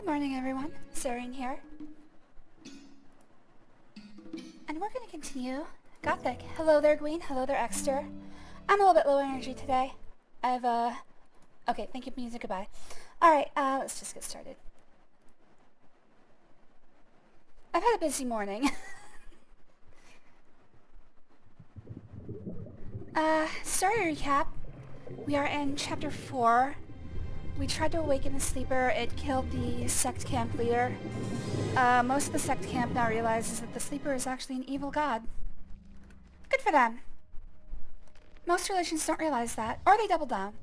Morning everyone, Serene here. And we're going to continue Gothic. Hello there Gwyn, hello there Exter. I'm a little bit low energy today. Okay, thank you music, goodbye. Alright, let's just get started. I've had a busy morning. Story recap. We are in chapter 4. We tried to awaken the sleeper. It killed the sect camp leader. Most of the sect camp now realizes that the sleeper is actually an evil god. Good for them. Most religions don't realize that, or they double down.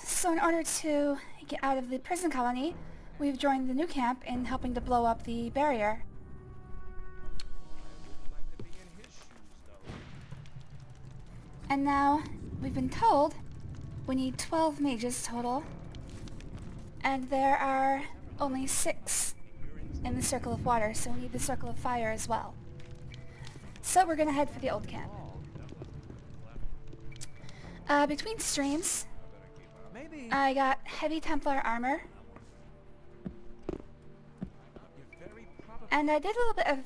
So in order to get out of the prison colony, we've joined the new camp in helping to blow up the barrier. And now, we've been told we need 12 mages total, and there are only 6 in the Circle of Water, so we need the Circle of Fire as well. So we're gonna head for the old camp. Between streams, I got heavy Templar armor, and I did a little bit of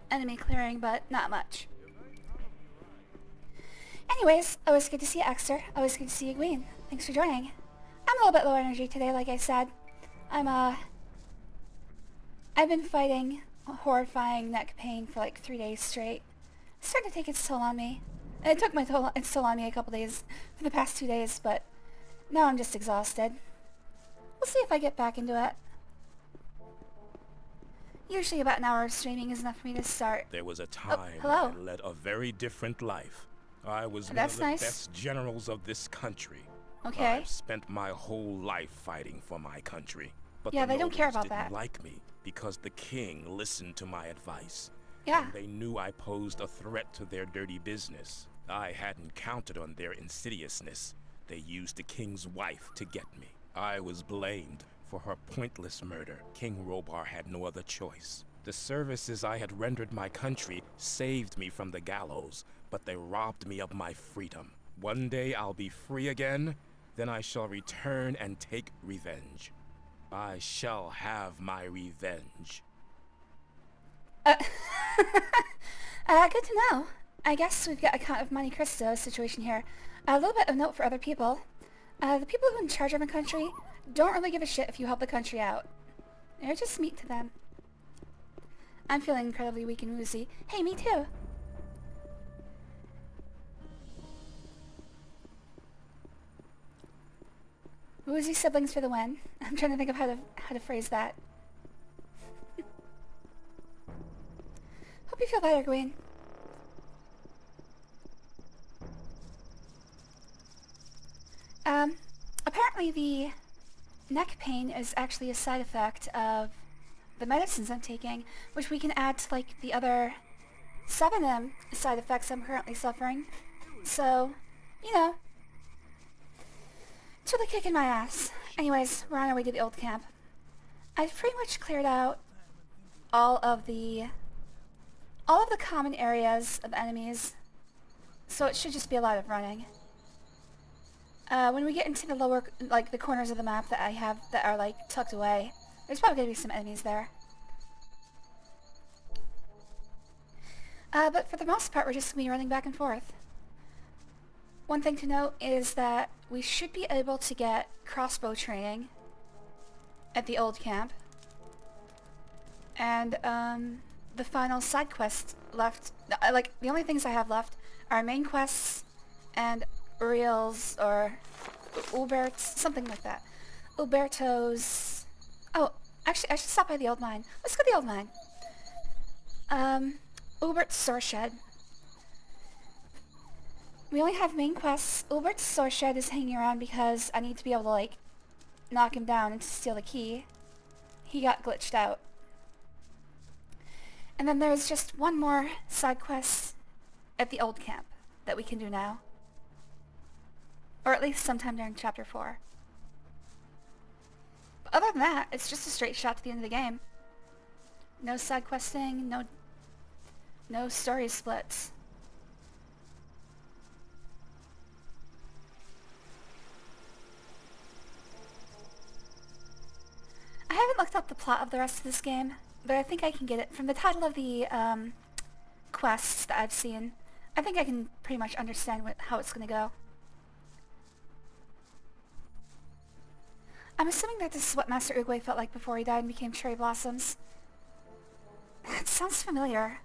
enemy clearing, but not much. Anyways, always good to see you, Exter. Always good to see you, Gwyn. Thanks for joining. I'm a little bit low energy today, like I said. I've been fighting a horrifying neck pain for like 3 days straight. It's starting to take its toll on me. And it took its toll on me a couple days for the past 2 days, but now I'm just exhausted. We'll see if I get back into it. Usually about an hour of streaming is enough for me to start. There was a time hello. I led a very different life. I was one That's of the nice. best generals of this country. Okay. I've spent my whole life fighting for my country. But Yeah, the they don't care nobles about that. didn't like me because the king listened to my advice. Yeah. And they knew I posed a threat to their dirty business. I hadn't counted on their insidiousness. They used the king's wife to get me. I was blamed for her pointless murder. King Robar had no other choice. The services I had rendered my country saved me from the gallows, but they robbed me of my freedom. One day I'll be free again, then I shall return and take revenge. I shall have my revenge. Good to know. I guess we've got a Count of Monte Cristo situation here. A little bit of note for other people. The people who are in charge of a country don't really give a shit if you help the country out. They're just meat to them. I'm feeling incredibly weak and woozy. Hey, me too. Woozy siblings for the win. I'm trying to think of how to phrase that. Hope you feel better, Gwyn. Apparently the neck pain is actually a side effect of the medicines I'm taking, which we can add to like the other 7 side effects I'm currently suffering. So, you know, it's really kicking my ass. Anyways, we're on our way to the old camp. I've pretty much cleared out all of the common areas of enemies, so it should just be a lot of running. When we get into the lower, like the corners of the map that I have that are like tucked away, there's probably gonna be some enemies there. But for the most part, we're just gonna be running back and forth. One thing to note is that we should be able to get crossbow training at the old camp. And, the final side quest left, like, the only things I have left are main quests and Uriel's or Ubert's, something like that. Uberto's... Oh, actually, I should stop by the old mine. Let's go to the old mine. Ubert's store shed. We only have main quests. Ubert's store shed is hanging around because I need to be able to, like, knock him down and steal the key. He got glitched out. And then there's just one more side quest at the old camp that we can do now. Or at least sometime during chapter 4. But other than that, it's just a straight shot to the end of the game. No side questing, no story splits. plot of the rest of this game, but I think I can get it from the title of the quests that I've seen. I think I can pretty much understand how it's going to go. I'm assuming that this is what Master Oogway felt like before he died and became cherry blossoms. That sounds familiar.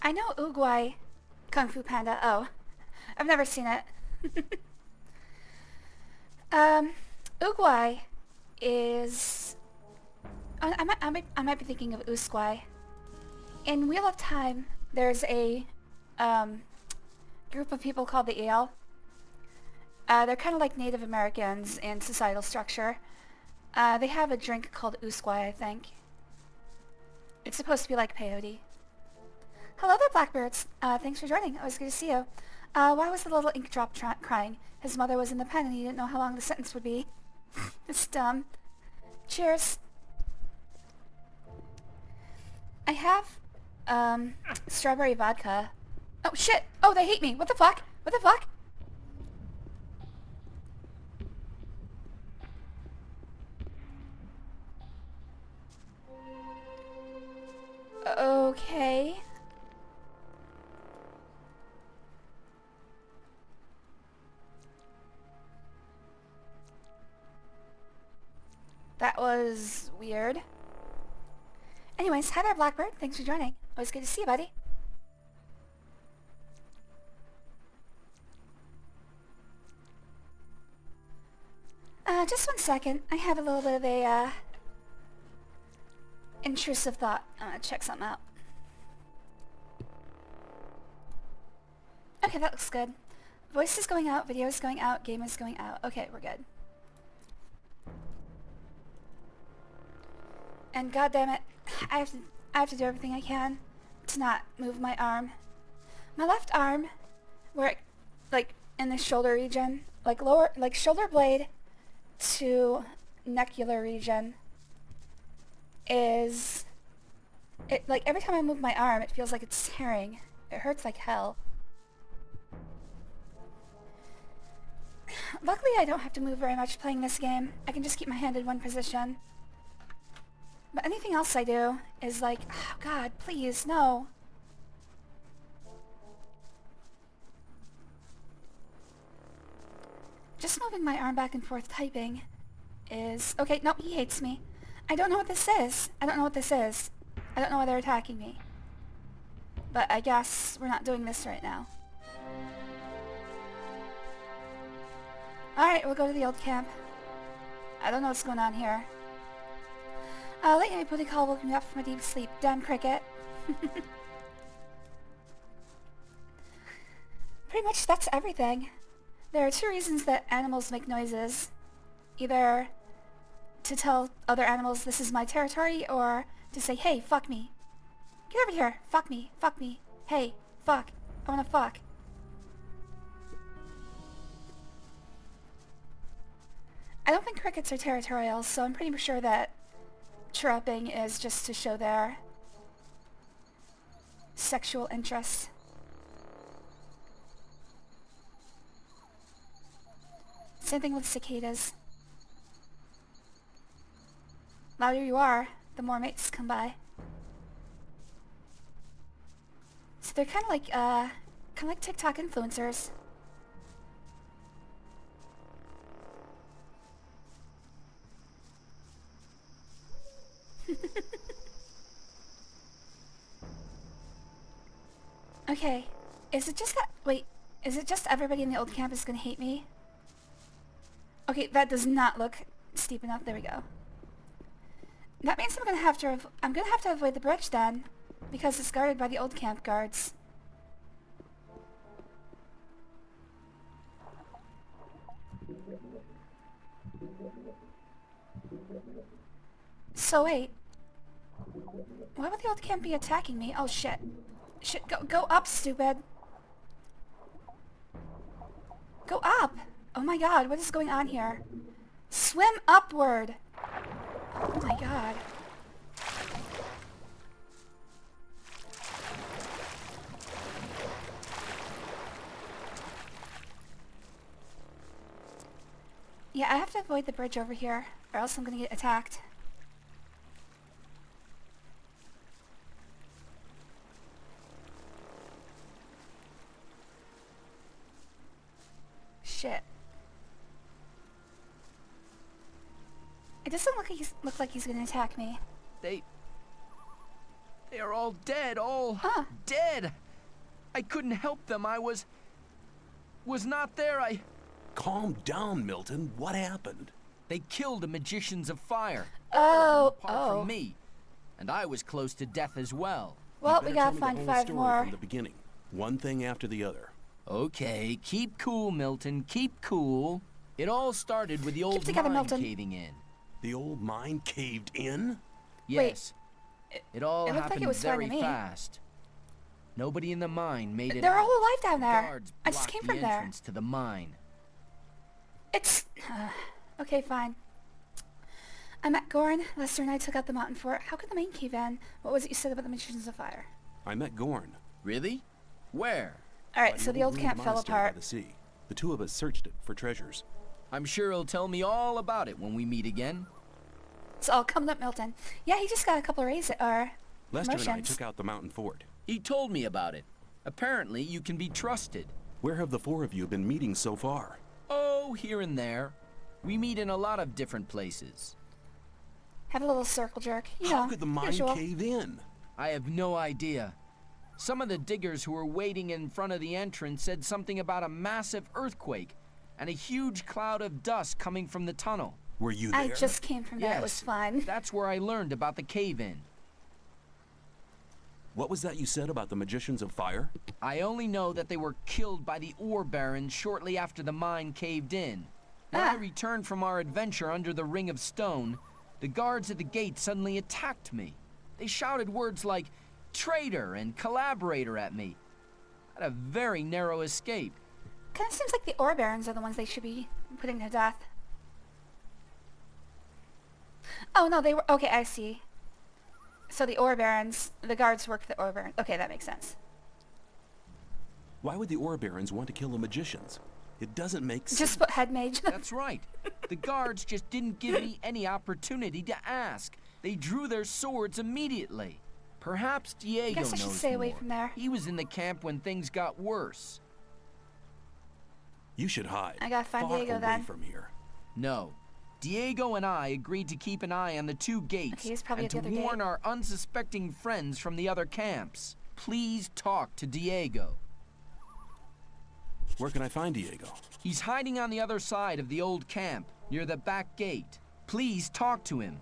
I know Oogway Kung Fu Panda. Oh, I've never seen it. Oogway is... I might be thinking of Oosquai. In Wheel of Time, there's a group of people called the Ale. They're kind of like Native Americans in societal structure. They have a drink called Oosquai, I think. It's supposed to be like peyote. Hello there, Blackbirds. Thanks for joining. Always good to see you. Why was the little ink drop crying? His mother was in the pen and he didn't know how long the sentence would be. It's dumb. Cheers. I have, strawberry vodka. Oh, shit! Oh, they hate me! What the fuck? What the fuck? Okay. That was weird. Anyways, hi there, Blackbird. Thanks for joining. Always good to see you, buddy. Just 1 second. I have a little bit of a, intrusive thought. I'm gonna check something out. Okay, that looks good. Voice is going out, video is going out, game is going out. Okay, we're good. And goddammit, I have to do everything I can to not move my arm. My left arm, where it, like in the shoulder region, like lower, like shoulder blade to necular region, is it like every time I move my arm, it feels like it's tearing. It hurts like hell. Luckily, I don't have to move very much playing this game. I can just keep my hand in one position. But anything else I do is like, oh god, please, no. Just moving my arm back and forth typing is... Okay, no, he hates me. I don't know what this is. I don't know what this is. I don't know why they're attacking me. But I guess we're not doing this right now. Alright, we'll go to the old camp. I don't know what's going on here. Late night booty call woke me up from a deep sleep. Damn cricket. Pretty much that's everything. There are two reasons that animals make noises. Either to tell other animals this is my territory, or to say, hey, fuck me. Get over here. Fuck me. Fuck me. Hey, fuck. I wanna fuck. I don't think crickets are territorial, so I'm pretty sure that chirruping is just to show their sexual interest. Same thing with cicadas. Louder you are, the more mates come by. So they're kind of like TikTok influencers. Okay, is it just that... Wait, is it just everybody in the old camp is gonna hate me? Okay, that does not look steep enough. There we go. That means I'm gonna have to avoid the bridge then, because it's guarded by the old camp guards. So wait, why would the old camp be attacking me? Oh shit. Shit, go up, stupid. Go up! Oh my god, what is going on here? Swim upward! Oh my god. Yeah, I have to avoid the bridge over here, or else I'm gonna get attacked. Shit. It doesn't look like he's gonna attack me. They are all dead, dead. I couldn't help them. I was not there. Calm down, Milton. What happened? They killed the magicians of fire. Oh, apart from me. And I was close to death as well. Well, You we better gotta tell me find the whole 5 story more. from the beginning. One thing after the other. Okay, keep cool, Milton. Keep cool. It all started with the old together, mine Milton. caving in. The old mine caved in? Yes. It all it looked like happened it was fine to very me. fast. Nobody in the mine made it They're out. all alive down there. Guards I just blocked came the from there. entrance to the mine. It's... okay, fine. I met Gorn. Lester and I took out the mountain fort. How could the main cave in? What was it you said about the magicians of fire? I met Gorn. Really? Where? Alright, By so the old ruined camp fell monastery by apart. the sea. The two of us searched it for treasures. I'm sure he'll tell me all about it when we meet again. It's all coming up, Milton. Yeah, he just got a couple raises, or Lester and I promotions. took out the mountain fort. He told me about it. Apparently, you can be trusted. Where have the 4 of you been meeting so far? Oh, here and there. We meet in a lot of different places. Have a little circle jerk. You How know, could the mine usual. cave in? I have no idea. Some of the diggers who were waiting in front of the entrance said something about a massive earthquake and a huge cloud of dust coming from the tunnel. Were you there? I just came from there. It was Yes. fun. That's where I learned about the cave-in. What was that you said about the magicians of fire? I only know that they were killed by the ore barons shortly after the mine caved in. When I returned from our adventure under the Ring of Stone, the guards at the gate suddenly attacked me. They shouted words like traitor and collaborator at me. I had a very narrow escape. Kind of seems like the ore barons are the ones they should be putting to death. Oh no, they were... okay, I see. So the ore barons, the guards work for the ore barons. Okay, that makes sense. Why would the ore barons want to kill the magicians? It doesn't make sense. Just put head mage. That's right. The guards just didn't give me any opportunity to ask. They drew their swords immediately. Perhaps Diego Guess I should knows stay away more. from there. He was in the camp when things got worse. You should hide. I gotta find far Diego away then. from here. No. Diego and I agreed to keep an eye on the 2 gates Okay, he's probably and at to the other warn gate. our unsuspecting friends from the other camps. Please talk to Diego. Where can I find Diego? He's hiding on the other side of the old camp, near the back gate. Please talk to him.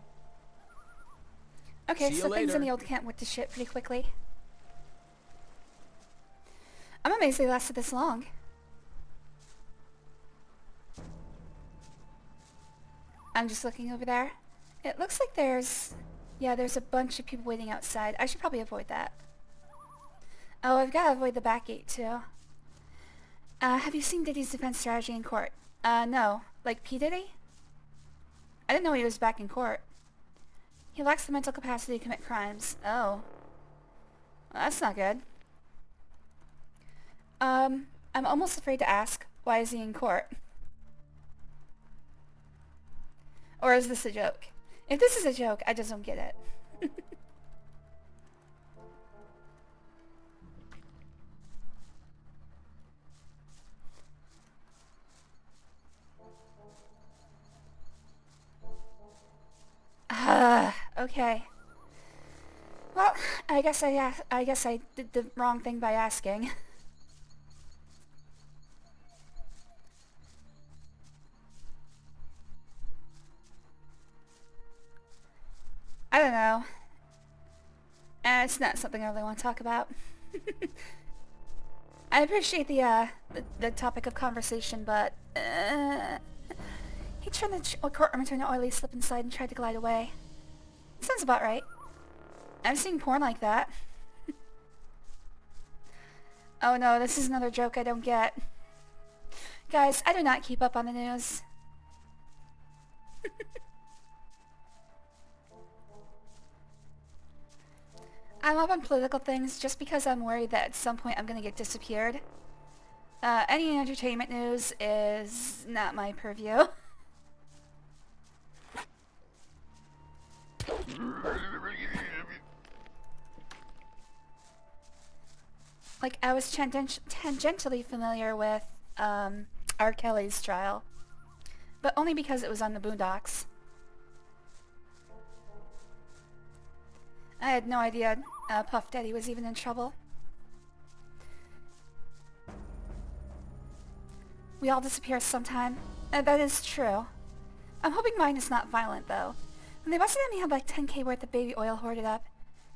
Okay, See you so things in later. the old camp went to shit pretty quickly. I'm amazed they lasted this long. I'm just looking over there. It looks like there's... yeah, there's a bunch of people waiting outside. I should probably avoid that. Oh, I've got to avoid the back gate, too. Have you seen Diddy's defense strategy in court? No. Like P. Diddy? I didn't know he was back in court. He lacks the mental capacity to commit crimes. Oh. Well, that's not good. I'm almost afraid to ask, why is he in court? Or is this a joke? If this is a joke, I just don't get it. Okay. Well, I guess I did the wrong thing by asking. I don't know. It's not something I really want to talk about. I appreciate the topic of conversation, but he turned the courtroom into an oily slip and slide and tried to glide away. Sounds about right. I've seen porn like that. Oh no, this is another joke I don't get. Guys, I do not keep up on the news. I'm up on political things just because I'm worried that at some point I'm gonna get disappeared. Any entertainment news is not my purview. Like, I was tangentially familiar with, R. Kelly's trial. But only because it was on the Boondocks. I had no idea Puff Daddy was even in trouble. We all disappear sometime. That is true. I'm hoping mine is not violent, though. And they busted at me had like 10k worth of baby oil hoarded up.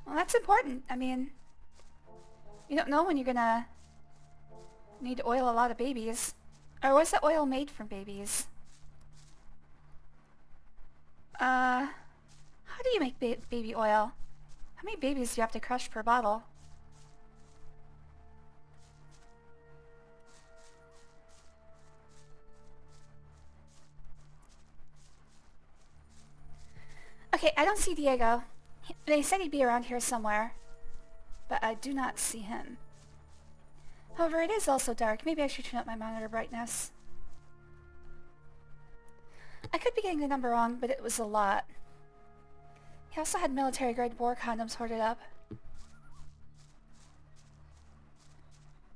Well, that's important. I mean, you don't know when you're gonna need to oil a lot of babies. Or was the oil made from babies? How do you make baby oil? How many babies do you have to crush per bottle? Okay, I don't see Diego. They said he'd be around here somewhere, but I do not see him. However, it is also dark. Maybe I should turn up my monitor brightness. I could be getting the number wrong, but it was a lot. He also had military-grade war condoms hoarded up.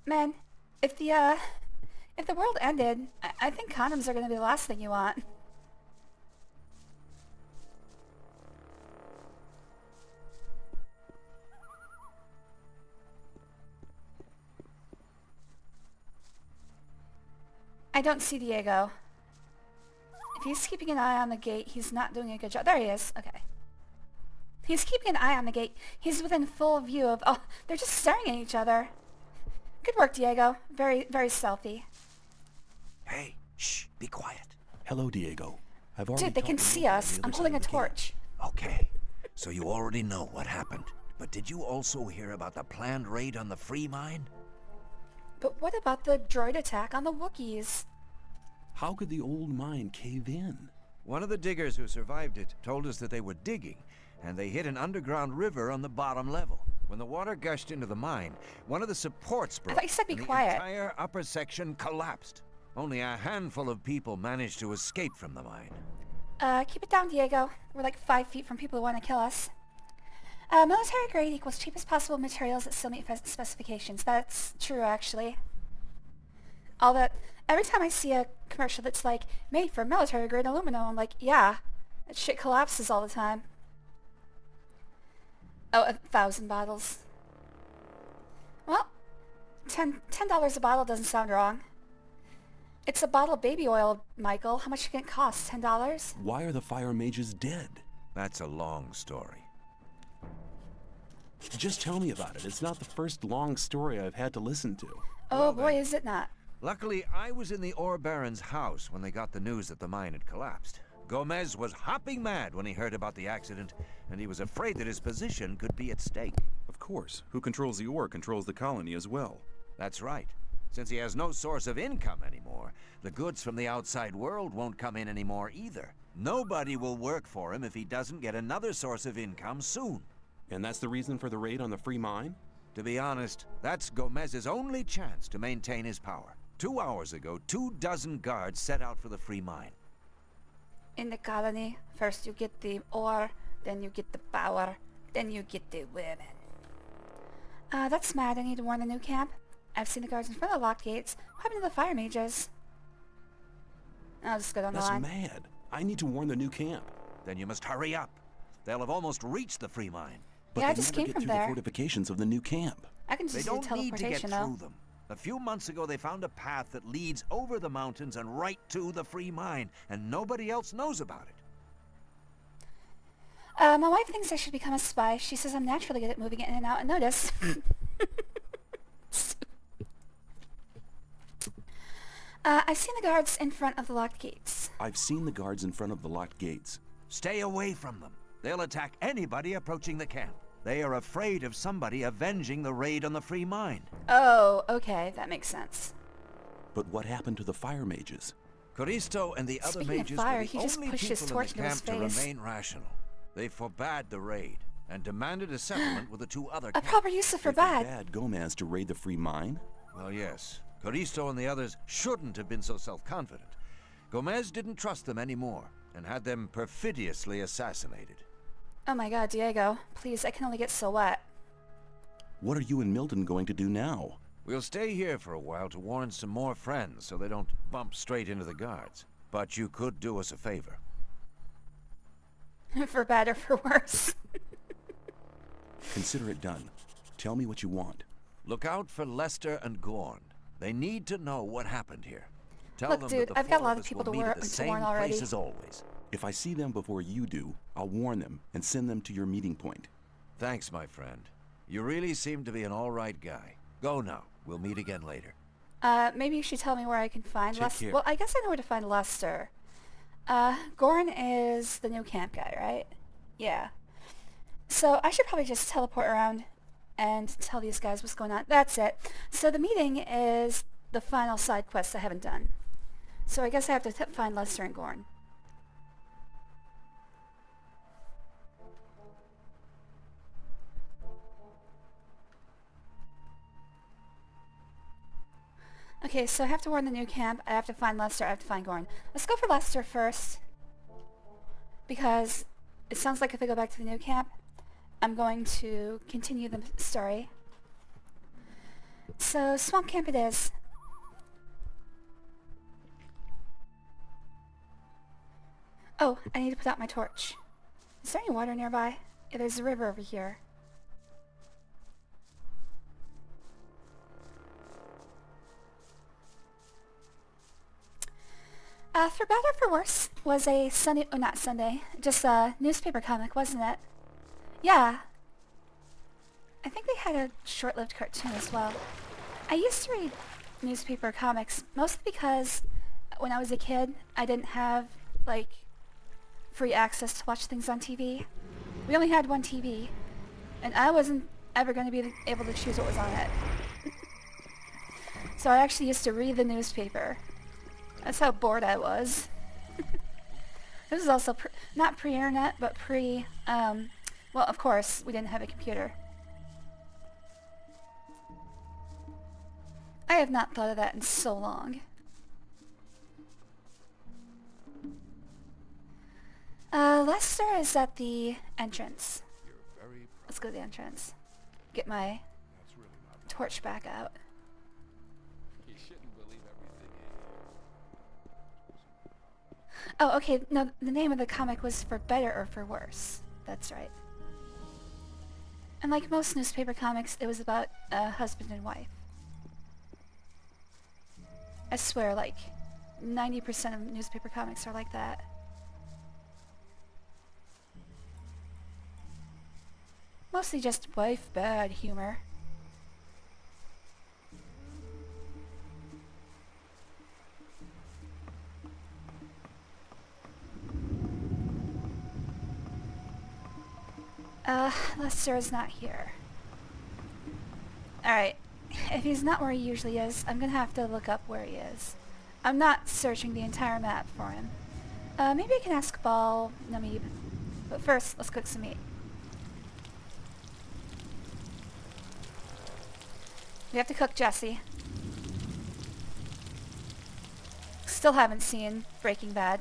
Man, if the world ended, I think condoms are gonna be the last thing you want. I don't see Diego. If he's keeping an eye on the gate, he's not doing a good job. There he is. Okay. He's keeping an eye on the gate. He's within full view of... Oh, they're just staring at each other. Good work, Diego. Very, very stealthy. Hey, shh, be quiet. Hello, Diego. I've already Dude, they can talked to see Loki on us. the I'm other holding a side of the camp. torch. Okay, so you already know what happened. But did you also hear about the planned raid on the free mine? But what about the droid attack on the Wookiees? How could the old mine cave in? One of the diggers who survived it told us that they were digging, and they hit an underground river on the bottom level. When the water gushed into the mine, one of the supports broke, thought you said be and quiet. the entire upper section collapsed. Only a handful of people managed to escape from the mine. Keep it down, Diego. We're like 5 feet from people who want to kill us. Military grade equals cheapest possible materials that still meet specifications. That's true, actually. All that... Every time I see a commercial that's like, made for military grade aluminum, I'm like, yeah, that shit collapses all the time. Oh, 1,000 bottles. Well, $10 a bottle doesn't sound wrong. It's a bottle of baby oil, Michael. How much can it cost? $10? Why are the fire mages dead? That's a long story. Just tell me about it. It's not the first long story I've had to listen to. Oh Well, boy, then. is it not. Luckily, I was in the Ore Baron's house when they got the news that the mine had collapsed. Gomez was hopping mad when he heard about the accident, and he was afraid that his position could be at stake. Of course. Who controls the ore controls the colony as well. That's right. Since he has no source of income anymore, the goods from the outside world won't come in anymore either. Nobody will work for him if he doesn't get another source of income soon. And that's the reason for the raid on the free mine? To be honest, that's Gomez's only chance to maintain his power. 2 hours ago, 24 guards set out for the free mine. In the colony, first you get the ore, then you get the power, then you get the women. That's mad. I need to warn the new camp. I've seen the guards in front of the locked gates. What happened to the fire mages? I'll just go down the That's line. mad. I need to warn the new camp. Then you must hurry up. They'll have almost reached the free mine. But Yeah, I they just never came get from through there. the fortifications of the new camp. I can They just do don't need to get teleportation through though. them. A few months ago, they found a path that leads over the mountains and right to the free mine, and nobody else knows about it. My wife thinks I should become a spy. She says I'm naturally good at moving in and out unnoticed. I've seen the guards in front of the locked gates. I've seen the guards in front of the locked gates. Stay away from them. They'll attack anybody approaching the camp. They are afraid of somebody avenging the raid on the free mine. Oh, okay, that makes sense. But what happened to the fire mages? Coristo and the other Speaking of mages fire, were he the just only pushed his people in torch the into his camp to face. remain rational. They forbade the raid and demanded a settlement with the 2 other A camps. proper use of They forbade. forbade Gomez to raid the free mine? Well, yes. Coristo and the others shouldn't have been so self-confident. Gomez didn't trust them anymore and had them perfidiously assassinated. Oh my god, Diego. Please, I can only get so wet. What are you and Milton going to do now? We'll stay here for a while to warn some more friends so they don't bump straight into the guards. But you could do us a favor. For better, for worse. Consider it done. Tell me what you want. Look out for Lester and Gorn. They need to know what happened here. Tell Look, them dude, that the I've got a four lot of of us people will to meet warn at the same already. place as always. If I see them before you do, I'll warn them and send them to your meeting point. Thanks, my friend. You really seem to be an all-right guy. Go now. We'll meet again later. Maybe you should tell me where I can find Take Lester. care. Well, I guess I know where to find Lester. Gorn is the new camp guy, right? Yeah. So I should probably just teleport around and tell these guys what's going on. That's it. So the meeting is the final side quest I haven't done. So I guess I have to find Lester and Gorn. Okay, so I have to warn the new camp, I have to find Lester, I have to find Gorn. Let's go for Lester first, because it sounds like if I go back to the new camp, I'm going to continue the story. So, swamp camp it is. Oh, I need to put out my torch. Is there any water nearby? Yeah, there's a river over here. For better or for worse was a Sunday, oh not Sunday, just a newspaper comic, wasn't it? Yeah. I think they had a short-lived cartoon as well. I used to read newspaper comics, mostly because when I was a kid, I didn't have, like, free access to watch things on TV. We only had one TV, and I wasn't ever going to be able to choose what was on it. So I actually used to read the newspaper. That's how bored I was. This is also not pre-internet, but well, of course, we didn't have a computer. I have not thought of that in so long. Lester is at the entrance. Let's go to the entrance. Get my torch back out. Oh, okay, no, the name of the comic was For Better or For Worse. That's right. And like most newspaper comics, it was about a husband and wife. I swear, like, 90% of newspaper comics are like that. Mostly just wife bad humor. Lester is not here. Alright, if he's not where he usually is, I'm gonna have to look up where he is. I'm not searching the entire map for him. Maybe I can ask Bal Namib. But first, let's cook some meat. We have to cook Jesse. Still haven't seen Breaking Bad.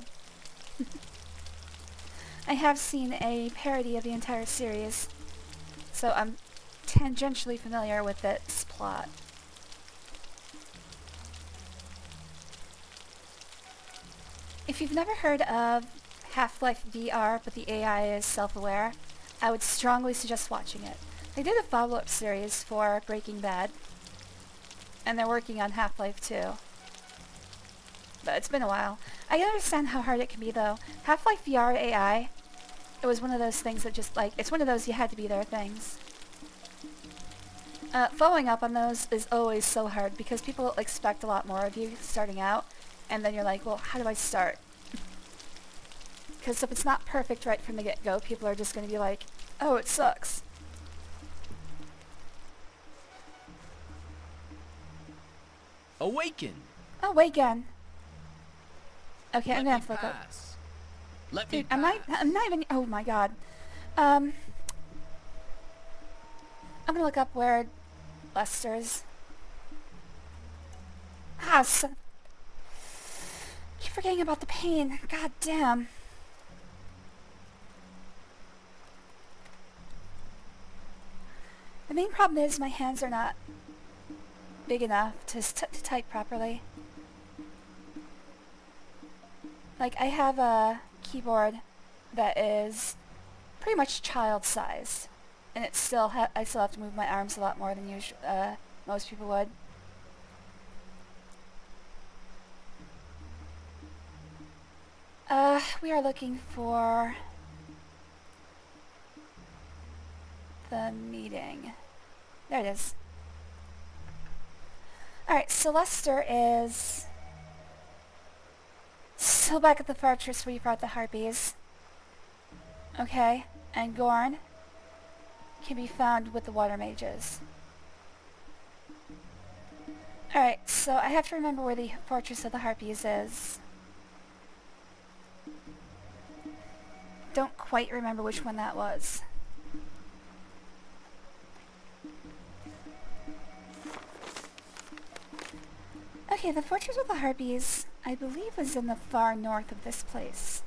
I have seen a parody of the entire series, so I'm tangentially familiar with its plot. If you've never heard of Half-Life VR, but the AI is self-aware, I would strongly suggest watching it. They did a follow-up series for Breaking Bad, and they're working on Half-Life 2. But it's been a while. I understand how hard it can be, though. Half-Life VR AI, it was one of those things that just, like, it's one of those you had to be there things. Following up on those is always so hard because people expect a lot more of you starting out, and then you're like, well, how do I start? Because if it's not perfect right from the get-go, people are just going to be like, oh, it sucks. Awaken! Awaken! Okay, I'm Let gonna me have to look up. pass. Let me Dude, pass. I'm not even, oh my god. I'm gonna look up where Lester is. Ah, keep forgetting about the pain. God damn. The main problem is my hands are not big enough to type properly. Like, I have a keyboard that is pretty much child-sized, and it's still I still have to move my arms a lot more than most people would. We are looking for the meeting. There it is. Alright, so Lester is still back at the fortress where you brought the harpies. Okay, and Gorn can be found with the water mages. Alright, so I have to remember where the fortress of the harpies is. Don't quite remember which one that was. Okay, the Fortress of the Harpies, I believe, was in the far north of this place.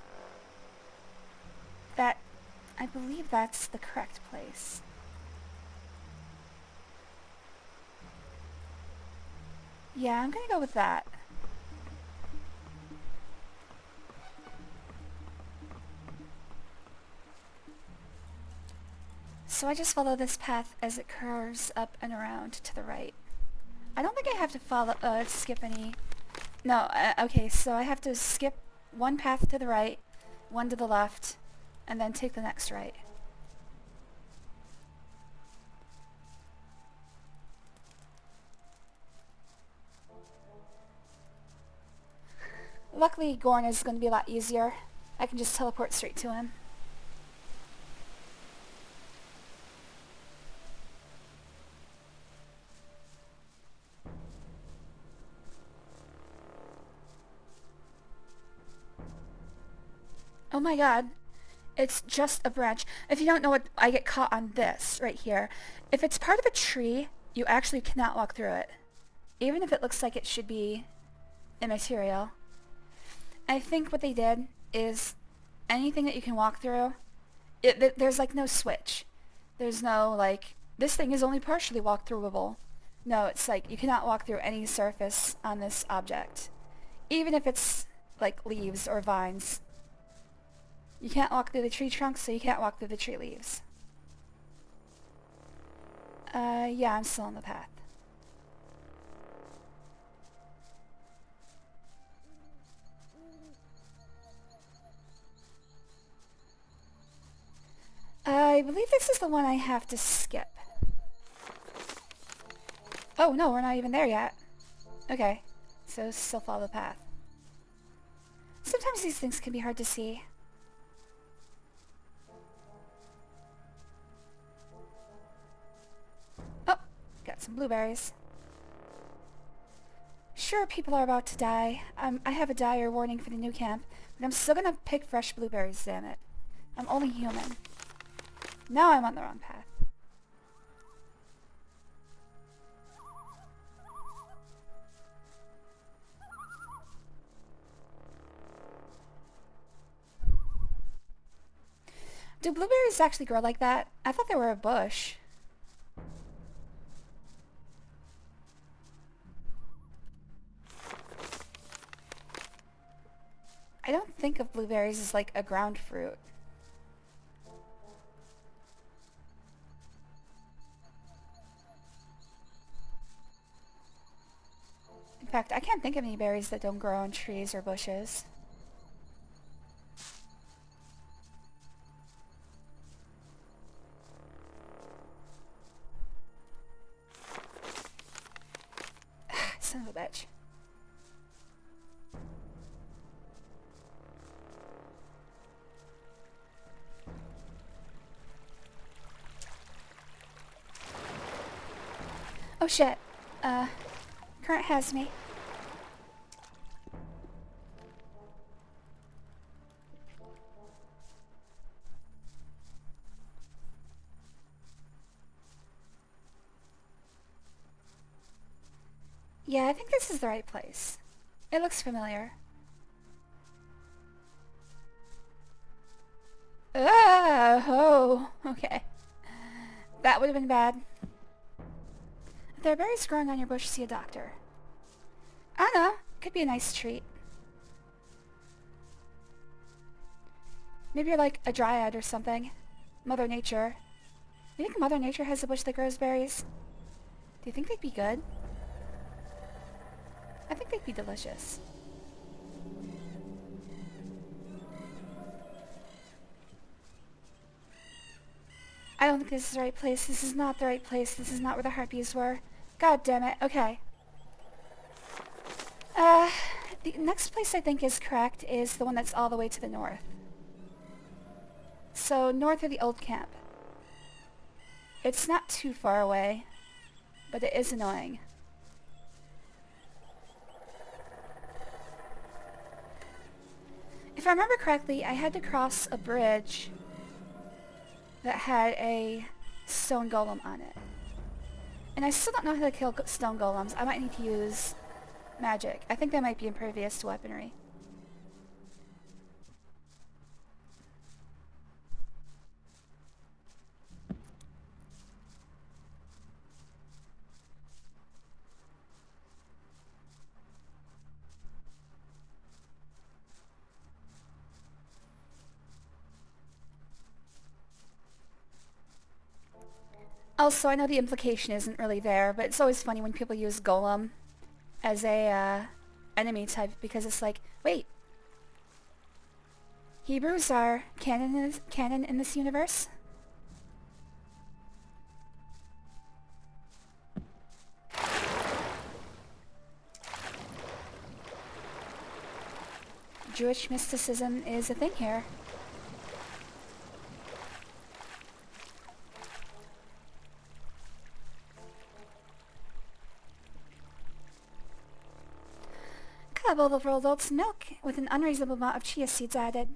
I believe that's the correct place. Yeah, I'm gonna go with that. So I just follow this path as it curves up and around to the right. I don't think I have to skip any... No, okay, so I have to skip one path to the right, one to the left, and then take the next right. Luckily, Gorn is going to be a lot easier. I can just teleport straight to him. Oh my god, it's just a branch. If you don't know what, I get caught on this right here. If it's part of a tree, you actually cannot walk through it. Even if it looks like it should be immaterial. I think what they did is anything that you can walk through, there's like no switch. There's no like, this thing is only partially walk throughable. No, it's like you cannot walk through any surface on this object. Even if it's like leaves or vines. You can't walk through the tree trunks, so you can't walk through the tree leaves. Yeah, I'm still on the path. I believe this is the one I have to skip. Oh no, we're not even there yet. Okay, so still follow the path. Sometimes these things can be hard to see. Oh, got some blueberries. Sure, people are about to die. I have a dire warning for the new camp, but I'm still gonna pick fresh blueberries, damn it. I'm only human. Now I'm on the wrong path. Do blueberries actually grow like that? I thought they were a bush. I don't think of blueberries as like a ground fruit. In fact, I can't think of any berries that don't grow on trees or bushes. Son of a bitch. Oh shit. Current has me. Yeah, I think this is the right place. It looks familiar. Oh, okay. That would have been bad. If there are berries growing on your bush, see a doctor. I don't know. Could be a nice treat. Maybe you're like a dryad or something. Mother Nature. You think Mother Nature has a bush that grows berries? Do you think they'd be good? I think they'd be delicious. I don't think this is the right place. This is not the right place. This is not where the harpies were. God damn it. Okay. The next place I think is correct is the one that's all the way to the north. So, north of the old camp. It's not too far away, but it is annoying. If I remember correctly, I had to cross a bridge that had a stone golem on it. And I still don't know how to kill stone golems. I might need to use magic. I think they might be impervious to weaponry. Also, I know the implication isn't really there, but it's always funny when people use golem as a enemy type, because it's like, wait, Hebrews are canon in this universe? Jewish mysticism is a thing here. A bowl of rolled oats milk with an unreasonable amount of chia seeds added.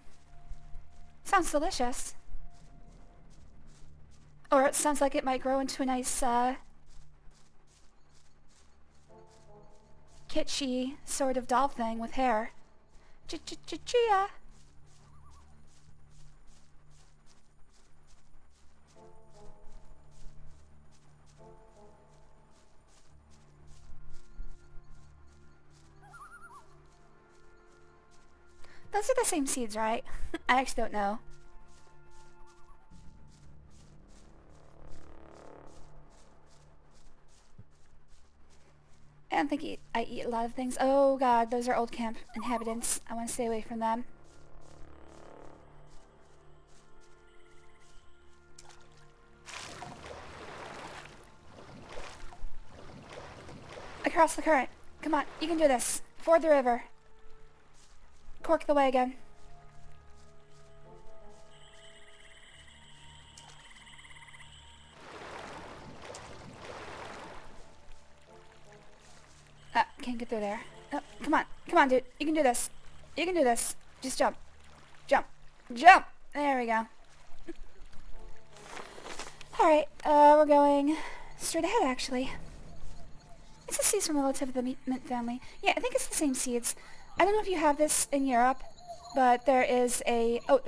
Sounds delicious. Or it sounds like it might grow into a nice, kitschy sort of doll thing with hair. Chia. Those are the same seeds, right? I actually don't know. I don't think I eat a lot of things. Oh god, those are old camp inhabitants. I want to stay away from them. Across the current. Come on, you can do this. Ford the river. Cork the wagon. Can't get through there. Oh, come on. Come on, dude. You can do this. You can do this. Just jump. Jump. Jump! There we go. Alright, we're going straight ahead, actually. It's the seeds from a relative of the mint family. Yeah, I think it's the same seeds. I don't know if you have this in Europe, but there is a... Oh,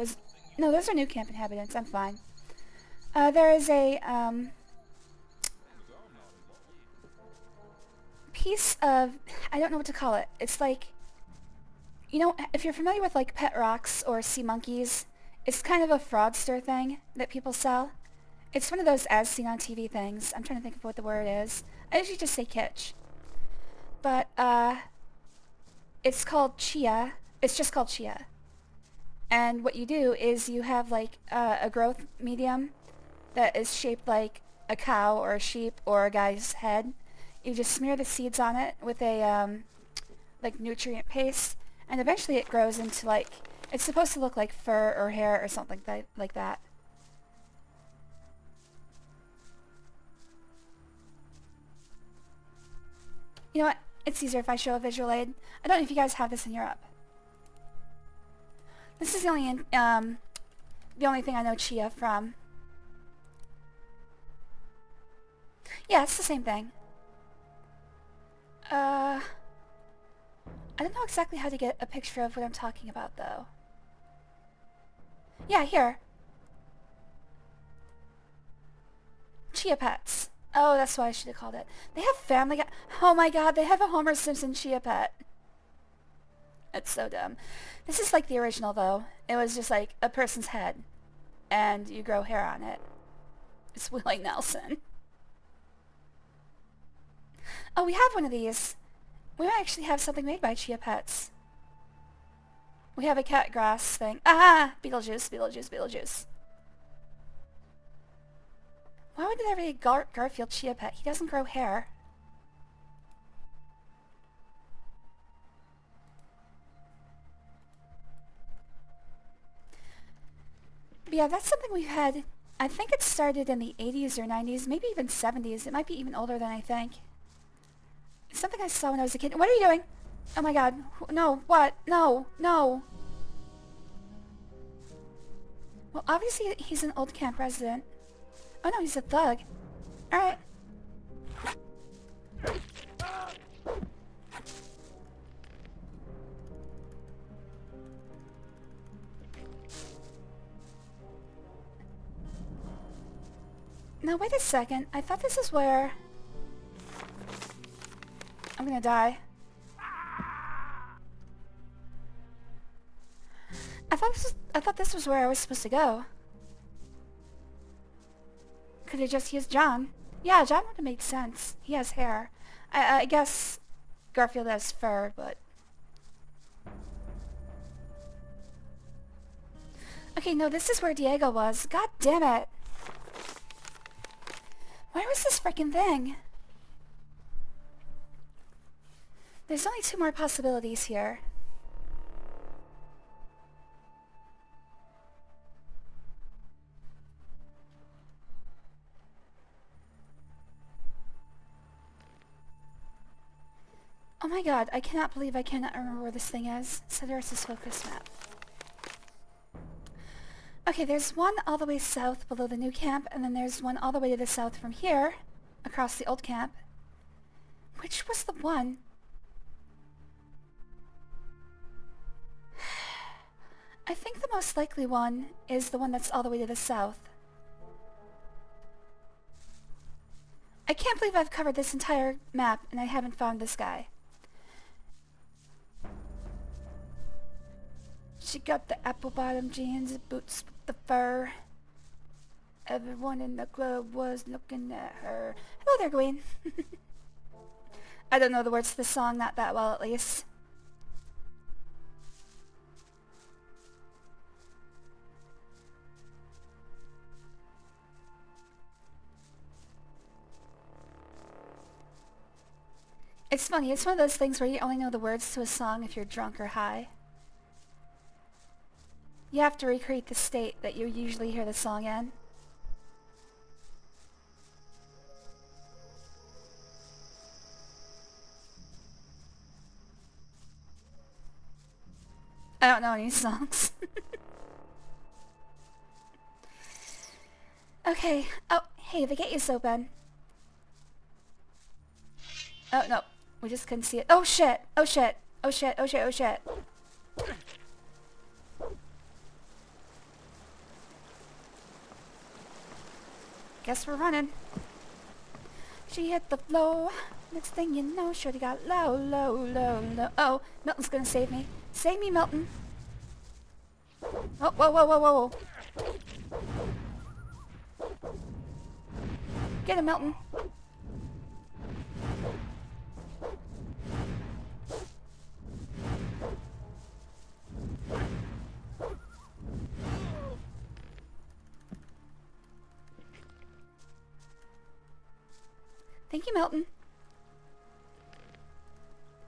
no, those are new camp inhabitants. I'm fine. There is a, piece of... I don't know what to call it. It's like... You know, if you're familiar with, like, pet rocks or sea monkeys, it's kind of a fraudster thing that people sell. It's one of those as seen on TV things. I'm trying to think of what the word is. I usually just say kitsch. But, it's called chia. It's just called chia. And what you do is you have like a growth medium that is shaped like a cow or a sheep or a guy's head. You just smear the seeds on it with a like nutrient paste, and eventually it grows into like, it's supposed to look like fur or hair or something like that. You know what? It's easier if I show a visual aid. I don't know if you guys have this in Europe. This is the only thing I know chia from. Yeah, it's the same thing. I don't know exactly how to get a picture of what I'm talking about, though. Yeah, here. Chia pets. Oh, that's why I should have called it. They have Family Guy. Oh my god, they have a Homer Simpson Chia Pet. It's so dumb. This is like the original, though. It was just like a person's head, and you grow hair on it. It's Willie Nelson. Oh, we have one of these. We might actually have something made by Chia Pets. We have a cat grass thing. Ah! Beetlejuice, Beetlejuice, Beetlejuice. Why would there be a Garfield Chia Pet? He doesn't grow hair. But yeah, that's something we've had. I think it started in the 80s or 90s, maybe even 70s. It might be even older than I think. It's something I saw when I was a kid. What are you doing? Oh my god. No, what? No, no. Well, obviously he's an old camp resident. Oh no, he's a thug. Alright. Now wait a second. I thought this is where... I'm gonna die. I thought this was where I was supposed to go. Could have just used John. Yeah, John would have made sense. He has hair. I guess Garfield has fur, but... Okay, no, this is where Diego was. God damn it. Where was this freaking thing? There's only 2 more possibilities here. Oh my god, I cannot believe I cannot remember where this thing is. Sedaris' focus map. Okay, there's one all the way south below the new camp, and then there's one all the way to the south from here, across the old camp. Which was the one? I think the most likely one is the one that's all the way to the south. I can't believe I've covered this entire map and I haven't found this guy. She got the apple bottom jeans, boots with the fur. Everyone in the club was looking at her. Hello there, Gwen. I don't know the words to the song, not that well at least. It's funny, it's one of those things where you only know the words to a song if you're drunk or high. You have to recreate the state that you usually hear the song in. I don't know any songs. Okay. Oh, hey, the gate is open. Oh, no. We just couldn't see it. Oh, shit. Oh, shit. Oh, shit. Oh, shit. Oh, shit. Guess we're running. She hit the floor. Next thing you know, shorty got low, low, low, low. Oh, Milton's gonna save me. Save me, Milton. Oh, whoa, whoa, whoa, whoa, whoa. Get him, Milton. Thank you, Milton.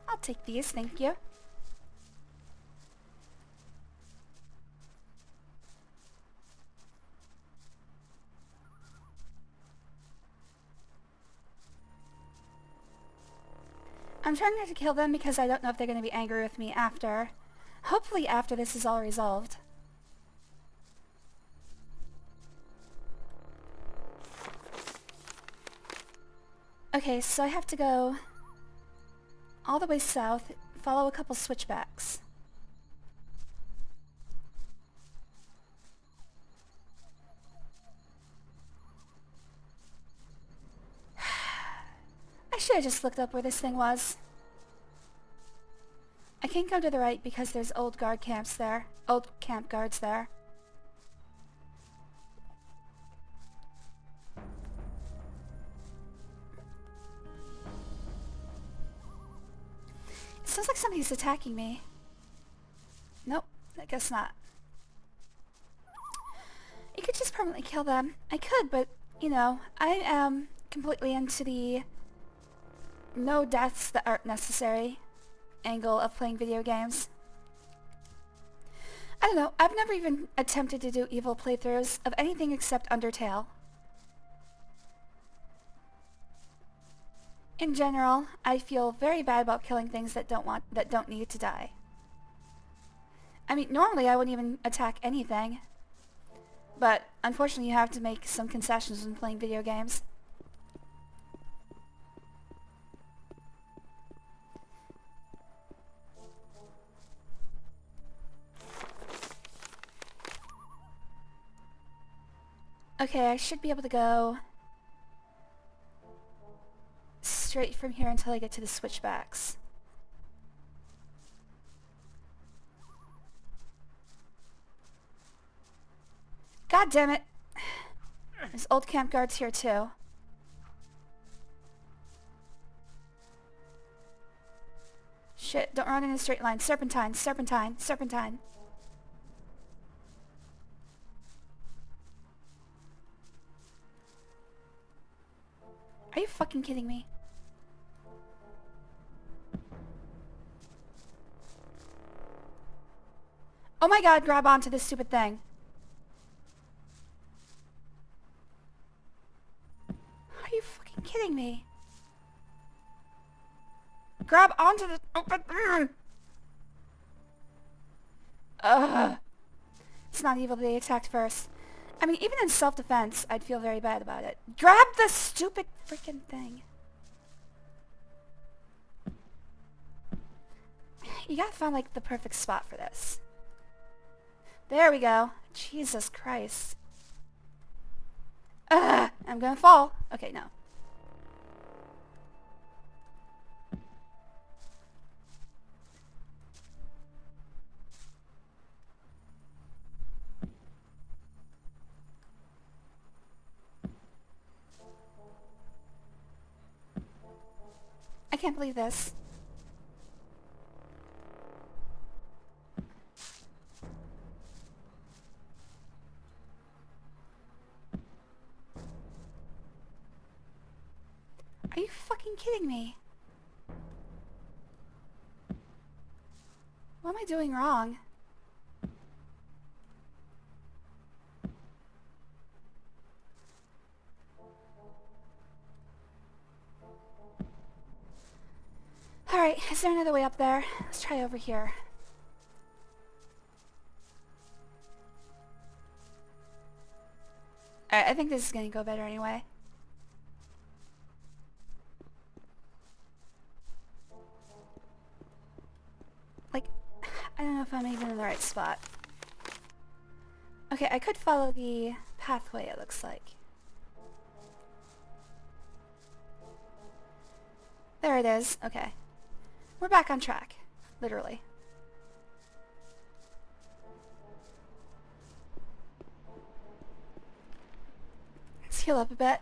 I'll take these, thank you. I'm trying not to kill them because I don't know if they're going to be angry with me after. Hopefully after this is all resolved. Okay, so I have to go all the way south, follow a couple switchbacks. should have just looked up where this thing was. I can't go to the right because there's old guard camps there. Old camp guards there. It sounds like somebody's attacking me. Nope, I guess not. You could just permanently kill them. I could, but, you know, I am completely into the no deaths that aren't necessary angle of playing video games. I don't know, I've never even attempted to do evil playthroughs of anything except Undertale. In general, I feel very bad about killing things that don't need to die. I mean, normally I wouldn't even attack anything, but unfortunately you have to make some concessions when playing video games. Okay, I should be able to go straight from here until I get to the switchbacks. God damn it! There's old camp guards here too. Shit, don't run in a straight line. Serpentine, serpentine, serpentine. Are you fucking kidding me? Oh my god, grab onto this stupid thing. Are you fucking kidding me? Grab onto the... Ugh. It's not evil that they attacked first. I mean, even in self-defense, I'd feel very bad about it. Grab the stupid freaking thing. You gotta find, like, the perfect spot for this. There we go. Jesus Christ. Ugh, I'm gonna fall. Okay, no. I can't believe this. Are you fucking kidding me? What am I doing wrong? Alright, is there another way up there? Let's try over here. Alright, I think this is gonna go better anyway. Like, I don't know if I'm even in the right spot. Okay, I could follow the pathway, it looks like. There it is, okay. We're back on track, literally. Let's heal up a bit.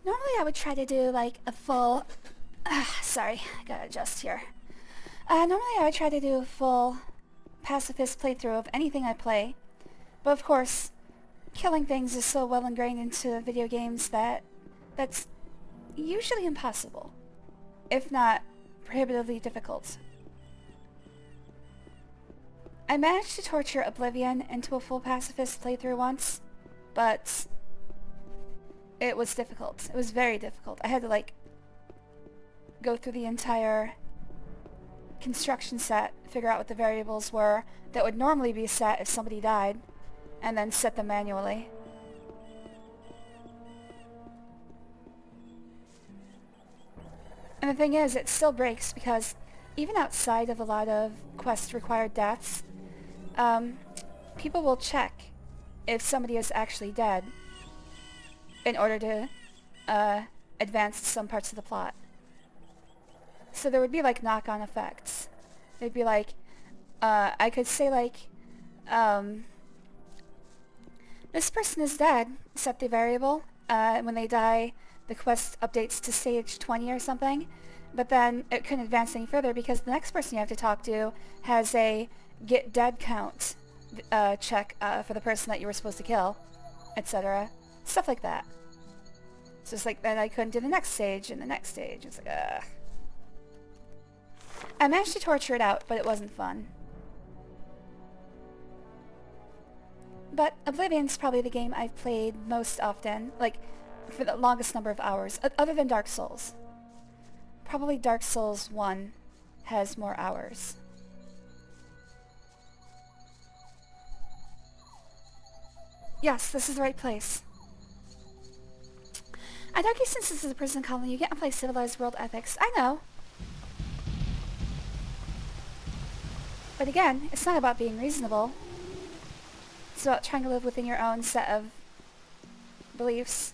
Normally I would try to do like a full... sorry, I gotta adjust here. Normally I would try to do a full pacifist playthrough of anything I play, but of course, killing things is so well ingrained into video games that that's usually impossible, if not prohibitively difficult. I managed to torture Oblivion into a full pacifist playthrough once, but it was difficult. It was very difficult. I had to like go through the entire construction set, figure out what the variables were that would normally be set if somebody died, and then set them manually. And the thing is, it still breaks because even outside of a lot of quest-required deaths, people will check if somebody is actually dead in order to advance some parts of the plot. So there would be like knock-on effects. It'd be like, I could say like, this person is dead, set the variable. When they die, the quest updates to stage 20 or something. But then it couldn't advance any further because the next person you have to talk to has a get dead count check for the person that you were supposed to kill, etc. Stuff like that. So it's like then I couldn't do the next stage and the next stage. It's like, ugh. I managed to torture it out, but it wasn't fun. But Oblivion's probably the game I've played most often, like for the longest number of hours, other than Dark Souls. Probably Dark Souls 1 has more hours. Yes, this is the right place. I'd argue since this is a prison colony, you can't apply civilized world ethics. I know. But again, it's not about being reasonable. It's about trying to live within your own set of beliefs.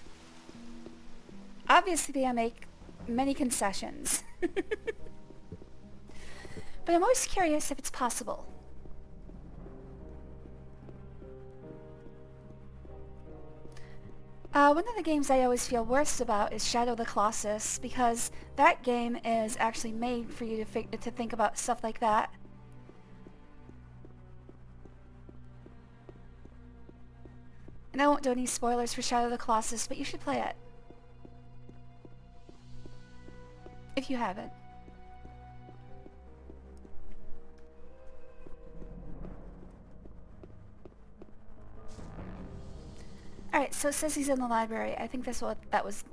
Obviously, I make many concessions. But I'm always curious if it's possible. One of the games I always feel worst about is Shadow of the Colossus, because that game is actually made for you to think about stuff like that. And I won't do any spoilers for Shadow of the Colossus, but you should play it. If you haven't. Alright, so it says he's in the library. I think that was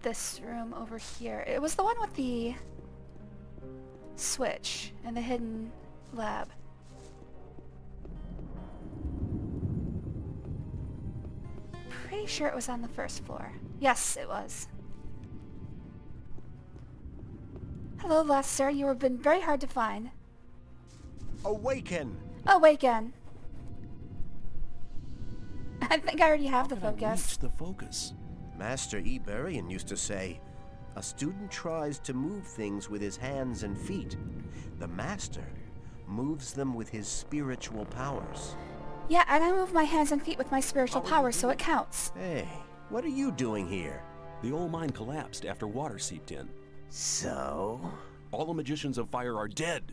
this room over here. It was the one with the switch and the hidden lab. Pretty sure it was on the first floor. Yes, it was. Hello, Lester. You have been very hard to find. Awaken! Awaken! I think I already have the How did I focus. reach the focus? Master Eberian used to say, a student tries to move things with his hands and feet. The master moves them with his spiritual powers. Yeah, and I move my hands and feet with my spiritual power, so it counts. Hey, what are you doing here? The old mine collapsed after water seeped in. So? All the magicians of fire are dead.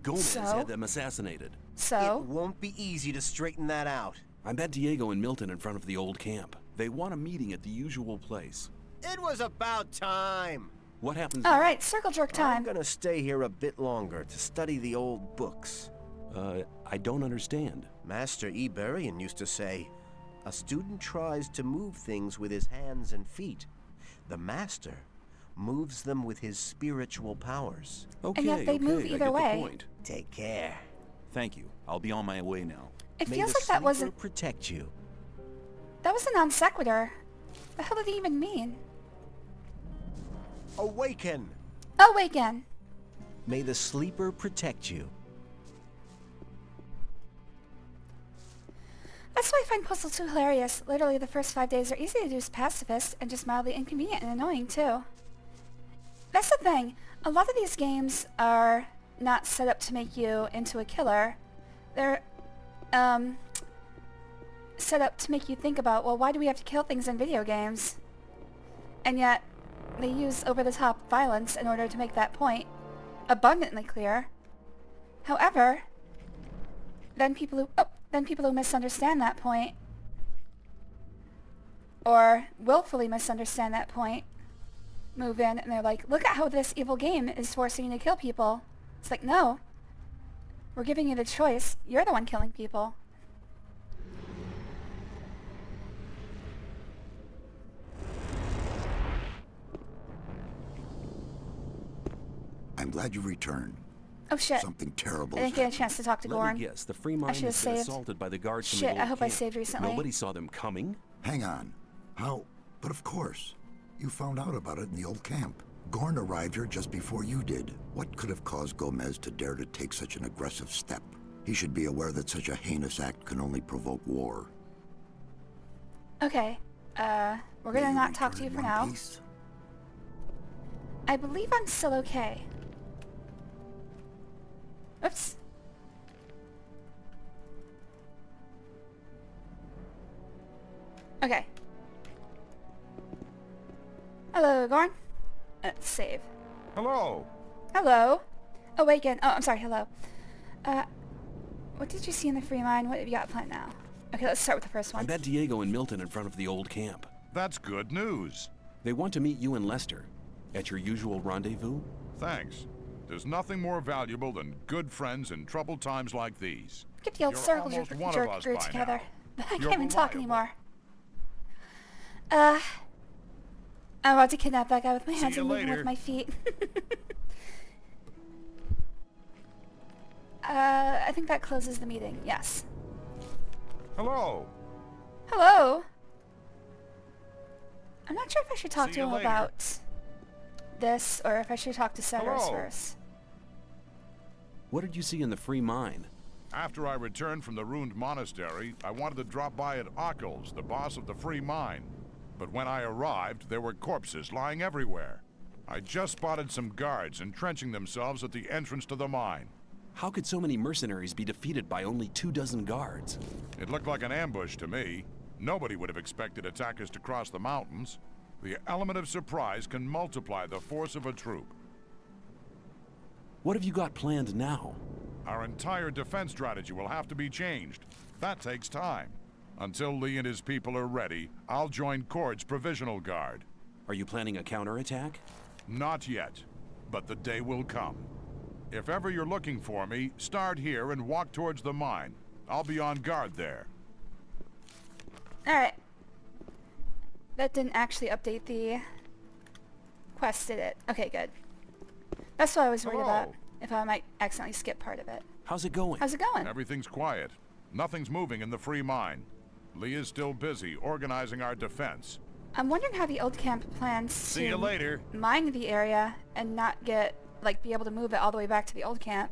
Gomez So? had them assassinated. It So? won't be easy to straighten that out. I met Diego and Milton in front of the old camp. They want a meeting at the usual place. It was about time. What happens? Alright, circle jerk I'm time. gonna stay here a bit longer to study the old books. I don't understand. Master Eberian used to say, a student tries to move things with his hands and feet. The master moves them with his spiritual powers. Okay, yet they move I either get way. the point. Take care. Thank you. I'll be on my way now. It May feels the like that sleeper wasn't... protect you. That was a non sequitur. The hell did he even mean? Awaken! Awaken! May the sleeper protect you. That's why I find Postal 2 hilarious. Literally, the first 5 days are easy to do as pacifist and just mildly inconvenient and annoying, too. That's the thing. A lot of these games are not set up to make you into a killer. They're, set up to make you think about, well, why do we have to kill things in video games? And yet, they use over-the-top violence in order to make that point abundantly clear. However, then people who misunderstand that point, or willfully misunderstand that point, move in and they're like, look at how this evil game is forcing you to kill people. It's like, no. We're giving you the choice. You're the one killing people. I'm glad you returned. Oh shit. Something terrible I has didn't get a happened. chance to talk to Let Gorn. me guess. The free mine I should have has been saved. assaulted by the guards from Shit, the old I hope I camp. saved recently. Nobody saw them coming. Hang on. How? But of course. You found out about it in the old camp. Gorn arrived here just before you did. What could have caused Gomez to dare to take such an aggressive step? He should be aware that such a heinous act can only provoke war. Okay, we're gonna not talk to you for now. Peace? I believe I'm still okay. Oops. Okay. Hello, Gorn. Save. Hello. Hello. Awaken. Oh, I'm sorry. Hello. What did you see in the free mind? What have you got planned now? Okay, let's start with the first I one. met Diego and Milton in front of the old camp. That's good news. They want to meet you and Lester at your usual rendezvous. Thanks. There's nothing more valuable than good friends in troubled times like these. Get the old You're circle almost jerk one of us group by together. now. I You're can't even talk reliable. anymore. I'm about to kidnap that guy with my hands you and move him later. with my feet. I think that closes the meeting. Yes. Hello. Hello. I'm not sure if I should talk See to you him later. about this or if I should talk to Severus Hello. first. What did you see in the free mine? After I returned from the ruined monastery, I wanted to drop by at Ockles, the boss of the free mine. But when I arrived, there were corpses lying everywhere. I just spotted some guards entrenching themselves at the entrance to the mine. How could so many mercenaries be defeated by only 24 guards? It looked like an ambush to me. Nobody would have expected attackers to cross the mountains. The element of surprise can multiply the force of a troop. What have you got planned now? Our entire defense strategy will have to be changed. That takes time. Until Lee and his people are ready, I'll join Cord's provisional guard. Are you planning a counterattack? Not yet, but the day will come. If ever you're looking for me, start here and walk towards the mine. I'll be on guard there. Alright. That didn't actually update the quest, did it? Okay, good. That's what I was worried about. Hello. If I might accidentally skip part of it. How's it going? How's it going? Everything's quiet. Nothing's moving in the free mine. Lee is still busy organizing our defense. I'm wondering how the old camp plans See to you later. mine the area and not get, like, be able to move it all the way back to the old camp.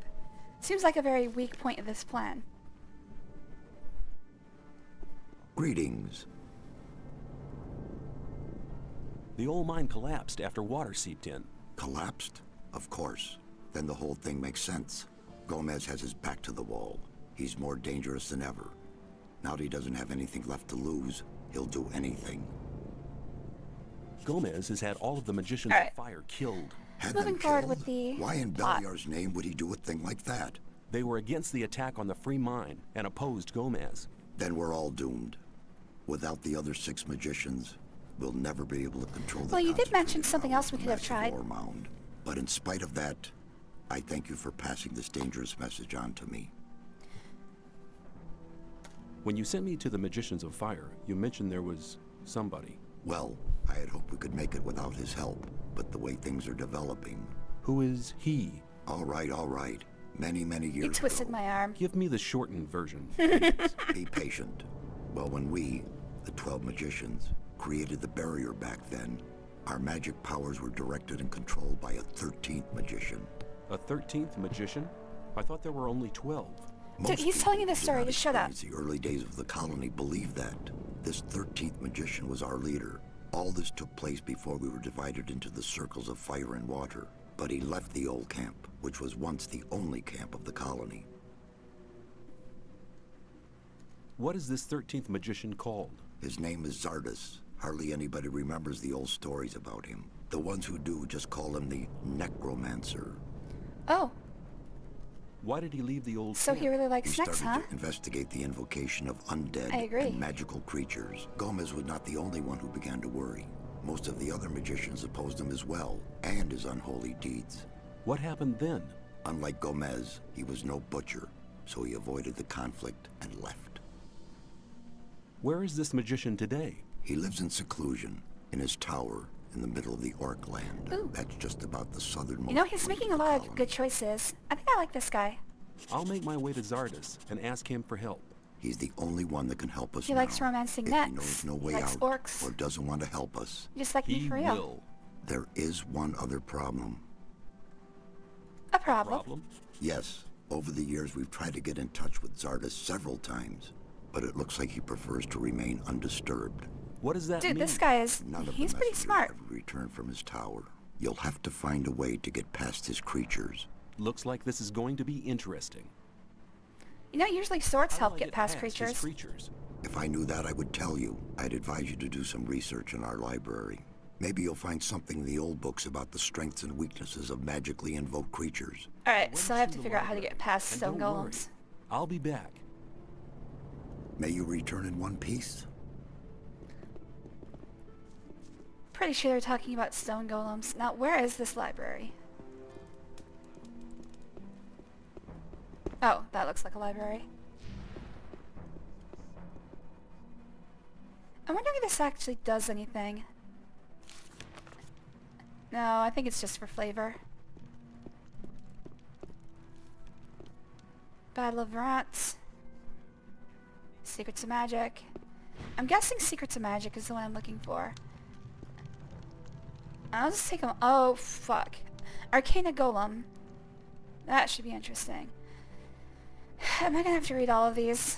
Seems like a very weak point of this plan. Greetings. The old mine collapsed after water seeped in. Collapsed? Of course. Then the whole thing makes sense. Gomez has his back to the wall. He's more dangerous than ever. Now that he doesn't have anything left to lose, he'll do anything. Gomez has had all of the magicians Alright. of fire killed. Had Moving them forward killed? with the Why in plot. Beliar's name would he do a thing like that? They were against the attack on the free mine and opposed Gomez. Then we're all doomed. Without the other 6 magicians, we'll never be able to control the Well, you did mention concentrated something power else of we the could have massive tried. ore mound. But in spite of that, I thank you for passing this dangerous message on to me. When you sent me to the magicians of fire, you mentioned there was somebody. Well, I had hoped we could make it without his help, but the way things are developing... Who is he? All right, all right. Many, many years You twisted ago. my arm. Give me the shortened version. Be patient. Well, when we, the 12 magicians, created the barrier back then, our magic powers were directed and controlled by a 13th magician. A 13th magician? I thought there were only 12. Dude, he's people telling you who this did story, not just shut up. experience the early days of the colony believe that. This 13th magician was our leader. All this took place before we were divided into the circles of fire and water. But he left the old camp, which was once the only camp of the colony. What is this 13th magician called? His name is Zardus. Hardly anybody remembers the old stories about him. The ones who do just call him the Necromancer. Oh, Why did he leave the old so camp? he really He likes snacks, started huh? to investigate the invocation of undead I agree. and magical creatures. Gomez was not the only one who began to worry. Most of the other magicians opposed him as well, and his unholy deeds. What happened then? Unlike Gomez, he was no butcher, so he avoided the conflict and left. Where is this magician today? He lives in seclusion, in his tower, in the middle of the Orc land. Ooh. That's just about the southernmost You know, he's point making a of the lot of colony. good choices. I think I like this guy. I'll make my way to Zardus and ask him for help. He's the only one that can help us He now. likes romancing if necks. he knows no He way likes out orcs. or doesn't want to help us. Just like me He for real. will. There is one other problem. A problem? Problem? Yes, over the years we've tried to get in touch with Zardes several times, but it looks like he prefers to remain undisturbed. What does that Dude, mean? this guy is... None of he's the pretty messengers smart. ever returned from his tower. You'll have to find a way to get past his creatures. Looks like this is going to be interesting. You know, usually swords How help do I get past his creatures. creatures? If I knew that, I would tell you. I'd advise you to do some research in our library. Maybe you'll find something in the old books about the strengths and weaknesses of magically invoked creatures. Alright, Went so I have to to the figure out how to library. get past And stone don't worry, golems. I'll be back. May you return in one piece. Pretty sure they're talking about stone golems. Now, where is this library? Oh, that looks like a library. I'm wondering if this actually does anything. No, I think it's just for flavor. Battle of Rats. Secrets of Magic. I'm guessing Secrets of Magic is the one I'm looking for. I'll just take them. Oh, fuck. Arcana Golem. That should be interesting. Am I gonna have to read all of these?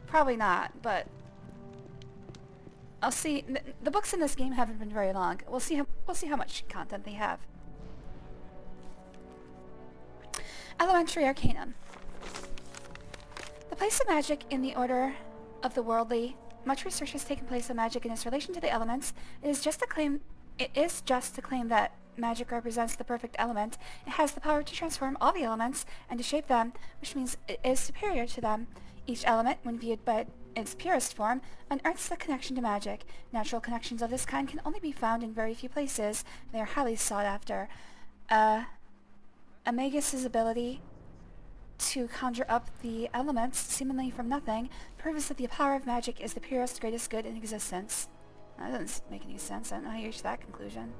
Probably not, but I'll see. The books in this game haven't been very long. We'll see how much content they have. Elementary Arcanum. The place of magic in the order of the worldly. Much research has taken place on magic and its relation to the elements. It is just to claim that magic represents the perfect element. It has the power to transform all the elements and to shape them, which means it is superior to them. Each element, when viewed by its purest form, unearths the connection to magic. Natural connections of this kind can only be found in very few places. They are highly sought after. A magus's ability to conjure up the elements seemingly from nothing proves that the power of magic is the purest, greatest good in existence. That doesn't make any sense. I don't know how you reached that conclusion.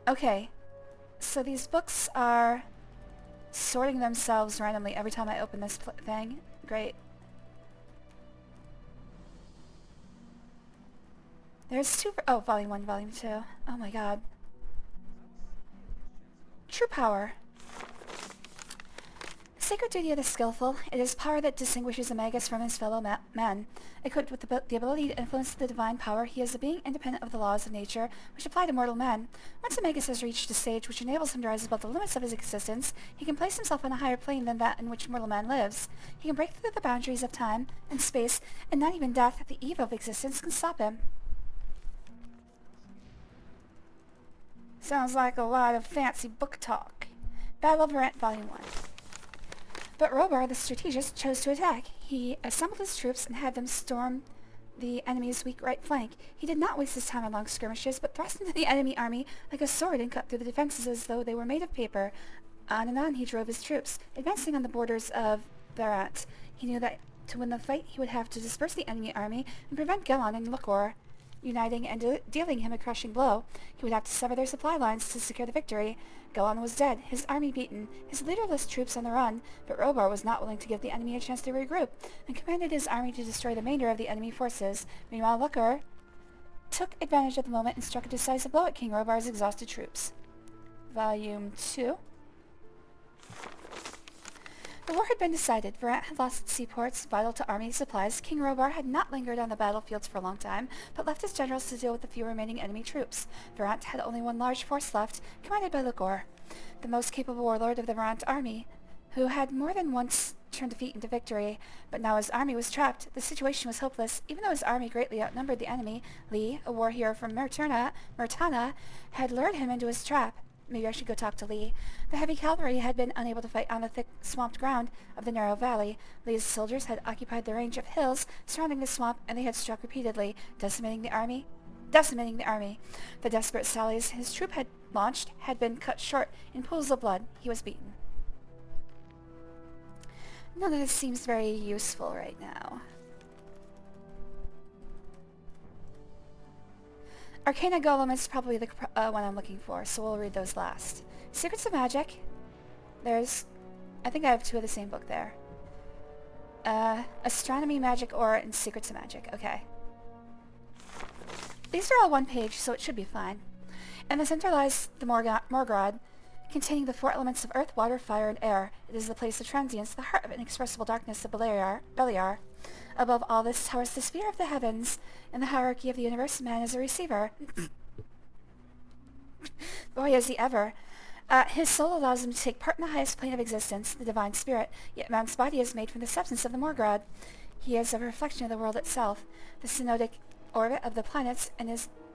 Okay, so these books are sorting themselves randomly every time I open this thing. Great. There's two... Oh, Volume 1, Volume 2. Oh my god. True power. Sacred duty of the skillful. It is power that distinguishes a magus from his fellow men. Equipped with the ability to influence the divine power, he is a being independent of the laws of nature, which apply to mortal men. Once a magus has reached a stage which enables him to rise above the limits of his existence, he can place himself on a higher plane than that in which mortal man lives. He can break through the boundaries of time and space, and not even death, the eve of existence, can stop him. Sounds like a lot of fancy book talk. Battle of Varant, Volume 1. But Robar, the strategist, chose to attack. He assembled his troops and had them storm the enemy's weak right flank. He did not waste his time on long skirmishes, but thrust into the enemy army like a sword and cut through the defenses as though they were made of paper. On and on he drove his troops, advancing on the borders of Varant. He knew that to win the fight he would have to disperse the enemy army and prevent Gelon and Lakor uniting and dealing him a crushing blow. He would have to sever their supply lines to secure the victory. Gelon was dead, his army beaten, his leaderless troops on the run, but Robar was not willing to give the enemy a chance to regroup, and commanded his army to destroy the remainder of the enemy forces. Meanwhile, Lakor took advantage of the moment and struck a decisive blow at King Robar's exhausted troops. Volume 2. The war had been decided. Varant had lost its seaports, vital to army supplies. King Robar had not lingered on the battlefields for a long time, but left his generals to deal with the few remaining enemy troops. Varant had only one large force left, commanded by Lakor, the most capable warlord of the Varant army, who had more than once turned defeat into victory. But now his army was trapped. The situation was hopeless. Even though his army greatly outnumbered the enemy, Lee, a war hero from Murtana, had lured him into his trap. Maybe I should go talk to Lee. The heavy cavalry had been unable to fight on the thick, swamped ground of the narrow valley. Lee's soldiers had occupied the range of hills surrounding the swamp, and they had struck repeatedly, decimating the army. The desperate sallies his troop had launched had been cut short in pools of blood. He was beaten. None of this seems very useful right now. Arcana Golem is probably the one I'm looking for, so we'll read those last. Secrets of Magic. I think I have two of the same book there. Astronomy, magic, aura, and secrets of magic. Okay. These are all one page, so it should be fine. In the center lies the Morgrad, containing the four elements of earth, water, fire, and air. It is the place of transience, the heart of inexpressible darkness of Beliar. Above all this towers the sphere of the heavens. In the hierarchy of the universe, man is a receiver. Boy, is he ever. His soul allows him to take part in the highest plane of existence, the divine spirit, yet man's body is made from the substance of the Morgrad. He is a reflection of the world itself, the synodic orbit of the planets, and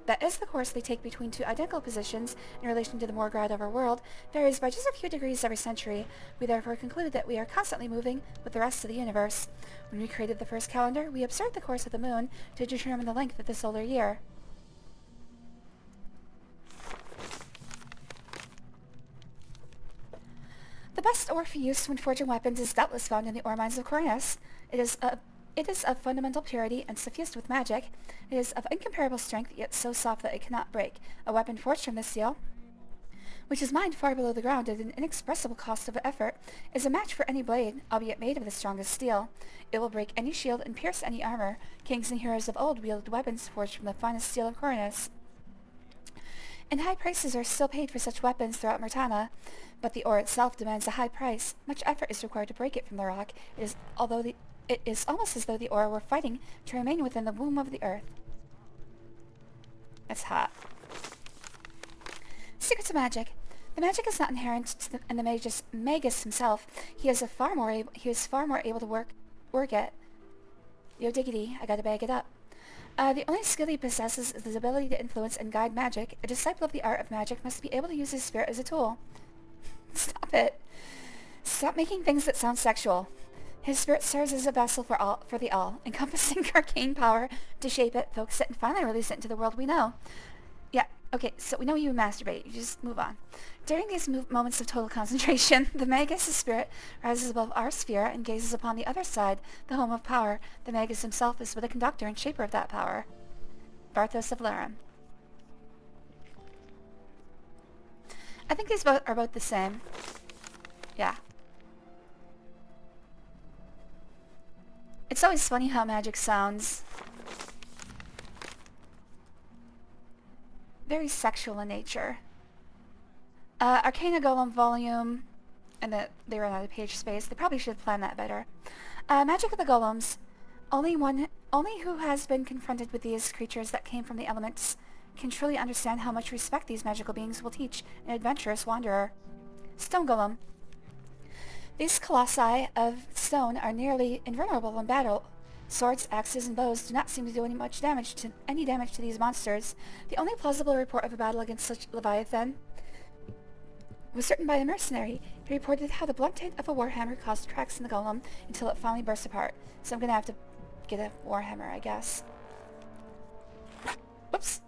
that is the course they take between two identical positions in relation to the Morgrad of our world, varies by just a few degrees every century. We therefore conclude that we are constantly moving with the rest of the universe. When we created the first calendar, we observed the course of the moon to determine the length of the solar year. The best ore for use when forging weapons is doubtless found in the ore mines of Cornus. It is of fundamental purity and suffused with magic. It is of incomparable strength, yet so soft that it cannot break. A weapon forged from this steel, which is mined far below the ground at an inexpressible cost of effort, is a match for any blade, albeit made of the strongest steel. It will break any shield and pierce any armor. Kings and heroes of old wielded weapons forged from the finest steel of Cornus. And high prices are still paid for such weapons throughout Myrtana, but the ore itself demands a high price. Much effort is required to break it from the rock. It is almost as though the ore were fighting to remain within the womb of the earth. That's hot. Secrets of magic. The magic is not inherent in the magus himself. He is far more able to work it. Yo diggity, I gotta bag it up. The only skill he possesses is the ability to influence and guide magic. A disciple of the art of magic must be able to use his spirit as a tool. Stop it. Stop making things that sound sexual. His spirit serves as a vessel for the all, encompassing arcane power to shape it, focus it, and finally release it into the world we know. Yeah, okay, so we know you masturbate. You just move on. During these moments of total concentration, the magus' spirit rises above our sphere and gazes upon the other side, the home of power. The magus himself is but the conductor and shaper of that power. Barthos of Laram. I think these are both the same. Yeah. It's always funny how magic sounds very sexual in nature. Arcana Golem volume, and they ran out of page space. They probably should have planned that better. Magic of the Golems. Only who has been confronted with these creatures that came from the elements can truly understand how much respect these magical beings will teach an adventurous wanderer. Stone Golem. These colossi of stone are nearly invulnerable in battle. Swords, axes, and bows do not seem to do any damage to these monsters. The only plausible report of a battle against such Leviathan was written by a mercenary. He reported how the blunt end of a warhammer caused cracks in the golem until it finally burst apart. So I'm gonna have to get a warhammer, I guess. Whoops.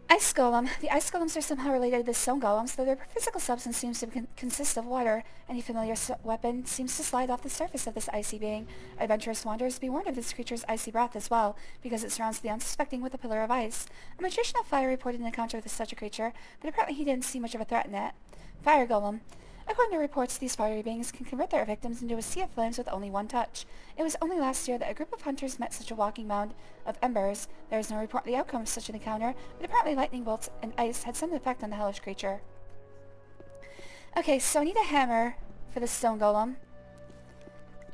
Ice Golem. The Ice Golems are somehow related to the Stone Golems, though their physical substance seems to consist of water. Any familiar weapon seems to slide off the surface of this icy being. Adventurous wanderers be warned of this creature's icy breath as well, because it surrounds the unsuspecting with a pillar of ice. A magician of fire reported an encounter with such a creature, but apparently he didn't see much of a threat in it. Fire Golem. According to reports, these fiery beings can convert their victims into a sea of flames with only one touch. It was only last year that a group of hunters met such a walking mound of embers. There is no report of the outcome of such an encounter, but apparently lightning bolts and ice had some effect on the hellish creature. Okay, so I need a hammer for the stone golem.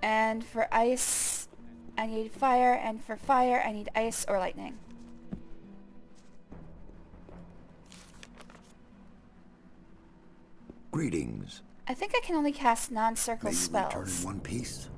And for ice, I need fire, and for fire, I need ice or lightning. Greetings. I think I can only cast non-circle May you spells. return in one piece.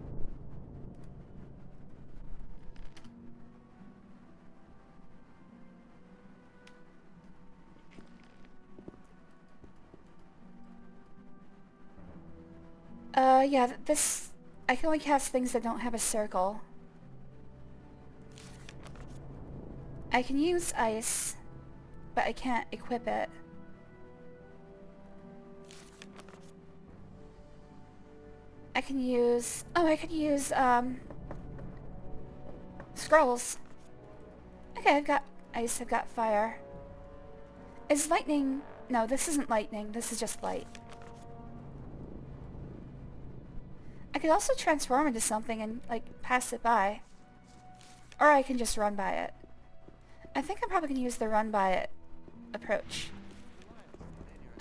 Yeah, this... I can only cast things that don't have a circle. I can use ice, but I can't equip it. I can use... Oh, I could use, scrolls. Okay, I've got ice, I've got fire. Is lightning... No, this isn't lightning, this is just light. could also transform into something and, like, pass it by. Or I can just run by it. I think I'm probably going to use the run by it approach.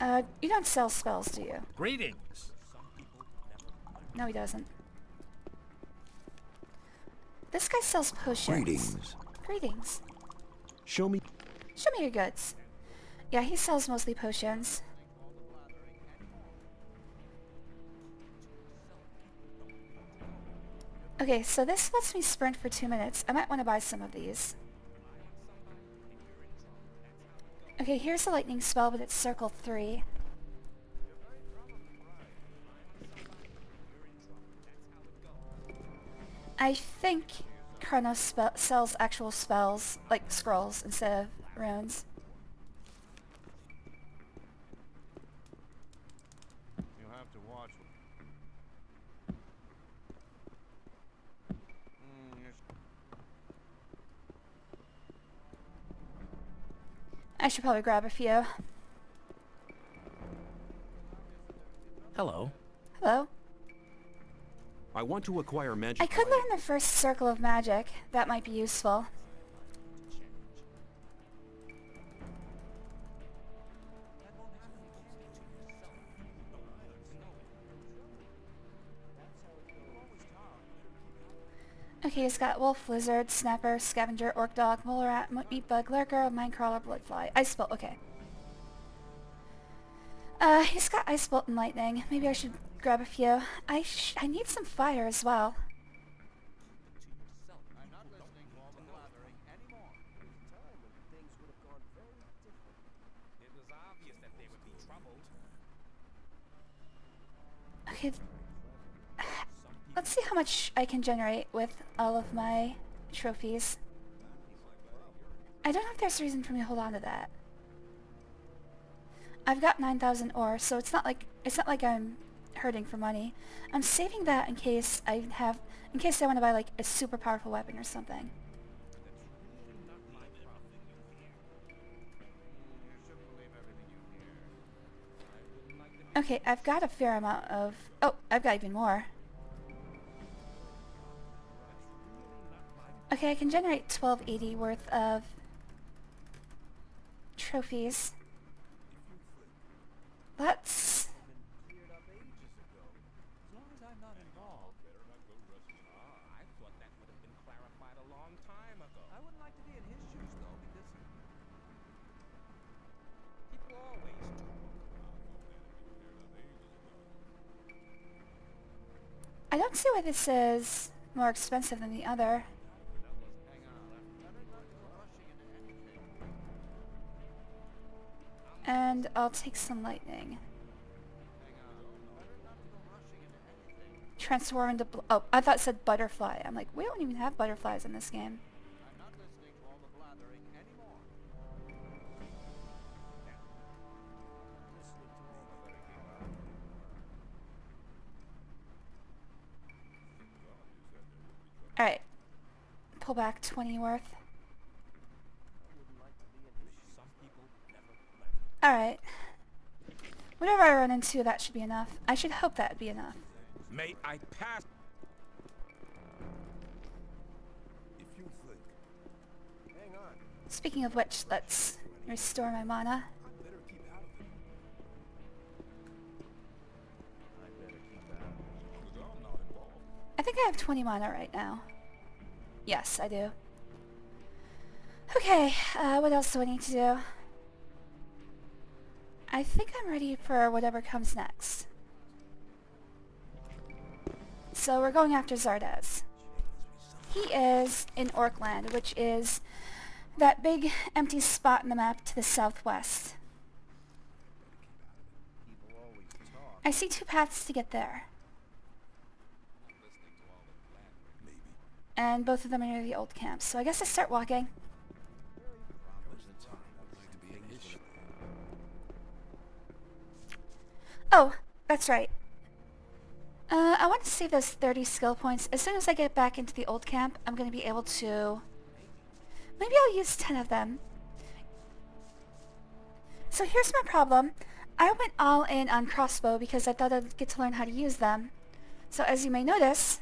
You don't sell spells, do you? Greetings. No, he doesn't. This guy sells potions. Greetings. Greetings. Show me. Show me your goods. Yeah, he sells mostly potions. Okay, so this lets me sprint for 2 minutes. I might want to buy some of these. Okay, here's a lightning spell, but it's circle 3. I think Chronos sells actual spells, like scrolls, instead of runes. You'll have to watch. I should probably grab a few. Hello. Hello? I want to acquire magic. I could learn the first circle of magic. That might be useful. Okay, it's got wolf, lizard, snapper, scavenger, orc dog, mole rat, meat bug, lurker, minecrawler, bloodfly. Ice bolt, okay. He's got ice bolt and lightning. Maybe I should grab a few. I need some fire as well. Okay. Let's see how much I can generate with all of my trophies. I don't know if there's a reason for me to hold on to that. I've got 9,000 ore, so it's not like I'm hurting for money. I'm saving that in case I want to buy like a super powerful weapon or something. Okay, I've got a fair amount of... Oh, I've got even more. Okay, I can generate 1280 worth of trophies. Let's... I don't see why this is more expensive than the other. And I'll take some lightning. Transform into... Oh, I thought it said butterfly. I'm like, we don't even have butterflies in this game. Alright. Pull back 20 worth. Alright. Whatever I run into, that should be enough. I should hope that would be enough. May I pass? Speaking of which, let's restore my mana. I think I have 20 mana right now. Yes, I do. Okay, what else do I need to do? I think I'm ready for whatever comes next. So we're going after Zardes. He is in Orcland, which is that big empty spot in the map to the southwest. I see 2 paths to get there. And both of them are near the old camp, so I guess I start walking. Oh, that's right. I want to save those 30 skill points. As soon as I get back into the old camp, I'm going to be able to... Maybe I'll use 10 of them. So here's my problem. I went all in on crossbow because I thought I'd get to learn how to use them. So as you may notice,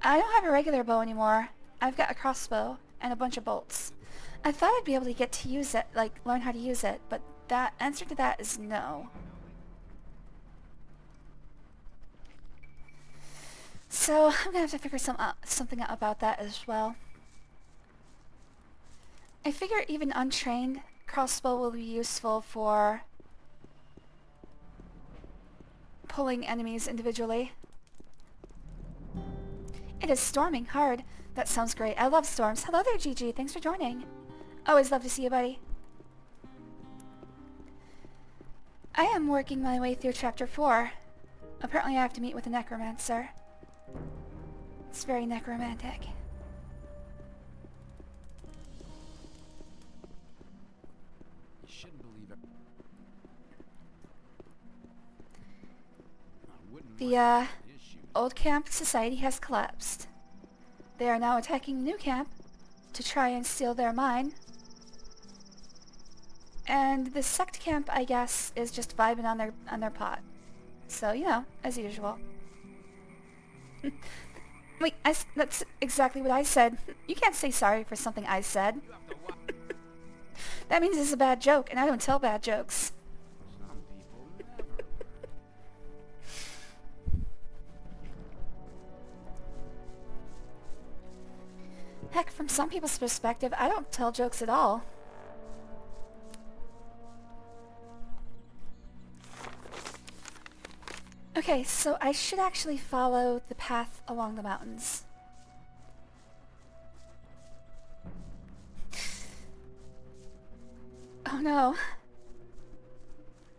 I don't have a regular bow anymore. I've got a crossbow and a bunch of bolts. I thought I'd be able to get to use it, like learn how to use it, but that answer to that is no. So I'm gonna have to figure something out about that as well. I figure even untrained, crossbow will be useful for pulling enemies individually. It is storming hard. That sounds great. I love storms. Hello there, GG. Thanks for joining. Always love to see you, buddy. I am working my way through Chapter 4. Apparently I have to meet with a necromancer. It's very necromantic. You shouldn't believe it. The old camp society has collapsed. They are now attacking the new camp to try and steal their mine. And the sect camp, I guess, is just vibing on their pot. So, you know, as usual. Wait, that's exactly what I said. You can't say sorry for something I said. That means it's a bad joke, and I don't tell bad jokes. Some people never. Heck, from some people's perspective, I don't tell jokes at all. Okay, so I should actually follow the path along the mountains. Oh no.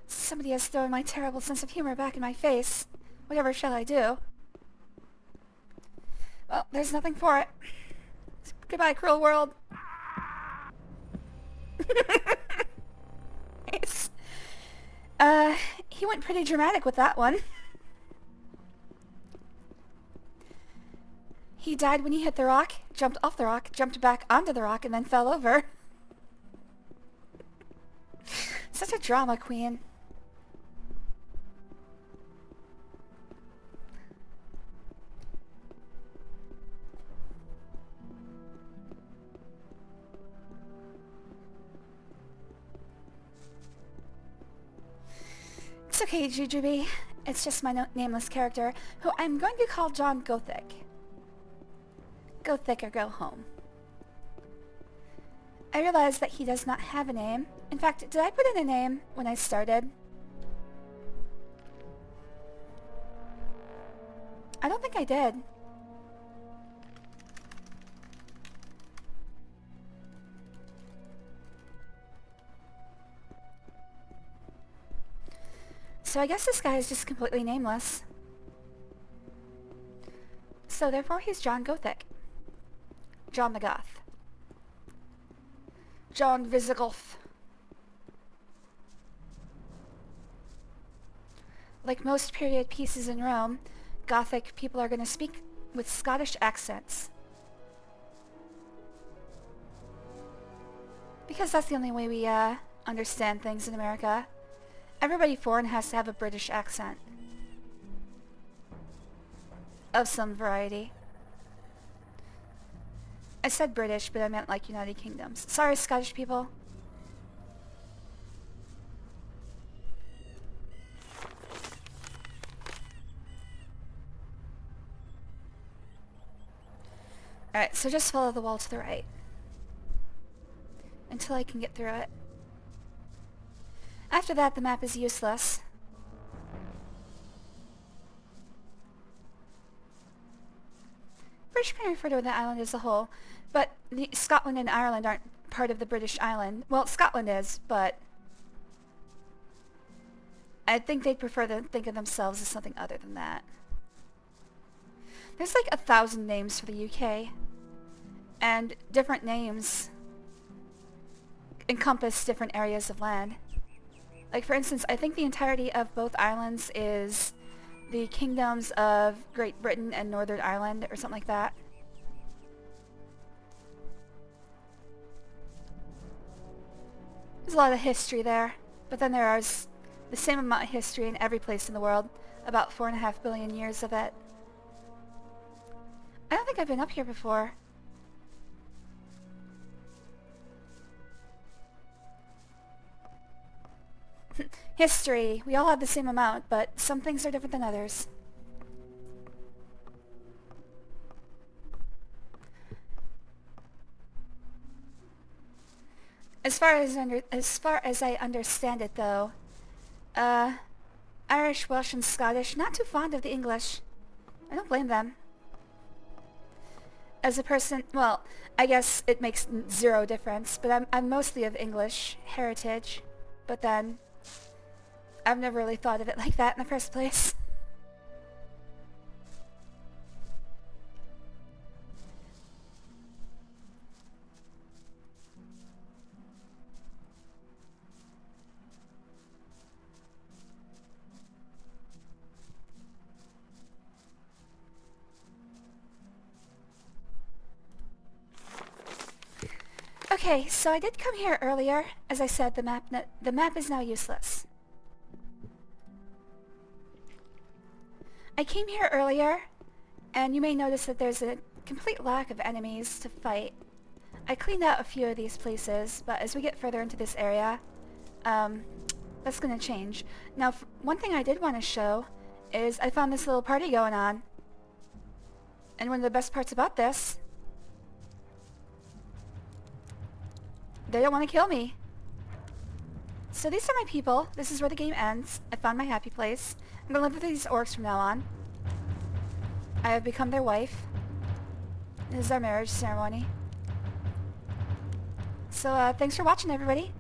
Somebody has thrown my terrible sense of humor back in my face. Whatever shall I do? Well, there's nothing for it. Goodbye, cruel world. Nice. He went pretty dramatic with that one. He died when he hit the rock, jumped off the rock, jumped back onto the rock, and then fell over. Such a drama queen. It's okay, Jujubee. It's just my nameless character, who I'm going to call John Gothic. Go thick or go home. I realize that he does not have a name. In fact, did I put in a name when I started? I don't think I did. So I guess this guy is just completely nameless. So therefore he's John Gothic. John the Goth. John Visigoth. Like most period pieces in Rome, Gothic people are going to speak with Scottish accents. Because that's the only way we understand things in America. Everybody foreign has to have a British accent. Of some variety. I said British, but I meant like United Kingdoms. Sorry, Scottish people. Alright, so just follow the wall to the right. Until I can get through it. After that, the map is useless. British can refer to the island as a whole, but Scotland and Ireland aren't part of the British island. Well, Scotland is, but I think they'd prefer to think of themselves as something other than that. There's like 1,000 names for the UK, and different names encompass different areas of land. Like, for instance, I think the entirety of both islands is the kingdoms of Great Britain and Northern Ireland, or something like that. There's a lot of history there, but then there is the same amount of history in every place in the world. about 4.5 billion years of it. I don't think I've been up here before. History. We all have the same amount, but some things are different than others. As far as I understand it, though, Irish, Welsh, and Scottish, not too fond of the English. I don't blame them. As a person, well, I guess it makes zero difference, but I'm mostly of English heritage. But then, I've never really thought of it like that in the first place. Okay, so I did come here earlier. As I said, the map is now useless. I came here earlier, and you may notice that there's a complete lack of enemies to fight. I cleaned out a few of these places, but as we get further into this area, that's going to change. Now, one thing I did want to show is I found this little party going on. And one of the best parts about this, they don't want to kill me. So these are my people. This is where the game ends. I found my happy place. I'm going to live with these orcs from now on. I have become their wife. This is our marriage ceremony. So thanks for watching, everybody.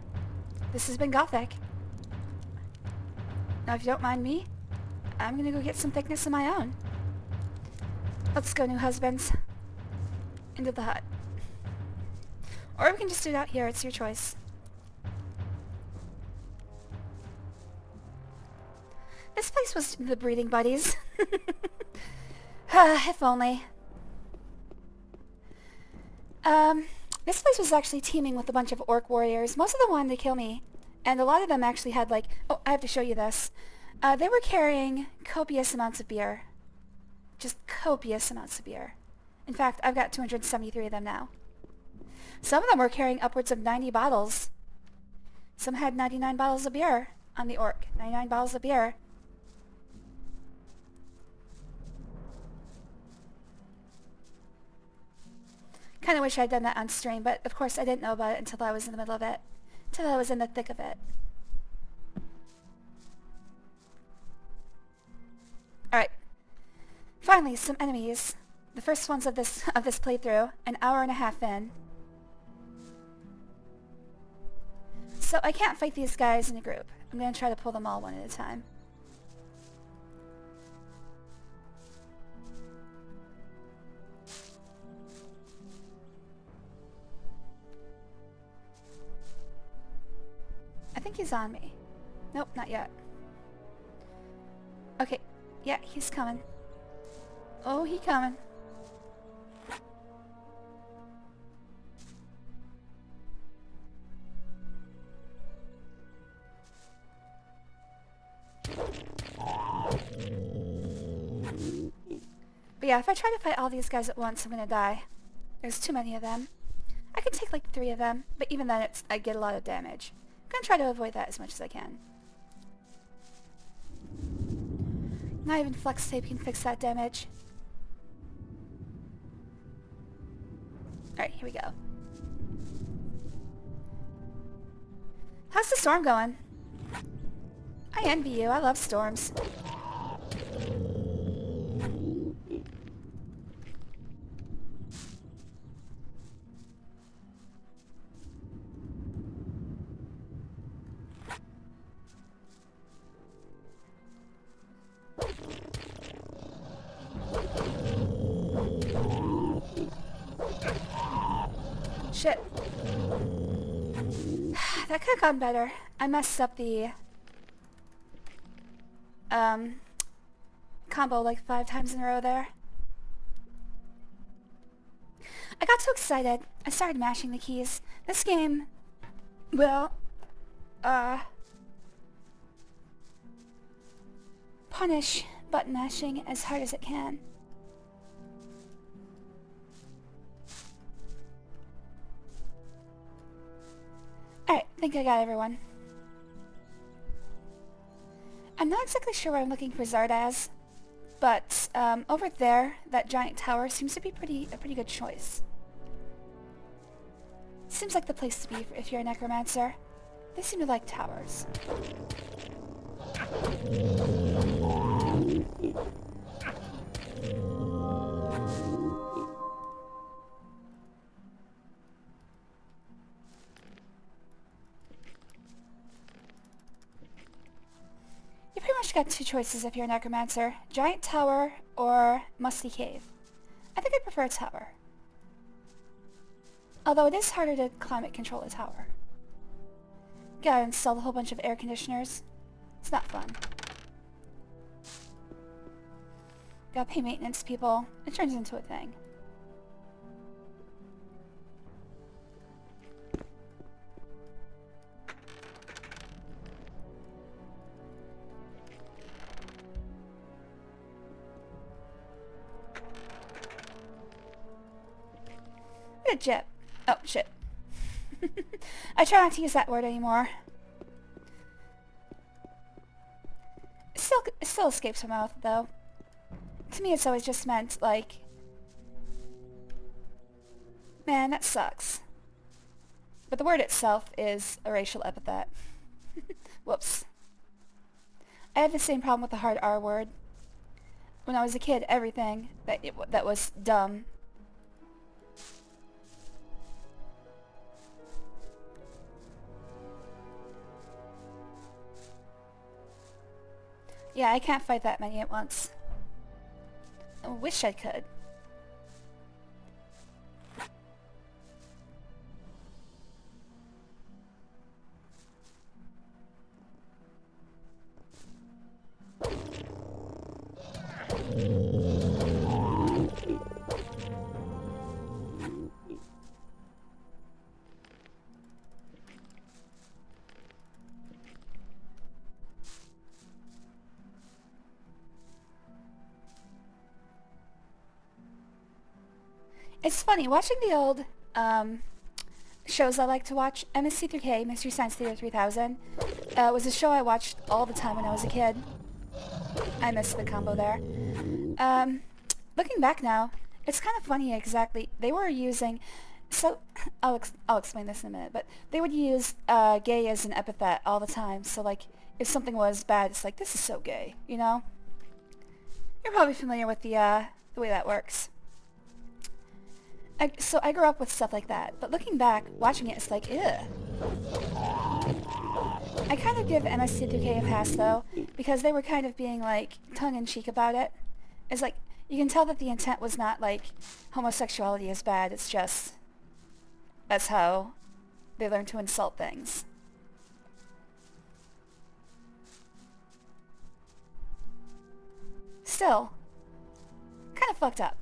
This has been Gothic. Now if you don't mind me, I'm going to go get some thickness of my own. Let's go, new husbands. Into the hut. Or we can just do it out here. It's your choice. This place was the breeding buddies. If only. This place was actually teeming with a bunch of orc warriors. Most of them wanted to kill me. And a lot of them actually had like... Oh, I have to show you this. They were carrying copious amounts of beer. Just copious amounts of beer. In fact, I've got 273 of them now. Some of them were carrying upwards of 90 bottles. Some had 99 bottles of beer on the orc. 99 bottles of beer. Kind of wish I'd done that on stream, but of course I didn't know about it until I was in the middle of it. Until I was in the thick of it. Alright. Finally, some enemies. The first ones of this playthrough, an hour and a half in. So I can't fight these guys in a group. I'm going to try to pull them all one at a time. I think he's on me. Nope, not yet. Okay, yeah, he's coming. Oh, he coming. But yeah, if I try to fight all these guys at once, I'm gonna die. There's too many of them. I can take like 3 of them, but even then I get a lot of damage. I'm gonna try to avoid that as much as I can. Not even flex tape can fix that damage. Alright, here we go. How's the storm going? I envy you. I love storms. Shit. That could have gone better. I messed up the combo like 5 times in a row there. I got too excited. I started mashing the keys. This game will punish button mashing as hard as it can. Alright, I think I got everyone. I'm not exactly sure what I'm looking for Zardoz, but over there, that giant tower seems to be a pretty good choice. Seems like the place to be if you're a necromancer. They seem to like towers. You pretty much got two choices if you're a necromancer. Giant tower or musty cave. I think I prefer a tower. Although it is harder to climate control a tower. Gotta install a whole bunch of air conditioners. It's not fun. Gotta pay maintenance people. It turns into a thing. Good jip. Oh, shit. I try not to use that word anymore. It still escapes my mouth, though. To me, it's always just meant, like... Man, that sucks. But the word itself is a racial epithet. Whoops. I have the same problem with the hard R word. When I was a kid, everything that was dumb... Yeah, I can't fight that many at once. I wish I could. It's funny, watching the old shows I like to watch, MSC3K, Mystery Science Theater 3000, was a show I watched all the time when I was a kid. I missed the combo there. Looking back now, it's kind of funny exactly. They were using... So, I'll explain this in a minute, but they would use gay as an epithet all the time. So, like, if something was bad, it's like, this is so gay, you know? You're probably familiar with the way that works. So I grew up with stuff like that, but looking back, watching it, it's like, ew. I kind of give MST3K a pass, though, because they were kind of being, like, tongue-in-cheek about it. It's like, you can tell that the intent was not, like, homosexuality is bad, it's just, that's how they learn to insult things. Still, kind of fucked up.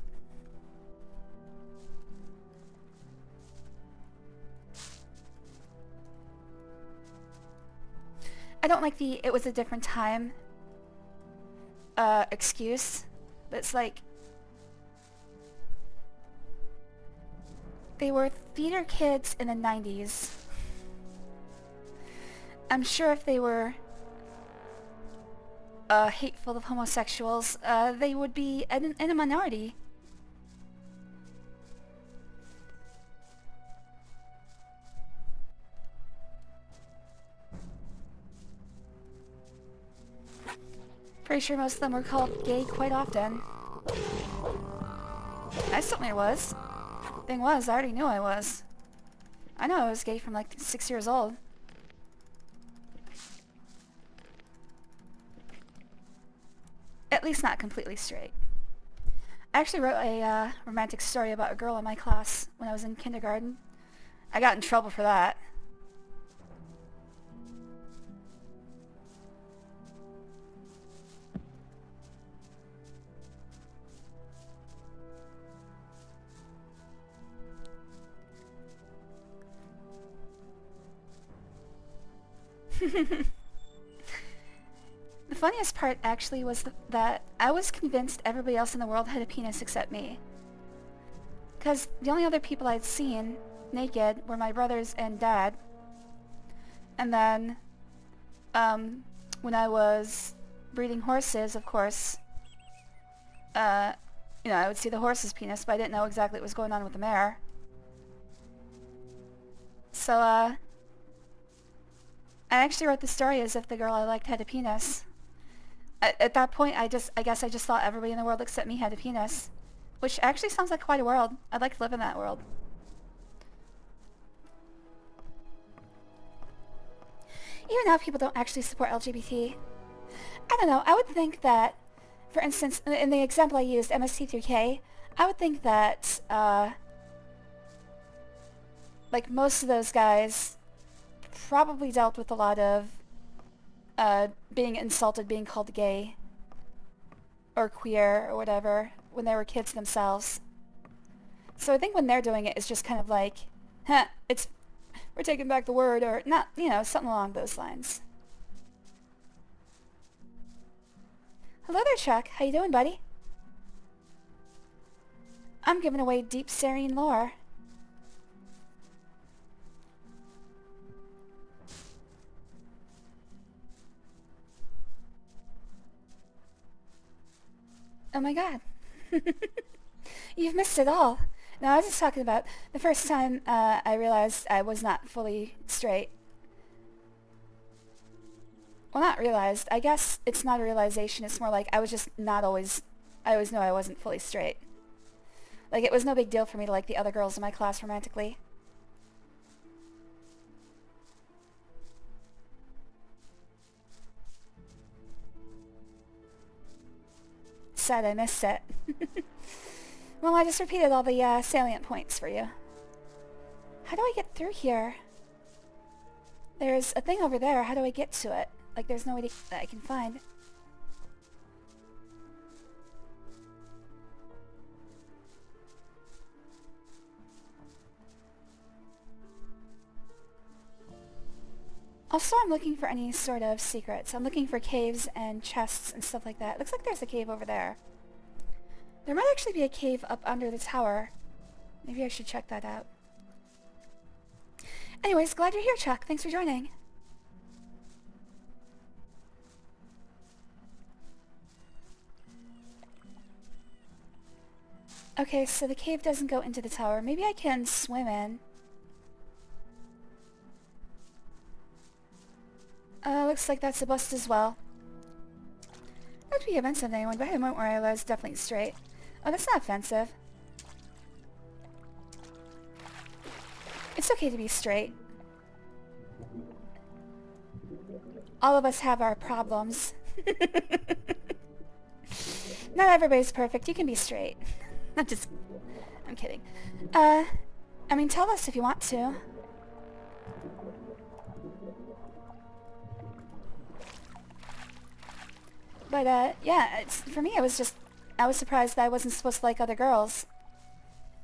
I don't like the "it was a different time" excuse. But it's like... They were theater kids in the 90s. I'm sure if they were hateful of homosexuals, they would be in a minority. Pretty sure most of them were called gay quite often. I certainly was. Thing was, I already knew I was. I know I was gay from like 6 years old. At least not completely straight. I actually wrote a romantic story about a girl in my class when I was in kindergarten. I got in trouble for that. The The funniest part actually was that I was convinced everybody else in the world had a penis except me. Because the only other people I'd seen naked were my brothers and dad. And then, when I was breeding horses, of course, you know, I would see the horse's penis, but I didn't know exactly what was going on with the mare. So, I actually wrote the story as if the girl I liked had a penis. At that point, I guess I just thought everybody in the world except me had a penis. Which actually sounds like quite a world. I'd like to live in that world. Even now, people don't actually support LGBT. I don't know, I would think that, for instance, in the example I used, MST3K, I would think that, like, most of those guys probably dealt with a lot of, being insulted, being called gay, or queer, or whatever, when they were kids themselves. So I think when they're doing it, it's just kind of like, huh, we're taking back the word, or not, you know, something along those lines. Hello there, Chuck. How you doing, buddy? I'm giving away deep Sarian lore. Oh my god. You've missed it all. No, I was just talking about the first time I realized I was not fully straight. Well, not realized. I guess it's not a realization. It's more like I was just not always... I always knew I wasn't fully straight. Like, it was no big deal for me to like the other girls in my class romantically. Sad I missed it. Well, I just repeated all the salient points for you. How do I get through here? There's a thing over there. How do I get to it? Like, there's no way that I can find. Also, I'm looking for any sort of secrets. I'm looking for caves and chests and stuff like that. Looks like there's a cave over there. There might actually be a cave up under the tower. Maybe I should check that out. Anyways, glad you're here, Chuck. Thanks for joining. Okay, so the cave doesn't go into the tower. Maybe I can swim in. Looks like that's a bust as well. Not to be offensive to anyone, but I had a moment where I was definitely straight. Oh, that's not offensive. It's okay to be straight. All of us have our problems. Not everybody's perfect. You can be straight. Not just... I'm kidding. I mean, tell us if you want to. But, yeah, for me, it was just... I was surprised that I wasn't supposed to like other girls.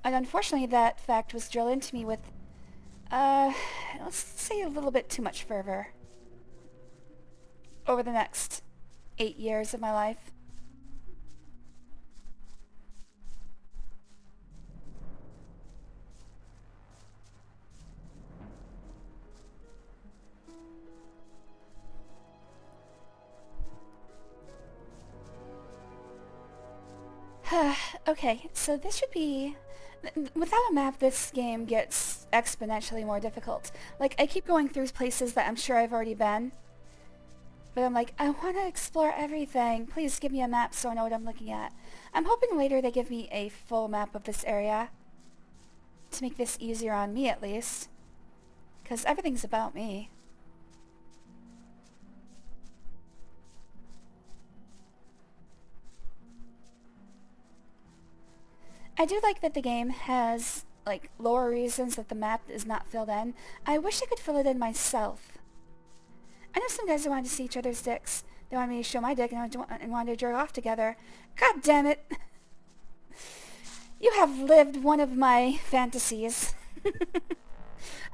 And unfortunately, that fact was drilled into me with, let's say a little bit too much fervor. Over the next 8 years of my life. Okay, so this should be... Without a map, this game gets exponentially more difficult. Like, I keep going through places that I'm sure I've already been. But I'm like, I want to explore everything. Please give me a map so I know what I'm looking at. I'm hoping later they give me a full map of this area. To make this easier on me, at least. Because everything's about me. I do like that the game has, like, lower reasons that the map is not filled in. I wish I could fill it in myself. I know some guys that wanted to see each other's dicks. They wanted me to show my dick and wanted to jerk off together. God damn it! You have lived one of my fantasies.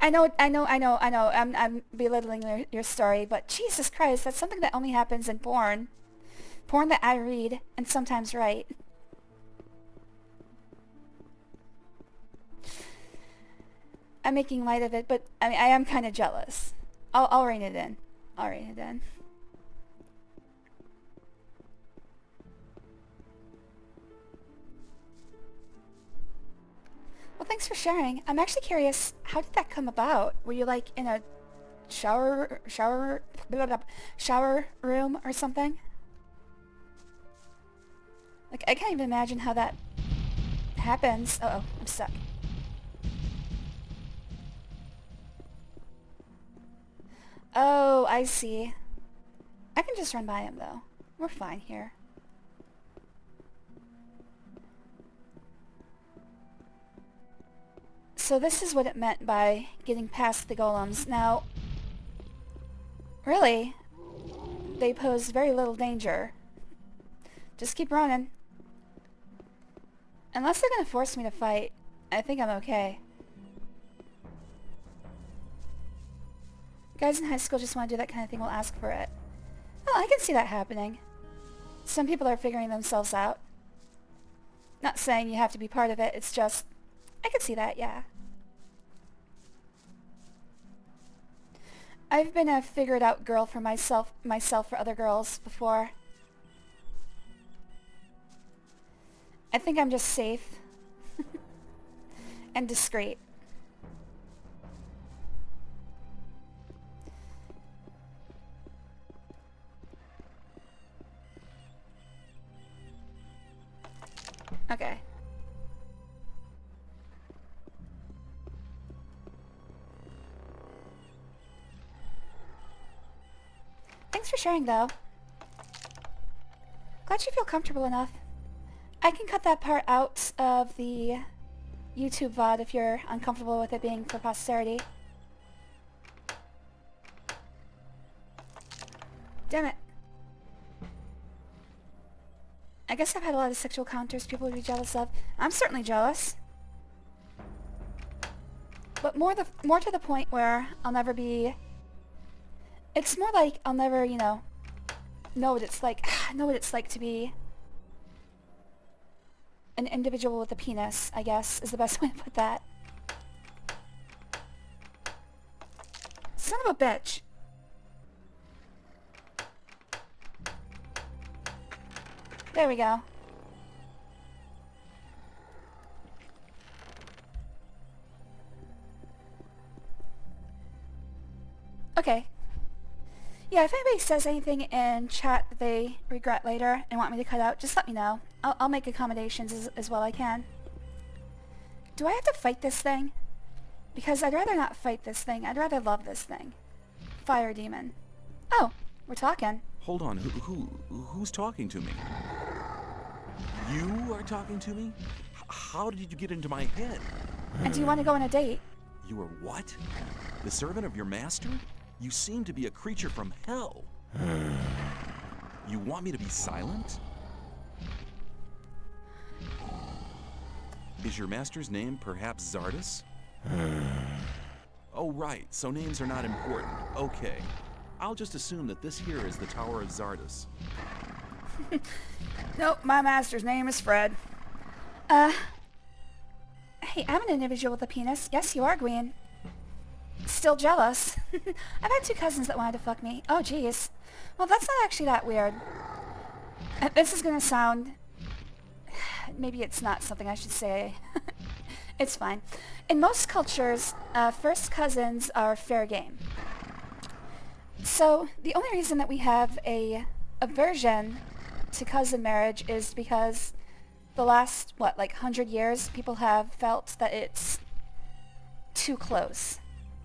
I'm belittling your story, but Jesus Christ, that's something that only happens in porn. Porn that I read and sometimes write. I'm making light of it, but I mean, I am kind of jealous. I'll rein it in. I'll rein it in. Well, thanks for sharing. I'm actually curious, how did that come about? Were you like in a shower room or something? Like, I can't even imagine how that happens. Uh-oh, I'm stuck. Oh, I see. I can just run by him, though. We're fine here. So this is what it meant by getting past the golems. Now, really, they pose very little danger. Just keep running. Unless they're gonna force me to fight, I think I'm okay. Guys in high school just want to do that kind of thing, will ask for it. Well, I can see that happening. Some people are figuring themselves out. Not saying you have to be part of it, it's just, I can see that, yeah. I've been a figure-it-out girl for myself for other girls before. I think I'm just safe. And discreet. Okay. Thanks for sharing, though. Glad you feel comfortable enough. I can cut that part out of the YouTube VOD if you're uncomfortable with it being for posterity. Damn it. I guess I've had a lot of sexual encounters people would be jealous of. I'm certainly jealous. But more to the point where I'll never be... It's more like I'll never, you know what it's like. Know what it's like to be an individual with a penis, I guess, is the best way to put that. Son of a bitch. There we go. Okay. Yeah, if anybody says anything in chat that they regret later and want me to cut out, just let me know. I'll make accommodations as well I can. Do I have to fight this thing? Because I'd rather not fight this thing. I'd rather love this thing. Fire demon. Oh, we're talking. Hold on, who's talking to me? You are talking to me? How did you get into my head? And do you want to go on a date? You are what? The servant of your master? You seem to be a creature from hell. You want me to be silent? Is your master's name perhaps Zardus? Oh, right, so names are not important. Okay. I'll just assume that this here is the Tower of Zardus. Nope, my master's name is Fred. Hey, I'm an individual with a penis. Yes, you are, Gwen. Still jealous. I've had 2 cousins that wanted to fuck me. Oh, jeez. Well, that's not actually that weird. This is gonna sound... Maybe it's not something I should say. It's fine. In most cultures, first cousins are fair game. So, the only reason that we have a aversion to cousin marriage is because the last, 100 years, people have felt that it's too close.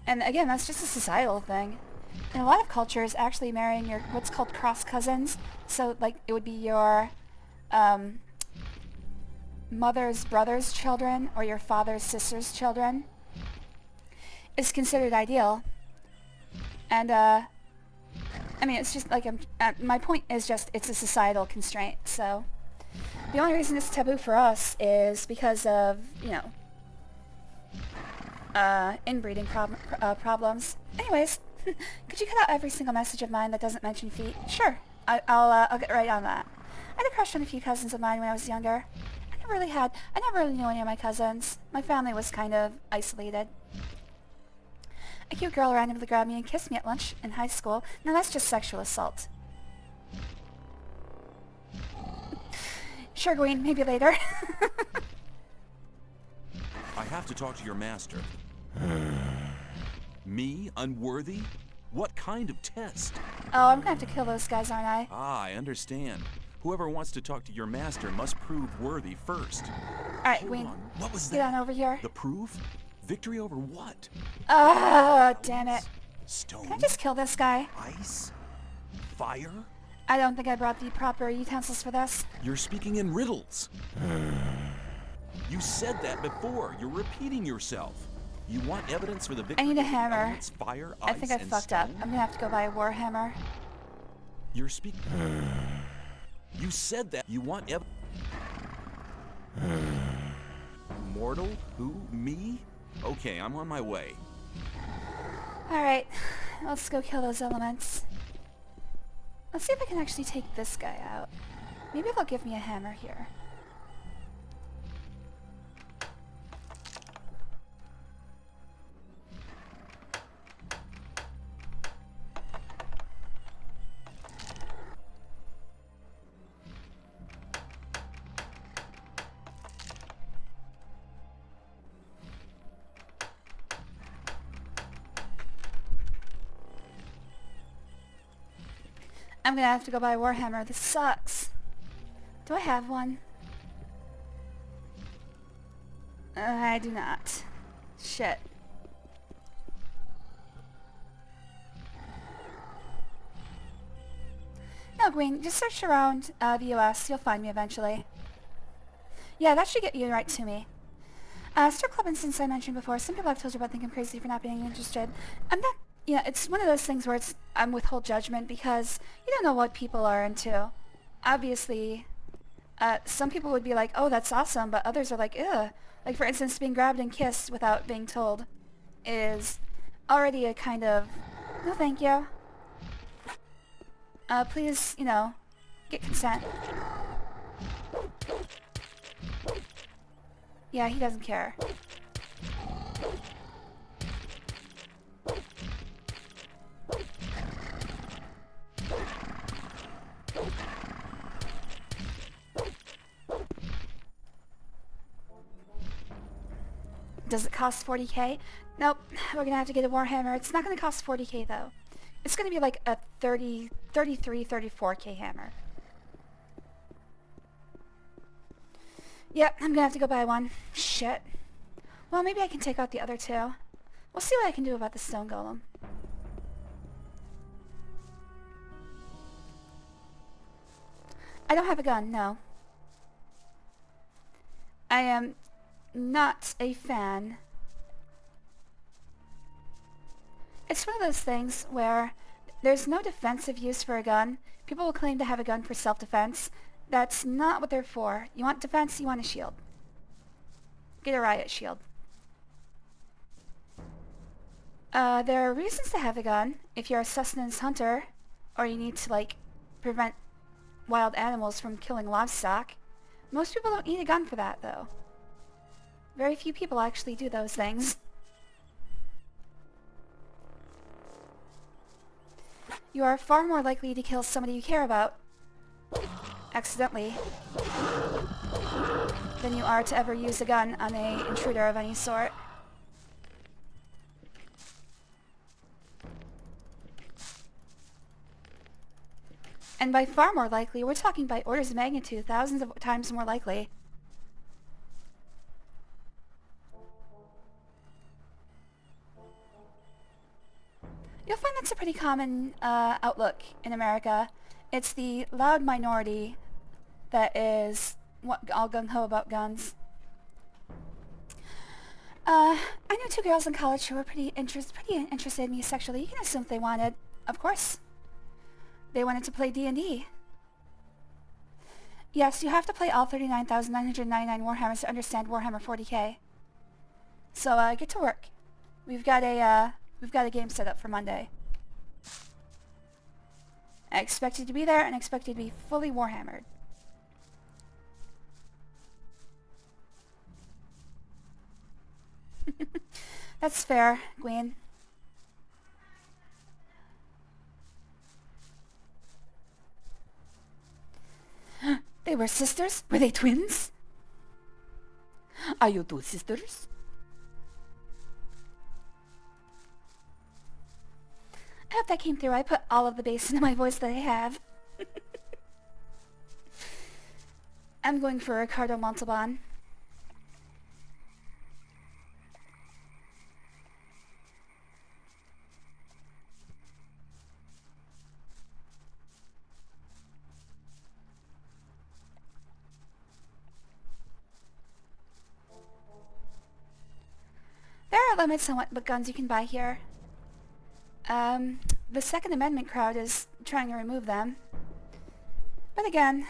And again, that's just a societal thing. In a lot of cultures, actually marrying your, what's called cross cousins, so it would be your mother's brother's children or your father's sister's children, is considered ideal. And, I mean, it's just my point is just, it's a societal constraint, so. The only reason it's taboo for us is because of, inbreeding problems. Anyways, could you cut out every single message of mine that doesn't mention feet? Sure. I'll get right on that. I had a crush on a few cousins of mine when I was younger. I never really knew any of my cousins. My family was kind of isolated. A cute girl randomly grabbed me and kissed me at lunch in high school. Now that's just sexual assault. Sure, Gwen, maybe later. I have to talk to your master. Me? Unworthy? What kind of test? Oh, I'm gonna have to kill those guys, aren't I? Ah, I understand. Whoever wants to talk to your master must prove worthy first. Alright, Gwen. What was that? Get on over here. The proof? Victory over what? Ah, damn it. Stone? Can I just kill this guy? Ice? Fire? I don't think I brought the proper utensils for this. You're speaking in riddles. You said that before. You're repeating yourself. You want evidence for the victory? I need a of the hammer. elements, fire, I think I ice, and fucked up. stone? I'm gonna have to go buy a war hammer. You're speaking. You said that. You want evidence. Mortal? Who? Me? Okay, I'm on my way. Alright, let's go kill those elements. Let's see if I can actually take this guy out. Maybe they'll give me a hammer here. I'm gonna have to go buy a warhammer. This sucks. Do I have one? I do not. Shit. No, Green, just search around the US. You'll find me eventually. Yeah, that should get you right to me. Strip club instance I mentioned before. Some people have told you about think I'm crazy for not being interested. I'm not... You know, it's one of those things where I'm withhold judgment because you don't know what people are into. Obviously, some people would be like, oh, that's awesome, but others are like, ugh. Like, for instance, being grabbed and kissed without being told is already a kind of, no thank you. Please, you know, get consent. Yeah, he doesn't care. Does it cost 40k? Nope, we're gonna have to get a warhammer. It's not gonna cost 40k though. It's gonna be like a 34k hammer. Yep, I'm gonna have to go buy one. Shit. Well, maybe I can take out the other two. We'll see what I can do about the stone golem. I don't have a gun, no. I am not a fan. It's one of those things where there's no defensive use for a gun. People will claim to have a gun for self-defense. That's not what they're for. You want defense, you want a shield. Get a riot shield. There are reasons to have a gun. If you're a sustenance hunter, or you need to, like, prevent wild animals from killing livestock. Most people don't need a gun for that, though. Very few people actually do those things. You are far more likely to kill somebody you care about, accidentally, than you are to ever use a gun on an intruder of any sort. And by far more likely, we're talking by orders of magnitude, thousands of times more likely. You'll find that's a pretty common outlook in America. It's the loud minority that is all gung-ho about guns. I knew two girls in college who were pretty interested in me sexually. You can assume if they wanted. Of course. They wanted to play D&D. Yes, you have to play all 39,999 Warhammers to understand Warhammer 40k. So, get to work. we've got a game set up for Monday. I expect you to be there and expect you to be fully warhammered. That's fair, Gwen. They were sisters? Were they twins? Are you two sisters? I hope that came through. I put all of the bass into my voice that I have. I'm going for Ricardo Montalban. There are limits on what guns you can buy here. The Second Amendment crowd is trying to remove them. But again,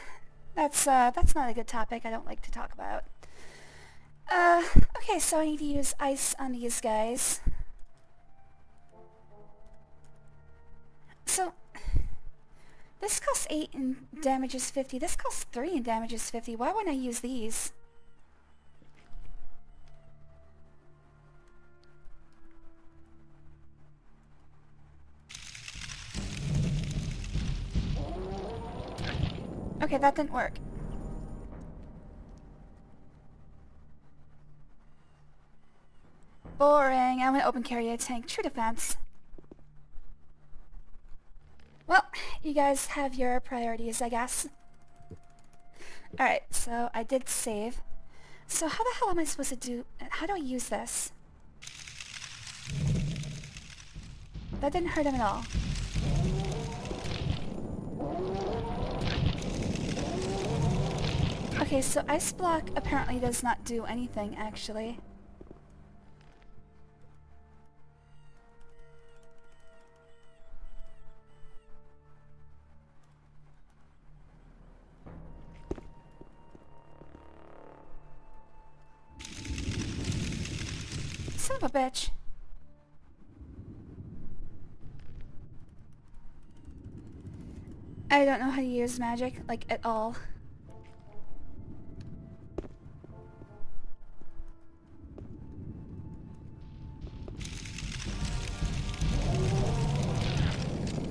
that's not a good topic I don't like to talk about. Okay, so I need to use ice on these guys. So, this costs 8 and damages 50. This costs 3 and damages 50. Why wouldn't I use these? Okay, that didn't work. Boring. I'm gonna open carry a tank. True defense. Well, you guys have your priorities, I guess. Alright, so I did save. So how the hell am I supposed to do... How do I use this? That didn't hurt him at all. Okay, so Ice Block apparently does not do anything, actually. Son of a bitch. I don't know how to use magic, like, at all.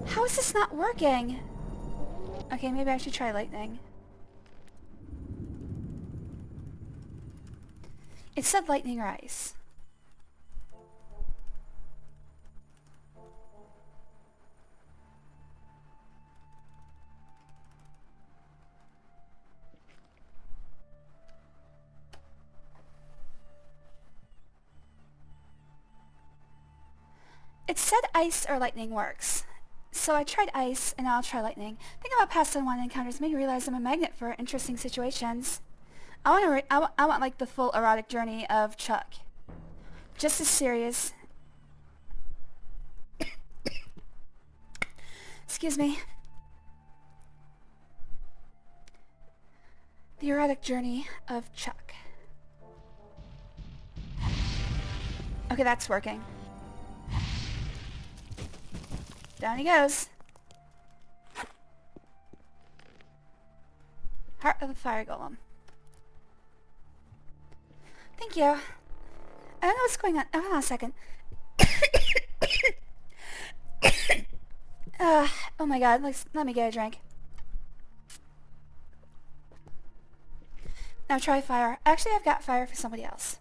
How is this not working? Okay, maybe I should try lightning. It said lightning or ice. It said ice or lightning works. So I tried ice, and now I'll try lightning. Thinking about past unwanted encounters made me realize I'm a magnet for interesting situations. I want like the full erotic journey of Chuck. Just as serious. Excuse me. The erotic journey of Chuck. Okay, that's working. Down he goes. Heart of the Fire Golem. Thank you. I don't know what's going on. Oh, hold on a second. Oh my god, let me get a drink. Now try fire. Actually, I've got fire for somebody else.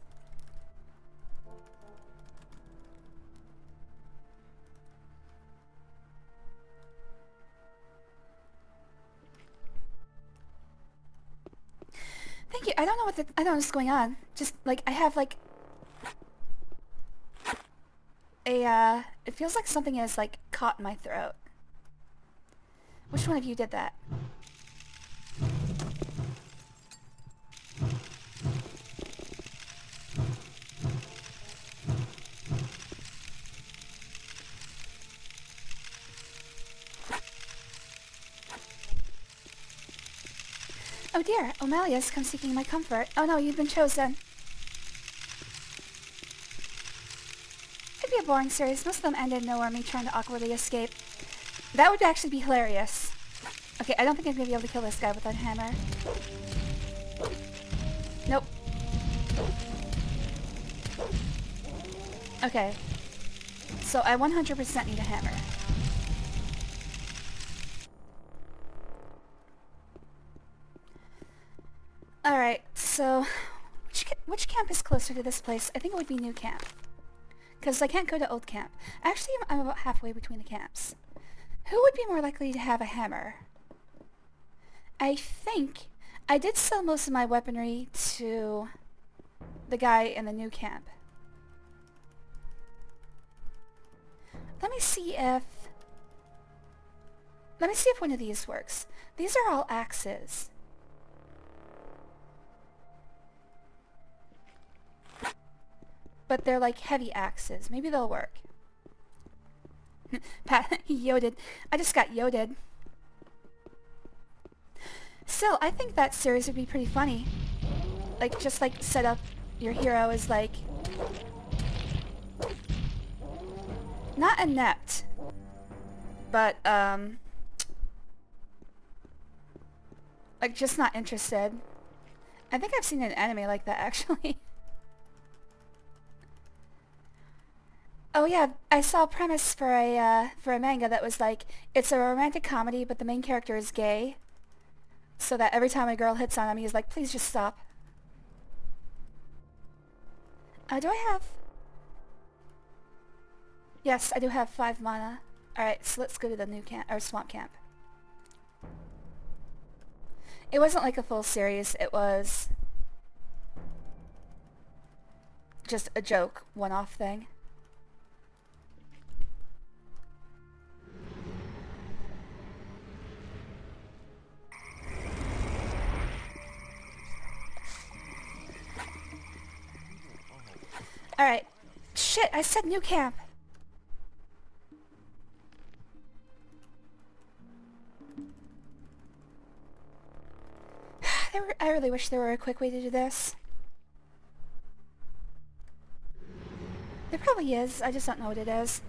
Thank you. I don't know what's going on. Just like I have like a it feels like something is like caught in my throat. Which one of you did that? Oh dear, O'Malius come seeking my comfort. Oh no, you've been chosen. to be a boring series. Most of them end in nowhere, me trying to awkwardly escape. That would actually be hilarious. Okay, I don't think I'm going to be able to kill this guy with that hammer. Nope. Okay. So I 100% need a hammer. Alright, so which camp is closer to this place? I think it would be New Camp. Because I can't go to Old Camp. Actually, I'm about halfway between the camps. Who would be more likely to have a hammer? I think I did sell most of my weaponry to the guy in the New Camp. Let me see if one of these works. These are all axes. But they're like heavy axes. Maybe they'll work. Pat, yoded. I just got yoded. Still, I think that series would be pretty funny. Like, just like set up your hero as like... not inept. But, like, just not interested. I think I've seen an anime like that, actually. Oh yeah, I saw a premise for a manga that was like, it's a romantic comedy, but the main character is gay. So that every time a girl hits on him, he's like, please just stop. Do I have... Yes, I do have 5 mana. Alright, so let's go to the new camp, or swamp camp. It wasn't like a full series, it was just a joke, one-off thing. Alright. Shit, I said new camp. I really wish there were a quick way to do this. There probably is, I just don't know what it is.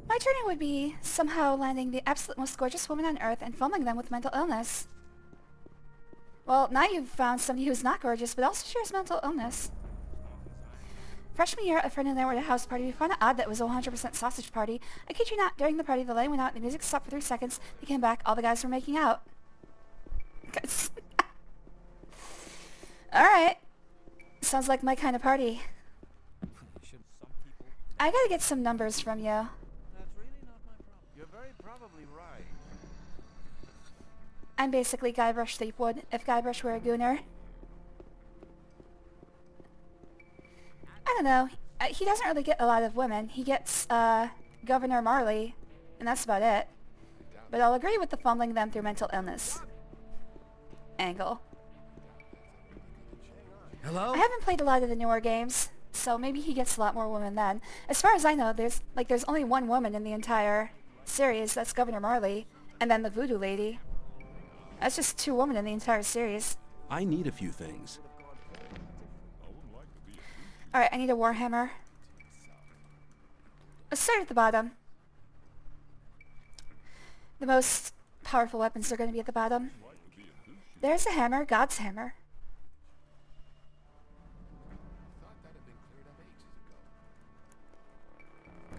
My journey would be somehow landing the absolute most gorgeous woman on Earth and filming them with mental illness. Well, now you've found somebody who's not gorgeous, but also shares mental illness. Freshman year, a friend and I were at a house party. We found it odd that it was a 100% sausage party. I kid you not, during the party, the light went out, the music stopped for 3 seconds, they came back, all the guys were making out. Alright. Sounds like my kind of party. I gotta get some numbers from you. That's really not my problem. You're very probably right. I'm basically Guybrush Threepwood, if Guybrush were a gooner. I don't know. He doesn't really get a lot of women. He gets, Governor Marley, and that's about it. But I'll agree with the fumbling them through mental illness angle. Hello? I haven't played a lot of the newer games, so maybe he gets a lot more women then. As far as I know, there's only one woman in the entire series, that's Governor Marley, and then the voodoo lady. That's just 2 women in the entire series. I need a few things. Alright, I need a warhammer. Let's start at the bottom. The most powerful weapons are going to be at the bottom. There's a hammer, God's hammer.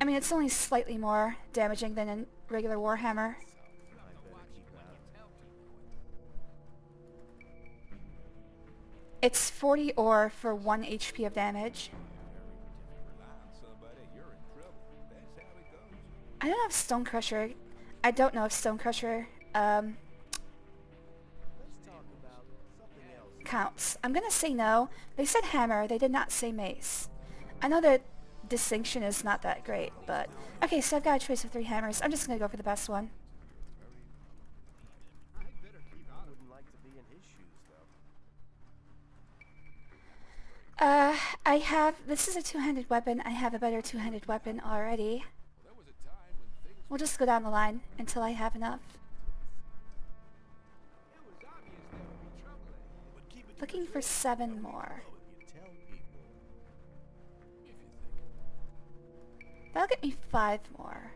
I mean, it's only slightly more damaging than a regular warhammer. It's 40 ore for 1 HP of damage. I don't know if Stone Crusher... I don't know if Stone Crusher, counts. I'm gonna say no. They said hammer, they did not say mace. I know that distinction is not that great, but... Okay, so I've got a choice of 3 hammers. I'm just gonna go for the best one. I have... This is a 2-handed weapon. I have a better 2-handed weapon already. We'll just go down the line until I have enough. Looking for 7 more. That'll get me 5 more.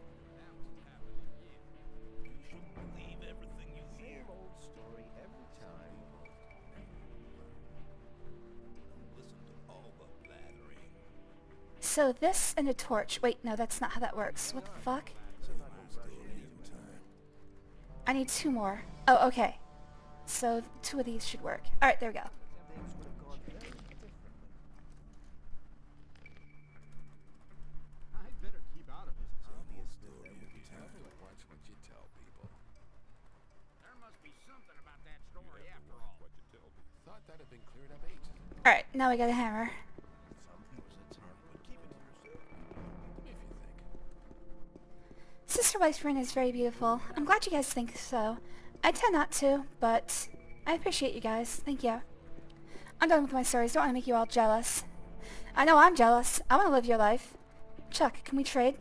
So this and a torch. Wait, no, that's not how that works. What the fuck? I need 2 more. Oh, okay. So 2 of these should work. Alright, there we go. Alright, now we got a hammer. Sister Wife's Ring is very beautiful. I'm glad you guys think so. I tend not to, but I appreciate you guys. Thank you. I'm done with my stories. Don't want to make you all jealous. I know I'm jealous. I want to live your life. Chuck, can we trade?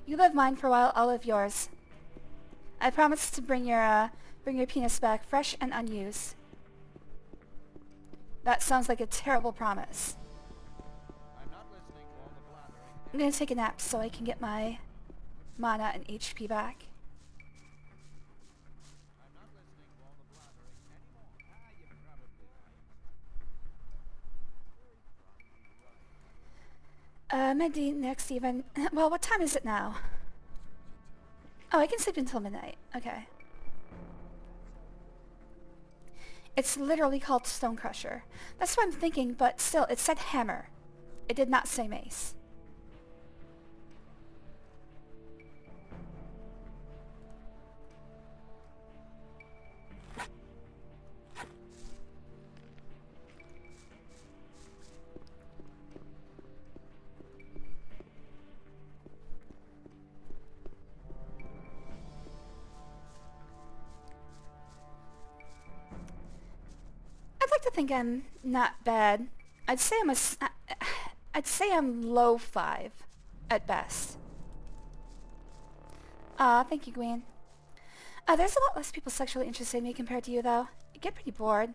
You live mine for a while, I'll live yours. I promise to bring your penis back fresh and unused. That sounds like a terrible promise. I'm gonna take a nap so I can get my mana and HP back. Midday next even. Well, what time is it now? Oh, I can sleep until midnight. Okay. It's literally called Stone Crusher. That's what I'm thinking, but still, it said hammer. It did not say mace. I think I'm not bad. I'd say I'm low 5 at best. Aw, thank you, Gwen. There's a lot less people sexually interested in me compared to you, though. I get pretty bored.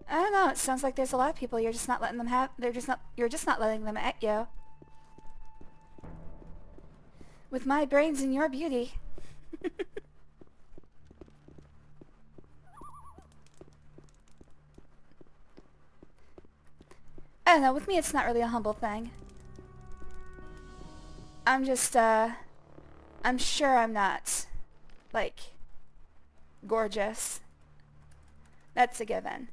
I don't know, it sounds like there's a lot of people you're just not letting them have, you're just not letting them at you. With my brains and your beauty. I don't know, with me it's not really a humble thing. I'm just, I'm sure I'm not, like, gorgeous. That's a given.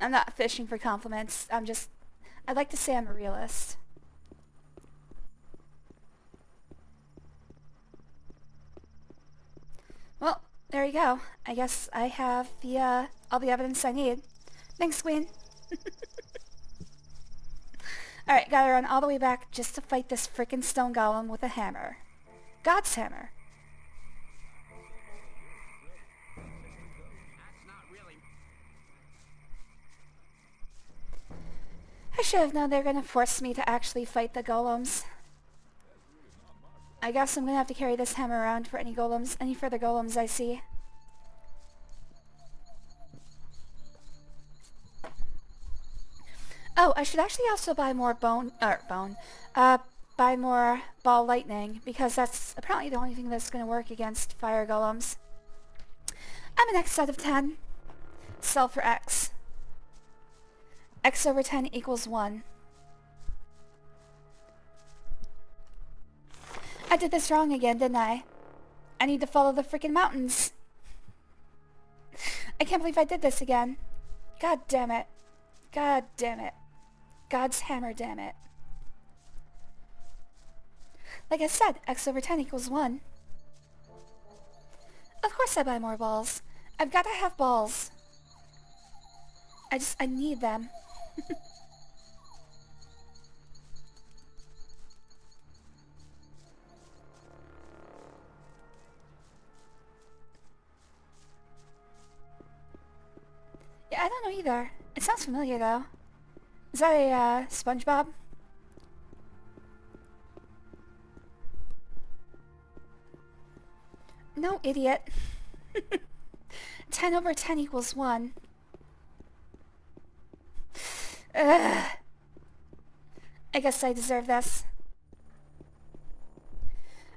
I'm not fishing for compliments, I'd like to say I'm a realist. Well, there you go. I guess I have the, all the evidence I need. Thanks, Queen. Alright, gotta run all the way back just to fight this frickin' stone golem with a hammer. God's hammer. I should have known they were gonna force me to actually fight the golems. I guess I'm gonna have to carry this hammer around for any further golems I see. Oh, I should actually also buy more buy more ball lightning, because that's apparently the only thing that's gonna work against fire golems. I'm an X out of 10. Sell for X. X over 10 equals 1. I did this wrong again, didn't I? I need to follow the freaking mountains. I can't believe I did this again. God damn it. God damn it. God's hammer, damn it. Like I said, X over 10 equals 1. Of course I buy more balls. I've got to have balls. I need them. Yeah, I don't know either. It sounds familiar, though. Is that a, SpongeBob? No, idiot. 10 over 10 equals 1. Ugh. I guess I deserve this.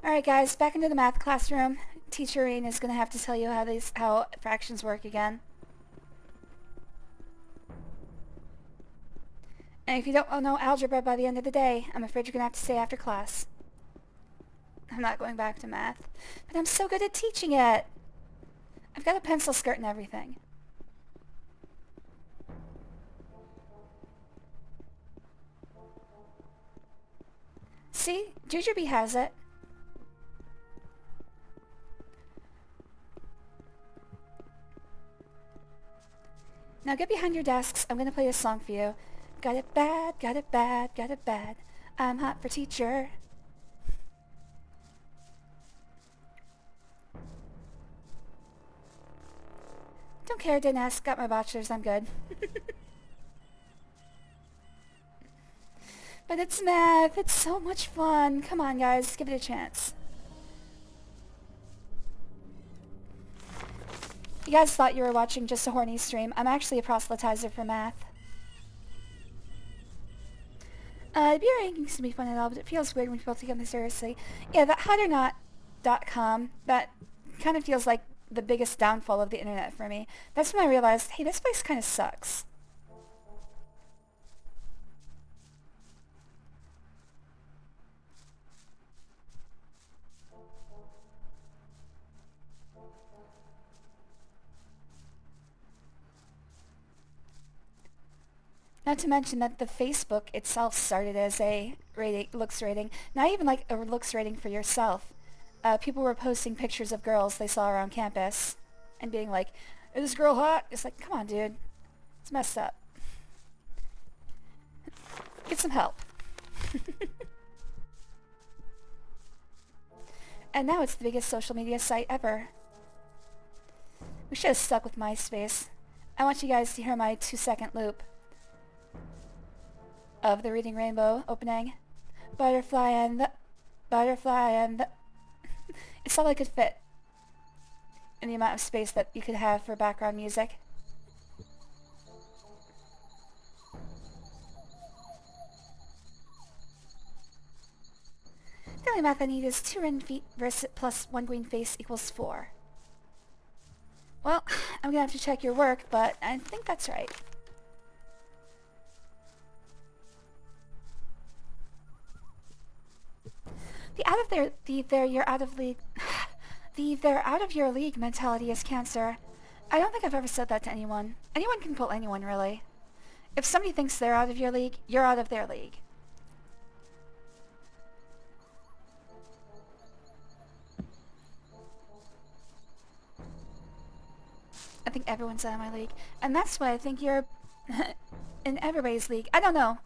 Alright guys, back into the math classroom. Teacher Irene is going to have to tell you how fractions work again. And if you don't know algebra by the end of the day, I'm afraid you're going to have to stay after class. I'm not going back to math. But I'm so good at teaching it! I've got a pencil skirt and everything. See? Jujubee has it. Now get behind your desks. I'm going to play a song for you. Got it bad, got it bad, got it bad. I'm hot for teacher. Don't care, didn't ask. Got my bachelor's, I'm good. But it's math. It's so much fun. Come on, guys. Give it a chance. You guys thought you were watching just a horny stream. I'm actually a proselytizer for math. The rankings can be fun and all, but it feels weird when people take them seriously. Yeah, that hotornot.com, that kind of feels like the biggest downfall of the internet for me. That's when I realized, hey, this place kind of sucks. Not to mention that the Facebook itself started as a looks rating, not even like a looks rating for yourself. People were posting pictures of girls they saw around campus and being like, is this girl hot? It's like, come on, dude. It's messed up. Get some help. And now it's the biggest social media site ever. We should have stuck with MySpace. I want you guys to hear my 2-second loop of the Reading Rainbow opening. Butterfly and the... Butterfly and the... It's all I could fit in the amount of space that you could have for background music. The only math I need is 2 red feet versus plus 1 green face equals 4. Well, I'm gonna have to check your work, but I think that's right. You're out of league. They're out of your league mentality is cancer. I don't think I've ever said that to anyone. Anyone can pull anyone, really. If somebody thinks they're out of your league, you're out of their league. I think everyone's out of my league. And that's why I think you're in everybody's league. I don't know.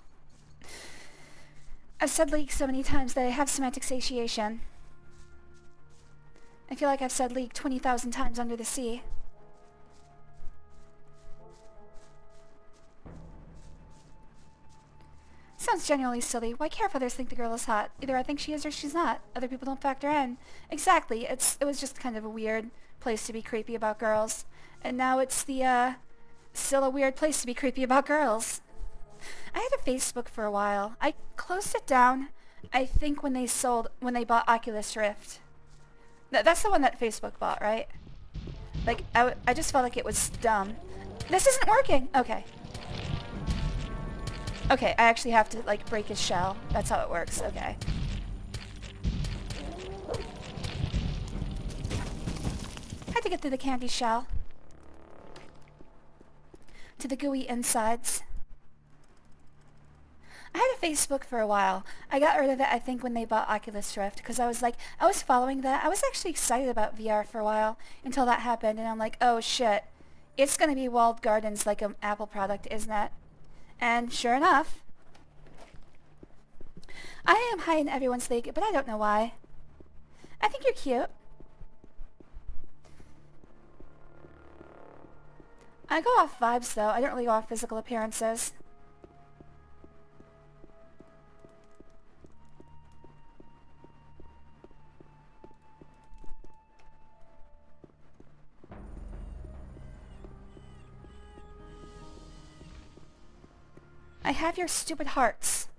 I've said league so many times that I have semantic satiation. I feel like I've said league 20,000 times under the sea. Sounds genuinely silly. Why care if others think the girl is hot? Either I think she is or she's not. Other people don't factor in. Exactly. It was just kind of a weird place to be creepy about girls. And now it's still a weird place to be creepy about girls. I had a Facebook for a while. I closed it down, I think when they bought Oculus Rift. That's the one that Facebook bought, right? Like, I just felt like it was dumb. This isn't working! Okay. Okay, I actually have to, like, break his shell. That's how it works. Okay. Had to get through the candy shell. To the gooey insides. I had a Facebook for a while. I got rid of it, I think, when they bought Oculus Rift, because I was following that. I was actually excited about VR for a while until that happened, and I'm like, oh shit, it's gonna be walled gardens like an Apple product, isn't it? And sure enough, I am high in everyone's league, but I don't know why. I think you're cute. I go off vibes, though. I don't really go off physical appearances. I have your stupid hearts.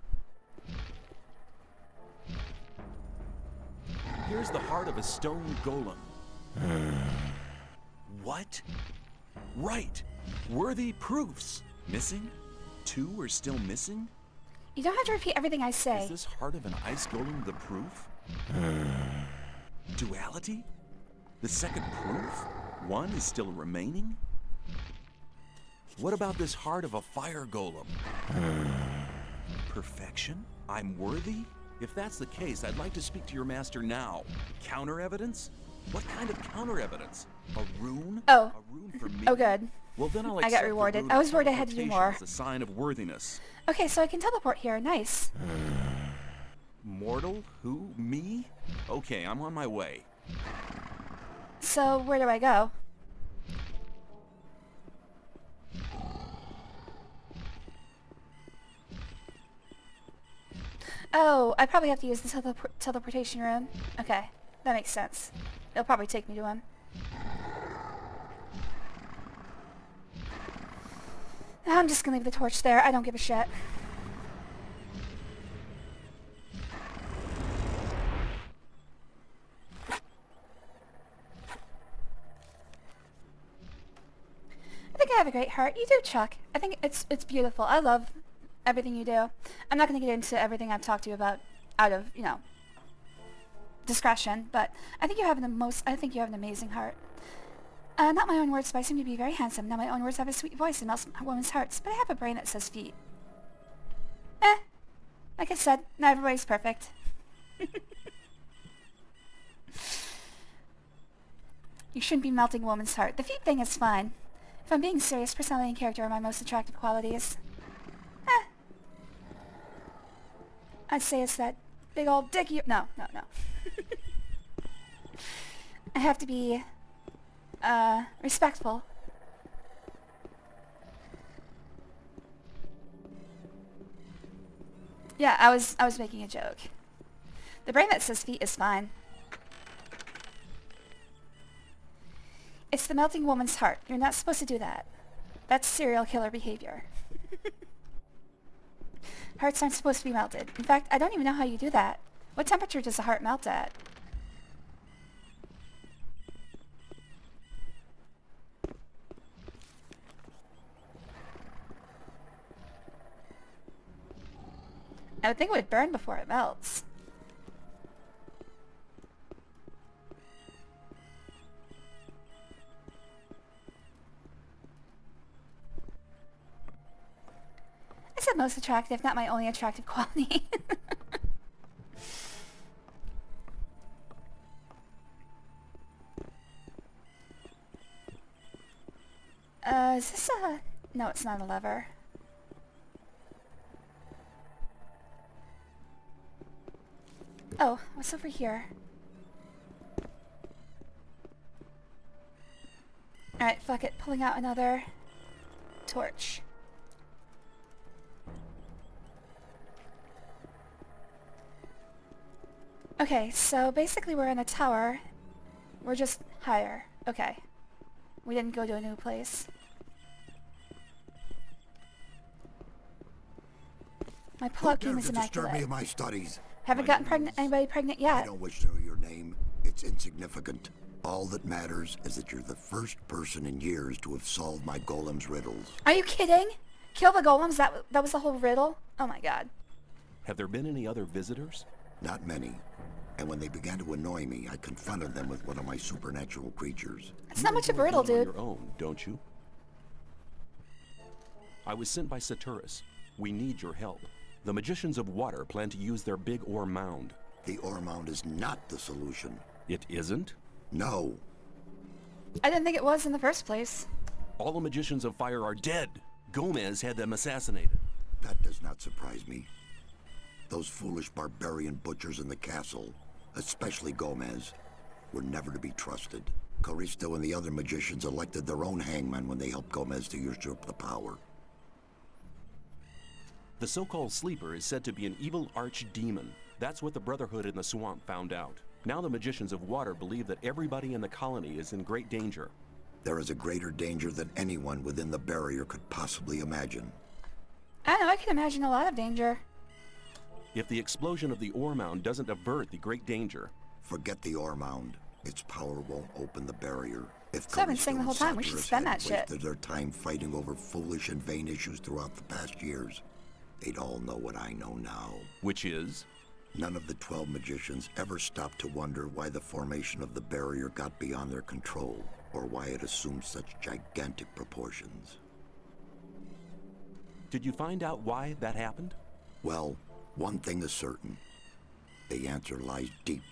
Here's the heart of a stone golem. What? Right. Worthy proofs. Missing? 2 are still missing? You don't have to repeat everything I say. Is this heart of an ice golem the proof? Duality? The second proof? 1 is still remaining? What about this heart of a fire golem? Perfection? I'm worthy? If that's the case, I'd like to speak to your master now. Counter evidence? What kind of counter evidence? A rune? Oh. A rune for me? Oh, good. Well, then I'll I got accept the rewarded. rune I of was worried I had to do teleportation more. as a sign of worthiness. Okay, so I can teleport here. Nice. Mortal? Who? Me? Okay, I'm on my way. So, where do I go? Oh, I probably have to use the teleportation room. Okay, that makes sense. It'll probably take me to him. I'm just gonna leave the torch there. I don't give a shit. I think I have a great heart. You do, Chuck. I think it's beautiful. I love everything you do. I'm not going to get into everything I've talked to you about out of, you know, discretion, but I think you have an amazing heart. Not my own words, but I seem to be very handsome. Not my own words, I have a sweet voice and melts women's hearts, but I have a brain that says feet. Like I said, not everybody's perfect. You shouldn't be melting a woman's heart. The feet thing is fine. If I'm being serious, personality and character are my most attractive qualities. I'd say it's that big old dick you... No. I have to be, respectful. Yeah, I was making a joke. The brain that says feet is fine. It's the melting woman's heart. You're not supposed to do that. That's serial killer behavior. Hearts aren't supposed to be melted. In fact, I don't even know how you do that. What temperature does a heart melt at? I would think it would burn before it melts. I said most attractive, not my only attractive quality. Is this a... No, it's not a lever. Oh, what's over here? Alright, fuck it. Pulling out another torch. Okay, so basically we're in a tower. We're just higher. Okay. We didn't go to a new place. My pull-out game is Disturb me immaculate. in my studies. Haven't gotten anybody pregnant I yet. don't wish to know your name. It's insignificant. All that matters is that you're the first person in years to have solved my golem's riddles. Are you kidding? Kill the golems? That was the whole riddle? Oh my god. Have there been any other visitors? Not many. And when they began to annoy me, I confronted them with one of my supernatural creatures. It's not much of a riddle, On dude. your own, don't you? I was sent by Saturus. We need your help. The magicians of water plan to use their big ore mound. The ore mound is not the solution. It isn't? No. I didn't think it was in the first place. All the magicians of fire are dead. Gomez had them assassinated. That does not surprise me. Those foolish barbarian butchers in the castle, especially Gomez, were never to be trusted. Caristo and the other magicians elected their own hangman when they helped Gomez to usurp the power. The so-called sleeper is said to be an evil archdemon. That's what the Brotherhood in the swamp found out. Now the magicians of water believe that everybody in the colony is in great danger. There is a greater danger than anyone within the barrier could possibly imagine. I don't know, I can imagine a lot of danger. If the explosion of the ore mound doesn't avert the great danger... Forget the ore mound. Its power won't open the barrier. If So I've been saying the whole time, we should spend that shit. wasted their time fighting over foolish and vain issues throughout the past years, they'd all know what I know now. Which is? None of the 12 magicians ever stopped to wonder why the formation of the barrier got beyond their control, or why it assumed such gigantic proportions. Did you find out why that happened? Well, one thing is certain. The answer lies deep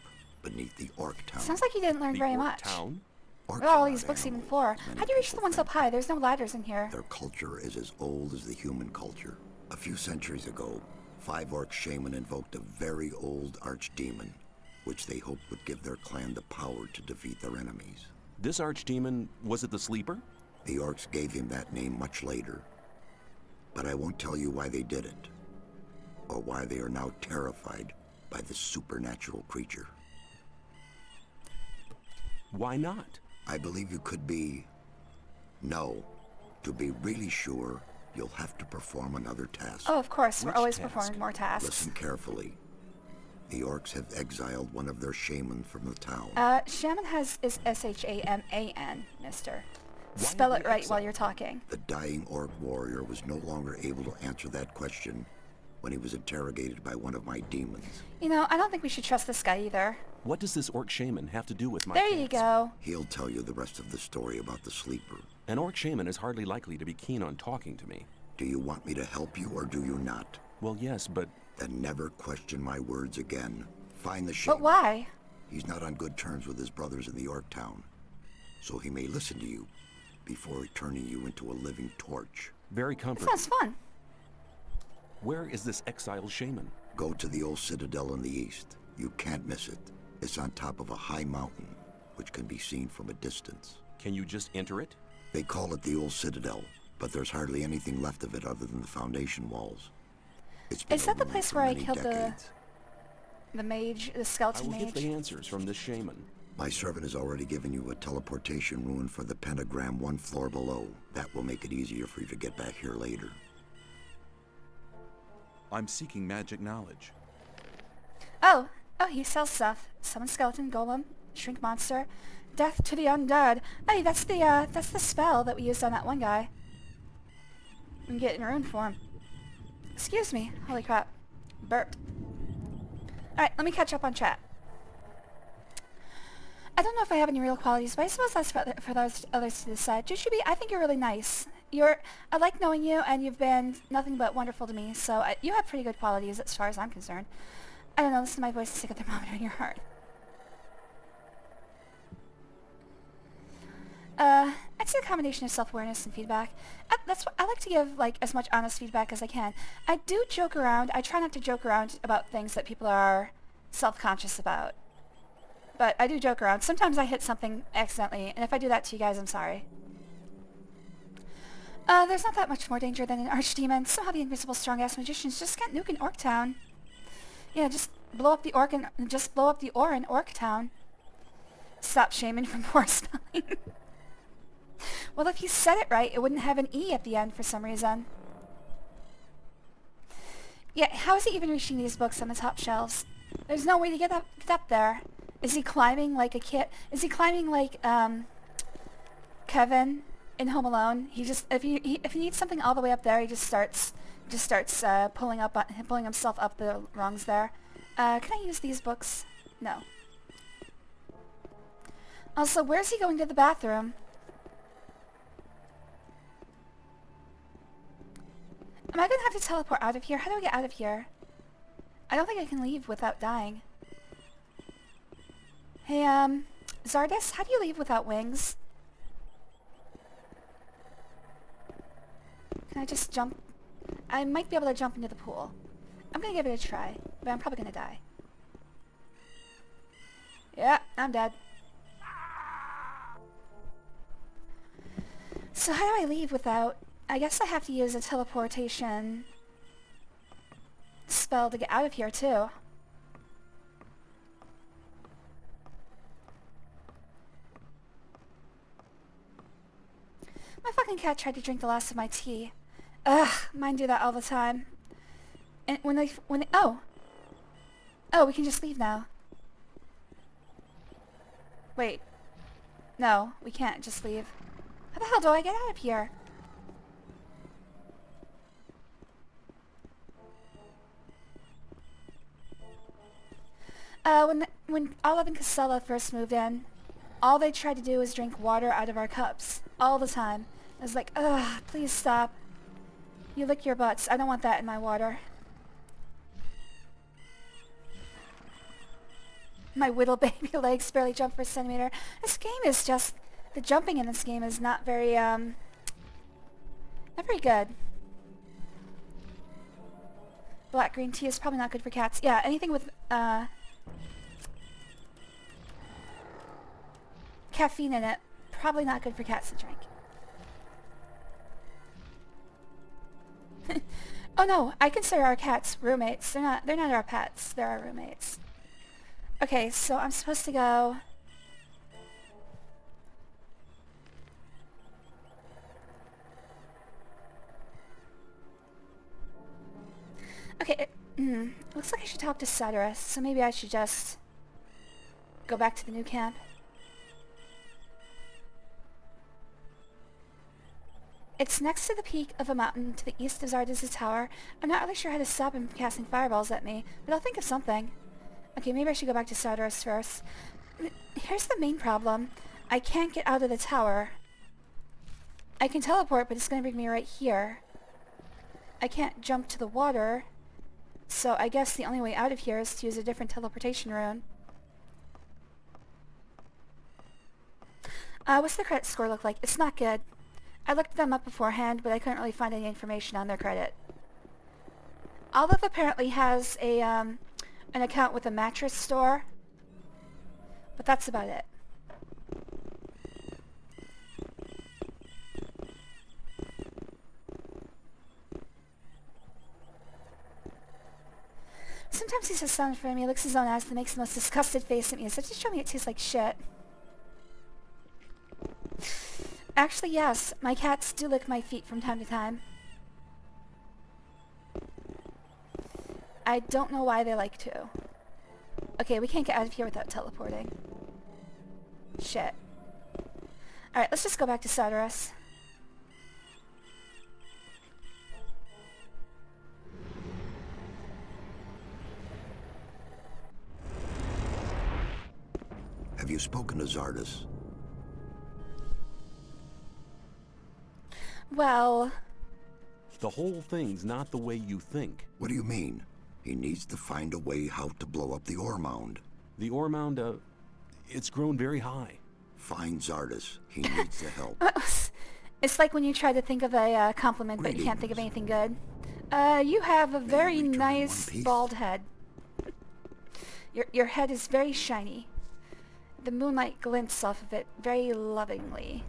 beneath the Orc Town. Sounds like you didn't learn The very Orc much. Town? Orcs What are all are these not books even animals, for? as many How do you reach the people ones up think. high? There's no ladders in here. Their culture is as old as the human culture. A few centuries ago, 5 Orc shaman invoked a very old archdemon, which they hoped would give their clan the power to defeat their enemies. This archdemon, was it the Sleeper? The Orcs gave him that name much later. But I won't tell you why they did it, or why they are now terrified by this supernatural creature. Why not? I believe you could be... No. To be really sure, you'll have to perform another task. Oh, of course, we're Which always task? performing more tasks. Listen carefully. The Orcs have exiled one of their shaman from the town. Shaman is S-H-A-M-A-N, mister. Why Spell have it they right while exiled? you're talking. The dying Orc warrior was no longer able to answer that question when he was interrogated by one of my demons. You know, I don't think we should trust this guy either. What does this Orc shaman have to do with my There you task? go. He'll tell you the rest of the story about the sleeper. An Orc shaman is hardly likely to be keen on talking to me. Do you want me to help you or do you not? Well, yes, but... Then never question my words again. Find the shaman. But why? He's not on good terms with his brothers in the Orc Town, so he may listen to you before turning you into a living torch. Very That comforting. sounds fun. Where is this exiled shaman? Go to the old citadel in the east. You can't miss it. It's on top of a high mountain, which can be seen from a distance. Can you just enter it? They call it the old citadel, but there's hardly anything left of it other than the foundation walls. It's been Is a that the ruin place for where I many killed decades. the mage, the I skeleton will get mage? the answers from this shaman. My servant has already given you a teleportation rune for the pentagram 1 floor below. That will make it easier for you to get back here later. I'm seeking magic knowledge. Oh, he sells stuff. Summon skeleton, golem, shrink monster, death to the undead. Hey, that's the spell that we used on that one guy. We can get in rune form. Excuse me. Holy crap. Burped. Alright, let me catch up on chat. I don't know if I have any real qualities, but I suppose that's for those others to decide. Jushubi, I think you're really nice. I like knowing you, and you've been nothing but wonderful to me, so you have pretty good qualities as far as I'm concerned. I don't know, listen to my voice and stick a thermometer in your heart. I'd say a combination of self-awareness and feedback. I like to give like as much honest feedback as I can. I do joke around. I try not to joke around about things that people are self-conscious about. But I do joke around. Sometimes I hit something accidentally, and if I do that to you guys, I'm sorry. There's not that much more danger than an archdemon. Somehow the invisible strong-ass magicians just can't nuke an Orc Town. Yeah, just blow up the ore in Orc Town. Stop shaming from poor spelling. Well, if you said it right, it wouldn't have an E at the end for some reason. Yeah, how is he even reaching these books on the top shelves? There's no way to get up there. Is he climbing like a kid? Is he climbing like Kevin in Home Alone? He just if he needs something all the way up there, he just starts pulling himself up the rungs there. Can I use these books? No. Also, where's he going to the bathroom? Am I gonna have to teleport out of here? How do I get out of here? I don't think I can leave without dying. Hey, Zardis, how do you leave without wings? Can I just jump? I might be able to jump into the pool. I'm gonna give it a try, but I'm probably gonna die. Yeah, I'm dead. So how do I leave without... I guess I have to use a teleportation spell to get out of here, too. My fucking cat tried to drink the last of my tea. Ugh, mine do that all the time. And oh, we can just leave now. Wait. No, we can't just leave. How the hell do I get out of here? When Olive and Casella first moved in, all they tried to do was drink water out of our cups. All the time. I was like, ugh, please stop. You lick your butts. I don't want that in my water. My whittle baby legs barely jump for a centimeter. This game is just... The jumping in this game is not very, not very good. Black green tea is probably not good for cats. Yeah, anything with, caffeine in it, probably not good for cats to drink. Oh no, I consider our cats roommates. They're not our pets. They're our roommates. Okay, so I'm supposed to go... Okay, looks like I should talk to Cedrus, so maybe I should just go back to the new camp. It's next to the peak of a mountain to the east of Zardes' tower. I'm not really sure how to stop him from casting fireballs at me, but I'll think of something. Okay, maybe I should go back to Cedrus first. Here's the main problem. I can't get out of the tower. I can teleport, but it's going to bring me right here. I can't jump to the water, so I guess the only way out of here is to use a different teleportation rune. What's the credit score look like? It's not good. I looked them up beforehand, but I couldn't really find any information on their credit. Olive apparently has a, an account with a mattress store, but that's about it. Sometimes he says something for me, licks his own ass, and makes the most disgusted face at me, so just show me it tastes like shit. Actually, yes, my cats do lick my feet from time to time. I don't know why they like to. Okay, we can't get out of here without teleporting. Shit. Alright, let's just go back to Cedrus. Have you spoken to Zardes? Well... The whole thing's not the way you think. What do you mean? He needs to find a way how to blow up the ore mound. The ore mound, it's grown very high. Find Zardes. He needs the help. It's like when you try to think of a compliment, but you can't think of anything good. You have a very nice bald head. Your head is very shiny. The moonlight glints off of it very lovingly.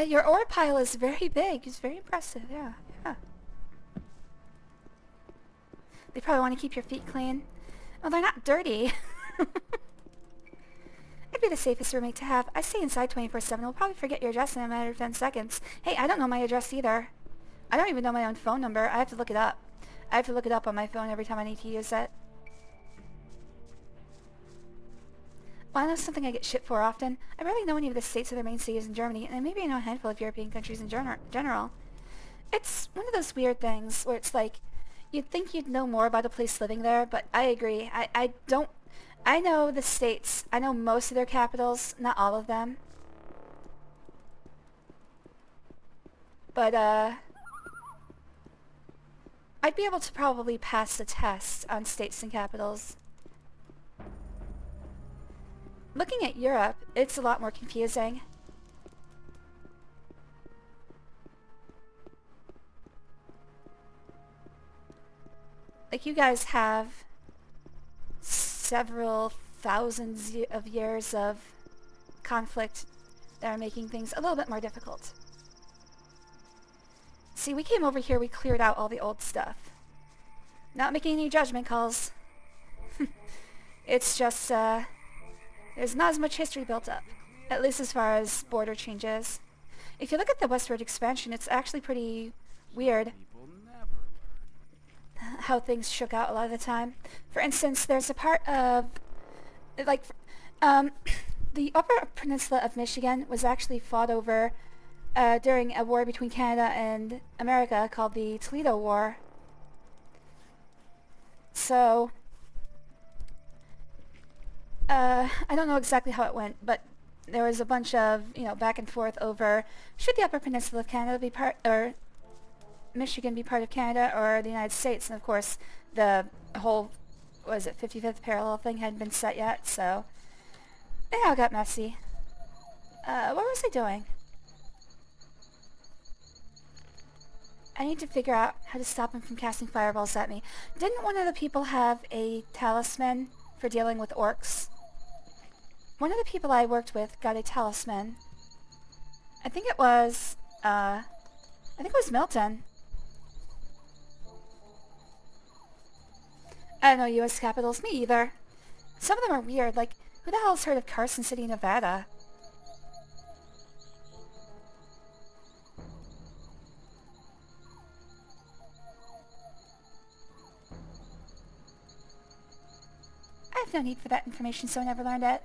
Your ore pile is very big. It's very impressive, yeah. They probably want to keep your feet clean. Oh, they're not dirty. I'd be the safest roommate to have. I stay inside 24/7. We'll probably forget your address in a matter of 10 seconds. Hey, I don't know my address either. I don't even know my own phone number. I have to look it up. I have to look it up on my phone every time I need to use it. Well, I know something I get shit for often. I barely know any of the states or their main cities in Germany, and maybe I know a handful of European countries in general. It's one of those weird things where it's like, you'd think you'd know more about a place living there, but I agree. I don't... I know the states. I know most of their capitals, not all of them. But, I'd be able to probably pass the test on states and capitals. Looking at Europe, it's a lot more confusing. Like, you guys have several thousands of years of conflict that are making things a little bit more difficult. See, we came over here, we cleared out all the old stuff. Not making any judgment calls. It's just, there's not as much history built up. At least as far as border changes. If you look at the westward expansion, it's actually pretty weird how things shook out a lot of the time. For instance, there's a part of, like, the Upper Peninsula of Michigan was actually fought over during a war between Canada and America called the Toledo War. So, I don't know exactly how it went, but there was a bunch of, back and forth over should the Upper Peninsula of Canada be part, or Michigan be part of Canada or the United States, and of course the whole, 55th parallel thing hadn't been set yet, so it all got messy. What was I doing? I need to figure out how to stop him from casting fireballs at me. Didn't one of the people have a talisman for dealing with orcs? One of the people I worked with got a talisman. I think it was Milton. I don't know U.S. capitals. Me either. Some of them are weird. Like, who the hell's heard of Carson City, Nevada? I have no need for that information, so I never learned it.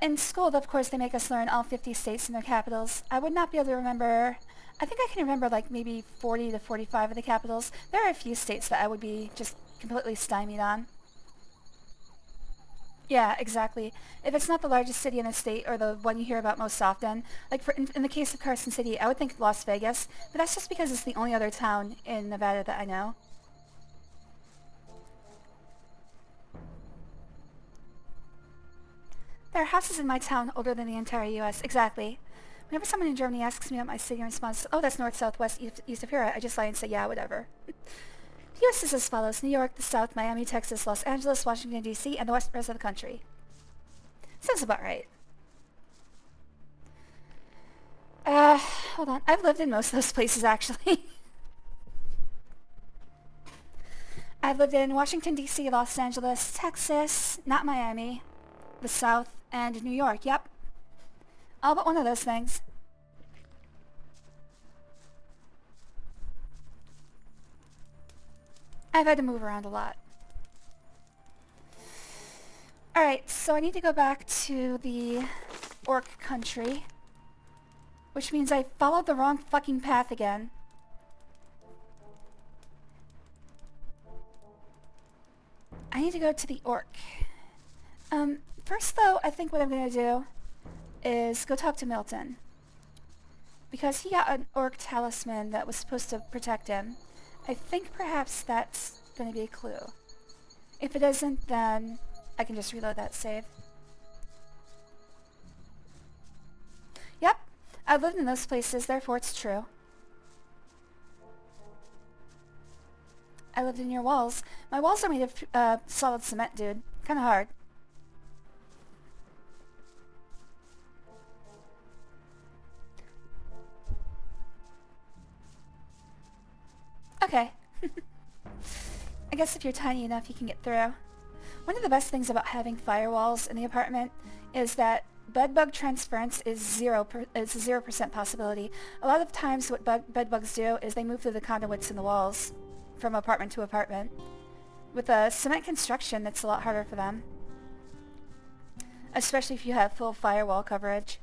In school, of course, they make us learn all 50 states and their capitals. I would not be able to remember... I think I can remember, like, maybe 40 to 45 of the capitals. There are a few states that I would be just completely stymied on. Yeah, exactly. If it's not the largest city in a state, or the one you hear about most often, like in the case of Carson City, I would think Las Vegas, but that's just because it's the only other town in Nevada that I know. There are houses in my town older than the entire U.S. Exactly. Whenever someone in Germany asks me about my city in response, oh, that's north, south, west, east of here, I just lie and say, yeah, whatever. The U.S. is as follows: New York, the South, Miami, Texas, Los Angeles, Washington, D.C., and the rest of the country. Sounds about right. Hold on. I've lived in most of those places, actually. I've lived in Washington, D.C., Los Angeles, Texas, not Miami, the South, and New York. Yep. All but one of those things. I've had to move around a lot. Alright, so I need to go back to the Orc country, which means I followed the wrong fucking path again. I need to go to the Orc. First though, I think what I'm gonna do is go talk to Milton. Because he got an Orc talisman that was supposed to protect him. I think perhaps that's going to be a clue. If it isn't, then I can just reload that save. Yep, I've lived in those places, therefore it's true. I lived in your walls. My walls are made of solid cement, dude. Kind of hard. Okay. I guess if you're tiny enough, you can get through. One of the best things about having firewalls in the apartment is that bedbug transference is a 0% possibility. A lot of times what bedbugs do is they move through the conduits in the walls from apartment to apartment. With a cement construction, it's a lot harder for them. Especially if you have full firewall coverage.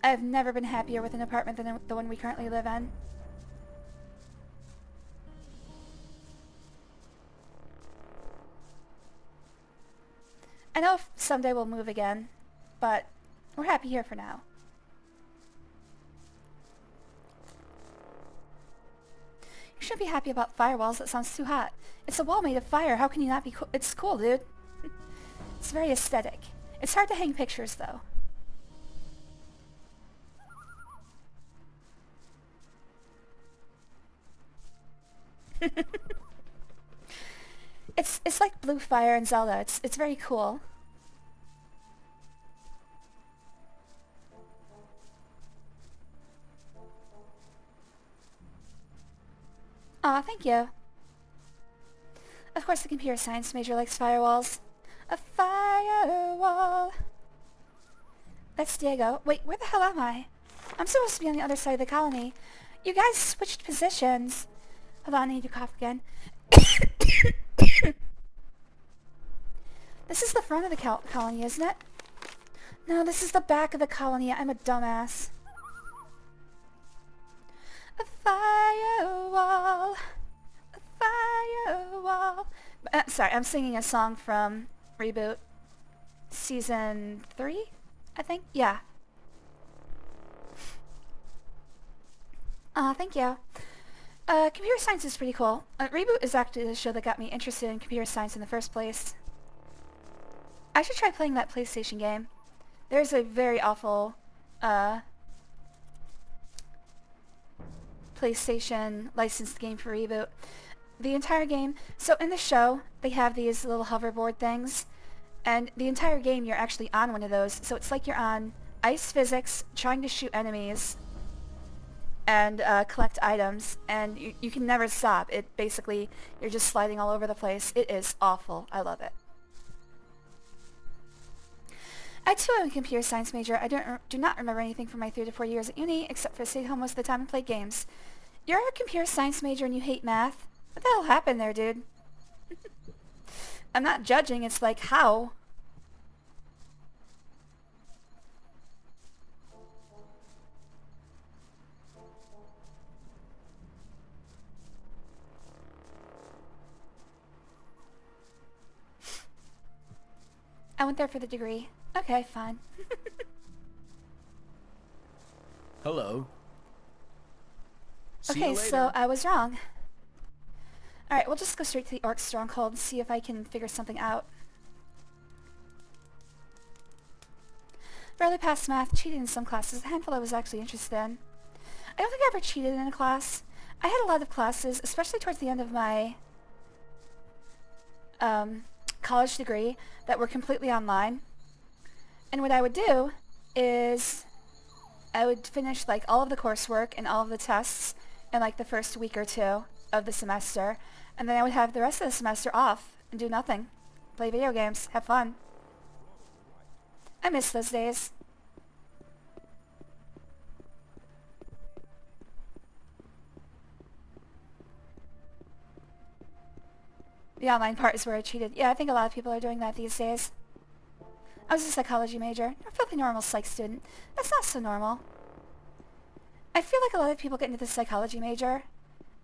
I've never been happier with an apartment than the one we currently live in. I know someday we'll move again, but we're happy here for now. You shouldn't be happy about firewalls. That sounds too hot. It's a wall made of fire. How can you not be cool? It's cool, dude. It's very aesthetic. It's hard to hang pictures, though. It's like blue fire in Zelda. It's very cool. Aw, thank you. Of course the computer science major likes firewalls. A firewall. That's Diego. Wait, where the hell am I? I'm supposed to be on the other side of the colony. You guys switched positions. Hold on, I need to cough again. This is the front of the colony, isn't it? No, this is the back of the colony. I'm a dumbass. A firewall. A firewall. Sorry, I'm singing a song from Reboot. Season 3, I think? Yeah. Thank you. Computer science is pretty cool. Reboot is actually the show that got me interested in computer science in the first place. I should try playing that PlayStation game. There's a very awful, PlayStation licensed game for Reboot. The entire game, so in the show, they have these little hoverboard things, and the entire game you're actually on one of those, so it's like you're on ice physics, trying to shoot enemies, and collect items, and you can never stop. It basically, you're just sliding all over the place. It is awful. I love it. I too am a computer science major. I do not remember anything from my 3 to 4 years at uni, except for stayed home most of the time and played games. You're a computer science major and you hate math? What the hell happened there, dude? I'm not judging, it's like, how? I went there for the degree. Okay, fine. Hello. See you Okay, later. so I was wrong. Alright, we'll just go straight to the Orc Stronghold and see if I can figure something out. Barely passed math, cheated in some classes, a handful I was actually interested in. I don't think I ever cheated in a class. I had a lot of classes, especially towards the end of my college degree, that were completely online. And what I would do is I would finish like all of the coursework and all of the tests in like the first week or two of the semester, and then I would have the rest of the semester off and do nothing. Play video games, have fun. I miss those days. The online part is where I cheated. Yeah, I think a lot of people are doing that these days. I was a psychology major. A fairly normal psych student. That's not so normal. I feel like a lot of people get into the psychology major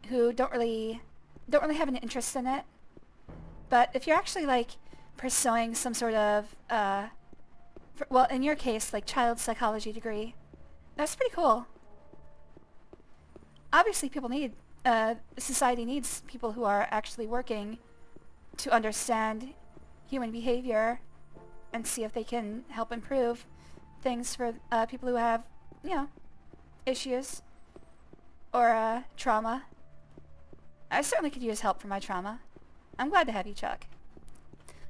who don't really have an interest in it. But if you're actually like pursuing some sort of well, in your case, like child psychology degree, that's pretty cool. Obviously, society needs people who are actually working to understand human behavior and see if they can help improve things for people who have, you know, issues or trauma. I certainly could use help for my trauma. I'm glad to have you, Chuck.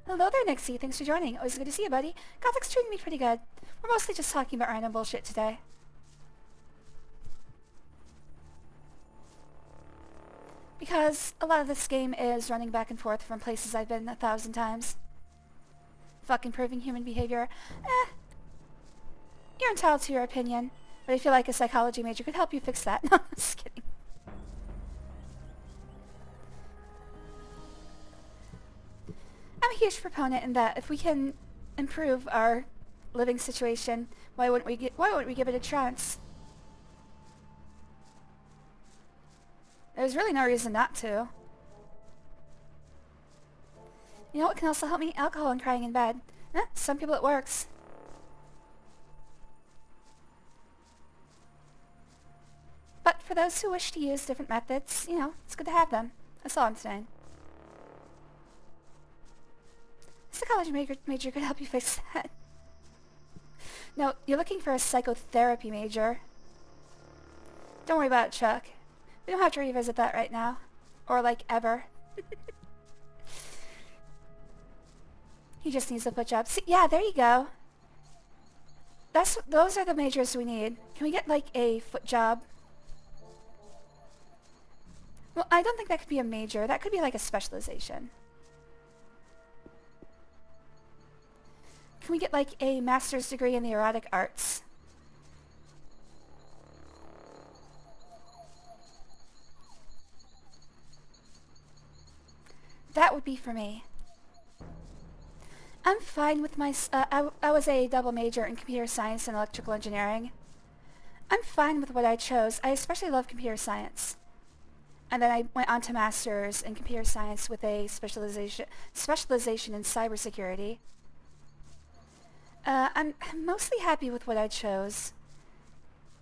Hello there, Nixie. Thanks for joining. Always good to see you, buddy. Gothic's treating me pretty good. We're mostly just talking about random bullshit today. Because a lot of this game is running back and forth from places I've been 1,000 times. Fuck improving human behavior. You're entitled to your opinion, but I feel like a psychology major could help you fix that. No, I'm just kidding. I'm a huge proponent in that if we can improve our living situation, why wouldn't we give it a chance? There's really no reason not to. You know what can also help me? Alcohol and crying in bed. Some people it works. But for those who wish to use different methods, you know, it's good to have them. That's all I'm saying. Psychology major could help you fix that. No, you're looking for a psychotherapy major. Don't worry about it, Chuck. We don't have to revisit that right now. Or, like, ever. He just needs a foot job. See, yeah, there you go. Those are the majors we need. Can we get, like, a foot job? Well, I don't think that could be a major. That could be, like, a specialization. Can we get like a master's degree in the erotic arts? That would be for me. I'm fine with my... I was a double major in computer science and electrical engineering. I'm fine with what I chose. I especially love computer science. And then I went on to master's in computer science with a specialization in cybersecurity. I'm mostly happy with what I chose.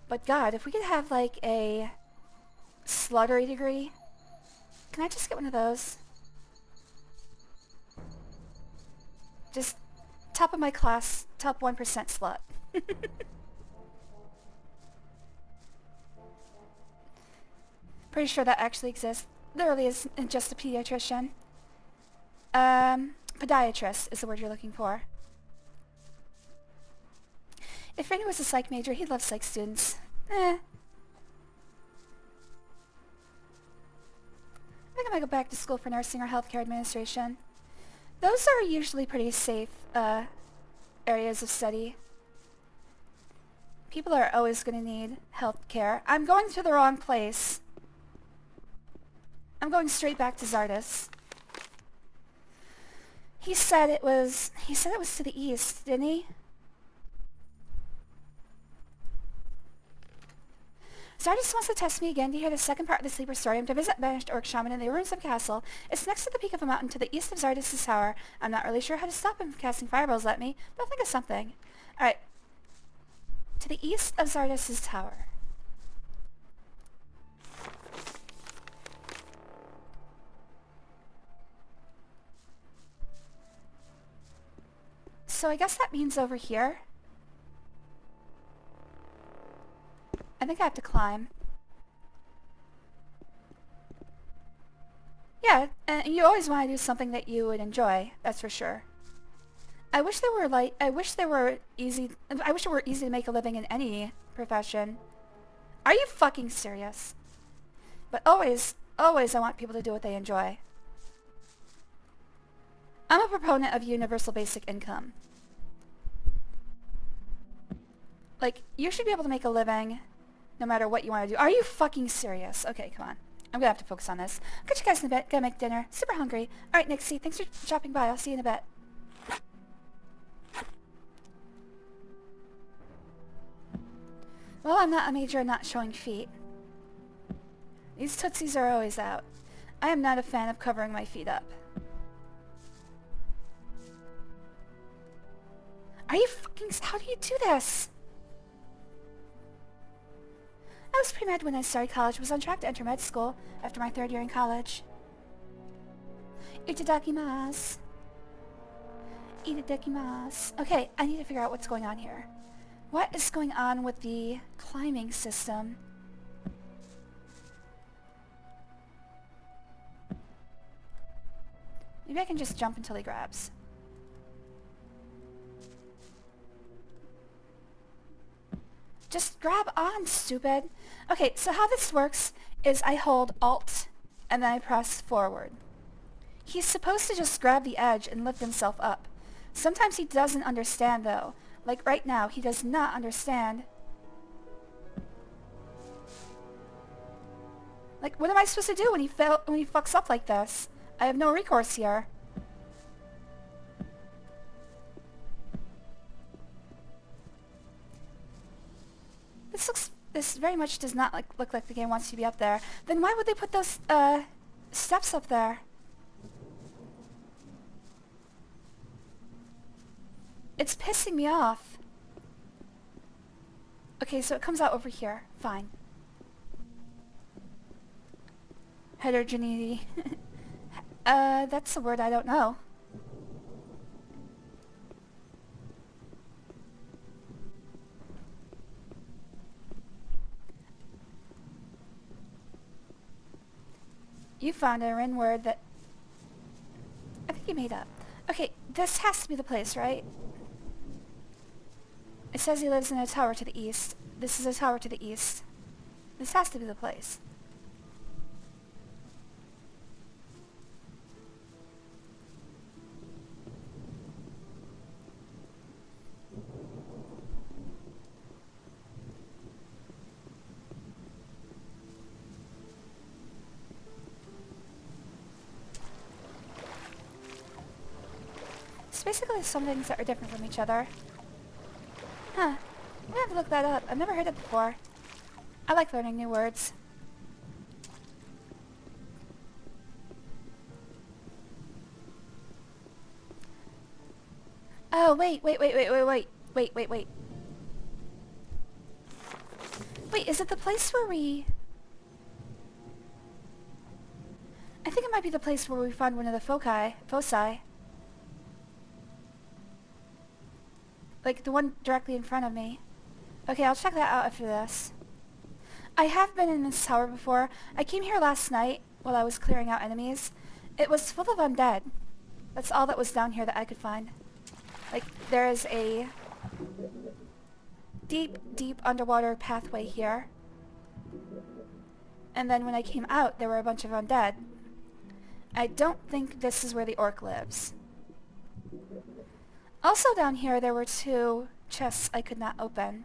But God, if we could have like a slaughtery degree, can I just get one of those? Just top of my class, top 1% slut. Pretty sure that actually exists. Literally is just a pediatrician. Podiatrist is the word you're looking for. If Rainy was a psych major, he'd love psych students. I think I might go back to school for nursing or healthcare administration. Those are usually pretty safe areas of study. People are always going to need healthcare. I'm going to the wrong place. I'm going straight back to Zardus. He said it was to the east, didn't he? Zardus wants to test me again to hear the second part of the sleeper story. I'm to visit banished orc shaman in the ruins of a castle. It's next to the peak of a mountain to the east of Zardus' tower. I'm not really sure how to stop him from casting fireballs at me, but I'll think of something. Alright. To the east of Zardus' tower. So I guess that means over here. I think I have to climb. Yeah, and you always want to do something that you would enjoy, that's for sure. I wish it were easy to make a living in any profession. Are you fucking serious? But always I want people to do what they enjoy. I'm a proponent of universal basic income. Like, you should be able to make a living no matter what you want to do. Are you fucking serious? Okay, come on. I'm gonna have to focus on this. I'll catch you guys in a bit. Gotta make dinner. Super hungry. Alright, Nixie, thanks for dropping by. I'll see you in a bit. Well, I'm not a major and not showing feet. These tootsies are always out. I am not a fan of covering my feet up. Are you fucking... How do you do this? I was pretty mad when I started college. Was on track to enter med school after my 3rd year in college. Itadakimasu. Itadakimasu. Okay, I need to figure out what's going on here. What is going on with the climbing system? Maybe I can just jump until he grabs. Just grab on, stupid. Okay, so how this works is I hold Alt and then I press forward. He's supposed to just grab the edge and lift himself up. Sometimes he doesn't understand though. Like right now, he does not understand. Like, what am I supposed to do when he fucks up like this? I have no recourse here. This very much does not look like the game wants you to be up there. Then why would they put those steps up there? It's pissing me off. Okay, so it comes out over here. Fine. Heterogeneity. That's a word I don't know. You found a Rin word that I think you made up. Okay, this has to be the place, right? It says he lives in a tower to the east. This is a tower to the east. This has to be the place. basically some things that are different from each other. Huh. I'm gonna have to look that up. I've never heard it before. I like learning new words. Oh, wait. Wait, is it the place where we... I think it might be the place where we found one of the foci. Like, the one directly in front of me. Okay, I'll check that out after this. I have been in this tower before. I came here last night while I was clearing out enemies. It was full of undead. That's all that was down here that I could find. Like, there is a deep, deep underwater pathway here. And then when I came out, there were a bunch of undead. I don't think this is where the orc lives. Also down here, there were 2 chests I could not open.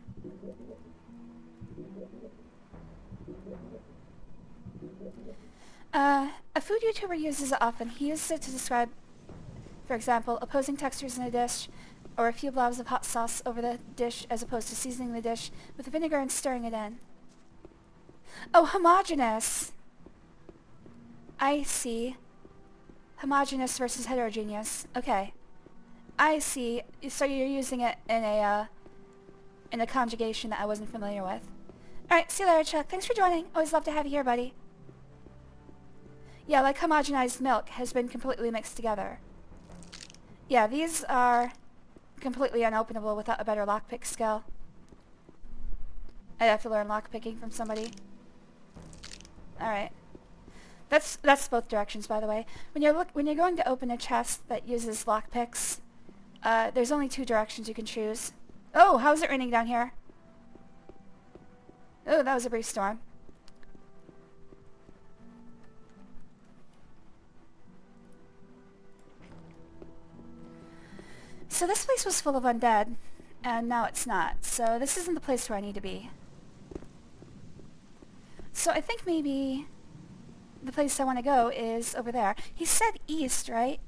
A food YouTuber uses it often. He uses it to describe, for example, opposing textures in a dish, or a few blobs of hot sauce over the dish as opposed to seasoning the dish with vinegar and stirring it in. Oh, homogeneous! I see. Homogeneous versus heterogeneous. Okay. I see. So you're using it in a conjugation that I wasn't familiar with. Alright, see you later, Chuck. Thanks for joining. Always love to have you here, buddy. Yeah, like homogenized milk has been completely mixed together. Yeah, these are completely unopenable without a better lockpick skill. I'd have to learn lockpicking from somebody. Alright. That's both directions, by the way. When you're going to open a chest that uses lockpicks, there's only 2 directions you can choose. Oh, how's it raining down here? Oh, that was a brief storm. So this place was full of undead, and now it's not. So this isn't the place where I need to be. So I think maybe the place I want to go is over there. He said east, right?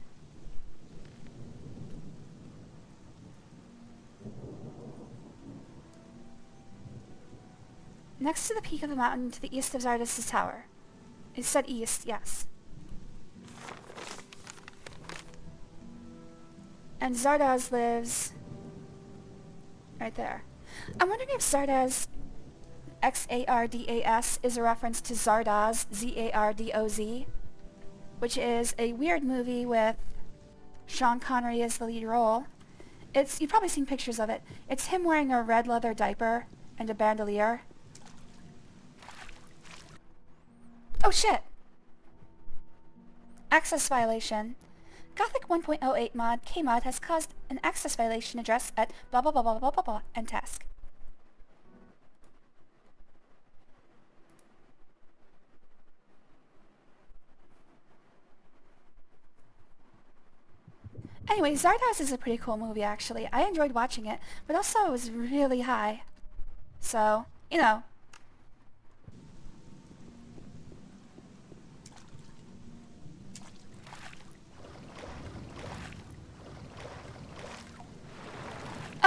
Next to the peak of the mountain to the east of Zardos' tower. It said east, yes. And Zardoz lives right there. I'm wondering if Zardoz, Xardas, is a reference to Zardoz, Zardoz, which is a weird movie with Sean Connery as the lead role. You've probably seen pictures of it. It's him wearing a red leather diaper and a bandolier. Oh shit! Access violation. Gothic 1.08 mod Kmod has caused an access violation address at blah blah blah blah blah blah blah and task. Anyway, Zardoz is a pretty cool movie actually. I enjoyed watching it, but also it was really high. So, you know.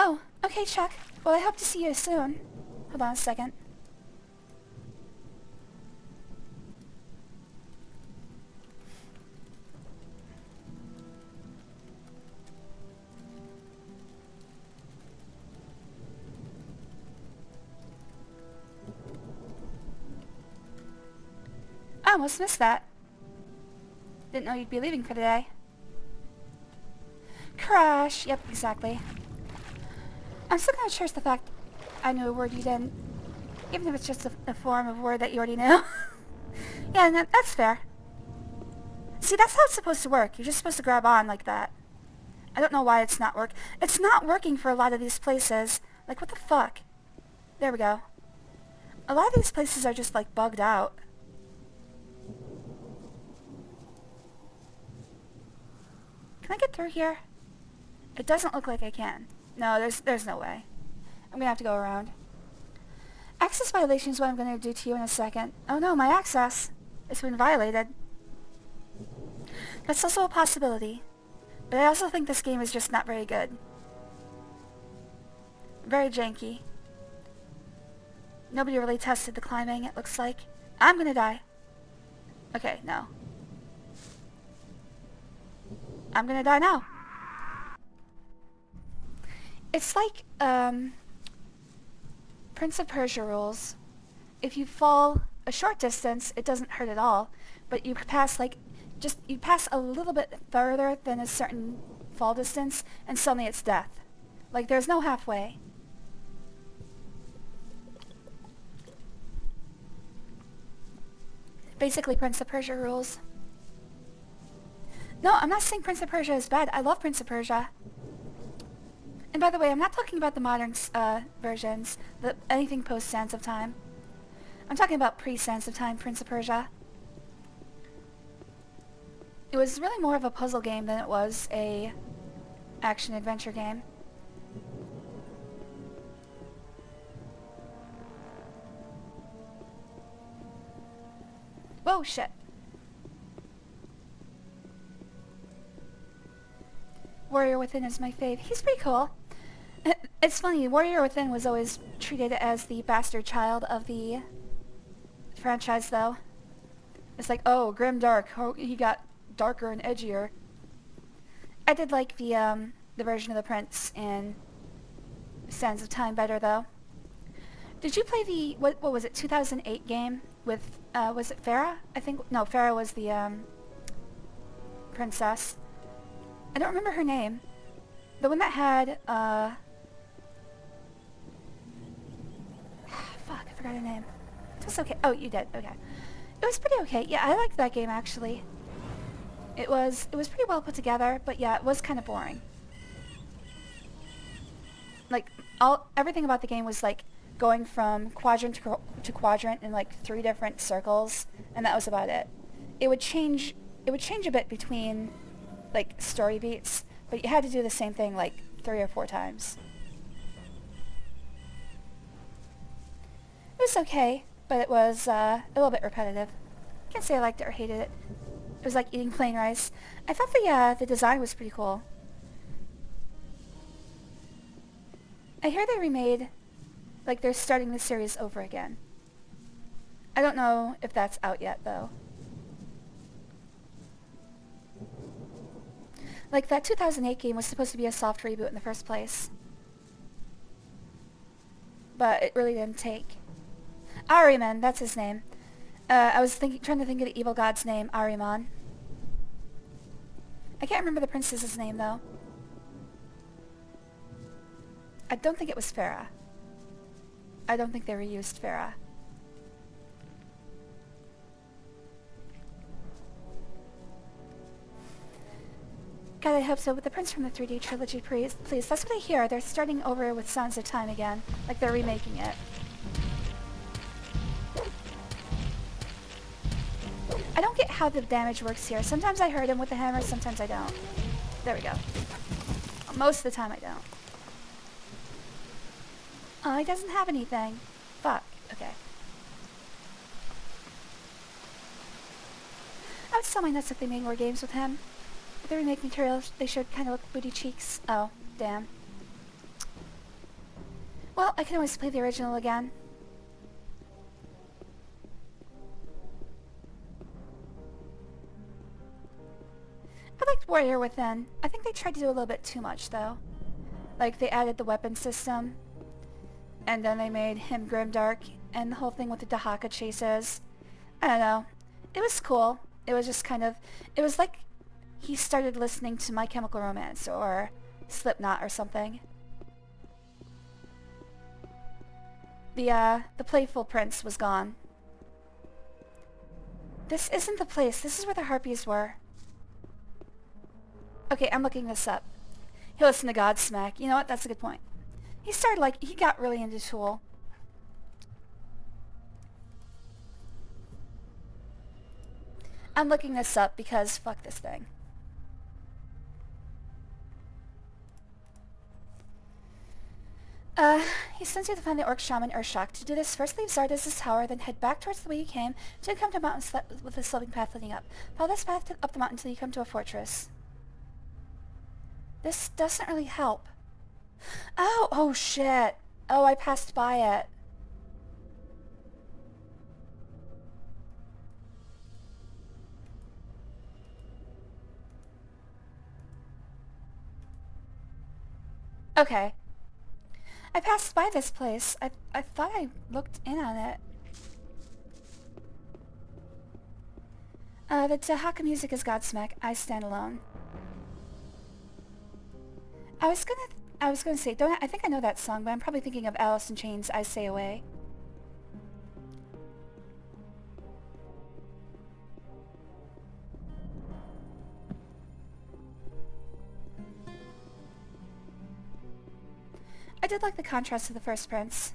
Oh, okay, Chuck. Well, I hope to see you soon. Hold on a second. I almost missed that. Didn't know you'd be leaving for the day. Crash! Yep, exactly. I'm still gonna cherish the fact I knew a word you didn't. Even if it's just a form of word that you already knew. Yeah, no, that's fair. See, that's how it's supposed to work. You're just supposed to grab on like that. I don't know why it's not It's not working for a lot of these places. Like, what the fuck? There we go. A lot of these places are just, like, bugged out. Can I get through here? It doesn't look like I can. No, there's no way. I'm gonna have to go around. Access violation is what I'm gonna do to you in a second. Oh no, my access! It's been violated. That's also a possibility. But I also think this game is just not very good. Very janky. Nobody really tested the climbing, it looks like. I'm gonna die. Okay, no. I'm gonna die now. It's like, Prince of Persia rules. If you fall a short distance, it doesn't hurt at all. But you pass, like, you pass a little bit further than a certain fall distance, and suddenly it's death. Like, there's no halfway. Basically, Prince of Persia rules. No, I'm not saying Prince of Persia is bad. I love Prince of Persia. And by the way, I'm not talking about the modern versions, anything post Sands of Time. I'm talking about pre-Sands of Time Prince of Persia. It was really more of a puzzle game than it was a action-adventure game. Whoa, shit. Warrior Within is my fave. He's pretty cool. It's funny, Warrior Within was always treated as the bastard child of the franchise, though. It's like, oh, grimdark. Oh, he got darker and edgier. I did like the version of the Prince in Sands of Time better, though. Did you play the, what was it, 2008 game with, was it Farah? I think, no, Farah was the, princess. I don't remember her name. The one that had, fuck, I forgot her name. That's okay. Oh, you did. Okay. It was pretty okay. Yeah, I liked that game, actually. It was pretty well put together, but yeah, it was kind of boring. Like, everything about the game was, like, going from quadrant to quadrant in, like, 3 different circles, and that was about it. It would change a bit between, like, story beats, but you had to do the same thing, like, 3 or 4 times. It was okay, but it was a little bit repetitive. Can't say I liked it or hated it. It was like eating plain rice. I thought the design was pretty cool. I hear they remade, like they're starting the series over again. I don't know if that's out yet, though. Like, that 2008 game was supposed to be a soft reboot in the first place. But it really didn't take. Ahriman, that's his name. I was trying to think of the evil god's name, Ahriman. I can't remember the princess's name, though. I don't think it was Farah. I don't think they reused Farah. God, I hope so. With the prince from the 3D trilogy, please. That's what I hear. They're starting over with Sands of Time again. Like they're remaking it. I don't get how the damage works here. Sometimes I hurt him with the hammer, sometimes I don't. There we go. Most of the time I don't. Oh, he doesn't have anything. Fuck. Okay. I would sell my nuts if they made more games with him. With the remake materials, they showed kind of look booty cheeks. Oh, damn. Well, I can always play the original again. I liked Warrior Within. I think they tried to do a little bit too much, though. Like, they added the weapon system, and then they made him grimdark, and the whole thing with the Dahaka chases. I don't know. It was cool. It was just kind of... It was like he started listening to My Chemical Romance, or Slipknot, or something. The playful prince was gone. This isn't the place. This is where the harpies were. Okay, I'm looking this up. He listened to Godsmack. You know what? That's a good point. He started, like, he got really into Tool. I'm looking this up because fuck this thing. He sends you to find the Orc Shaman Urshak. To do this, first leave Zardes' tower, then head back towards the way you came, until you come to a mountain with a sloping path leading up. Follow this path up the mountain until you come to a fortress. This doesn't really help. Oh shit. Oh, I passed by it. Okay. I passed by this place. I thought I looked in on it. The Tahaka music is Godsmack. I stand alone. I was gonna say, I think I know that song, but I'm probably thinking of Alice in Chains' I Stay Away. I did like the contrast to the first prince.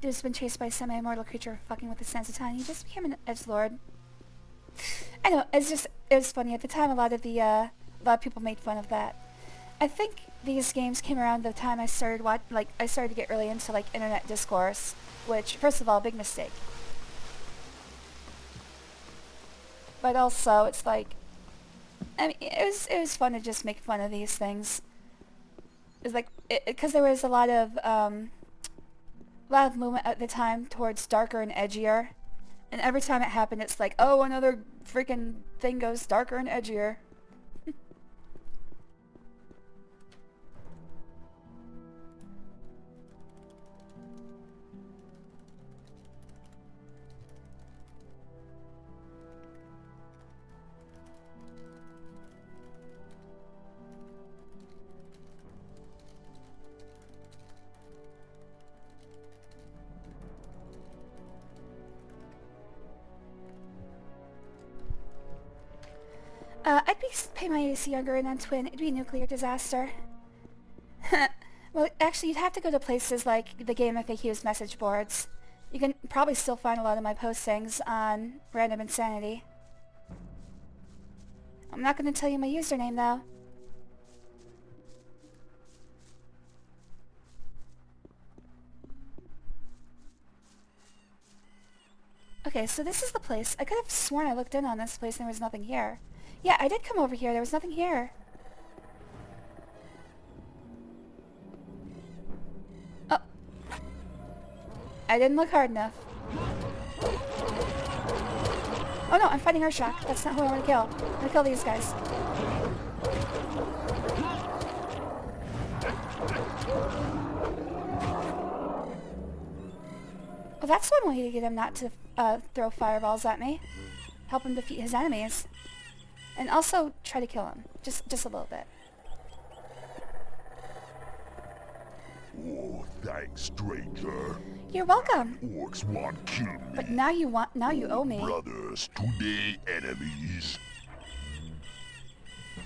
Dude's been chased by a semi-immortal creature fucking with the Sensitine. He just became an edgelord. I know, it was funny. At the time, a lot of people made fun of that. I think these games came around the time I started to get really into like internet discourse, which, first of all, big mistake. But also, it's like, I mean, it was fun to just make fun of these things. It's like, because there was a lot of movement at the time towards darker and edgier, and every time it happened, it's like, oh, another freaking thing goes darker and edgier. I'd pay my AC younger and then twin. It'd be a nuclear disaster. Well, actually, you'd have to go to places like the Game FAQ's message boards. You can probably still find a lot of my postings on Random Insanity. I'm not going to tell you my username, though. Okay, so this is the place. I could have sworn I looked in on this place and there was nothing here. Yeah, I did come over here. There was nothing here. Oh. I didn't look hard enough. Oh no, I'm fighting Urshock. That's not who I want to kill. I'm going to kill these guys. Well, that's one way to get him not to throw fireballs at me. Help him defeat his enemies. And also try to kill him. Just a little bit. Oh, thanks, stranger. You're welcome. Orcs want kill me. But now you owe me. Brothers, today enemies.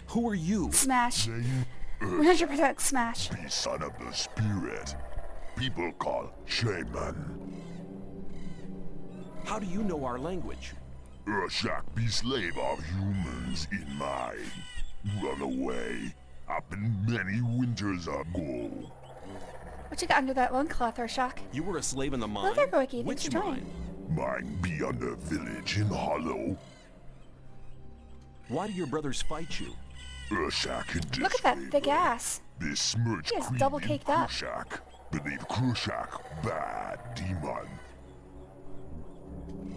Who are you? Smash. Name 100% smash. be son of the spirit. People call shaman. How do you know our language? Urshak be slave of humans in mine. Run away. Happened many winters ago. What you got under that loincloth, Urshock? You were a slave in the mine? Hello there, Gorky. Thanks Which for joining. Mine be under village in Hollow. Why do your brothers fight you? Urshak in disfavor. Look at that thick ass. This smirch He is queen double in caked up. Krushak. Believe Krushak bad demon.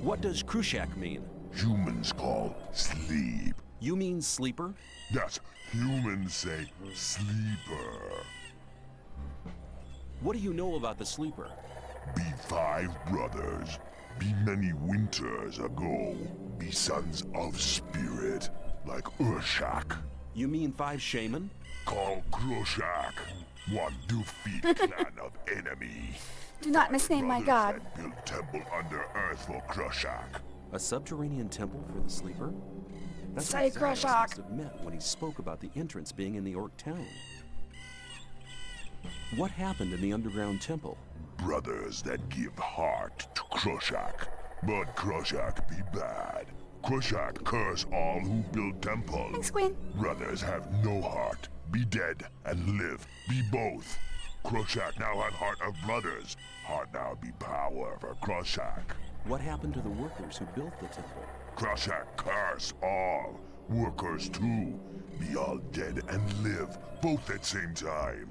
What does Krushak mean? Humans call sleep. You mean sleeper? Yes, humans say sleeper. What do you know about the sleeper? Be 5 brothers. Be many winters ago. Be sons of spirit, like Urshak. You mean 5 shaman? Call Krushak. One defeat clan of enemy. Do not misname my god. Brothers that build temple under earth for Krushak. A subterranean temple for the sleeper? That's Say what Zaros Krushak. must have meant when he spoke about the entrance being in the Orc town. What happened in the underground temple? Brothers that give heart to Krushak. But Krushak be bad. Krushak curse all who build temple. Thanks, Queen. Brothers have no heart. Be dead and live. Be both. Krushak now have heart of brothers. Heart now be power for Krushak. What happened to the workers who built the temple? Krushak curse all. Workers too. Be be all dead and live, both at same time.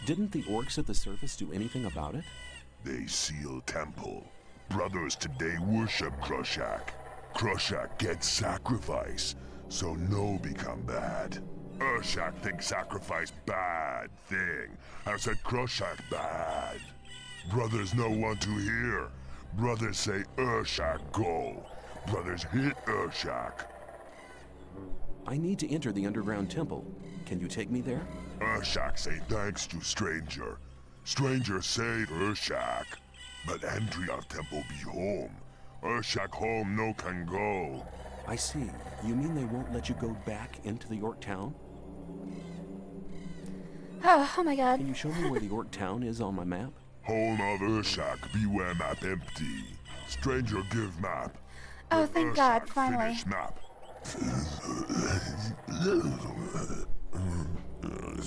Didn't the orcs at the surface do anything about it? They seal temple. Brothers today worship Krushak. Krushak gets sacrifice, so no become bad. Urshak thinks sacrifice bad thing. I said Krushak bad. Brothers no want to hear. Brothers say Urshak go. Brothers hit Urshak. I need to enter the underground temple. Can you take me there? Urshak say thanks to stranger. Stranger save Urshak. But entry of temple be home. Urshak home no can go. I see. You mean they won't let you go back into the orc town? Oh my god. Can you show me where the orc town is on my map? Home of Urshak, beware map empty. Stranger give map. Oh, thank God, finally. Finish map.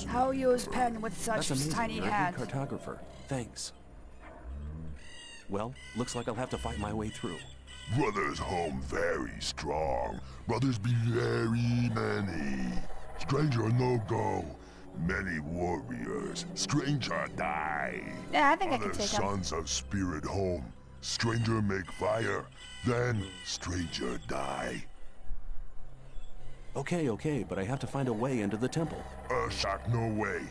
How use pen with such That's amazing. tiny You're a hand? good cartographer. Thanks. Well, looks like I'll have to fight my way through. Brothers home very strong. Brothers be very many. Stranger no go. Many warriors. Stranger die. Yeah, I think I Other can take him. sons of spirit home. Stranger make fire. Then stranger die. Okay, but I have to find a way into the temple. Urshak no way.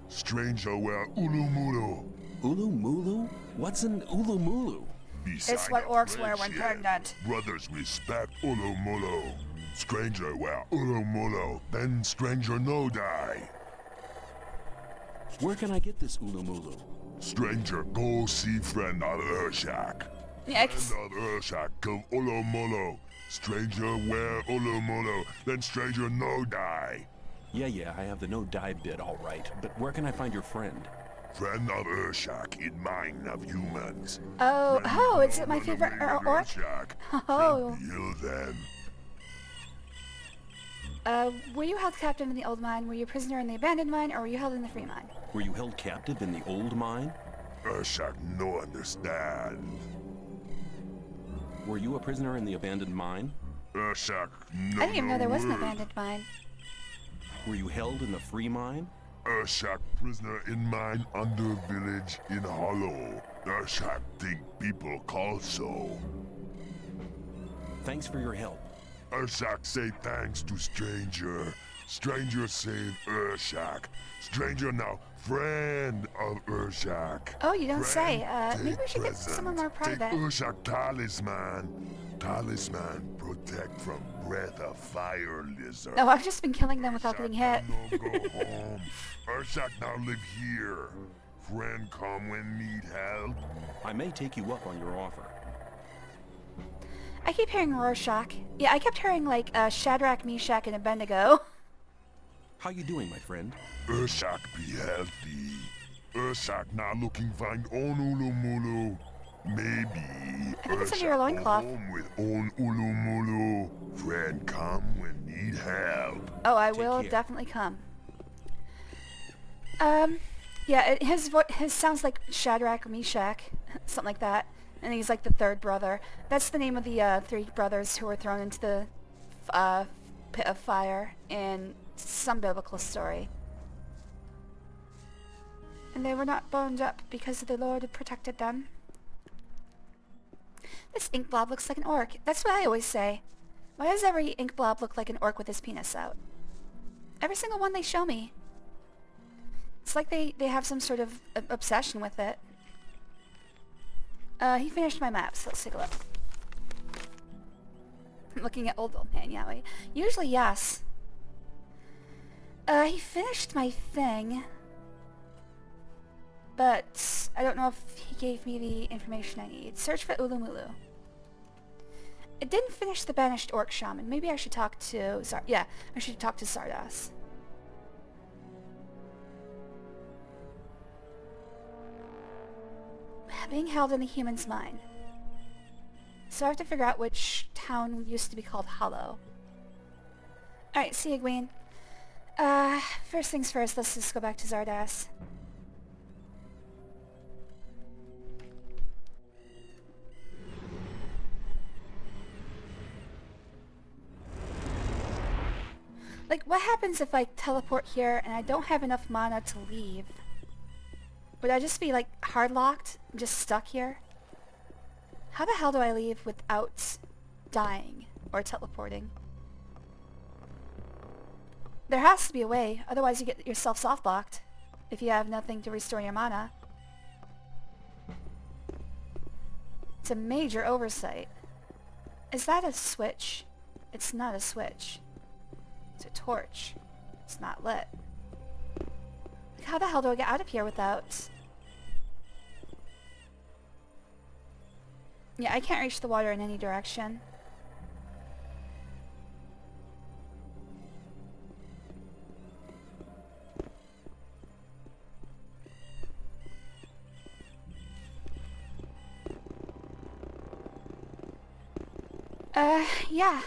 Stranger wear ulumulu. Ulumulu? What's an ulumulu? It's what orcs wear when pregnant. Brothers respect ulumulu. Stranger wear ulumulu. Then stranger no die. Where can I get this ulumulu? Stranger go see friend of Urshak. Yikes. Friend of Urshak kill ulumulu. Stranger wear ulumulu. Then stranger no die. Yeah, I have the no die bit all right. But where can I find your friend? Friend of Urshak in mind of humans. Oh, is it my favorite orc? Urshak. Oh. Heal them. Were you held captive in the old mine? Were you a prisoner in the abandoned mine, or were you held in the free mine? Were you held captive in the old mine? Urshak no understand. Were you a prisoner in the abandoned mine? Urshak no I didn't even know there was an word. abandoned mine. Were you held in the free mine? Urshak prisoner in mine under village in hollow. Urshak think people call so. Thanks for your help. Urshak say thanks to stranger. Stranger save Urshak. Stranger now friend of Urshak. Oh, you don't say. Friend Maybe we take should get present. someone more Take private. Urshak talisman. Talisman protect from breath of fire lizard. No, I've just been killing them without getting hit. No go home. Urshak now live here. Friend come when need help. I may take you up on your offer. I keep hearing Rorschach. Yeah, I kept hearing like Shadrach, Meshach, and Abednego. How you doing, my friend? Urshak be healthy. Urshak now looking find own ulumulu. Maybe I think it's under your Urshak go loincloth. home with own ulumulu. Friend come when need help. Oh, I Take will care. definitely come. Yeah, his sounds like Shadrach, Meshach, something like that. And he's like the third brother. That's the name of the three brothers who were thrown into the pit of fire in some biblical story. And they were not burned up because the Lord had protected them. This ink blob looks like an orc. That's what I always say. Why does every ink blob look like an orc with his penis out? Every single one they show me. It's like they have some sort of obsession with it. He finished my maps. Let's take a look. I'm looking at old man Yowie. Usually, yes. He finished my thing. But I don't know if he gave me the information I need. Search for Ulumulu. It didn't finish the banished orc shaman. Maybe I should talk to I should talk to Sardas. Being held in a human's mind. So I have to figure out which town used to be called Hollow. Alright, see you, Egwene. First things first, let's just go back to Zardas. Like, what happens if I teleport here and I don't have enough mana to leave? Would I just be, like, hard locked? Just stuck here? How the hell do I leave without dying or teleporting? There has to be a way, otherwise you get yourself soft locked if you have nothing to restore your mana. It's a major oversight. Is that a switch? It's not a switch. It's a torch. It's not lit. Like, how the hell do I get out of here without... Yeah, I can't reach the water in any direction. Yeah.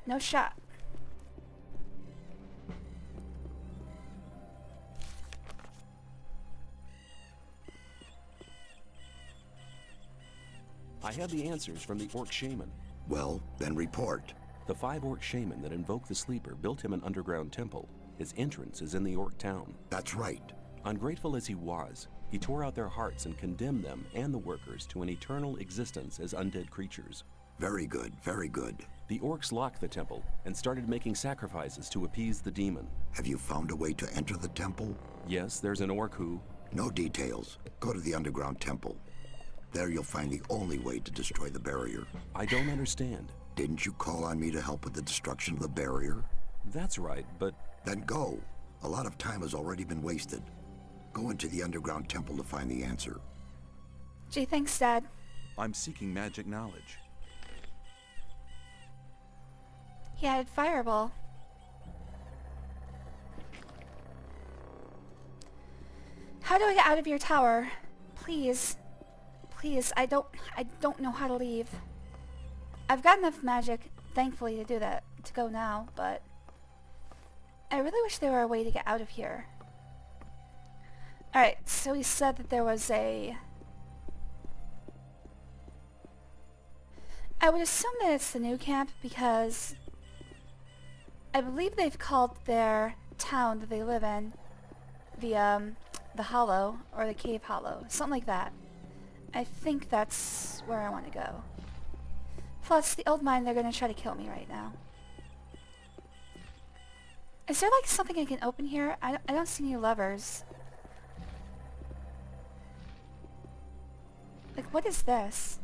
No shot. I have the answers from the Orc Shaman. Well, then report. The 5 Orc Shaman that invoked the Sleeper built him an underground temple. His entrance is in the Orc town. That's right. Ungrateful as he was, he tore out their hearts and condemned them and the workers to an eternal existence as undead creatures. Very good, very good. The orcs locked the temple and started making sacrifices to appease the demon. Have you found a way to enter the temple? Yes, there's an orc who... No details. Go to the underground temple. There you'll find the only way to destroy the barrier. I don't understand. Didn't you call on me to help with the destruction of the barrier? That's right, but... Then go. A lot of time has already been wasted. Go into the underground temple to find the answer. Gee, thanks, Dad. I'm seeking magic knowledge. He added Fireball. How do I get out of your tower? Please. Please, I don't know how to leave. I've got enough magic, thankfully, to do that, to go now, but... I really wish there were a way to get out of here. Alright, so he said that there was a... I would assume that it's the new camp because... I believe they've called their town that they live in the Hollow, or the Cave Hollow, something like that. I think that's where I want to go. Plus, the old mine, they're going to try to kill me right now. Is there like something I can open here? I don't see any levers. Like, what is this?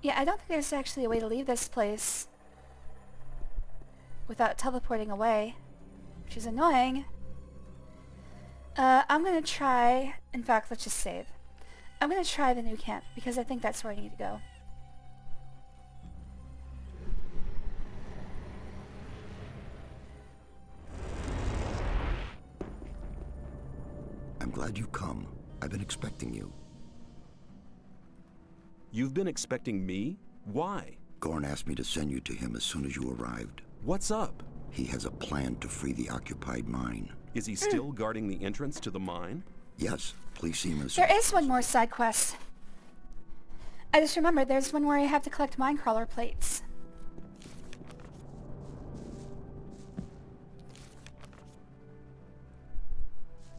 Yeah, I don't think there's actually a way to leave this place without teleporting away, which is annoying. I'm gonna try... In fact, let's just save. I'm gonna try the new camp, because I think that's where I need to go. I'm glad you've come. I've been expecting you. You've been expecting me? Why? Gorn asked me to send you to him as soon as you arrived. What's up? He has a plan to free the occupied mine. Is he still guarding the entrance to the mine? Yes, please see him as There is one more side quest. I just remembered there's one where I have to collect minecrawler plates.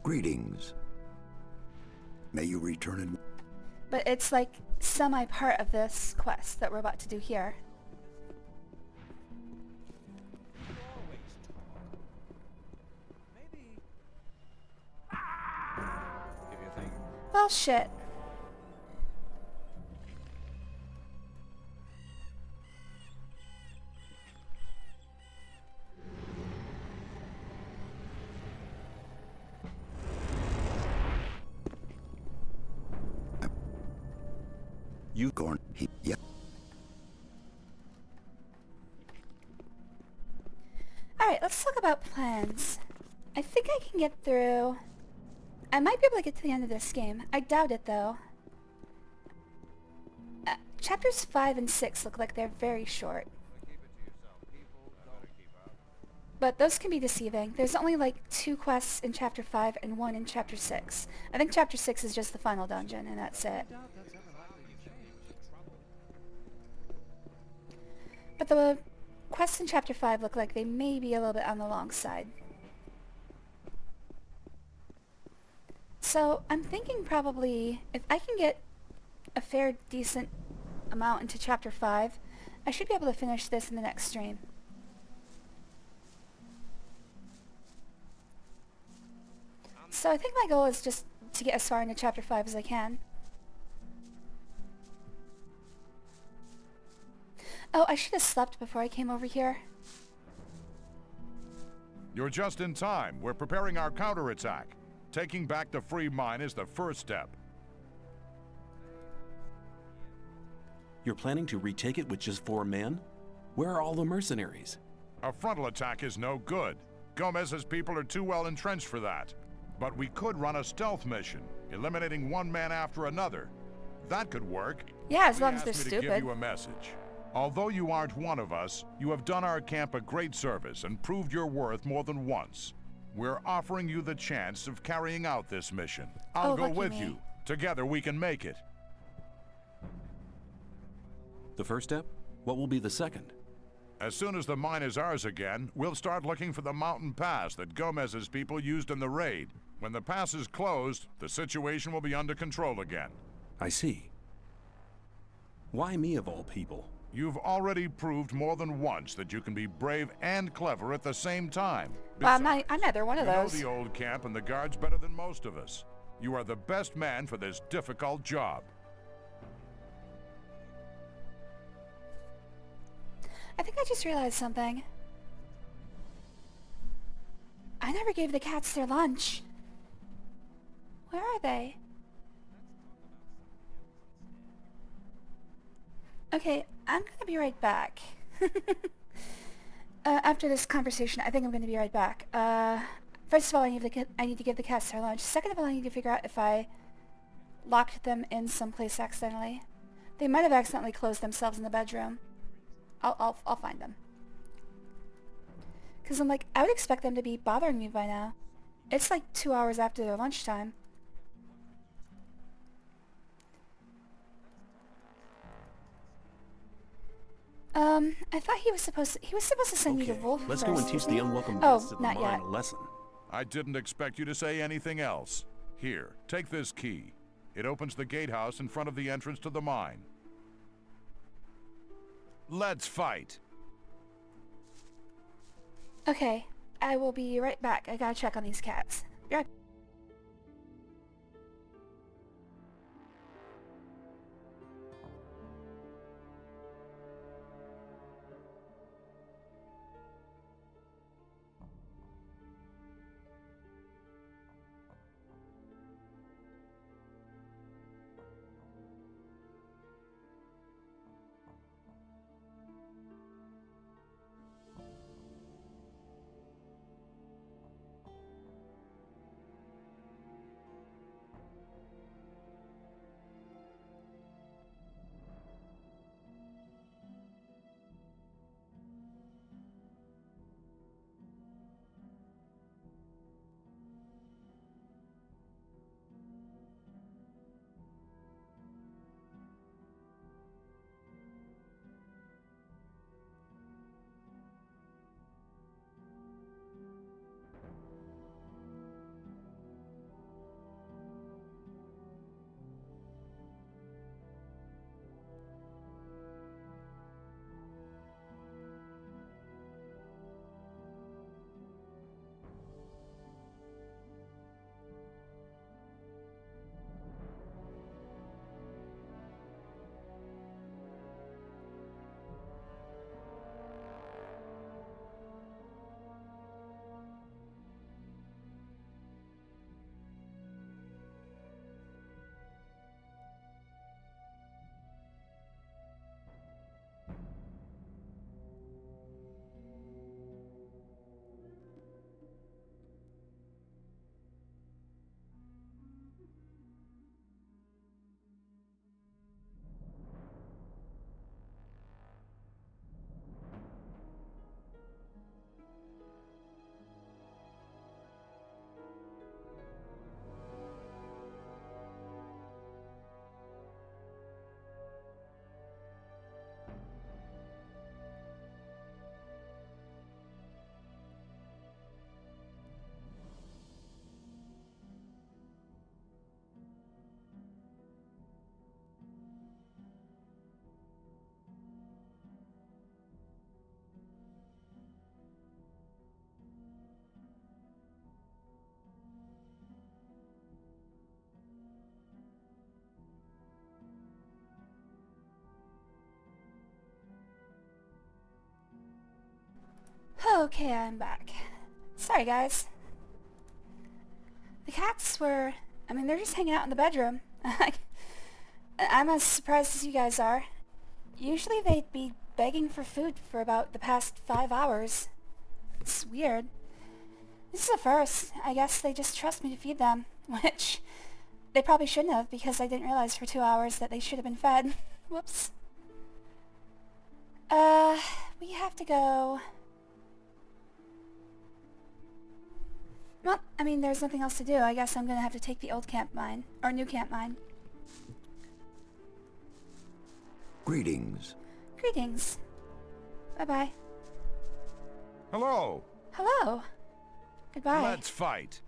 Greetings. May you return in... But it's like semi-part of this quest that we're about to do here. Well, shit. You, Gorn, yeah. Alright, let's talk about plans. I think I can get through... I might be able to get to the end of this game. I doubt it, though. Chapters 5 and 6 look like they're very short. But those can be deceiving. There's only like 2 quests in Chapter 5 and 1 in Chapter 6. I think Chapter 6 is just the final dungeon, and that's it. But the quests in Chapter 5 look like they may be a little bit on the long side. So I'm thinking probably if I can get a fair decent amount into Chapter 5, I should be able to finish this in the next stream. So I think my goal is just to get as far into Chapter 5 as I can. Oh, I should have slept before I came over here. You're just in time. We're preparing our counterattack. Taking back the free mine is the first step. You're planning to retake it with just 4 men? Where are all the mercenaries? A frontal attack is no good. Gomez's people are too well entrenched for that. But we could run a stealth mission, eliminating one man after another. That could work. Yeah, as long as He they're asked me to give stupid. you a message. Although you aren't one of us, you have done our camp a great service and proved your worth more than once. We're offering you the chance of carrying out this mission. I'll go lucky with me. you. Together we can make it. The first step? What will be the second? As soon as the mine is ours again, we'll start looking for the mountain pass that Gomez's people used in the raid. When the pass is closed, the situation will be under control again. I see. Why me of all people? You've already proved more than once that you can be brave and clever at the same time. Well, Besides, I'm neither one of you know those. the old camp and the guards better than most of us. You are the best man for this difficult job. I think I just realized something. I never gave the cats their lunch. Where are they? Okay, I'm gonna be right back. After this conversation, I think I'm gonna be right back. First of all, I need to give the cats their lunch. Second of all, I need to figure out if I locked them in someplace accidentally. They might have accidentally closed themselves in the bedroom. I'll find them. Because I'm like, I would expect them to be bothering me by now. It's like 2 hours after their lunchtime. I thought he was supposed to send you to Wolf Let's first, go and teach wasn't the he? unwelcome Oh, guests of the not mine yet. a lesson. I didn't expect you to say anything else. Here, take this key. It opens the gatehouse in front of the entrance to the mine. Let's fight. Okay, I will be right back. I gotta check on these cats. Be right. Okay, I'm back. Sorry, guys. The cats were... I mean, they're just hanging out in the bedroom. I'm as surprised as you guys are. Usually they'd be begging for food for about the past 5 hours. It's weird. This is a first. I guess they just trust me to feed them, which they probably shouldn't have because I didn't realize for 2 hours that they should have been fed. Whoops. We have to go... Well, I mean, there's nothing else to do. I guess I'm gonna have to take the old camp mine, or new camp mine. Greetings. Greetings. Bye-bye. Hello. Hello. Goodbye. Let's fight.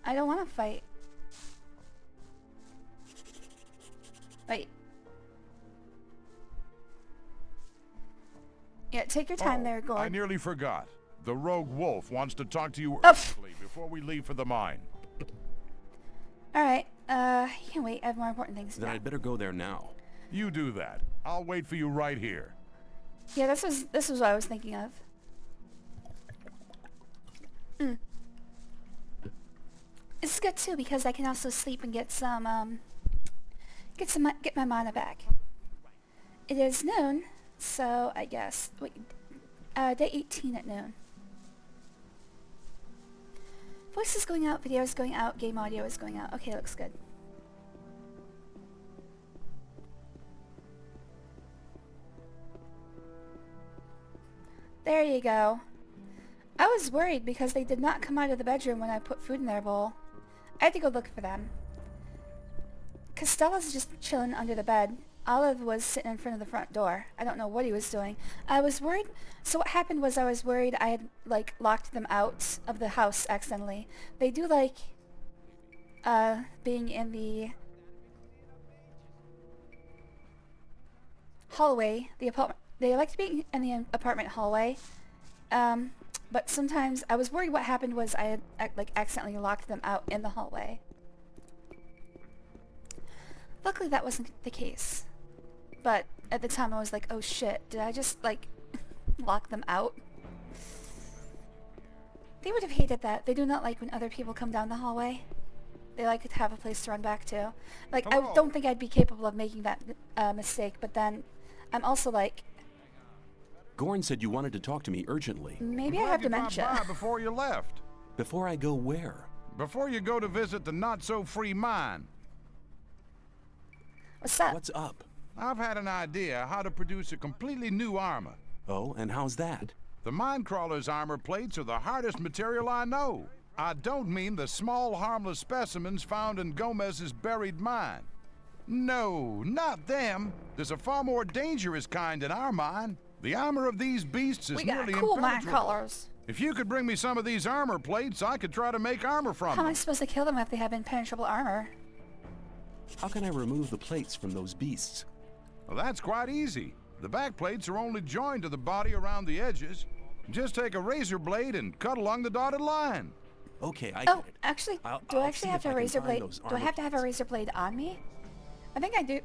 I don't want to fight. Wait. Yeah, take your time there, Gord. I nearly forgot. The rogue wolf wants to talk to you Oh. urgently before we leave for the mine. Alright, you can wait. I have more important things to Then do. I'd better go there now. You do that. I'll wait for you right here. Yeah, this was what I was thinking of. This is good too because I can also sleep and get my mana back. It is noon, so I guess day 18 at noon. Voice is going out, video is going out, game audio is going out. Okay, looks good. There you go. I was worried because they did not come out of the bedroom when I put food in their bowl. I had to go look for them. Costella's just chilling under the bed. Olive was sitting in front of the front door. I don't know what he was doing. I was worried. So what happened was I was worried I had, like, locked them out of the house accidentally. They do like, being in the hallway, the apartment. They like to be in the apartment hallway. But sometimes I was worried what happened was I had, like, accidentally locked them out in the hallway. Luckily that wasn't the case. But at the time I was like, oh shit, did I just, like, lock them out? They would have hated that. They do not like when other people come down the hallway. They like to have a place to run back to. Like, I don't think I'd be capable of making that mistake, but then I'm also like... Gorn said you wanted to talk to me urgently. Maybe I have dementia. By before you left. Before I go where? Before you go to visit the not-so-free mine. What's up? What's up? I've had an idea how to produce a completely new armor. Oh, and how's that? The mine crawler's armor plates are the hardest material I know. I don't mean the small, harmless specimens found in Gomez's buried mine. No, not them. There's a far more dangerous kind in our mine. The armor of these beasts is We got nearly cool mine impenetrable. crawlers. If you could bring me some of these armor plates, I could try to make armor from How am I them. supposed to kill them if they have impenetrable armor? How can I remove the plates from those beasts? Well, that's quite easy. The back plates are only joined to the body around the edges. Just take a razor blade and cut along the dotted line. Okay, I Oh, get it. actually, do I'll I actually see have if to I can razor find blade? those Do I armor have to have a plates. razor blade on me? I think I do.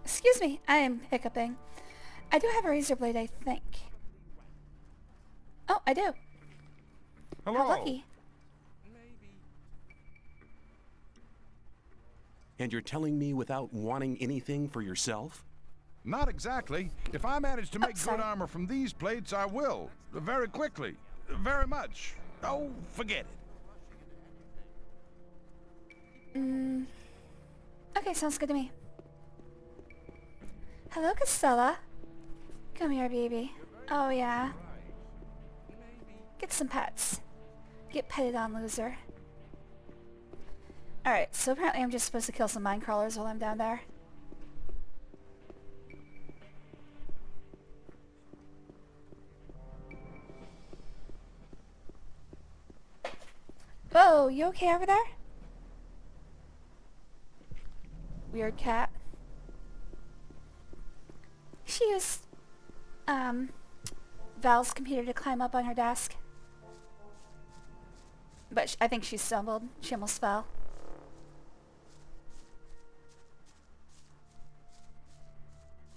Excuse me, I am hiccuping. I do have a razor blade, I think. Oh, I do. Hello. How lucky. And you're telling me without wanting anything for yourself? Not exactly. If I manage to make sorry. good armor from these plates, I will. Very quickly. Very much. Oh, forget it. Okay, sounds good to me. Hello, Costella. Come here, baby. Oh, yeah. Get some pets. Get petted on, loser. Alright, so apparently I'm just supposed to kill some mine crawlers while I'm down there. Whoa, you okay over there? Weird cat. She used, Val's computer to climb up on her desk. But I think she stumbled. She almost fell.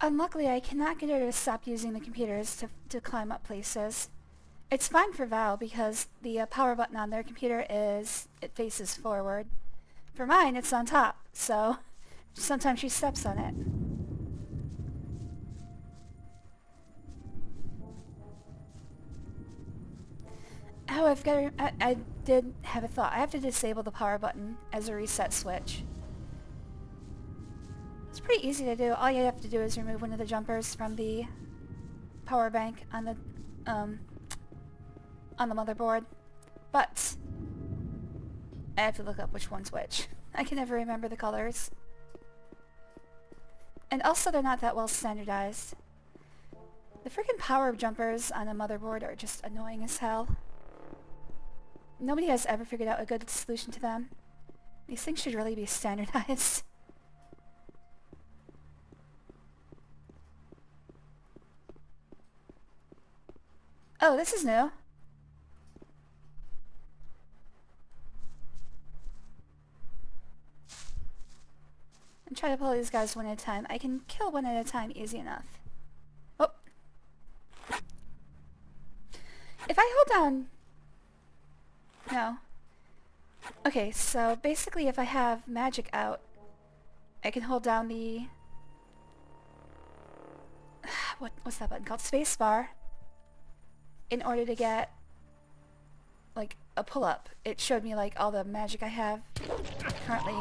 Unluckily, I cannot get her to stop using the computers to climb up places. It's fine for Val because the power button on their computer it faces forward. For mine, it's on top, so sometimes she steps on it. Oh, I did have a thought. I have to disable the power button as a reset switch. It's pretty easy to do. All you have to do is remove one of the jumpers from the power bank on the motherboard. But I have to look up which one's which. I can never remember the colors. And also they're not that well standardized. The freaking power jumpers on a motherboard are just annoying as hell. Nobody has ever figured out a good solution to them. These things should really be standardized. Oh, this is new. I'm trying to pull these guys one at a time. I can kill one at a time easy enough. Oh. If I hold down... No. Okay, so basically if I have magic out, I can hold down the... What's that button called? Spacebar. In order to get, like, a pull-up. It showed me, like, all the magic I have currently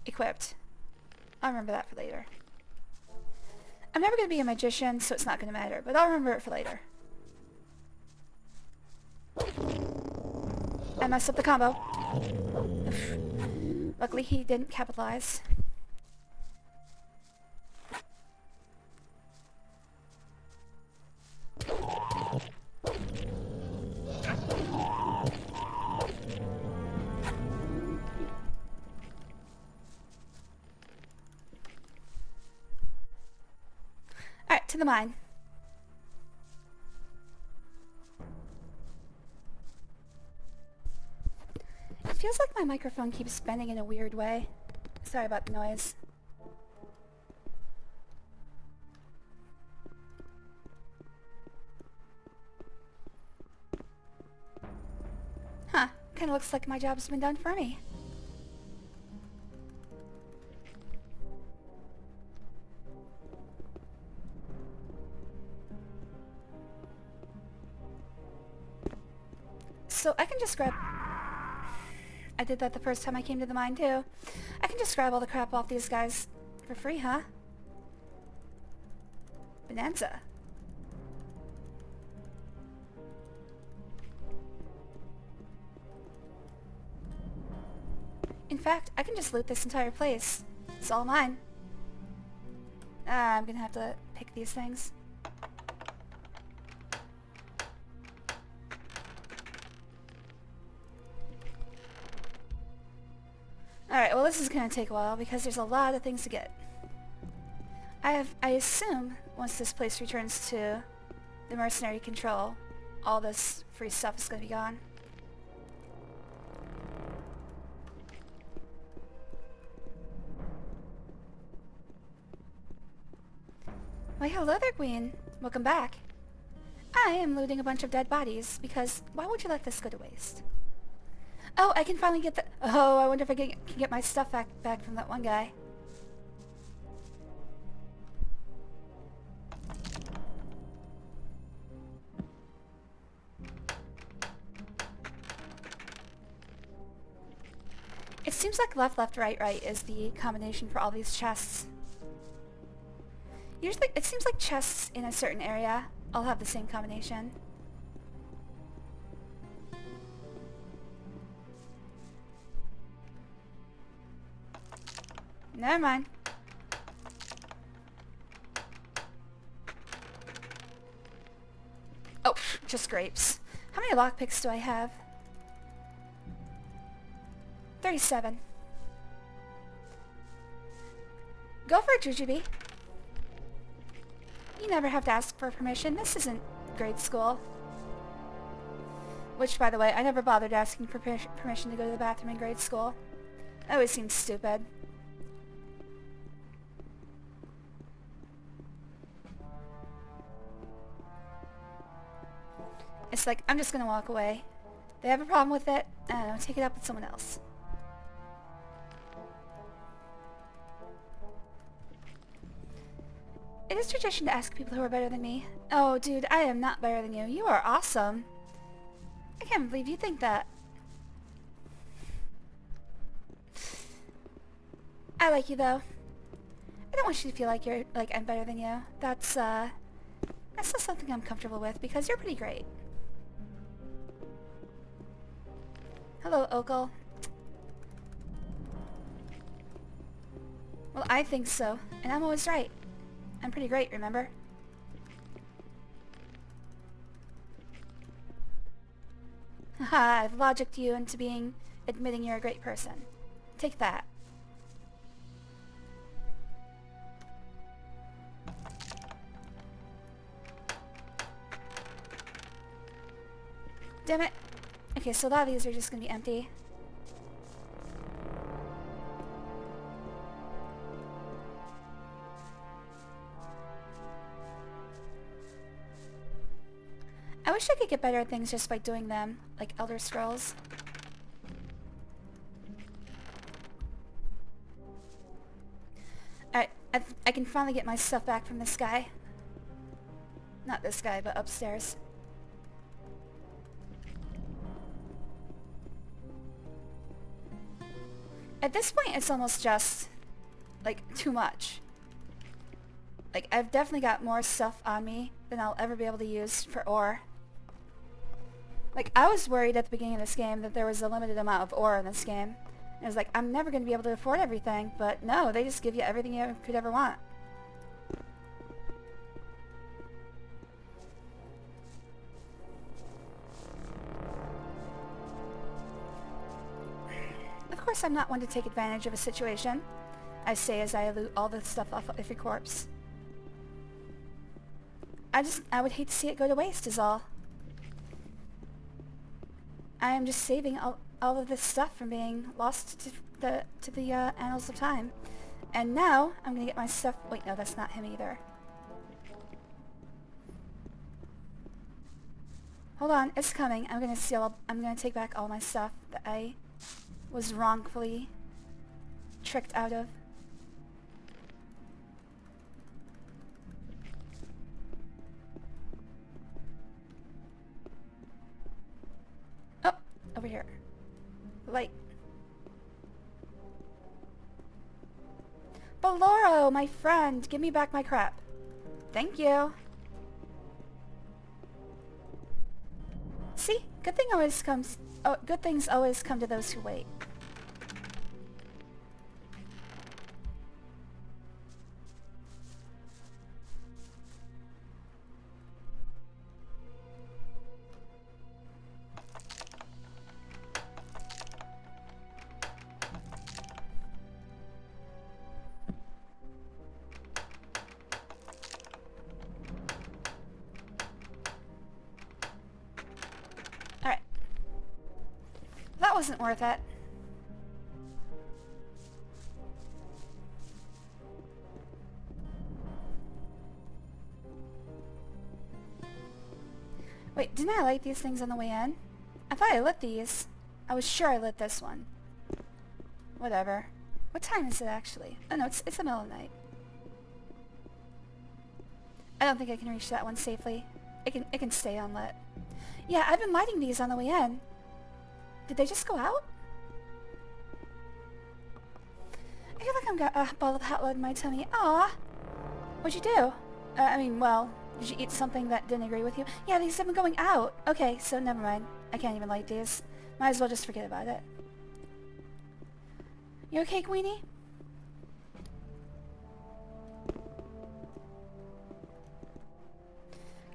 equipped. I'll remember that for later. I'm never going to be a magician, so it's not going to matter, but I'll remember it for later. I messed up the combo. Luckily he didn't capitalize. Alright, to the mine. It feels like my microphone keeps bending in a weird way. Sorry about the noise. Huh, kinda looks like my job's been done for me. So I can just grab... I did that the first time I came to the mine too. I can just grab all the crap off these guys for free, huh? Bonanza. In fact, I can just loot this entire place. It's all mine. I'm gonna have to pick these things. Alright, well this is gonna take a while because there's a lot of things to get. I assume once this place returns to the mercenary control, all this free stuff is gonna be gone. Why hello there, Queen. Welcome back. I am looting a bunch of dead bodies because why would you let this go to waste? Oh, I can finally get the... Oh, I wonder if I can get my stuff back from that one guy. It seems like left, left, right, right is the combination for all these chests. Usually, it seems like chests in a certain area all have the same combination. Never mind. Oh, just grapes. How many lockpicks do I have? 37. Go for it, Jujubee. You never have to ask for permission. This isn't grade school. Which, by the way, I never bothered asking for permission to go to the bathroom in grade school. That always seemed stupid. It's like, I'm just gonna walk away. They have a problem with it, and I'll take it up with someone else. It is tradition to ask people who are better than me. Oh, dude, I am not better than you. You are awesome. I can't believe you think that. I like you, though. I don't want you to feel like I'm better than you. That's not something I'm comfortable with, because you're pretty great. Hello, Okel. Well, I think so, and I'm always right. I'm pretty great, remember? Haha, I've logicked you into admitting you're a great person. Take that. Damn it. Okay, so a lot of these are just gonna be empty. I wish I could get better at things just by doing them, like Elder Scrolls. Alright, I can finally get my stuff back from this guy. Not this guy, but upstairs. At this point, it's almost just, like, too much. Like, I've definitely got more stuff on me than I'll ever be able to use for ore. Like, I was worried at the beginning of this game that there was a limited amount of ore in this game. And I was like, I'm never going to be able to afford everything, but no, they just give you everything you could ever want. Of course, I'm not one to take advantage of a situation. I say as I loot all the stuff off of every corpse. I would hate to see it go to waste is all. I am just saving all of this stuff from being lost to the annals of time. And now, I'm gonna get my stuff... Wait, no, that's not him either. Hold on, it's coming. I'm gonna take back all my stuff that I was wrongfully tricked out of. Oh, over here. Light. Boloro, my friend, give me back my crap. Thank you. See, good things always come to those who wait. Alright. That wasn't worth it. Wait, didn't I light these things on the way in? I thought I lit these. I was sure I lit this one. Whatever. What time is it actually? Oh no, it's the middle of the night. I don't think I can reach that one safely. It can stay unlit. Yeah, I've been lighting these on the way in. Did they just go out? I feel like I've got a ball of hot blood in my tummy. Aw! What'd you do? Well, did you eat something that didn't agree with you? Yeah, these have been going out. Okay, so never mind. I can't even light these. Might as well just forget about it. You okay, Queenie?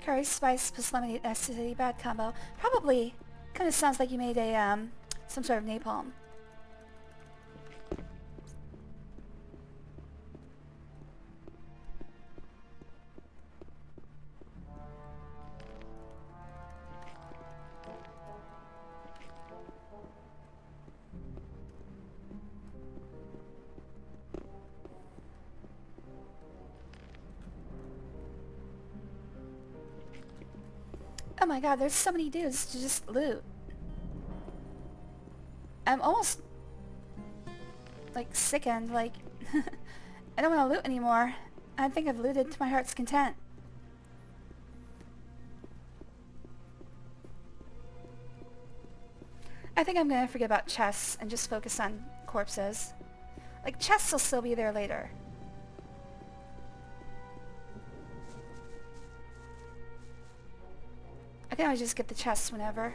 Curry spice plus lemonade acidity, bad combo. Probably kind of sounds like you made a, some sort of napalm. my god, there's so many dudes to just loot. I'm almost, like, sickened, like, I don't want to loot anymore. I think I've looted to my heart's content. I think I'm gonna forget about chests and just focus on corpses. Like, chests will still be there later. I can always just get the chests whenever.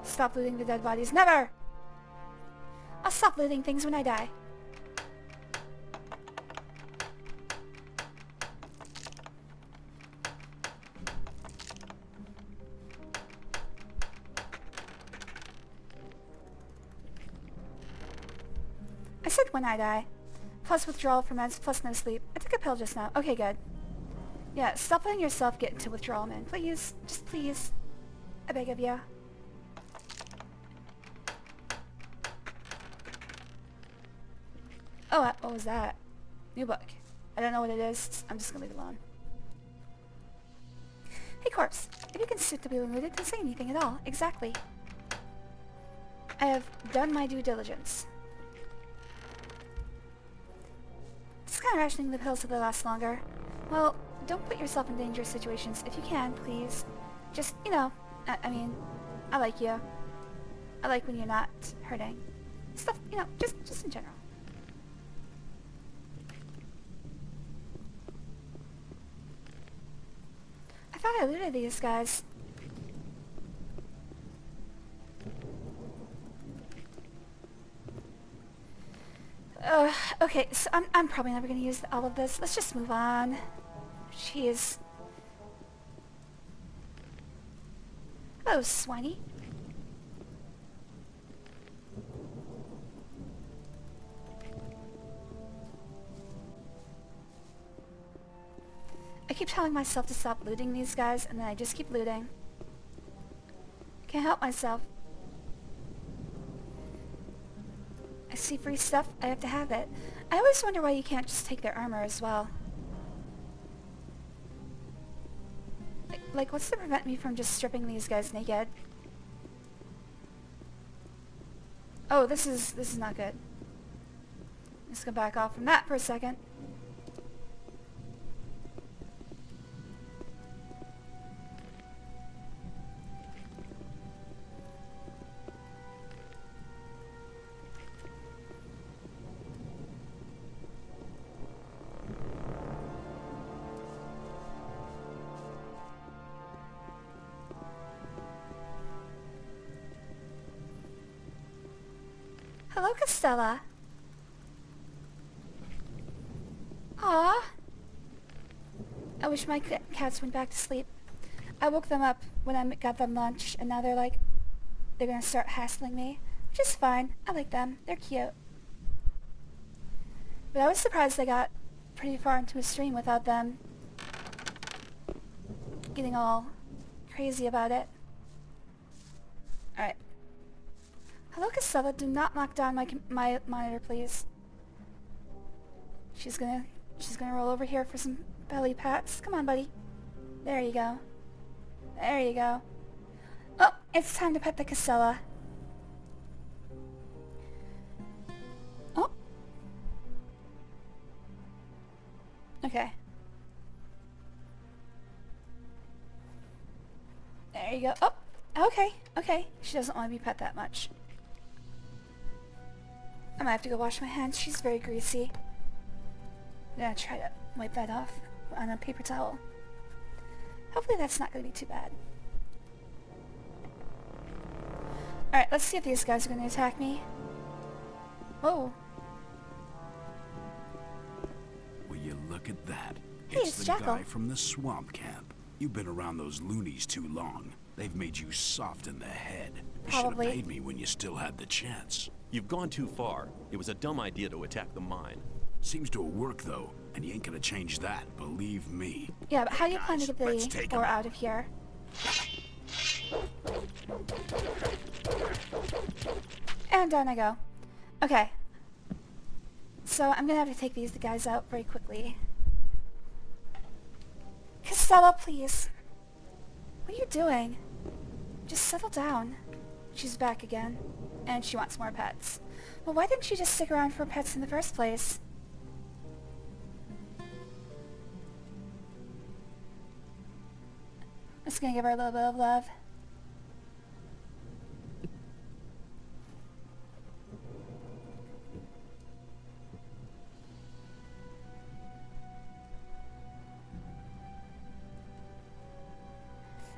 Stop looting the dead bodies. Never! I'll stop looting things when I die. I said when I die. Plus withdrawal from meds, plus no sleep. I took a pill just now. Okay, good. Yeah, stop letting yourself get into withdrawal, man. Please. Just please. I beg of you. Oh, what was that? New book. I don't know what it is. I'm just gonna leave it alone. Hey, corpse. If you can suitably remove it, don't say anything at all. Exactly. I have done my due diligence. Just kind of rationing the pills so they last longer. Well, don't put yourself in dangerous situations. If you can, please. Just, you know, I mean, I like you. I like when you're not hurting. Stuff, you know, just in general. I thought I looted these guys. Okay, so I'm probably never gonna use all of this. Let's just move on. Jeez. Hello, Swiney. I keep telling myself to stop looting these guys, and then I just keep looting. I can't help myself. I see free stuff, I have to have it. I always wonder why you can't just take their armor as well. Like, what's to prevent me from just stripping these guys naked? Oh, this is not good. Let's go back off from that for a second. Hello, Costella. Aw. I wish my cats went back to sleep. I woke them up when I got them lunch, and now they're gonna start hassling me, which is fine. I like them. They're cute. But I was surprised I got pretty far into a stream without them getting all crazy about it. Alright. Hello, Costella. Do not knock down my monitor, please. She's gonna roll over here for some belly pats. Come on, buddy. There you go. There you go. Oh, it's time to pet the Costella. Oh. Okay. There you go. Oh, okay, okay. She doesn't want to be pet that much. I might have to go wash my hands. She's very greasy. I'm gonna try to wipe that off on a paper towel. Hopefully that's not gonna be too bad. Alright, let's see if these guys are gonna attack me. Whoa. Will you look at that? Hey, it's the Jackal. guy from the swamp camp. You've been around those loonies too long. They've made you soft in the head. You should have Probably. paid me when you still had the chance. You've gone too far. It was a dumb idea to attack the mine. Seems to have worked, though, and you ain't gonna change that, believe me. Yeah, but how do you plan to Guys, get let's the take ore 'em out of here? And down I go. Okay. So I'm gonna have to take these guys out very quickly. Stella, please. What are you doing? Just settle down. She's back again. And she wants more pets. Well, why didn't she just stick around for pets in the first place? I'm just gonna give her a little bit of love.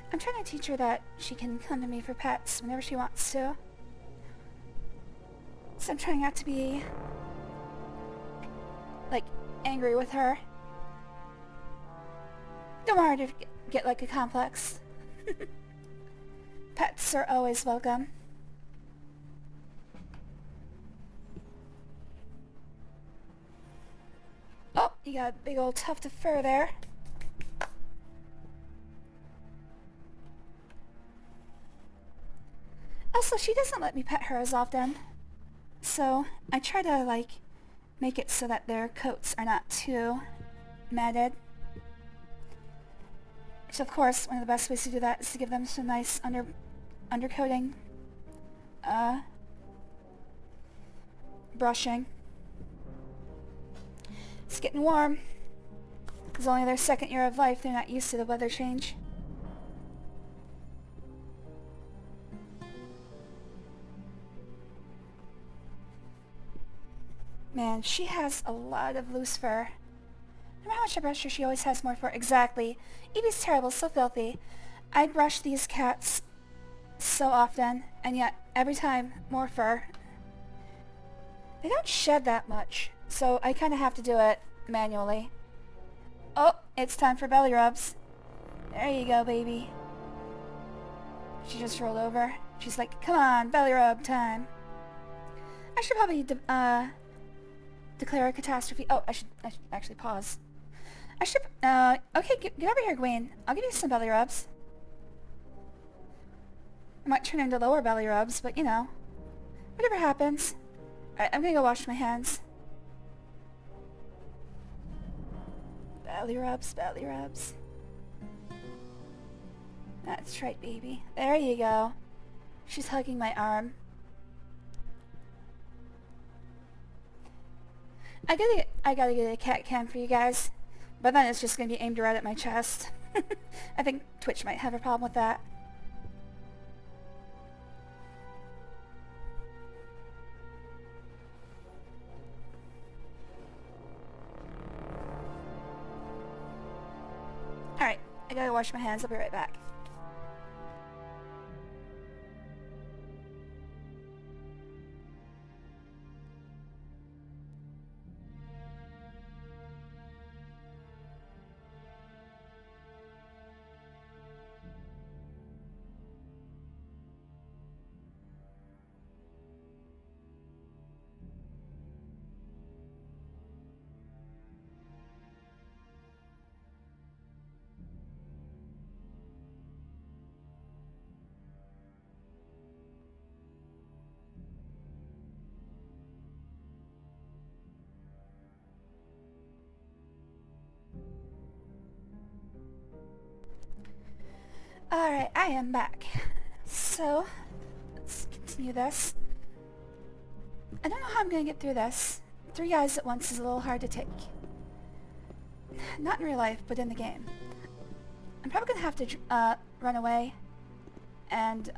I'm trying to teach her that she can come to me for pets whenever she wants to. So I'm trying not to be, like, angry with her. Don't want her to get like a complex. Pets are always welcome. Oh, you got a big old tuft of fur there. Also, she doesn't let me pet her as often. So, I try to, like, make it so that their coats are not too matted. So, of course, one of the best ways to do that is to give them some nice undercoating. Brushing. It's getting warm. It's only their second year of life. They're not used to the weather change. Man, she has a lot of loose fur. No matter how much I brush her, she always has more fur. Exactly. Evie's terrible, so filthy. I brush these cats so often, and yet every time, more fur. They don't shed that much, so I kind of have to do it manually. Oh, it's time for belly rubs. There you go, baby. She just rolled over. She's like, come on, belly rub time. I should probably declare a catastrophe. Oh, I should actually pause. I should, okay, get over here, Gwen. I'll give you some belly rubs. I might turn into lower belly rubs, but you know, whatever happens. Alright, I'm gonna go wash my hands. Belly rubs, belly rubs. That's right, baby. There you go. She's hugging my arm. I gotta get a cat cam for you guys, but then it's just gonna be aimed right at my chest. I think Twitch might have a problem with that. Alright, I gotta wash my hands. I'll be right back. Alright, I am back. So, let's continue this. I don't know how I'm gonna get through this. 3 guys at once is a little hard to take. Not in real life, but in the game. I'm probably gonna have to run away and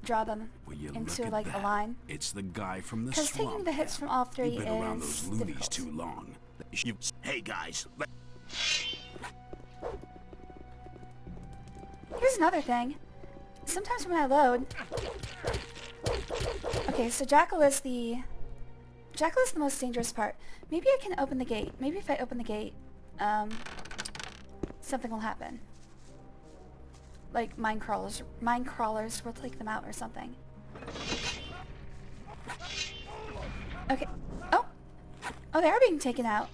draw them into like a line. It's the guy from the Because swamp. taking the hits from all 3 You've been around is those loonies difficult. too long. Hey guys, Here's another thing. Sometimes when I load... Okay, so Jackal is the most dangerous part. Maybe I can open the gate. Maybe if I open the gate, something will happen. Like mine crawlers will take them out or something. Okay. Oh! Oh, they are being taken out.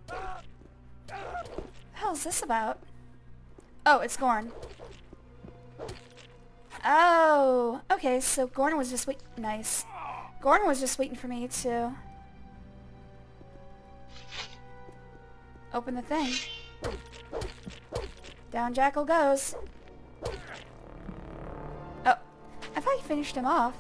What the hell is this about? Oh, it's Gorn. Oh, okay, so Gorn was just nice. Gorn was just waiting for me to Open the thing. Down Jackal goes. Oh, I thought you finished him off.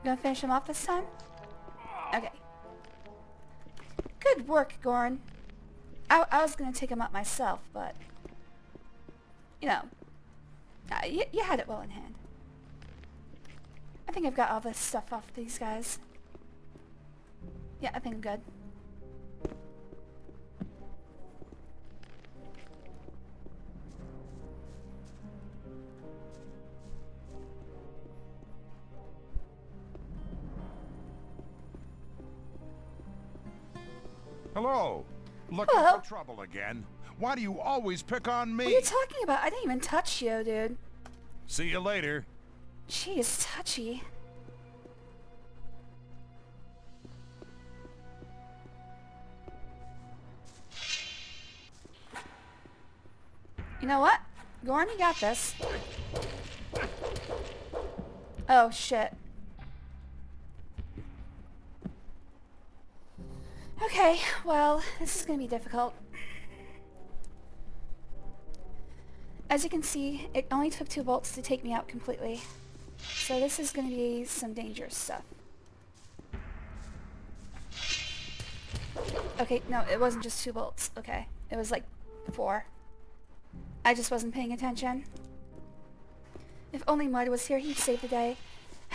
Gonna finish him off this time? Okay. Good work, Gorn. I was gonna take him out myself, but... You know... you had it well in hand. I think I've got all this stuff off these guys. Yeah, I think I'm good. Hello. Looking Hello. for trouble again? Why do you always pick on me? What are you talking about? I didn't even touch you, dude. See you later. Jeez, touchy. You know what? Gorn, you got this. Oh, shit. Okay, well, this is gonna be difficult. As you can see, it only took 2 bolts to take me out completely. So this is gonna be some dangerous stuff. Okay, no, it wasn't just 2 bolts. Okay, it was like 4. I just wasn't paying attention. If only Mud was here, he'd save the day.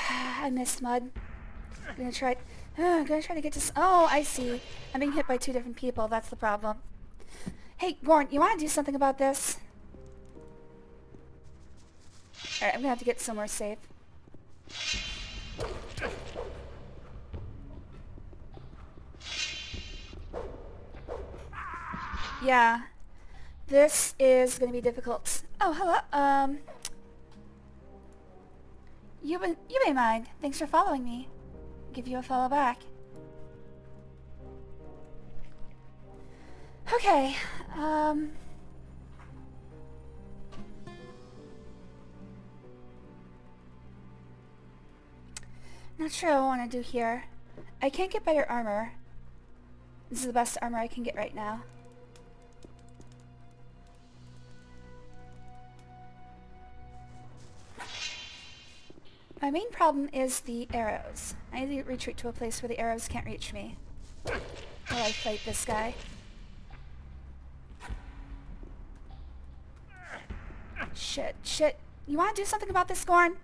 I missed Mud. I'm gonna try to get to... Oh, I see. I'm being hit by 2 different people. That's the problem. Hey, Gorn, you want to do something about this? Alright, I'm gonna have to get somewhere safe. Yeah. This is gonna be difficult. Oh, hello. You may mind. Thanks for following me. Give you a follow back. Okay, not sure what I want to do here. I can't get better armor. This is the best armor I can get right now. My main problem is the arrows. I need to retreat to a place where the arrows can't reach me while I fight this guy. Shit. You want to do something about this, Gorn?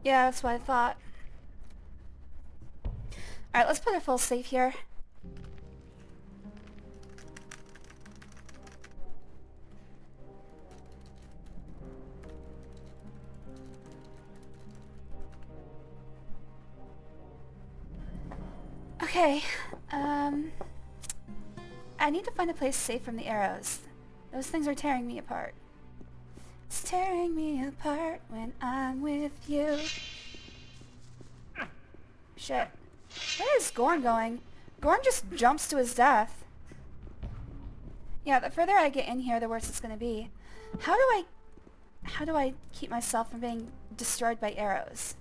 Yeah, that's what I thought. Alright, let's put a full save here. Okay, I need to find a place safe from the arrows. Those things are tearing me apart. It's tearing me apart when I'm with you. Shit. Where is Gorn going? Gorn just jumps to his death. Yeah, the further I get in here, the worse it's gonna be. How do I keep myself from being destroyed by arrows?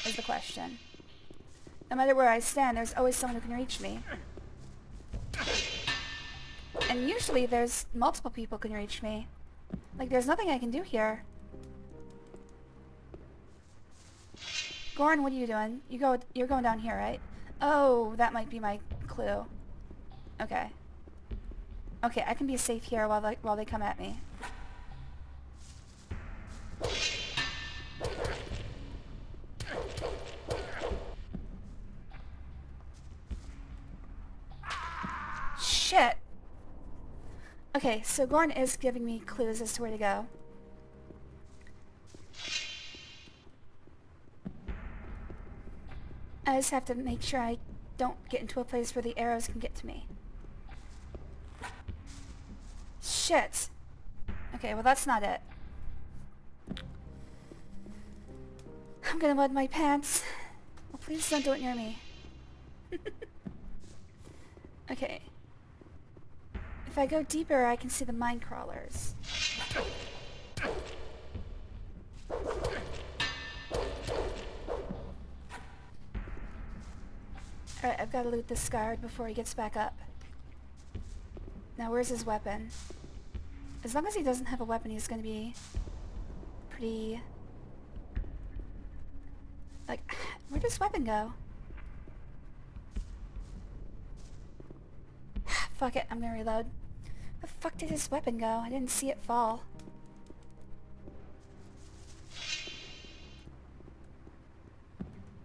Is the question. No matter where I stand, there's always someone who can reach me. And usually there's multiple people who can reach me. Like, there's nothing I can do here. Gorn, what are you doing? You're going down here, right? Oh, that might be my clue. Okay. Okay, I can be safe here while they come at me. Shit! Okay, so Gorn is giving me clues as to where to go. I just have to make sure I don't get into a place where the arrows can get to me. Shit! Okay. Okay, well that's not it. I'm gonna mud my pants. Well, please don't do it near me. Okay. If I go deeper, I can see the mine crawlers. Alright, I've got to loot this guard before he gets back up. Now, where's his weapon? As long as he doesn't have a weapon, he's going to be pretty... Like, where does his weapon go? Fuck it, I'm going to reload. Where the fuck did his weapon go? I didn't see it fall.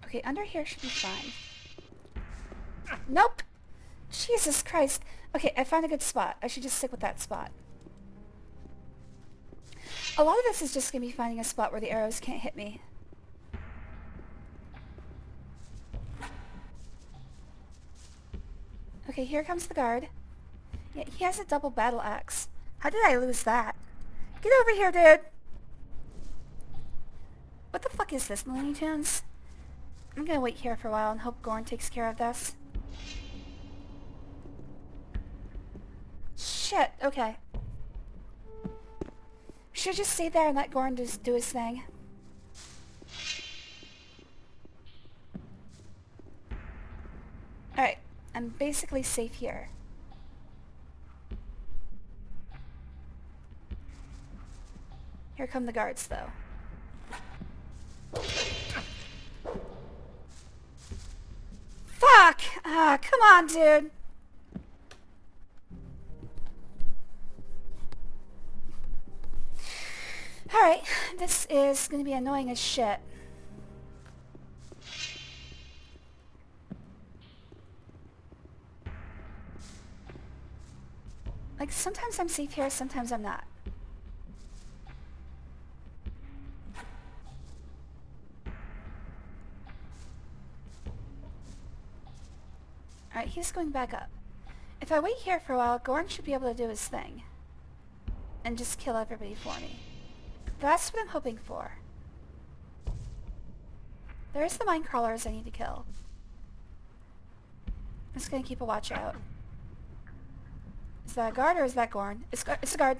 Okay, under here should be fine. Nope! Jesus Christ. Okay, I found a good spot. I should just stick with that spot. A lot of this is just going to be finding a spot where the arrows can't hit me. Okay, here comes the guard. Yeah, he has a double battle axe. How did I lose that? Get over here, dude! What the fuck is this, Looney Tunes? I'm gonna wait here for a while and hope Gorn takes care of this. Shit, okay. Should just stay there and let Gorn just do his thing. Alright, I'm basically safe here. Here come the guards, though. Fuck! Ah, come on, dude! Alright, this is gonna be annoying as shit. Like, sometimes I'm safe here, sometimes I'm not. Alright, he's going back up. If I wait here for a while, Gorn should be able to do his thing. And just kill everybody for me. That's what I'm hoping for. There's the mine crawlers I need to kill. I'm just gonna keep a watch out. Is that a guard or is that Gorn? It's a guard.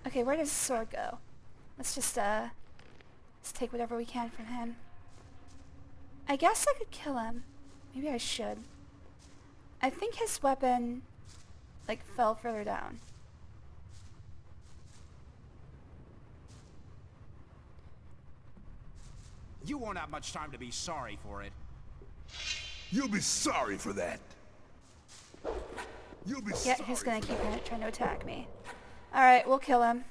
Okay, where does the sword go? Let's just let's take whatever we can from him. I guess I could kill him. Maybe I should. I think his weapon, like, fell further down. You won't have much time to be sorry for it. You'll be sorry for that. You'll be Yeah, he's gonna keep trying to attack me. Alright, we'll kill him.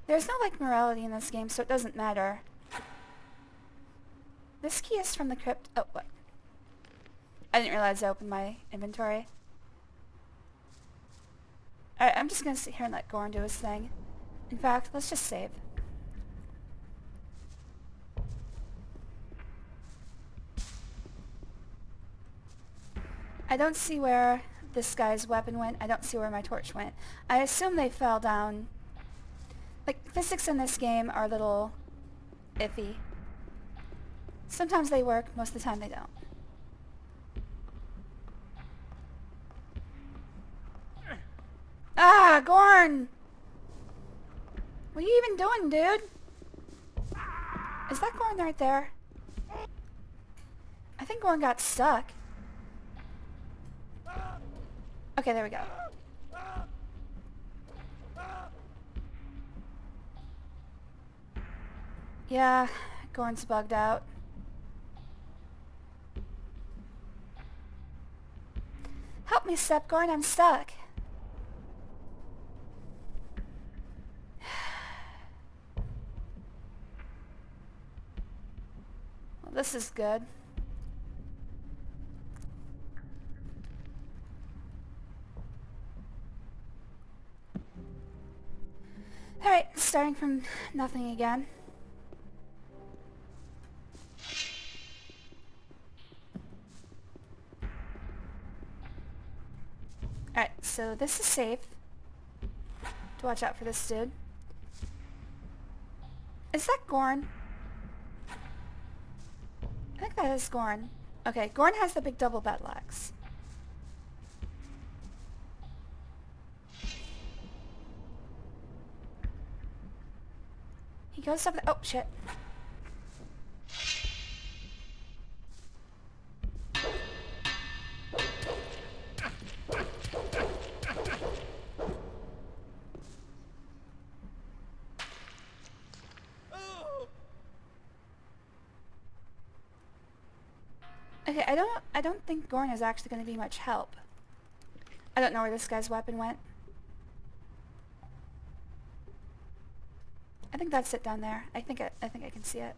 There's no, like, morality in this game, so it doesn't matter. This key is from the crypt. Oh, what? I didn't realize I opened my inventory. Alright, I'm just gonna sit here and let Gorn do his thing. In fact, let's just save. I don't see where this guy's weapon went. I don't see where my torch went. I assume they fell down. Like, physics in this game are a little iffy. Sometimes they work, most of the time they don't. Ah, Gorn! What are you even doing, dude? Is that Gorn right there? I think Gorn got stuck. Okay, there we go. Yeah, Gorn's bugged out. Help me, Step Gorn, I'm stuck. Well, this is good. Alright, starting from nothing again. so this is safe. To watch out for this dude. Is that Gorn? I think that is Gorn. Okay, Gorn has the big double battle axe. He goes up the— oh, shit. Okay, I don't think Gorn is actually going to be much help. I don't know where this guy's weapon went. I think that's it down there. I think I can see it.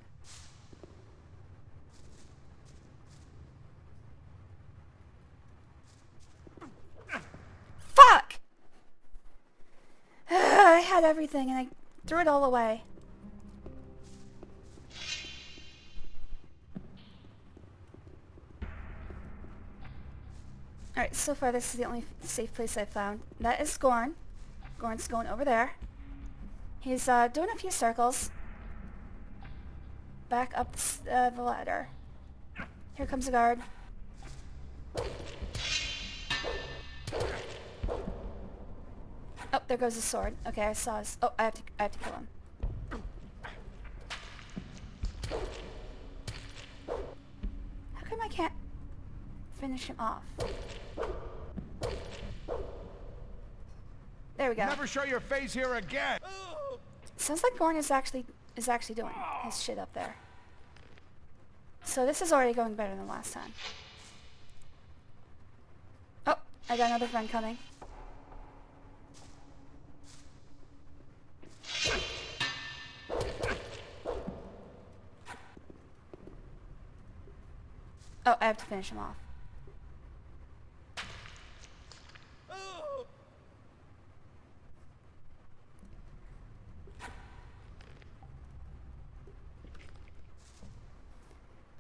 Fuck! I had everything and I threw it all away. Alright, so far this is the only safe place I've found. That is Gorn. Gorn's going over there. He's doing a few circles. Back up the ladder. Here comes a guard. Oh, there goes his sword. Okay, I saw his— oh, I have to kill him. How come I can't finish him off? There we go. Never show your face here again. Sounds like Gorn is actually doing his shit up there. So this is already going better than last time. Oh, I got another friend coming. Oh, I have to finish him off.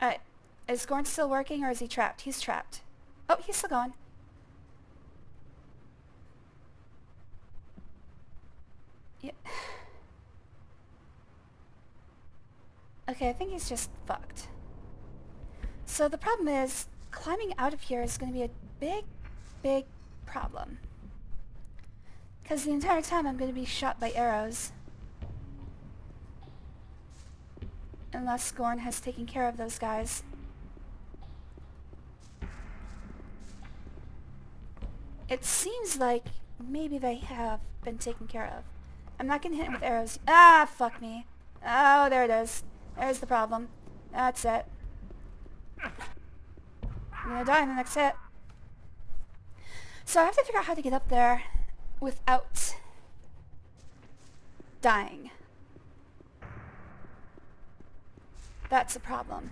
Alright, is Gorn still working or is he trapped? He's trapped. Oh, he's still going. Yeah. Okay, I think he's just fucked. So the problem is, climbing out of here is going to be a big, big problem. Because the entire time I'm going to be shot by arrows. Unless Gorn has taken care of those guys. It seems like maybe they have been taken care of. I'm not getting hit with arrows. Ah, fuck me. Oh, there it is. There's the problem. That's it. I'm gonna die in the next hit. So I have to figure out how to get up there without dying. That's a problem.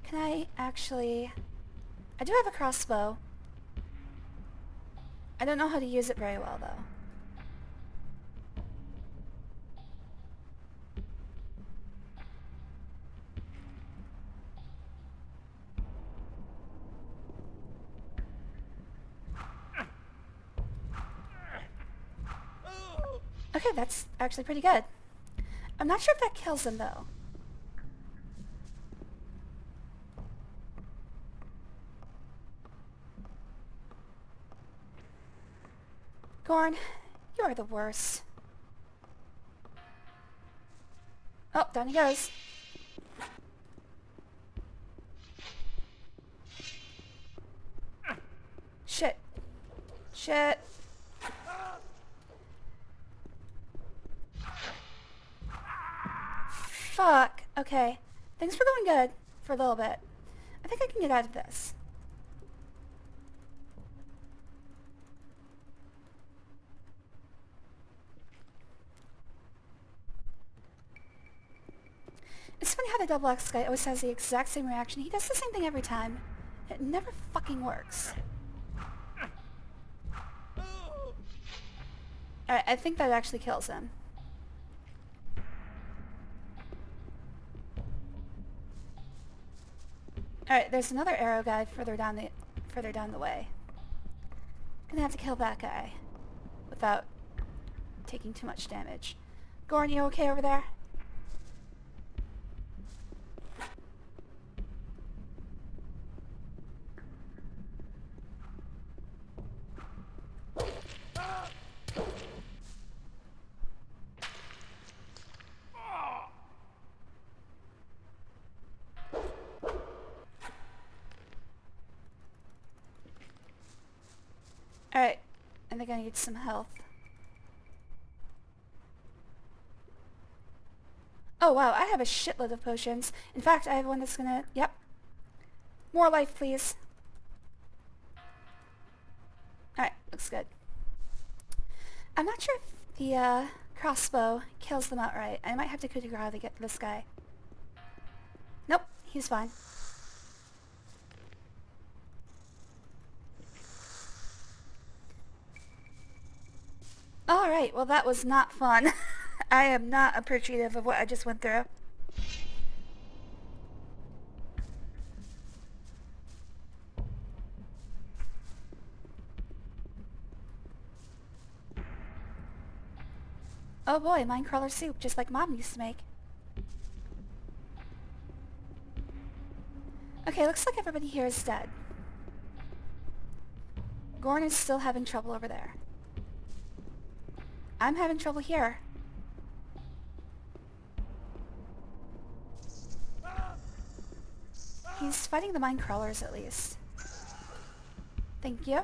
Can I actually— I do have a crossbow. I don't know how to use it very well, though. Okay, that's actually pretty good. I'm not sure if that kills him, though. Gorn, you are the worst. Oh, down he goes. Shit. Shit. Fuck. Okay. Things were going good for a little bit. I think I can get out of this. It's funny how the double axe guy always has the exact same reaction. He does the same thing every time. It never fucking works. Alright, I think that actually kills him. Alright, there's another arrow guy further down the way. Gonna have to kill that guy without taking too much damage. Goran, you okay over there? Alright, I think I need some health. Oh wow, I have a shitload of potions. In fact, I have one that's gonna... Yep. More life, please. Alright, looks good. I'm not sure if the crossbow kills them outright. I might have to coup de grace to get this guy. Nope, he's fine. Alright, well that was not fun. I am not appreciative of what I just went through. Oh boy, minecrawler soup, just like Mom used to make. Okay, looks like everybody here is dead. Gorn is still having trouble over there. I'm having trouble here. He's fighting the mine crawlers at least. Thank you.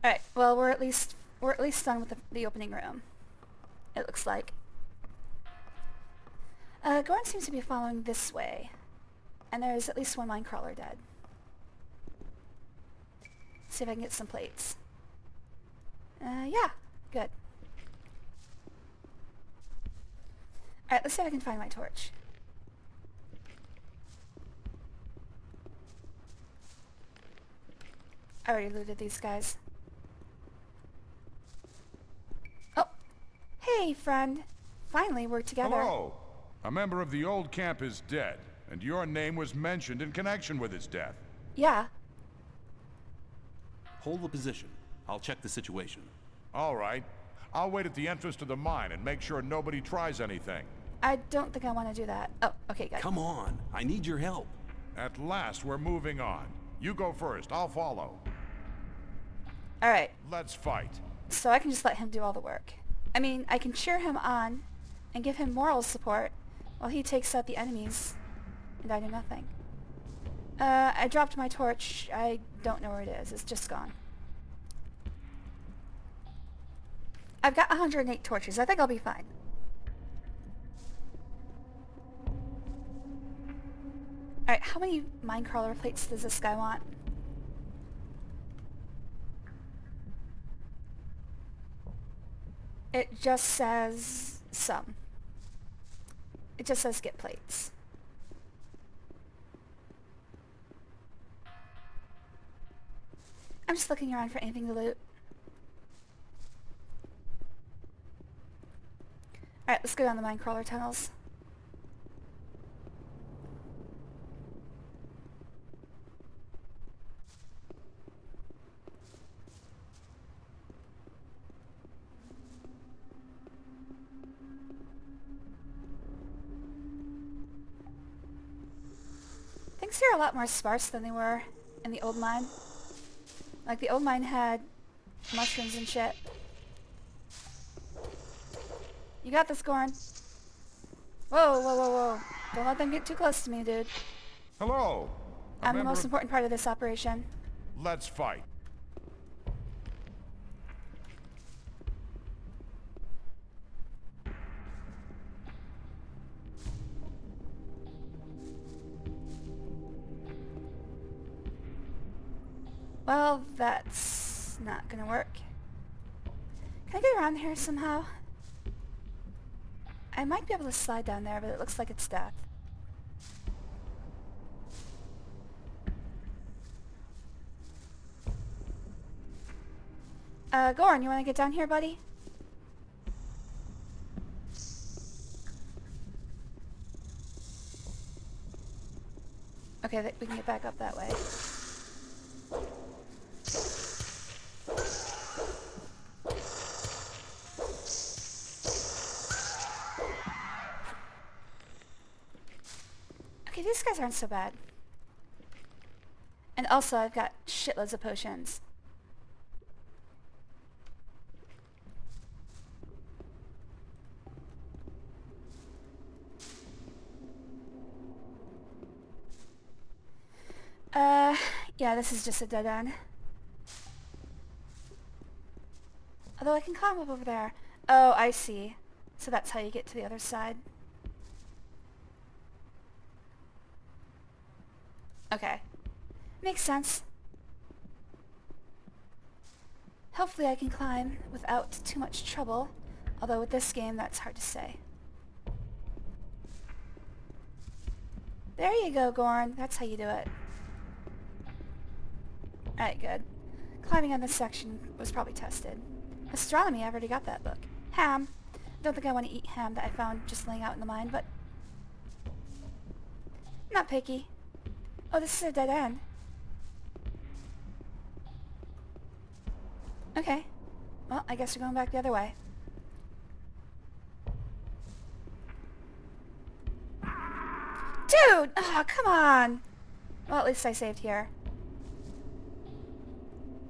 Alright, well we're at least done with the opening room. It looks like. Goran seems to be following this way. And there's at least one mine crawler dead. See if I can get some plates. Yeah, good. Alright, let's see if I can find my torch. I already looted these guys. Oh! Hey, friend! Finally, we're together. Hello! A member of the old camp is dead, and your name was mentioned in connection with his death. Yeah. Hold the position. I'll check the situation. All right. I'll wait at the entrance to the mine and make sure nobody tries anything. I don't think I want to do that. Oh, okay, good. Come on. I need your help. At last, we're moving on. You go first. I'll follow. Alright. Let's fight. So I can just let him do all the work. I mean, I can cheer him on and give him moral support while he takes out the enemies and I do nothing. I dropped my torch. I don't know where it is. It's just gone. I've got 108 torches. I think I'll be fine. Alright, how many minecrawler plates does this guy want? It just says some. It just says get plates. I'm just looking around for anything to loot. Alright, let's go down the minecrawler tunnels. Things here are a lot more sparse than they were in the old mine. Like, the old mine had mushrooms and shit. You got this, Goran. Whoa, whoa, whoa, whoa. Don't let them get too close to me, dude. Hello. I'm the most important part of this operation. Let's fight. Well, that's not gonna work. Can I get around here somehow? I might be able to slide down there, but it looks like it's death. Goran, you wanna get down here, buddy? Okay, we can get back up that way. Okay, these guys aren't so bad. And also, I've got shitloads of potions. Yeah, this is just a dead end. Although I can climb up over there. Oh, I see. So that's how you get to the other side. Okay. Makes sense. Hopefully I can climb without too much trouble. Although with this game, that's hard to say. There you go, Gorn. That's how you do it. Alright, good. Climbing on this section was probably tested. Astronomy, I've already got that book. Ham. Don't think I want to eat ham that I found just laying out in the mine, but... not picky. Oh, this is a dead end. Okay. Well, I guess we're going back the other way. Dude! Oh, come on! Well, at least I saved here.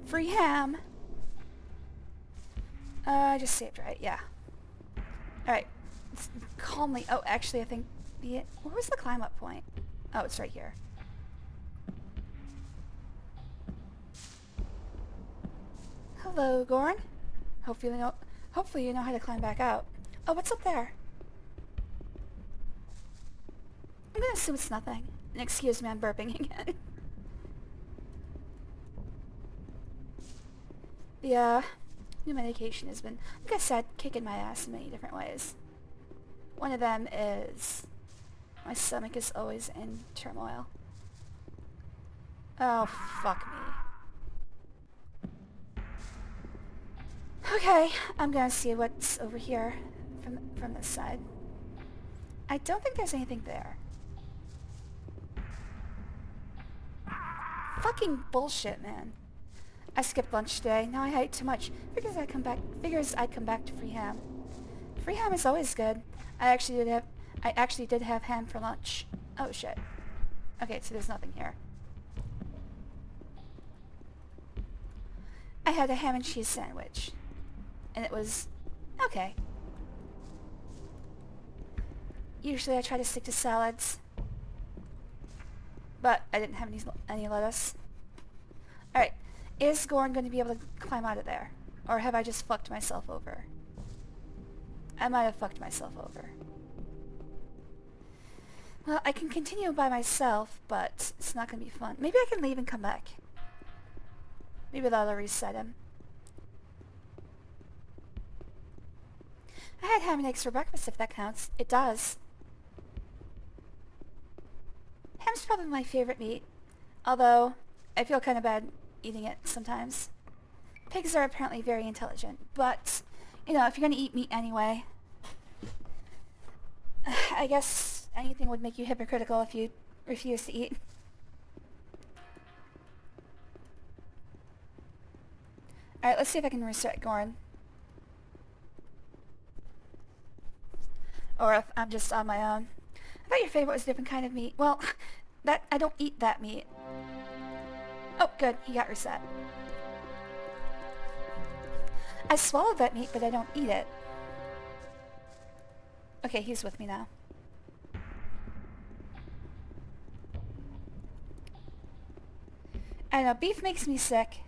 Free ham! I just saved right, yeah. Alright. Let's calmly... oh, actually, I think... where was the climb up point? Oh, it's right here. Hello, Gorn. Hopefully you know how to climb back out. Oh, what's up there? I'm gonna assume it's nothing. And excuse me, I'm burping again. Yeah, new medication has been, like I said, kicking my ass in many different ways. One of them is my stomach is always in turmoil. Oh, fuck me. Okay, I'm gonna see what's over here from this side. I don't think there's anything there. Fucking bullshit, man. I skipped lunch today. Now I ate too much. Figures I'd come back to free ham. Free ham is always good. I actually did have ham for lunch. Oh shit. Okay, so there's nothing here. I had a ham and cheese sandwich. And it was okay. Usually I try to stick to salads. But I didn't have any lettuce. Alright. Is Gorn going to be able to climb out of there? Or have I just fucked myself over? I might have fucked myself over. Well, I can continue by myself, but it's not going to be fun. Maybe I can leave and come back. Maybe that'll reset him. I had ham and eggs for breakfast, if that counts. It does. Ham's probably my favorite meat. Although, I feel kind of bad eating it sometimes. Pigs are apparently very intelligent, but, you know, if you're gonna eat meat anyway, I guess anything would make you hypocritical if you refuse to eat. Alright, let's see if I can reset Gorn. Or if I'm just on my own. I thought your favorite was a different kind of meat. Well, I don't eat that meat. Oh, good. He got reset. I swallowed that meat, but I don't eat it. Okay, he's with me now. I don't know, beef makes me sick.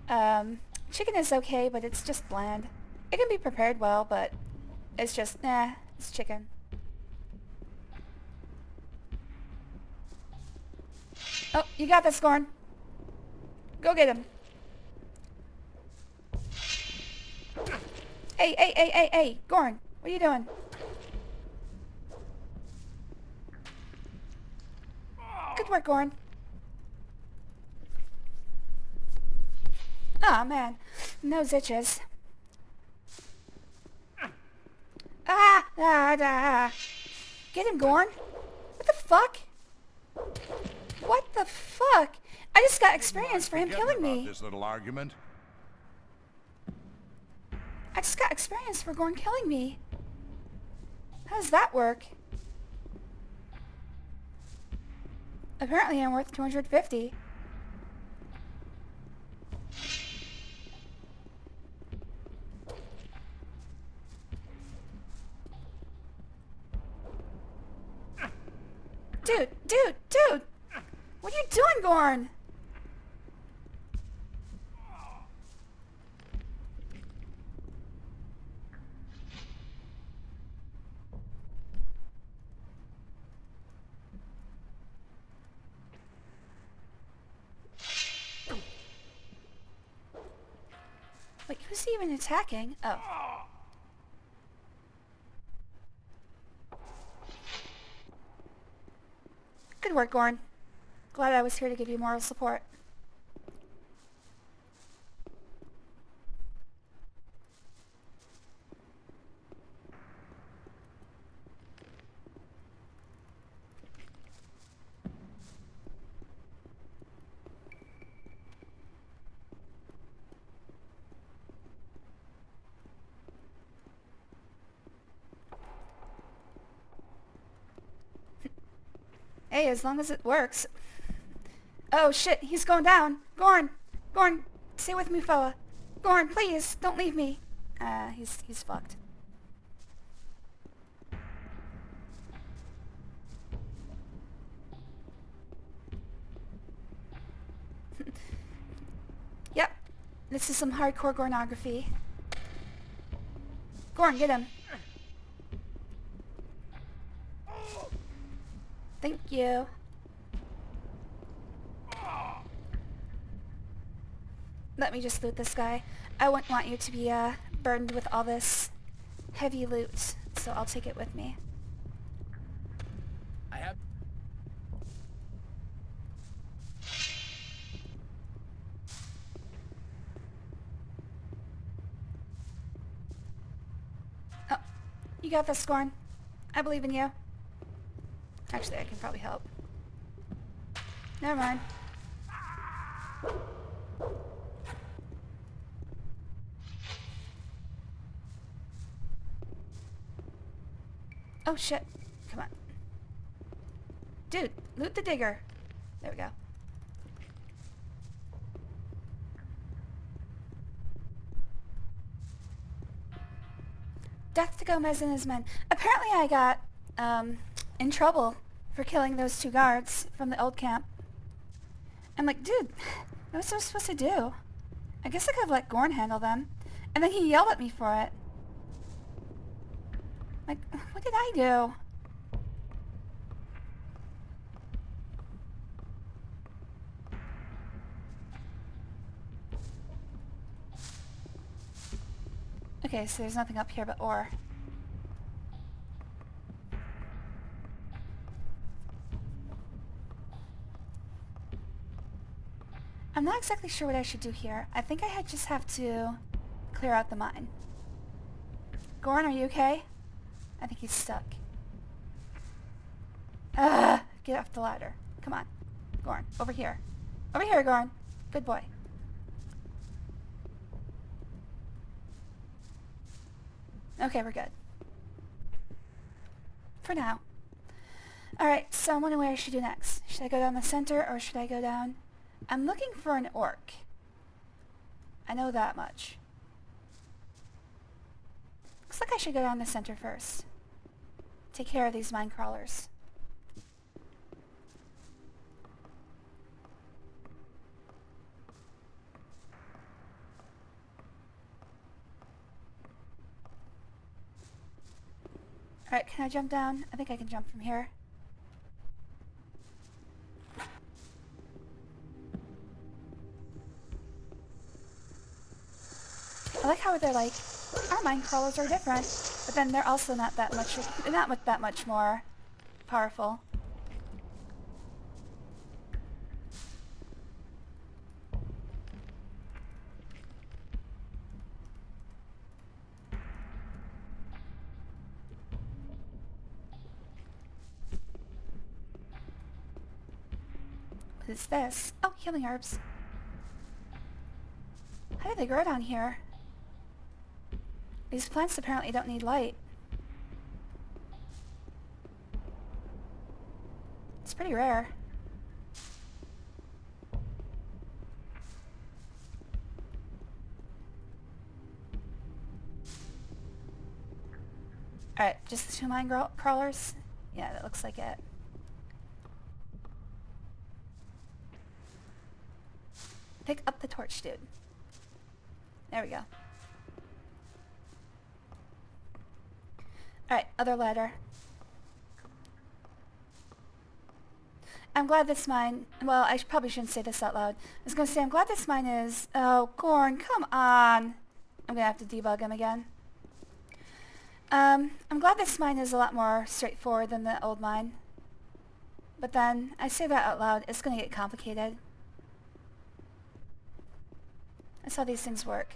Chicken is okay, but it's just bland. It can be prepared well, but it's just, nah, it's chicken. Oh, you got this, Gorn. Go get him. Hey, Gorn, what are you doing? Good work, Gorn. Aw, oh, man. Nose itches. Ah! Get him, Gorn. What the fuck? What the fuck? I just got experience for him killing me. This little argument. I just got experience for Gorn killing me. How does that work? Apparently I'm worth 250. Dude! What are you doing, Gorn? Wait, who's he even attacking? Oh. Good work, Gorn. Glad I was here to give you moral support. Hey, as long as it works. Oh shit, he's going down. Gorn! Gorn, stay with me, fella. Gorn, please, don't leave me. He's fucked. Yep, this is some hardcore Gornography. Gorn, get him. Thank you. Let me just loot this guy. I wouldn't want you to be burdened with all this heavy loot, so I'll take it with me. I have... Oh, you got this, Gorn. I believe in you. Actually, I can probably help. Never mind. Oh shit. Come on. Dude, loot the digger. There we go. Death to Gomez and his men. Apparently I got, in trouble for killing those two guards from the old camp. I'm like, dude, what was I supposed to do? I guess I could have let Gorn handle them. And then he yelled at me for it. Like, what did I do? Okay, so there's nothing up here but ore. I'm not exactly sure what I should do here. I think I just have to clear out the mine. Gorn, are you okay? I think he's stuck. Get off the ladder. Come on. Gorn, over here. Over here, Gorn. Good boy. Okay, we're good. For now. Alright, so I'm wondering what I should do next. Should I go down the center or should I go down... I'm looking for an orc. I know that much. Looks like I should go down the center first. Take care of these mine crawlers. Alright, can I jump down? I think I can jump from here. I like how they're like, our mine crawlers are different, but then they're also not that much more powerful. What is this? Oh, healing herbs. How do they grow down here? These plants apparently don't need light. It's pretty rare. Alright, just the 2 mine crawlers? Yeah, that looks like it. Pick up the torch, dude. There we go. Alright, other ladder. I'm glad this mine... Well, I probably shouldn't say this out loud. I was going to say, I'm glad this mine is... Oh, Gorn, come on! I'm going to have to debug him again. I'm glad this mine is a lot more straightforward than the old mine. But then, I say that out loud, it's going to get complicated. That's how these things work.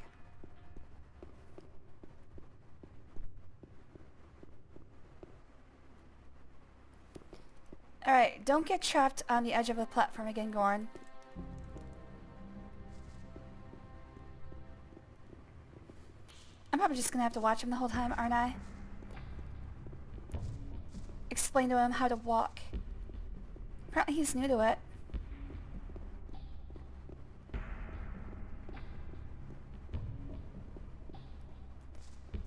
Alright, don't get trapped on the edge of the platform again, Gorn. I'm probably just gonna have to watch him the whole time, aren't I? Explain to him how to walk. Apparently he's new to it.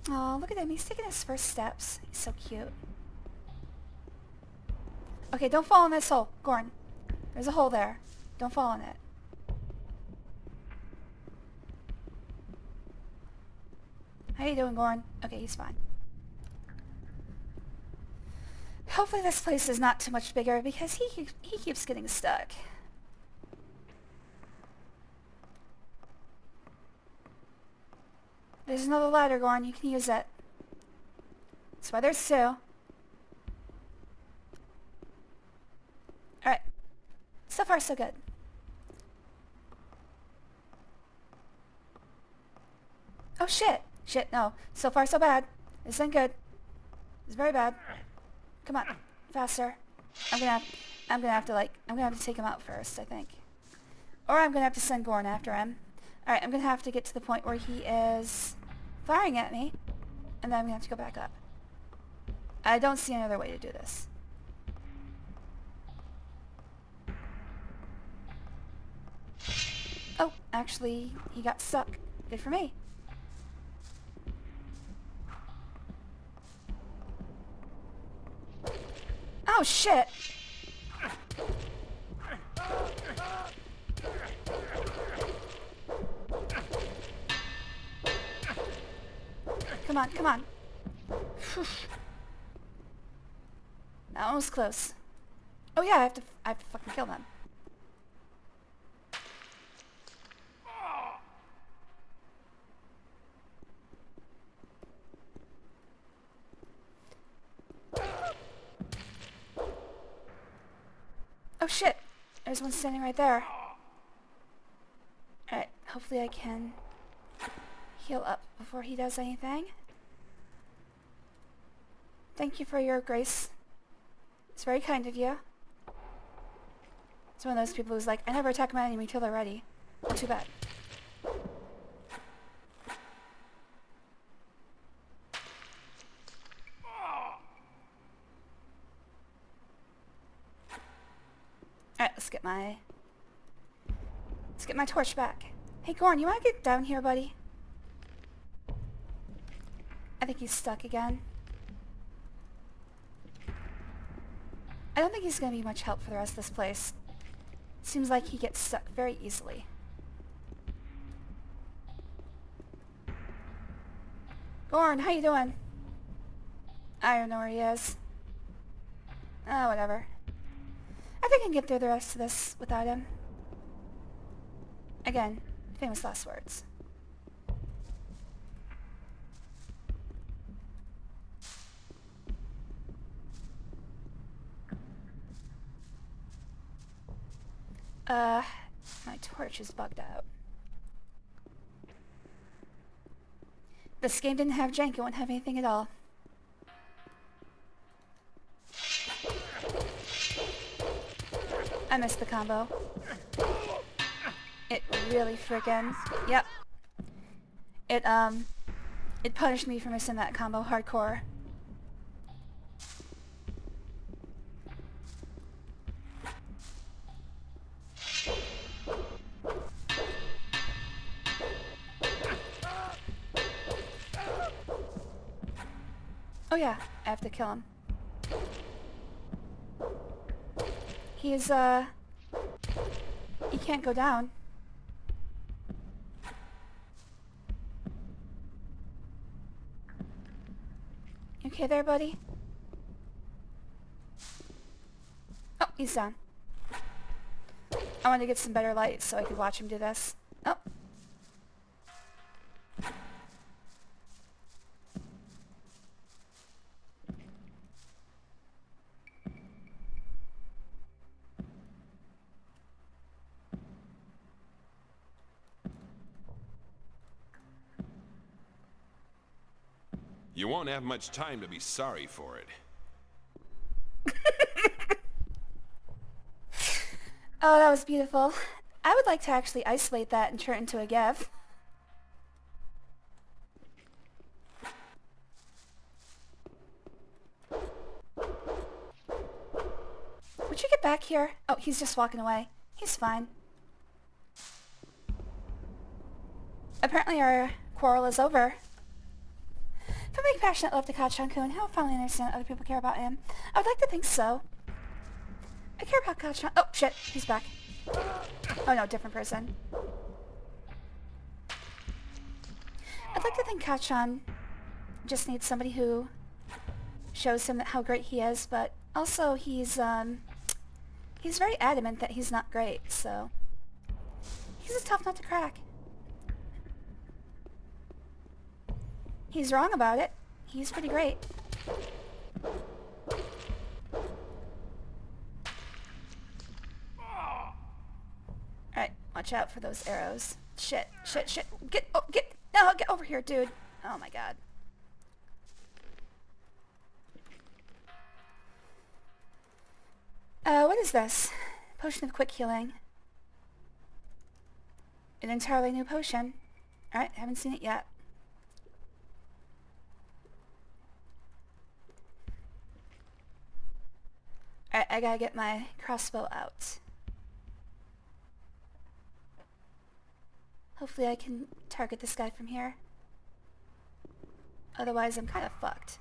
Oh, look at him. He's taking his first steps. He's so cute. Okay, don't fall in this hole, Gorn. There's a hole there. Don't fall in it. How you doing, Gorn? Okay, he's fine. Hopefully this place is not too much bigger because he keeps getting stuck. There's another ladder, Gorn. You can use it. That's why there's 2. Alright. So far, so good. Oh, shit. Shit, no. So far, so bad. This ain't good. It's very bad. Come on. Faster. I'm gonna have to take him out first, I think. Or I'm gonna have to send Gorn after him. Alright, I'm gonna have to get to the point where he is firing at me. And then I'm gonna have to go back up. I don't see any other way to do this. Oh, actually, he got stuck. Good for me. Oh, shit! Come on, come on. Whew. That one was close. Oh yeah, I have to fucking kill them. Oh shit! There's one standing right there. Alright, hopefully I can heal up before he does anything. Thank you for your grace. It's very kind of you. It's one of those people who's like, I never attack my enemy until they're ready. Too bad. Alright, let's get my torch back. Hey Gorn, you wanna get down here, buddy? I think he's stuck again. I don't think he's gonna be much help for the rest of this place. Seems like he gets stuck very easily. Gorn, how you doing? I don't know where he is. Oh, whatever. I think I can get through the rest of this without him. Again, famous last words. My torch is bugged out. This game didn't have jank, it wouldn't have anything at all. I missed the combo. really freaking... Yep. It punished me for missing that combo hardcore. Oh yeah, I have to kill him. He's, he can't go down. You okay there, buddy? Oh, he's down. I wanted to get some better light so I could watch him do this. Oh. You won't have much time to be sorry for it. Oh, that was beautiful. I would like to actually isolate that and turn it into a GIF. Would you get back here? Oh, he's just walking away. He's fine. Apparently our quarrel is over. If I make passionate love to Kachan-kun, he'll finally understand that other people care about him. I would like to think so. I care about Kachan. Oh, shit. He's back. Oh, no. Different person. I'd like to think Kachan just needs somebody who shows him how great he is, but also he's very adamant that he's not great, so he's a tough nut to crack. He's wrong about it. He's pretty great. Alright, watch out for those arrows. Shit, shit, shit. Get over here, dude. Oh my god. What is this? Potion of quick healing. An entirely new potion. Alright, haven't seen it yet. Alright, I gotta get my crossbow out. Hopefully I can target this guy from here. Otherwise I'm kind of fucked.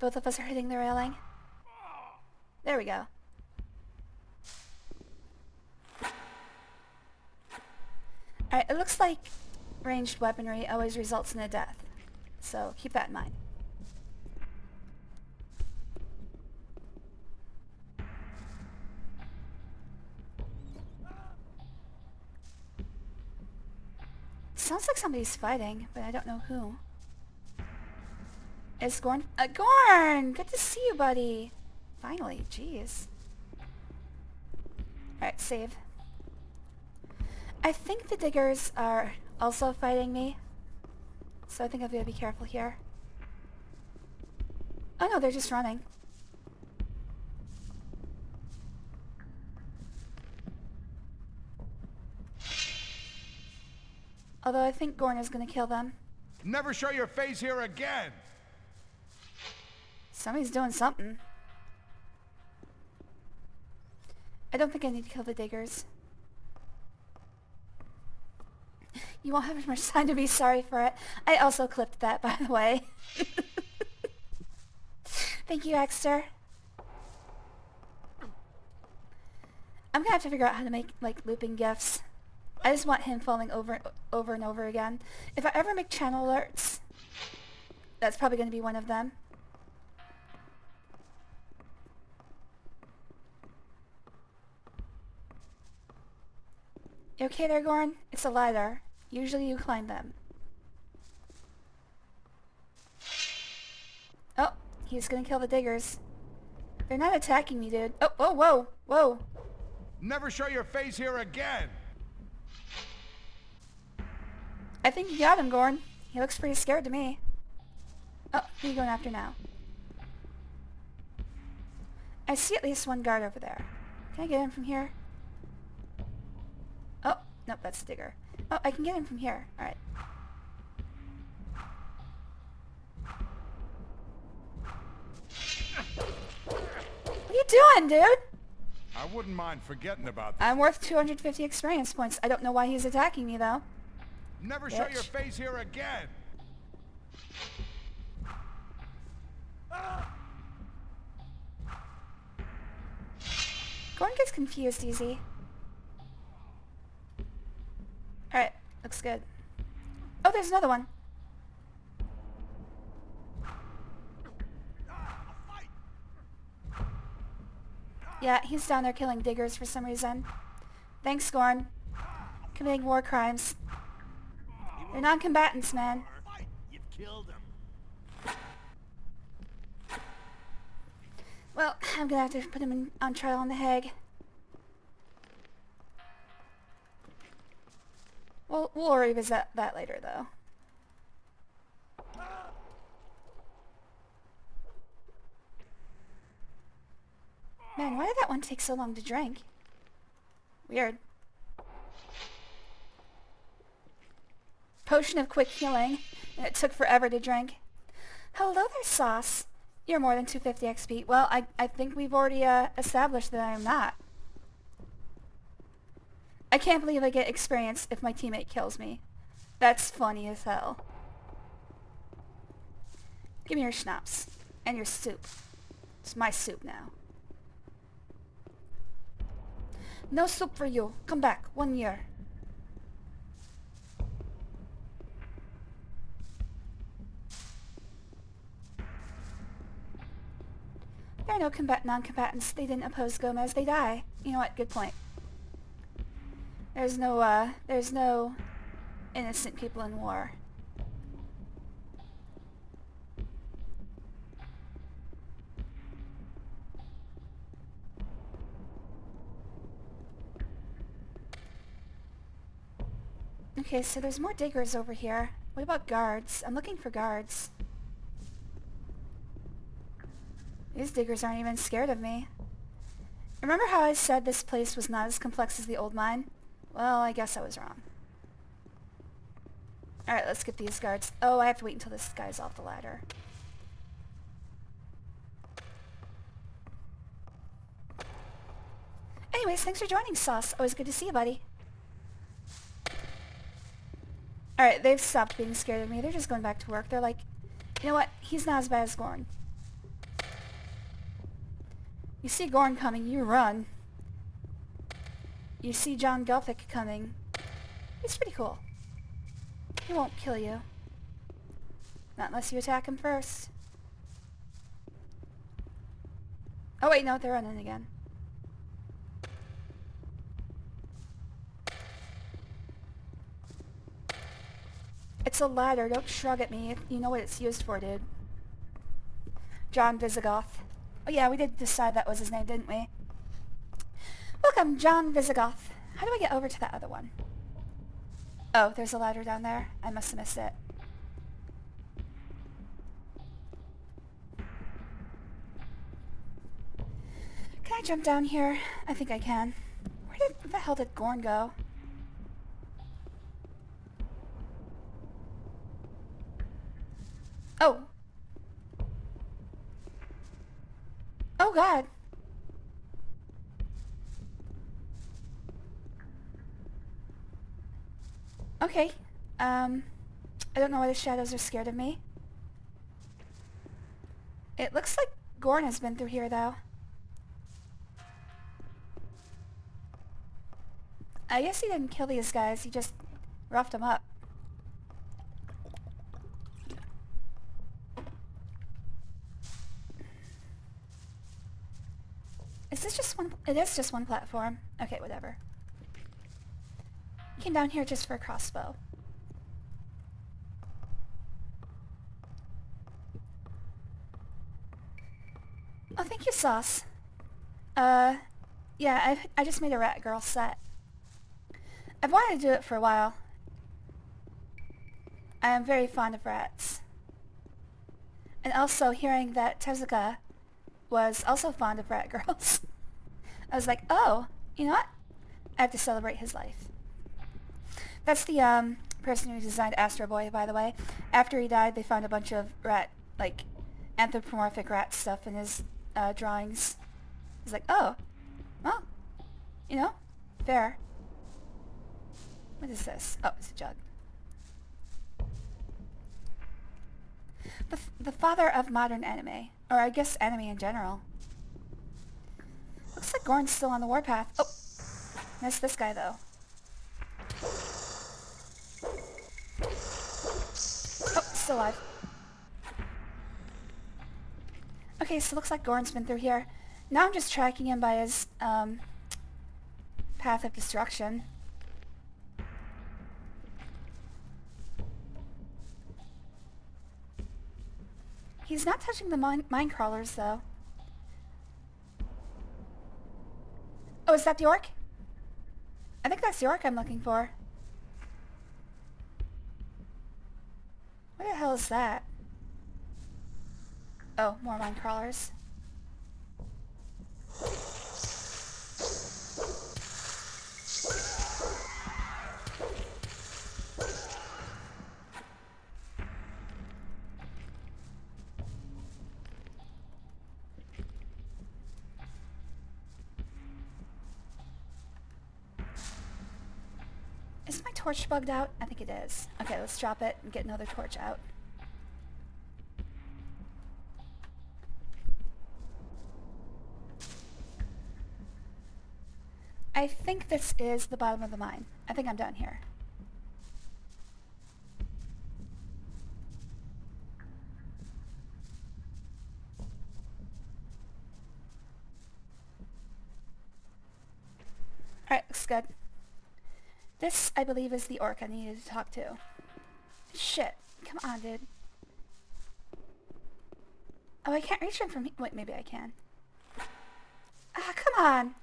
Both of us are hitting the railing. There we go. Alright, it looks like ranged weaponry always results in a death. So keep that in mind. Sounds like somebody's fighting, but I don't know who. Is Gorn? Gorn! Good to see you, buddy. Finally, jeez. Alright, save. I think the diggers are also fighting me. So I think I've got to be careful here. Oh no, they're just running. Although I think Gorn is going to kill them. Never show your face here again! Somebody's doing something. I don't think I need to kill the diggers. You won't have much time to be sorry for it. I also clipped that, by the way. Thank you, Exter. I'm gonna have to figure out how to make, like, looping GIFs. I just want him falling over and over again. If I ever make channel alerts, that's probably gonna be one of them. You okay there, Gorn? It's a ladder. Usually you climb them. Oh, he's gonna kill the diggers. They're not attacking me, dude. Oh, whoa, whoa, whoa. Never show your face here again! I think you got him, Gorn. He looks pretty scared to me. Oh, who are you going after now? I see at least one guard over there. Can I get in from here? Oh, nope, that's a digger. Oh, I can get in from here. Alright. What are you doing, dude? I wouldn't mind forgetting about this. I'm worth 250 experience points. I don't know why he's attacking me, though. Never show your face here again! Gordon gets confused easy. Alright, looks good. Oh, there's another one. Yeah, he's down there killing diggers for some reason. Thanks, Gorn. Committing war crimes. They're non-combatants, man. You've killed him. Well, I'm gonna have to put him on trial on the Hague. We'll revisit that later, though. Man, why did that one take so long to drink? Weird. Potion of quick healing, and it took forever to drink. Hello there, Sauce. You're more than 250 XP. Well, I think we've already established that I am not. I can't believe I get experience if my teammate kills me. That's funny as hell. Give me your schnapps. And your soup. It's my soup now. No soup for you. Come back. 1 year. There are no non-combatants. They didn't oppose Gomez. They die. You know what? Good point. There's no innocent people in war. Okay, so there's more diggers over here. What about guards? I'm looking for guards. These diggers aren't even scared of me. Remember how I said this place was not as complex as the old mine? Well, I guess I was wrong. Alright, let's get these guards. Oh, I have to wait until this guy's off the ladder. Anyways, thanks for joining, Sauce. Always good to see you, buddy. Alright, they've stopped being scared of me. They're just going back to work. They're like, you know what? He's not as bad as Gorn. You see Gorn coming, you run. You see John Gothic coming. He's pretty cool. He won't kill you. Not unless you attack him first. Oh wait, no, they're running again. It's a ladder, don't shrug at me. You know what it's used for, dude. John Visigoth. Oh yeah, we did decide that was his name, didn't we? Welcome, John Visigoth. How do I get over to that other one? Oh, there's a ladder down there. I must have missed it. Can I jump down here? I think I can. Where the hell did Gorn go? Oh. Oh god. Okay. I don't know why the shadows are scared of me. It looks like Gorn has been through here, though. I guess he didn't kill these guys, he just roughed them up. Is this just one? It is just one platform. Okay, whatever. Came down here just for a crossbow. Oh, thank you, Sauce. Yeah, I just made a rat girl set. I've wanted to do it for a while. I am very fond of rats. And also hearing that Tezuka was also fond of rat girls. I was like, oh, you know what? I have to celebrate his life. That's the person who designed Astro Boy, by the way. After he died, they found a bunch of rat, like, anthropomorphic rat stuff in his drawings. I was like, oh, well, you know, fair. What is this? Oh, it's a jug. The father of modern anime, or I guess anime in general. Looks like Gorn's still on the warpath. Oh, missed this guy though. Oh, still alive. Okay, so looks like Gorn's been through here. Now I'm just tracking him by his path of destruction. He's not touching the mine crawlers, though. Oh, is that the orc? I think that's the orc I'm looking for. What the hell is that? Oh, more mine crawlers. Is my torch bugged out? I think it is. Okay, let's drop it and get another torch out. I think this is the bottom of the mine. I think I'm done here. Alright, looks good. This, I believe, is the orc I needed to talk to. Shit. Come on, dude. Oh, I can't reach him from here. Wait, maybe I can. Ah, come on.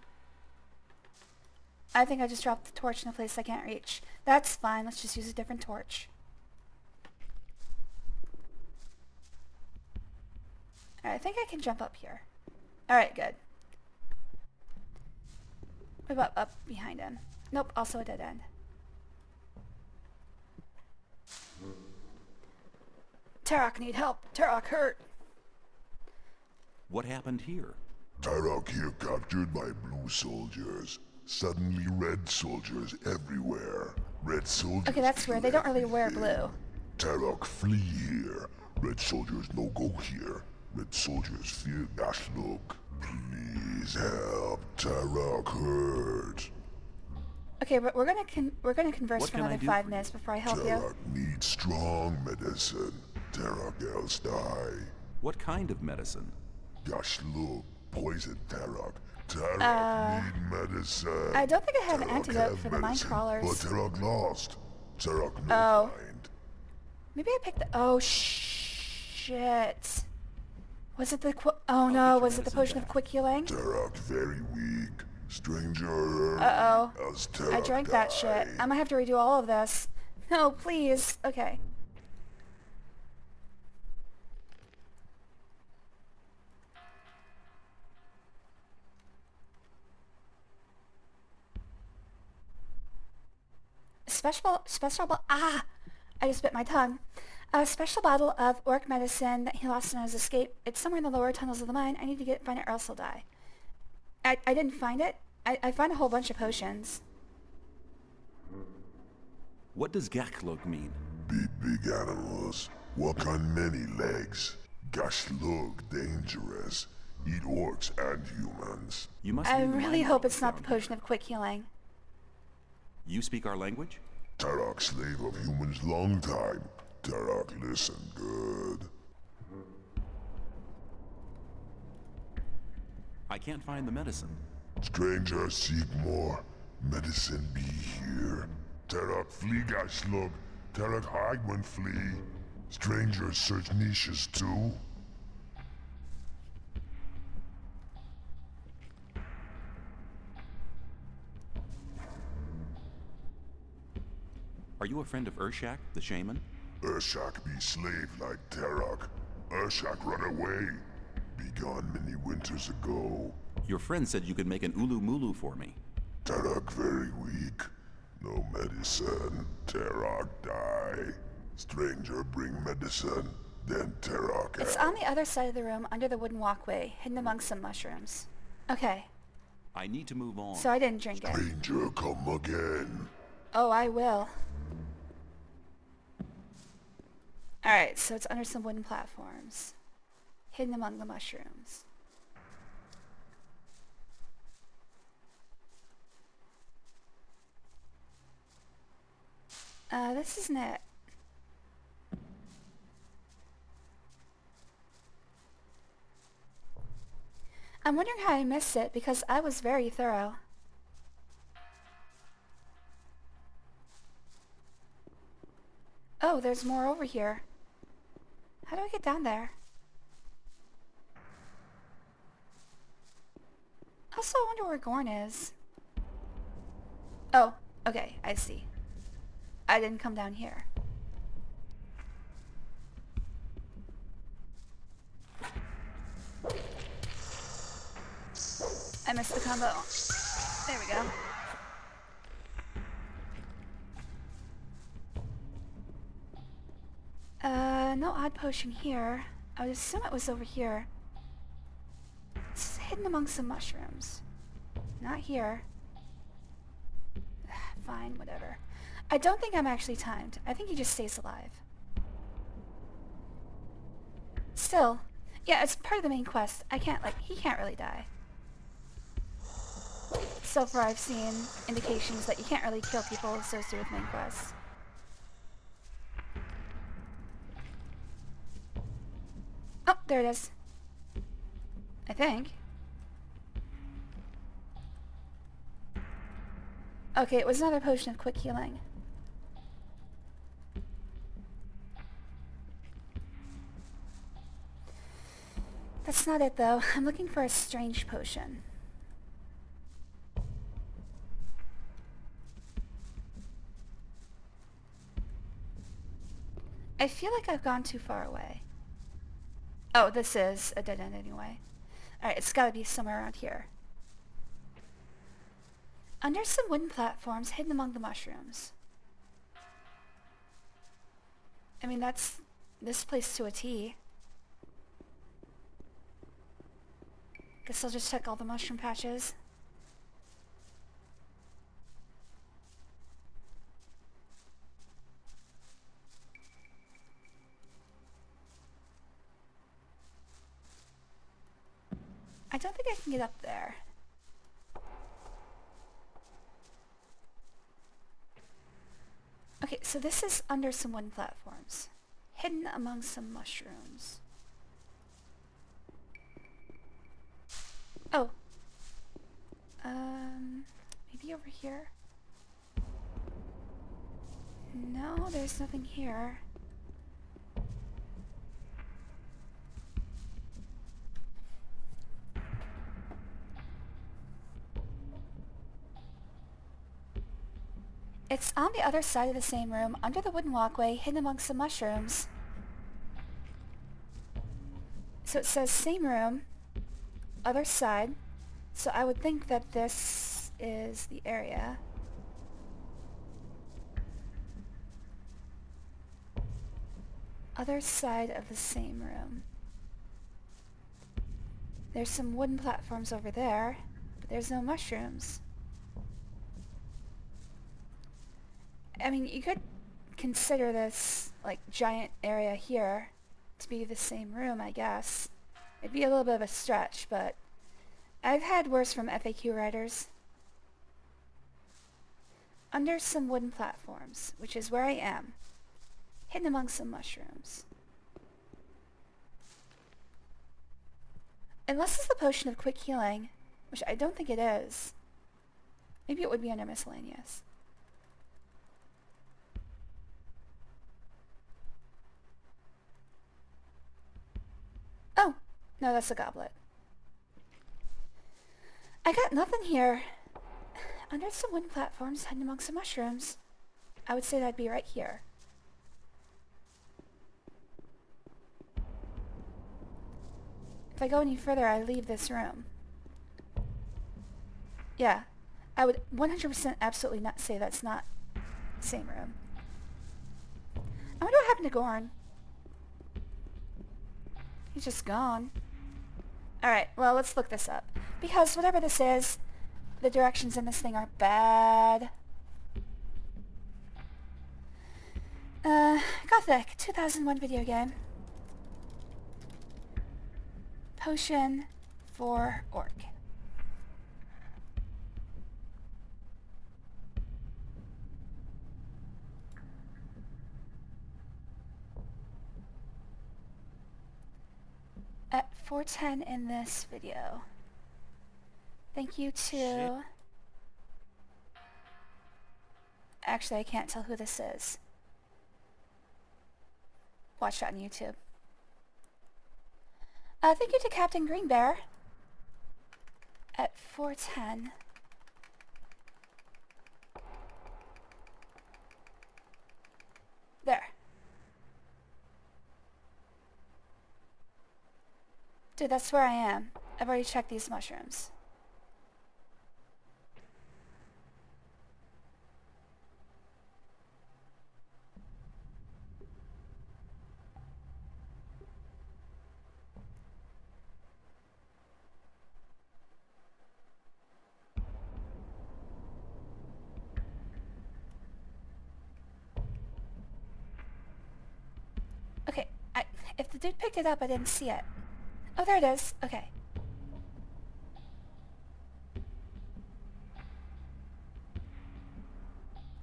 I think I just dropped the torch in a place I can't reach. That's fine. Let's just use a different torch. Alright, I think I can jump up here. Alright, good. What about up behind him? Nope, also a dead end. Tarok need help. Tarok hurt. What happened here? Tarok here captured by blue soldiers. Suddenly red soldiers everywhere. Red soldiers. Okay, that's weird. They don't really wear blue. Tarok flee here. Red soldiers no go here. Red soldiers fear Gashluk. Please help. Tarok hurt. Okay, but we're gonna converse What for can I another do 5 for minutes before I help you. Tarok needs strong medicine. Tarok else die. What kind of medicine? Gashluk poison Tarok. Tarok need medicine. I don't think I have an Tarok antidote have for the mine medicine, crawlers. But Tarok lost. Tarok no Oh. find. Maybe I picked the... Oh, shit. Was it the... Oh, no. Was it the potion of quick healing? Tarok very weak. Stranger. Uh-oh. Else Tarok I drank that shit. I'm gonna have to redo all of this. No, please. Okay. I just bit my tongue. A special bottle of orc medicine that he lost in his escape. It's somewhere in the lower tunnels of the mine. I need to find it or else he'll die. I didn't find it. I found a whole bunch of potions. What does Gaklug mean? Big animals. Walk on many legs. Gashlug dangerous. Eat orcs and humans. You must I be the really mine hope robber it's not the down here. potion of quick healing. You speak our language? Tarok slave of humans long time. Tarok listen good. I can't find the medicine. Stranger seek more. Medicine be here. Tarok flee Gashlug. Tarok hide when flee. Strangers search niches too. Are you a friend of Urshak, the shaman? Urshak be slave like Tarok. Urshak run away. begun many winters ago. Your friend said you could make an ulu mulu for me. Tarak very weak. No medicine. Tarak die. Stranger bring medicine. Then Tarak It's on the other side of the room, under the wooden walkway, hidden among some mushrooms. Okay, I need to move on. so I didn't drink it. Stranger come again. Oh, I will. Alright, so it's under some wooden platforms, hidden among the mushrooms. This isn't it. I'm wondering how I missed it, because I was very thorough. Oh, there's more over here. How do I get down there? Also, I wonder where Gorn is. Oh, okay, I see. I didn't come down here. I missed the combo. There we go. No odd potion here. I would assume it was over here. It's hidden among some mushrooms. Not here. Fine, whatever. I don't think I'm actually timed. I think he just stays alive. Still, yeah, it's part of the main quest. I can't, he can't really die. So far I've seen indications that you can't really kill people associated with main quests. Oh, there it is. I think. Okay, it was another potion of quick healing. That's not it though. I'm looking for a strange potion. I feel like I've gone too far away. Oh, this is a dead end anyway. Alright, it's gotta be somewhere around here. Under some wooden platforms hidden among the mushrooms. I mean, that's this place to a T. Guess I'll just check all the mushroom patches. I don't think I can get up there. Okay, so this is under some wooden platforms, hidden among some mushrooms. Oh. Maybe over here? No, there's nothing here. It's on the other side of the same room, under the wooden walkway, hidden among some mushrooms. So it says same room, other side. So I would think that this is the area. Other side of the same room. There's some wooden platforms over there, but there's no mushrooms. I mean, you could consider this, giant area here to be the same room, I guess. It'd be a little bit of a stretch, but I've had worse from FAQ writers. Under some wooden platforms, which is where I am, hidden among some mushrooms. Unless it's the potion of quick healing, which I don't think it is. Maybe it would be under miscellaneous. Oh, no, that's a goblet. I got nothing here. Under some wooden platforms hidden among some mushrooms. I would say that'd be right here. If I go any further, I leave this room. Yeah. I would 100% absolutely not say that's not the same room. I wonder what happened to Gorn. He's just gone. Alright, well, let's look this up. Because whatever this is, the directions in this thing are bad. Gothic, 2001 video game. Potion for Orc. At 410 in this video. Thank you to... Actually, I can't tell who this is. Watch that on YouTube. Thank you to Captain Green Bear. At 410. There. Dude, that's where I am. I've already checked these mushrooms. Okay, if the dude picked it up, I didn't see it. Oh, there it is. Okay.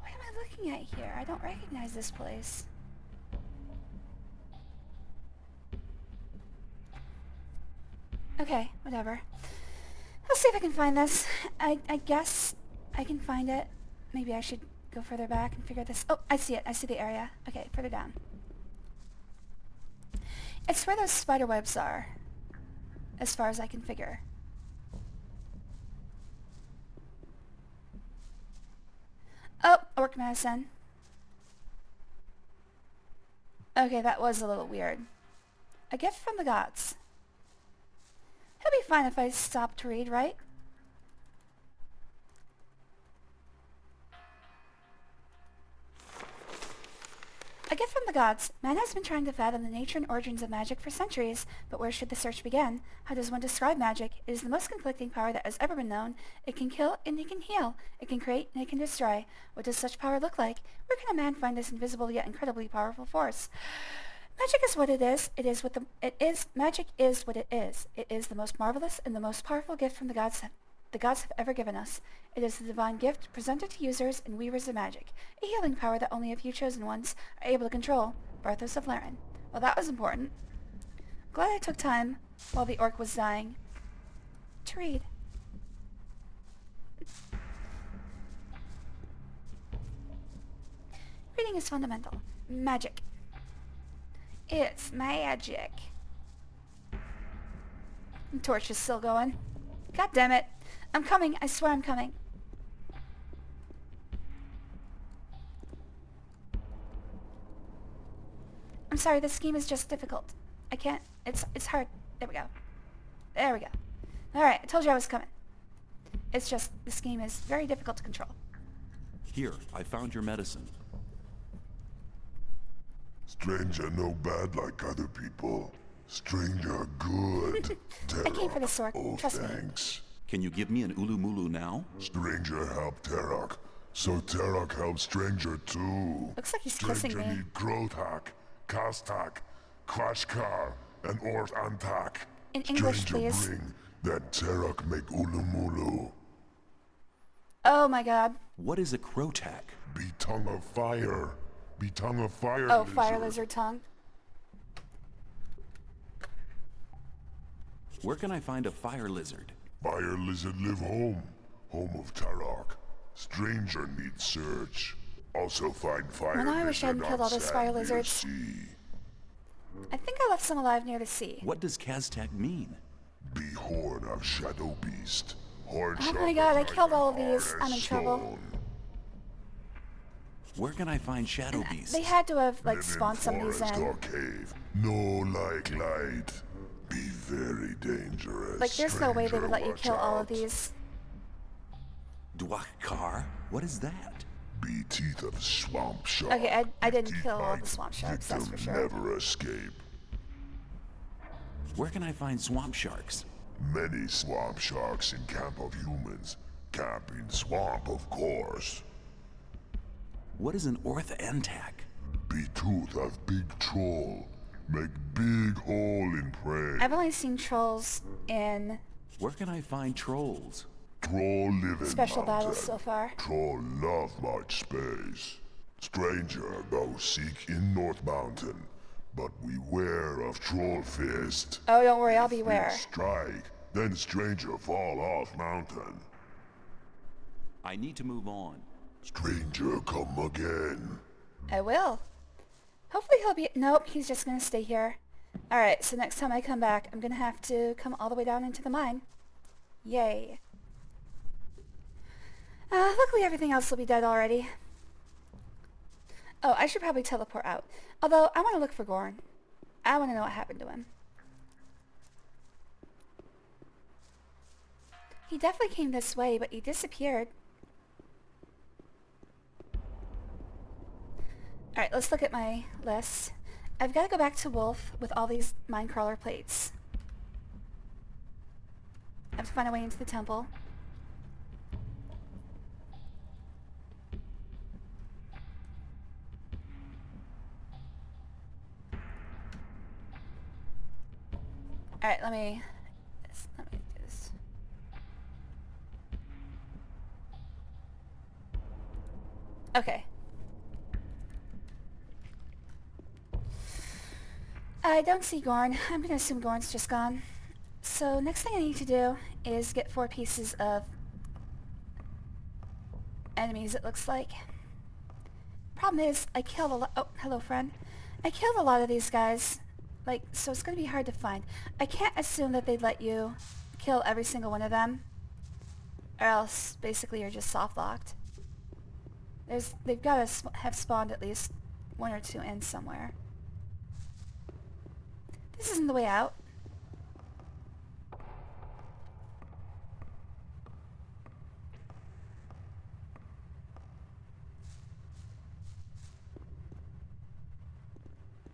What am I looking at here? I don't recognize this place. Okay, whatever. Let's see if I can find this. I guess I can find it. Maybe I should go further back and figure this... Oh, I see it. I see the area. Okay, further down. It's where those spider webs are, as far as I can figure. Oh, orc medicine. Okay, that was a little weird. A gift from the gods. It'll be fine if I stop to read, right? A gift from the gods. Man has been trying to fathom the nature and origins of magic for centuries, but where should the search begin? How does one describe magic? It is the most conflicting power that has ever been known. It can kill and it can heal. It can create and it can destroy. What does such power look like? Where can a man find this invisible yet incredibly powerful force? Magic is what it is. Magic is what it is. It is the most marvelous and the most powerful gift from the gods have ever given us. It is the divine gift presented to users and weavers of magic, a healing power that only a few chosen ones are able to control. Barthos of Laren. Well, that was important. Glad I took time, while the orc was dying, to read. Reading is fundamental. Magic. It's magic. The torch is still going. God damn it. I'm coming. I swear I'm coming. I'm sorry, this scheme is just difficult. I can't. It's hard. There we go. There we go. Alright, I told you I was coming. It's just, the scheme is very difficult to control. Here, I found your medicine. Stranger no bad like other people. Stranger good. I came for the sword. Oh, Trust me. thanks. Can you give me an Ulu Mulu now? Stranger help Terok, so Terok help Stranger too. Looks like he's kissing Stranger me. need Grothak, Kastak, Kvashkar, and Ort Antak. In English, Stranger please. bring that Terok make Ulumulu. Oh my god. What is a Krotak? Be tongue of fire. Be tongue of fire. Oh, fire lizard tongue. Where can I find a fire lizard? Fire lizard live home. Home of Tarok. Stranger needs search. Also find fire Well, now I wish I hadn't lizard killed on all those sand fire near lizards. sea. I think I left some alive near the sea. What does Kaztak mean? Be horn of shadow beast. Horn Oh my sharp god, I as killed all of iron, these. hard I'm in as trouble. stone. Where can I find Shadow Beasts? They had to have, like, Live in spawned some of these forest in. or cave. No like light. Be very dangerous. Like, there's no way they would let you watch kill all of out. these. Dwakar? What is that? Be teeth of swamp shark. Okay, I didn't Teeth kill all bite. the swamp sharks, that's for Victim sure. never escape. Where can I find swamp sharks? Many swamp sharks in camp of humans. Camping swamp, of course. What is an orth antak? Be tooth of big troll. Make big hole in prey. I've only seen trolls in Where can I find trolls? Troll live in special mountain. battles so far. Troll love much space. Stranger go seek in North Mountain, but beware of troll fist. Oh, don't worry, I'll If beware. you strike, then stranger fall off mountain. I need to move on. Stranger come again. I will. Hopefully he'll be... Nope, he's just gonna stay here. Alright, so next time I come back, I'm gonna have to come all the way down into the mine. Yay. Luckily everything else will be dead already. Oh, I should probably teleport out. Although, I want to look for Gorn. I want to know what happened to him. He definitely came this way, but he disappeared. Alright, let's look at my list. I've got to go back to Wolf with all these Minecrawler plates. I have to find a way into the temple. Alright, let me do this. Okay. I don't see Gorn. I'm gonna assume Gorn's just gone. So next thing I need to do is get 4 pieces of enemies, it looks like. Problem is, I killed a lot... Oh, hello friend. I killed a lot of these guys. Like, so it's gonna be hard to find. I can't assume that they'd let you kill every single one of them. Or else, basically, you're just soft-locked. They've gotta have spawned at least 1 or 2 in somewhere. This isn't the way out.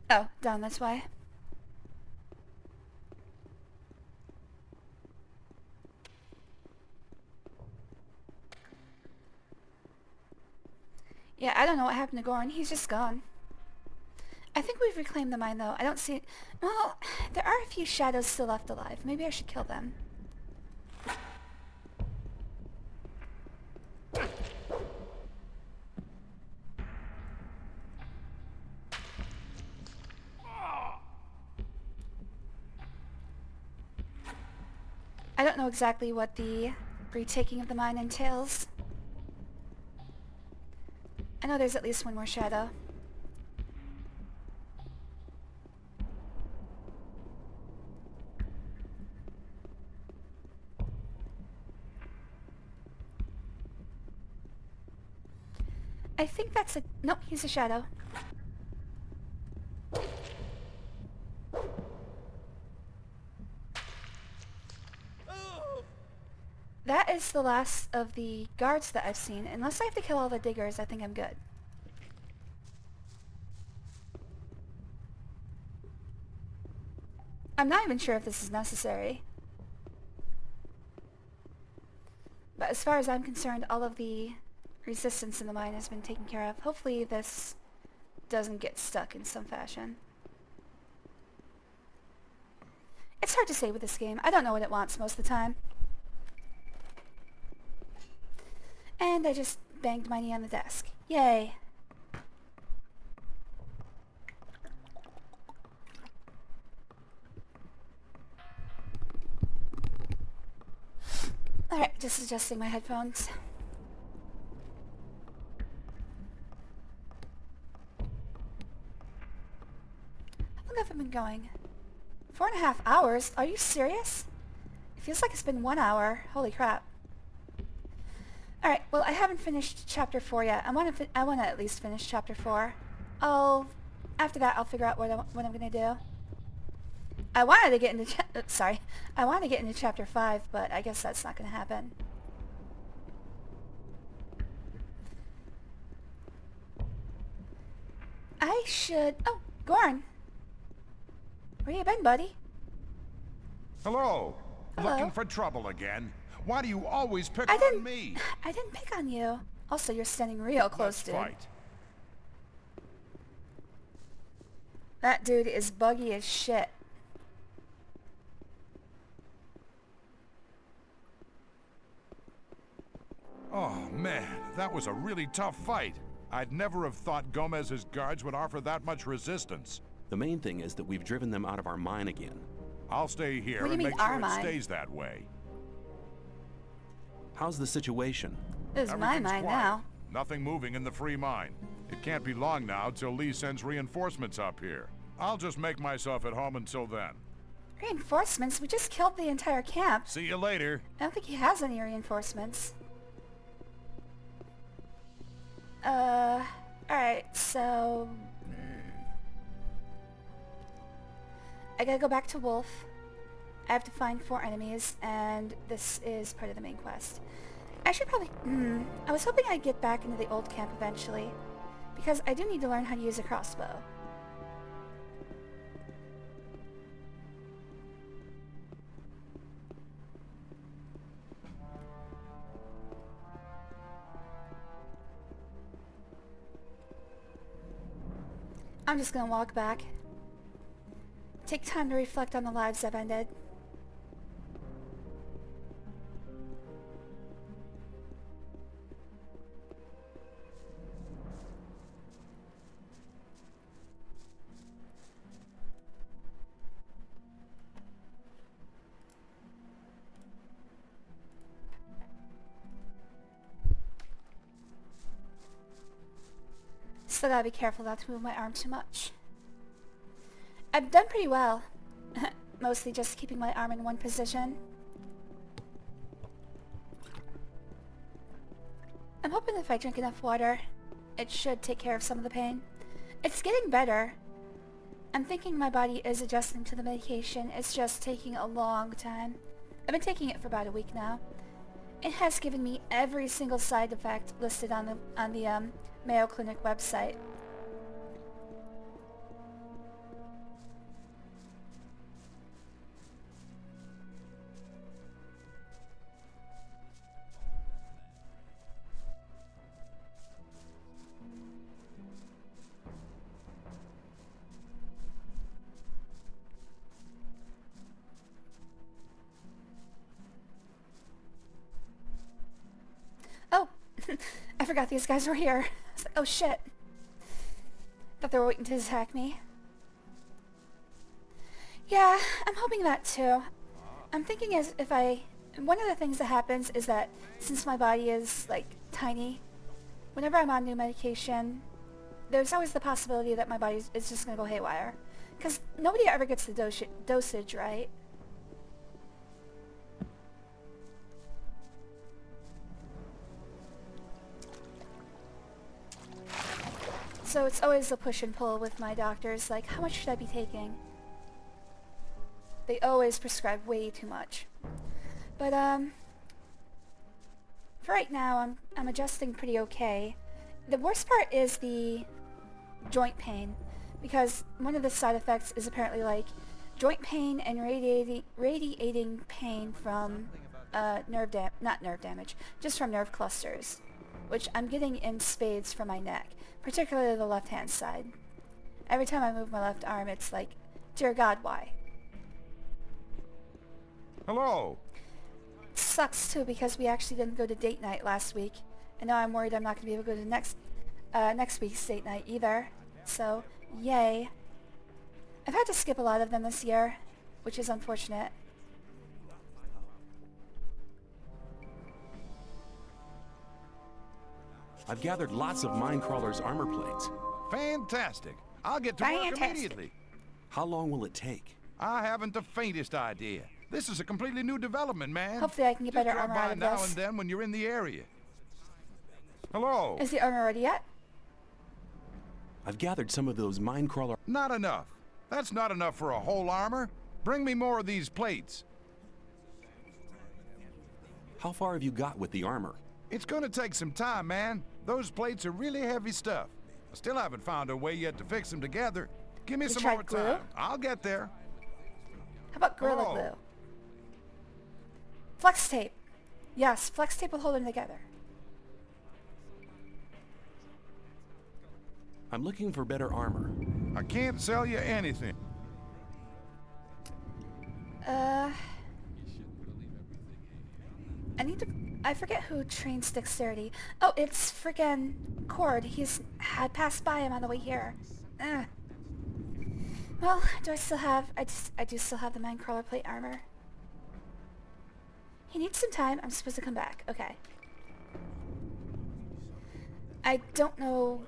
Oh, down this way. Yeah, I don't know what happened to Gorn. He's just gone. I think we've reclaimed the mine, though. I don't see... Well, there are a few shadows still left alive. Maybe I should kill them. I don't know exactly what the retaking of the mine entails. I know there's at least 1 more shadow. I think that's a... Nope, he's a shadow. That is the last of the guards that I've seen. Unless I have to kill all the diggers, I think I'm good. I'm not even sure if this is necessary. But as far as I'm concerned, all of the resistance in the mine has been taken care of. Hopefully this doesn't get stuck in some fashion. It's hard to say with this game. I don't know what it wants most of the time. And I just banged my knee on the desk. Yay. Alright, just adjusting my headphones. How long have I been going? 4.5 hours? Are you serious? It feels like it's been 1 hour. Holy crap. Alright, well I haven't finished chapter 4 yet. I want to at least finish chapter 4. After that I'll figure out what I'm going to do. I wanted to get into I wanted to get into chapter 5, but I guess that's not going to happen. I should... Oh, Gorn. Where you been, buddy? Hello. Hello. Looking for trouble again? Why do you always pick I on didn't... me? I didn't pick on you. Also, you're standing real close, Let's dude. fight. That dude is buggy as shit. Oh, man, that was a really tough fight. I'd never have thought Gomez's guards would offer that much resistance. The main thing is that we've driven them out of our mine again. I'll stay here What do you and mean, make sure our it mine? stays that way. How's the situation? This is my Everything's mind quiet. now. Nothing moving in the free mine. It can't be long now till Lee sends reinforcements up here. I'll just make myself at home until then. Reinforcements? We just killed the entire camp. See you later. I don't think he has any reinforcements. Alright, so... I gotta go back to Wolf. I have to find 4 enemies, and this is part of the main quest. I should probably... I was hoping I'd get back into the old camp eventually, because I do need to learn how to use a crossbow. I'm just gonna walk back. Take time to reflect on the lives I've ended. Still gotta be careful not to move my arm too much. I've done pretty well. Mostly just keeping my arm in one position. I'm hoping if I drink enough water, it should take care of some of the pain. It's getting better. I'm thinking my body is adjusting to the medication. It's just taking a long time. I've been taking it for about a week now. It has given me every single side effect listed on the Mayo Clinic website. Oh, I forgot these guys were here. I was like, oh shit. Thought they were waiting to attack me. Yeah, I'm hoping that too. I'm thinking as if one of the things that happens is that since my body is like tiny, whenever I'm on new medication, there's always the possibility that my body is just gonna go haywire. Because nobody ever gets the dosage right. So it's always a push and pull with my doctors, like, how much should I be taking? They always prescribe way too much. But, for right now, I'm adjusting pretty okay. The worst part is the joint pain, because one of the side effects is apparently, like, joint pain and radiating pain from, not nerve damage, just from nerve clusters, which I'm getting in spades from my neck. Particularly the left-hand side. Every time I move my left arm, it's like, dear God, why? Hello. It sucks too because we actually didn't go to date night last week, and now I'm worried I'm not going to be able to go to next week's date night either. So, yay. I've had to skip a lot of them this year, which is unfortunate. I've gathered lots of Minecrawler's armor plates. Fantastic. I'll get to work immediately. How long will it take? I haven't the faintest idea. This is a completely new development, man. Hopefully I can get better Just armor drop out by of now this. and then when you're in the area. Hello. Is the armor ready yet? I've gathered some of those Minecrawler... Not enough. That's not enough for a whole armor. Bring me more of these plates. How far have you got with the armor? It's gonna take some time, man. Those plates are really heavy stuff. I still haven't found a way yet to fix them together. Give me You some tried more glue? time. I'll get there. How about Gorilla Oh. Glue? Flex tape. Yes, flex tape will hold them together. I'm looking for better armor. I can't sell you anything. I forget who trains dexterity. Oh, it's friggin' Cord. Had passed by him on the way here. Ugh. Well, do I still have... I do still have the Minecrawler plate armor. He needs some time. I'm supposed to come back. Okay. I don't know...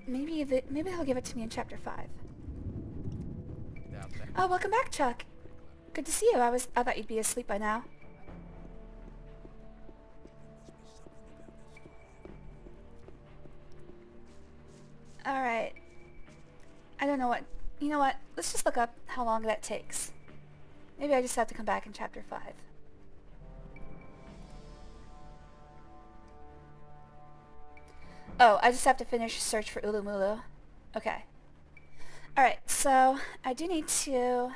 Maybe he'll give it to me in Chapter 5. Oh, welcome back, Chuck. Good to see you. I thought you'd be asleep by now. Alright. I don't know what... You know what? Let's just look up how long that takes. Maybe I just have to come back in Chapter 5. Oh, I just have to finish search for Ulumulu. Okay. Alright, so I do need to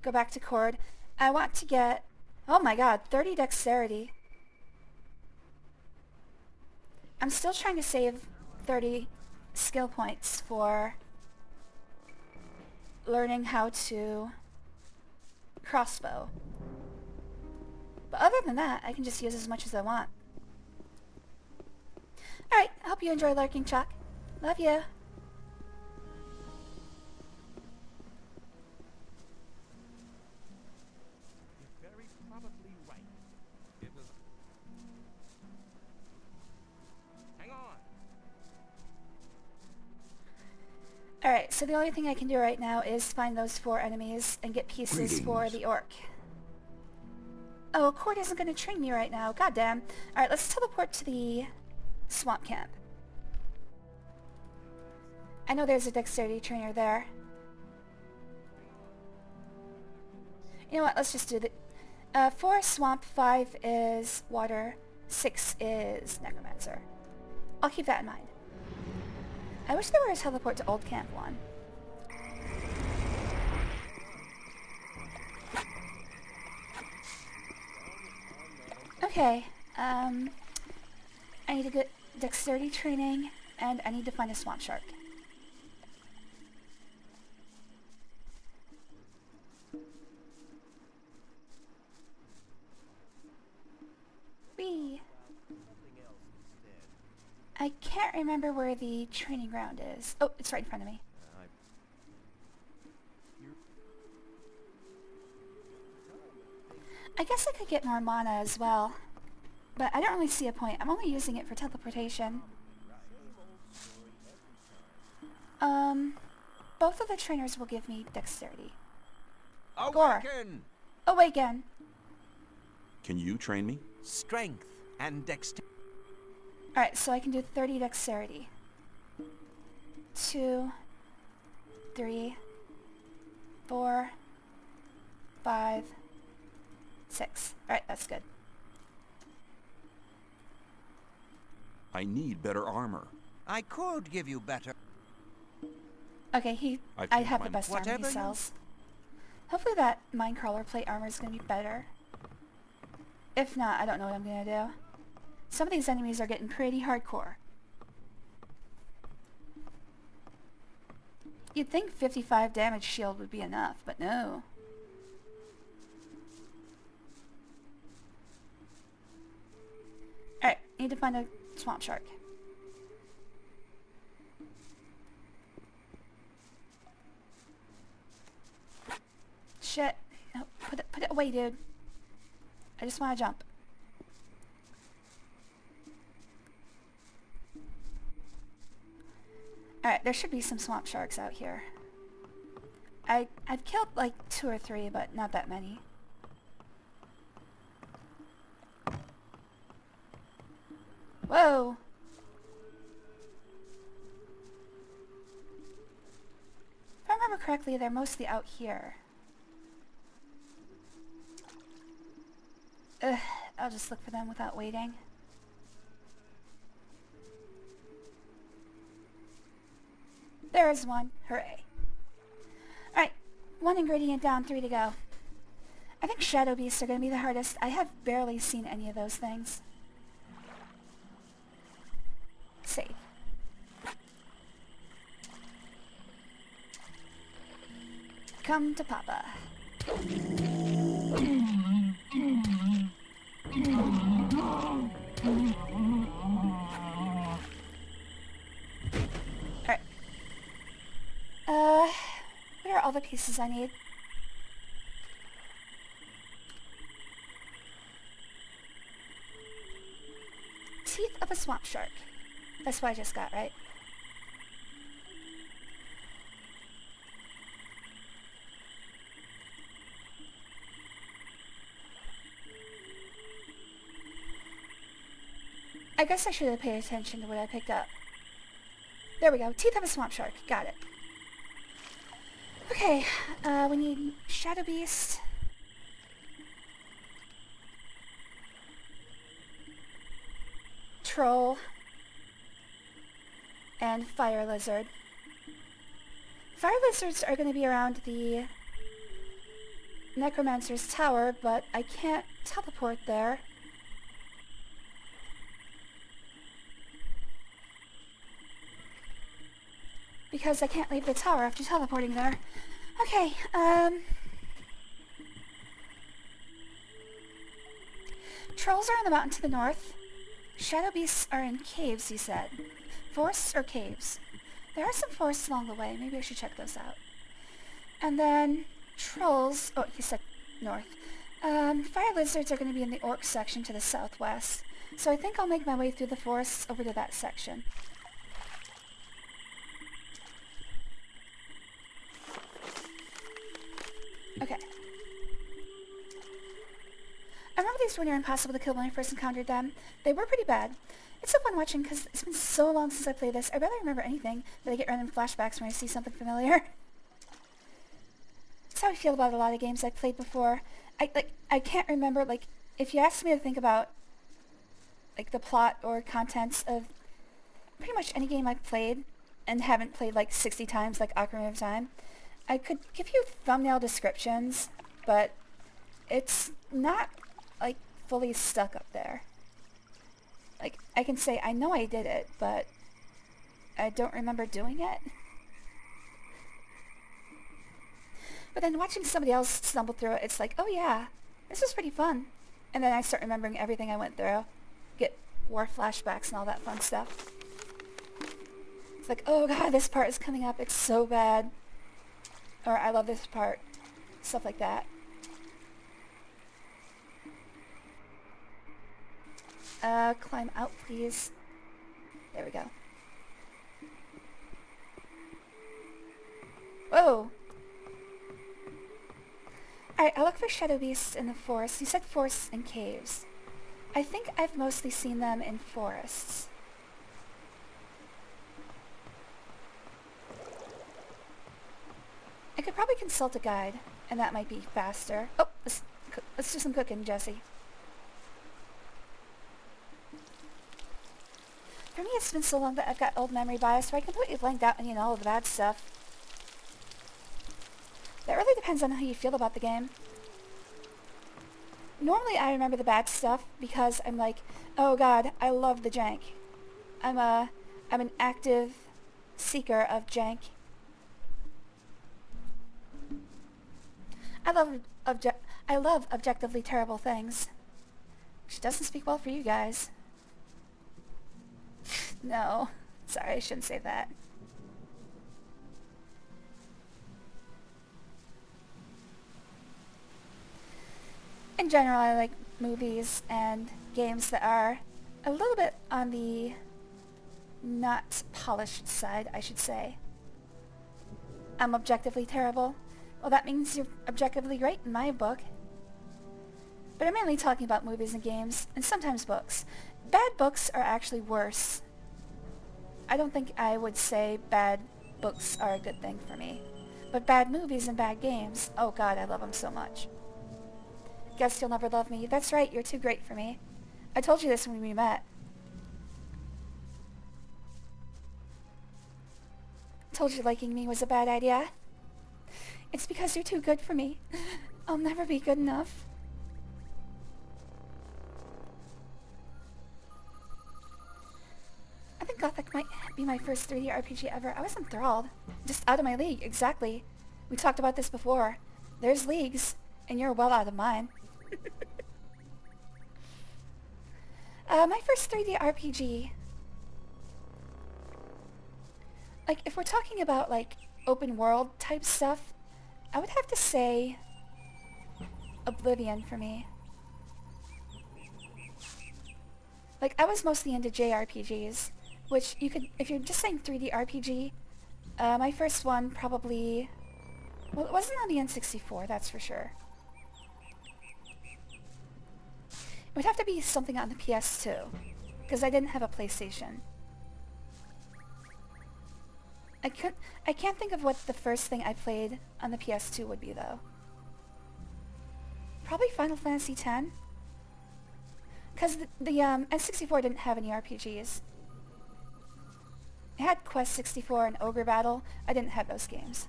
go back to Cord. I want to get... Oh my god, 30 dexterity. I'm still trying to save 30 skill points for learning how to crossbow. But other than that, I can just use as much as I want. Alright, I hope you enjoy lurking, Chuck. Love you. Very probably right. It was... Hang on. Alright, so the only thing I can do right now is find those 4 enemies and get pieces for the orc. Oh, Cord isn't going to train me right now. Goddamn. Alright, let's teleport to the swamp camp. I know there's a dexterity trainer there. You know what, let's just do the... 4 swamp, 5 is water, 6 is necromancer. I'll keep that in mind. I wish there were a teleport to Old Camp 1. Okay, I need to get dexterity training, and I need to find a swamp shark. Whee! I can't remember where the training ground is. Oh, it's right in front of me. I guess I could get more mana as well, but I don't really see a point. I'm only using it for teleportation. Both of the trainers will give me dexterity. Gore. Awaken! Awaken! Can you train me? Strength and dexterity. Alright, so I can do 30 dexterity. 2, 3, 4, 5, 6. Alright, that's good. I need better armor. I could give you better. Okay, I've I changed have my the best armor he Whatever you- sells. Hopefully that Minecrawler plate armor is going to be better. If not, I don't know what I'm going to do. Some of these enemies are getting pretty hardcore. You'd think 55 damage shield would be enough, but no. Alright, need to find a swamp shark. Shit. No, put it away, dude. I just want to jump. Alright, there should be some swamp sharks out here. I've killed like 2 or 3, but not that many. Whoa! If I remember correctly, they're mostly out here. Ugh, I'll just look for them without waiting. There is one. Hooray. Alright, 1 ingredient down, 3 to go. I think shadow beasts are going to be the hardest. I have barely seen any of those things. Save. Come to Papa. Alright. What are all the pieces I need? Teeth of a swamp shark. That's what I just got, right? I guess I should have paid attention to what I picked up. There we go. Teeth of a swamp shark. Got it. Okay, we need shadow beast. Troll. And fire lizard. Fire lizards are going to be around the Necromancer's Tower, but I can't teleport there. Because I can't leave the tower after teleporting there. Okay, Trolls are in the mountain to the north. Shadow beasts are in caves, you said. Forests or caves? There are some forests along the way. Maybe I should check those out. And then trolls... Oh, you said north. Fire lizards are going to be in the orc section to the southwest. So I think I'll make my way through the forests over to that section. Okay. I remember these were near impossible to kill when I first encountered them. They were pretty bad. It's so fun watching because it's been so long since I played this. I barely remember anything, but I get random flashbacks when I see something familiar. That's how I feel about a lot of games I've played before. I can't remember, like, if you asked me to think about, like, the plot or contents of pretty much any game I've played and haven't played, like, 60 times, like Ocarina of Time, I could give you thumbnail descriptions, but it's not, like, fully stuck up there. Like, I can say, I know I did it, but I don't remember doing it. But then watching somebody else stumble through it, it's like, oh yeah, this was pretty fun. And then I start remembering everything I went through. Get war flashbacks and all that fun stuff. It's like, oh god, this part is coming up, it's so bad. Or I love this part. Stuff like that. Climb out, please. There we go. Whoa! Alright, I'll look for shadow beasts in the forest. You said forests and caves. I think I've mostly seen them in forests. I could probably consult a guide, and that might be faster. Oh, let's do some cooking, Jesse. For me, it's been so long that I've got old memory bias where I completely blanked out any and all of the bad stuff. That really depends on how you feel about the game. Normally, I remember the bad stuff because I'm like, oh god, I love the jank. I'm an active seeker of jank. I love objectively terrible things. Which doesn't speak well for you guys. No. Sorry, I shouldn't say that. In general, I like movies and games that are a little bit on the not polished side, I should say. I'm objectively terrible. Well, that means you're objectively great in my book. But I'm mainly talking about movies and games, and sometimes books. Bad books are actually worse. I don't think I would say bad books are a good thing for me. But bad movies and bad games, oh god, I love them so much. Guess you'll never love me. That's right, you're too great for me. I told you this when we met. Told you liking me was a bad idea. It's because you're too good for me. I'll never be good enough. I think Gothic might be my first 3D RPG ever. I was enthralled. Just out of my league, exactly. We talked about this before. There's leagues, and you're well out of mine. My first 3D RPG. Like, if we're talking about, like, open world type stuff, I would have to say Oblivion for me. Like, I was mostly into JRPGs, which you could, if you're just saying 3D RPG, my first one probably, well, it wasn't on the N64, that's for sure. It would have to be something on the PS2, because I didn't have a PlayStation. I can't think of what the first thing I played on the PS2 would be, though. Probably Final Fantasy X? Because the N64 didn't have any RPGs. It had Quest 64 and Ogre Battle. I didn't have those games.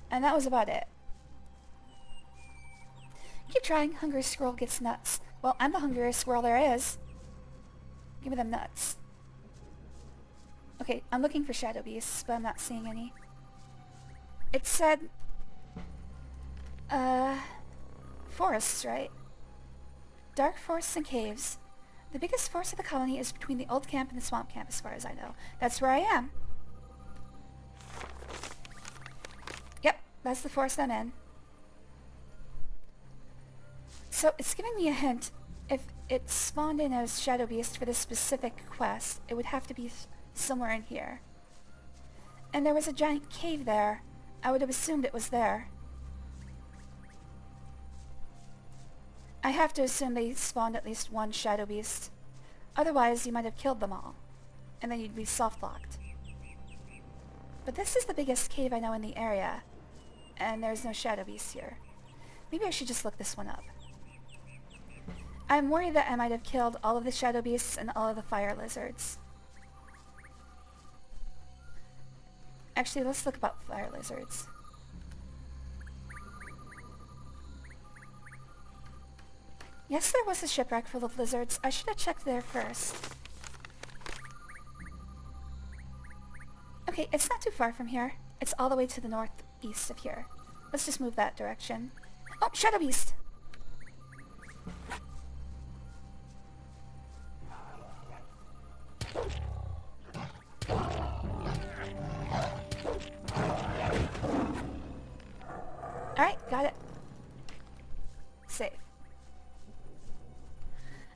And that was about it. Keep trying. Hungry squirrel gets nuts. Well, I'm the hungriest squirrel there is. Give me them nuts. Okay, I'm looking for shadow beasts, but I'm not seeing any. It said... forests, right? Dark forests and caves. The biggest forest of the colony is between the old camp and the swamp camp, as far as I know. That's where I am. Yep, that's the forest I'm in. So, it's giving me a hint. If it spawned in as shadow beast for this specific quest, it would have to be somewhere in here. And there was a giant cave there. I would have assumed it was there. I have to assume they spawned at least one shadow beast. Otherwise, you might have killed them all. And then you'd be soft-locked. But this is the biggest cave I know in the area. And there's no shadow beasts here. Maybe I should just look this one up. I'm worried that I might have killed all of the shadow beasts and all of the fire lizards. Actually, let's look about fire lizards. Yes, there was a shipwreck full of lizards. I should have checked there first. Okay, it's not too far from here. It's all the way to the northeast of here. Let's just move that direction. Oh, shadow beast! Alright, got it. Save.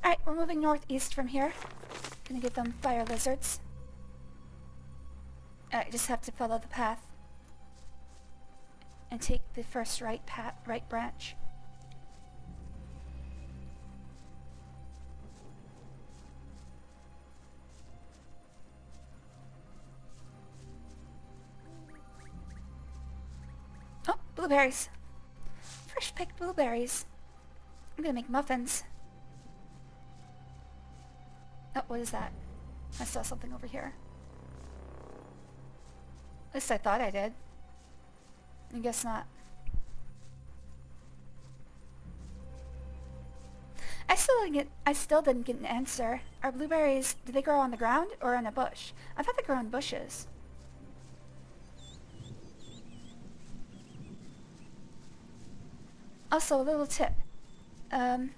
Alright, we're moving northeast from here. Gonna give them fire lizards. I just have to follow the path. And take the first right branch. Oh, blueberries. Fresh picked blueberries. I'm gonna make muffins. Oh, what is that? I saw something over here. At least I thought I did. I guess not. I still didn't get an answer. Are blueberries, do they grow on the ground or in a bush? I thought they grow in bushes. Also, a little tip. When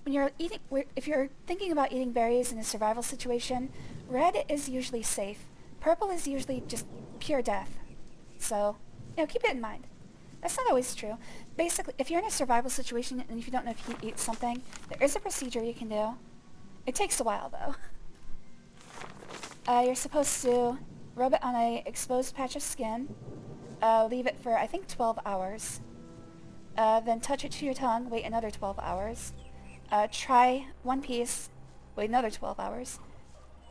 you're if you're thinking about eating berries in a survival situation, red is usually safe. Purple is usually just pure death. So, keep it in mind. That's not always true. Basically, if you're in a survival situation and if you don't know if you can eat something, there is a procedure you can do. It takes a while, though. You're supposed to rub it on an exposed patch of skin, leave it for, I think, 12 hours. Then touch it to your tongue, wait another 12 hours. Try one piece, wait another 12 hours.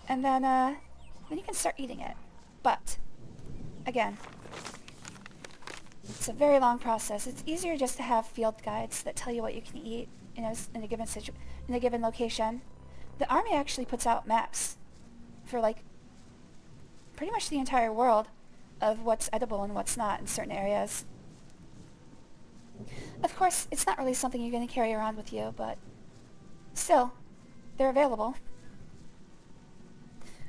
And then you can start eating it. But, again, it's It's a very long process. It's easier just to have field guides that tell you what you can eat in a given location. The army actually puts out maps for like pretty much the entire world of what's edible and what's not in certain areas. Of course, it's not really something you're going to carry around with you, but still, they're available.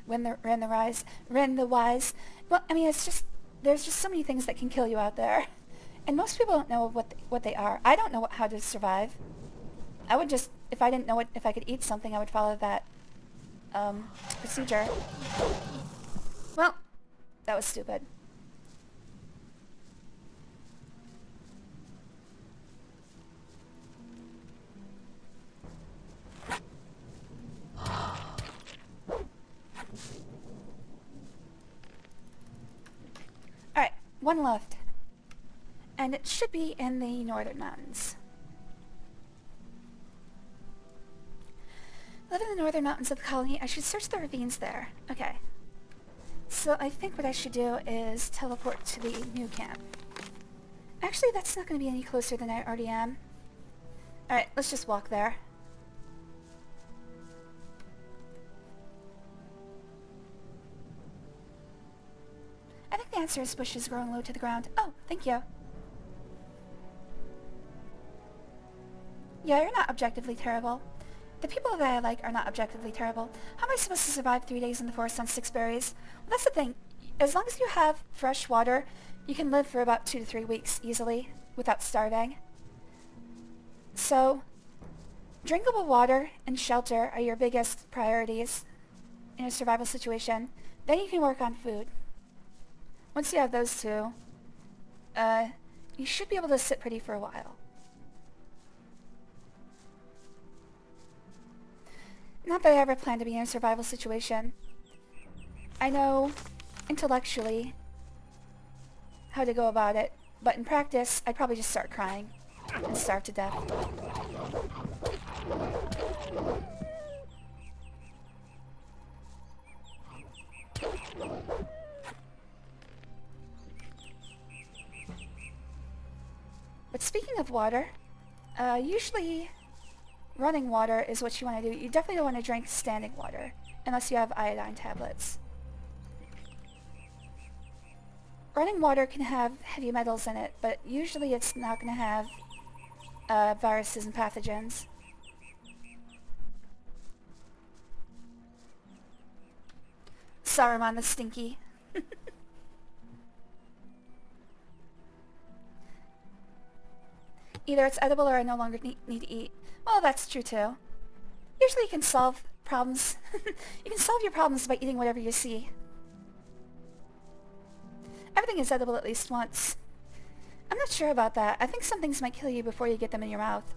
Ren the Wise. Well, I mean, there's just so many things that can kill you out there. And most people don't know what they are. I don't know how to survive. I would just, if I didn't know if I could eat something, I would follow that procedure. Well, that was stupid. Alright, one left. And it should be in the northern mountains. Live in the northern mountains of the colony. I should search the ravines there. Okay. So I think what I should do is teleport to the new camp. Actually, that's not going to be any closer than I already am. Alright, let's just walk there. I think the answer is bushes growing low to the ground. Oh, thank you. Yeah, you're not objectively terrible. The people that I like are not objectively terrible. How am I supposed to survive 3 days in the forest on 6 berries? Well, that's the thing. As long as you have fresh water, you can live for about 2 to 3 weeks easily without starving. So, drinkable water and shelter are your biggest priorities in a survival situation. Then you can work on food. Once you have those two, you should be able to sit pretty for a while. Not that I ever plan to be in a survival situation. I know, intellectually, how to go about it, but in practice, I'd probably just start crying and starve to death. But speaking of water, usually running water is what you want to do. You definitely don't want to drink standing water, unless you have iodine tablets. Running water can have heavy metals in it, but usually it's not going to have viruses and pathogens. Saruman the Stinky. Either it's edible or I no longer need to eat. Well, that's true too. Usually you can solve problems. You can solve your problems by eating whatever you see. Everything is edible at least once. I'm not sure about that. I think some things might kill you before you get them in your mouth.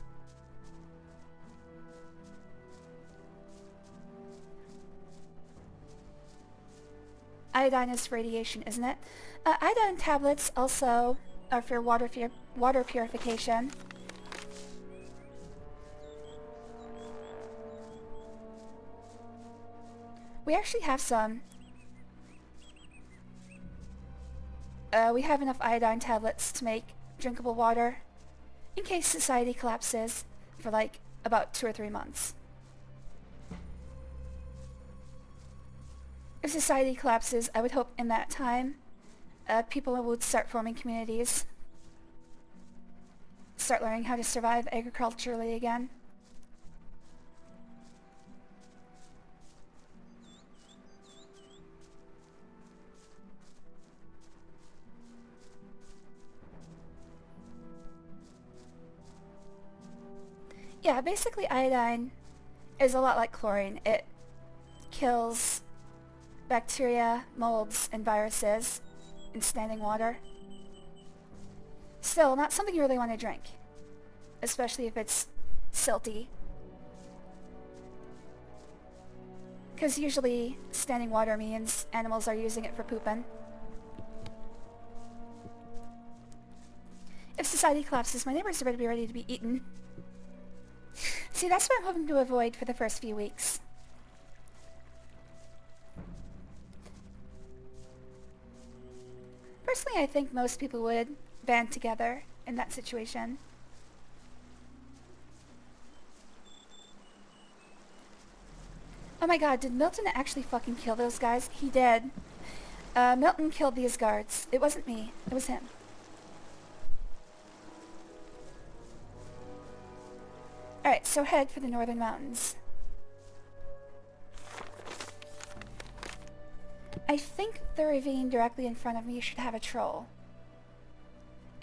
Iodine is for radiation, isn't it? Iodine tablets also are for water purification. We actually have some. We have enough iodine tablets to make drinkable water in case society collapses for like about 2 or 3 months. If society collapses, I would hope in that time people would start forming communities, start learning how to survive agriculturally again. Yeah, basically iodine is a lot like chlorine. It kills bacteria, molds, and viruses in standing water. Still, not something you really want to drink, especially if it's silty. Because usually standing water means animals are using it for pooping. If society collapses, my neighbors are going to be ready to be eaten. See, that's what I'm hoping to avoid for the first few weeks. Personally, Normally I think most people would band together in that situation. Oh my god, did Milton actually fucking kill those guys? He did. Milton killed these guards. It wasn't me. It was him. Alright, so head for the northern mountains. I think the ravine directly in front of me should have a troll.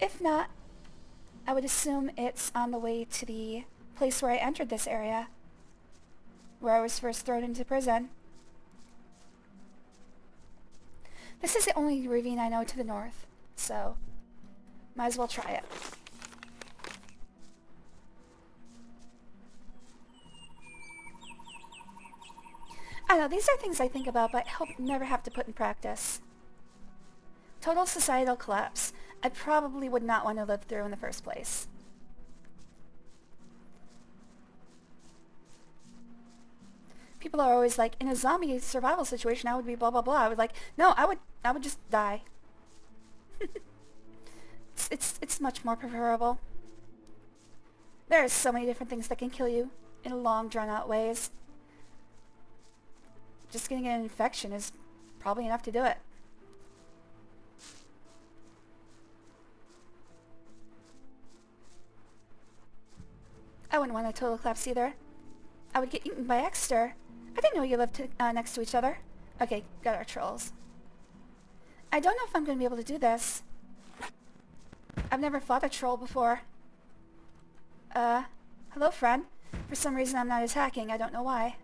If not, I would assume it's on the way to the place where I entered this area, where I was first thrown into prison. This is the only ravine I know to the north, so might as well try it. I don't know, these are things I think about, but I hope never have to put in practice. Total societal collapse. I probably would not want to live through in the first place. People are always like, in a zombie survival situation, I would be blah blah blah. I would like, no, I would just die. it's much more preferable. There are so many different things that can kill you in long, drawn-out ways. Just getting an infection is probably enough to do it. I wouldn't want a total collapse either. I would get eaten by Exeter. I didn't know you lived next to each other. Okay, got our trolls. I don't know if I'm going to be able to do this. I've never fought a troll before. Hello friend. For some reason I'm not attacking. I don't know why.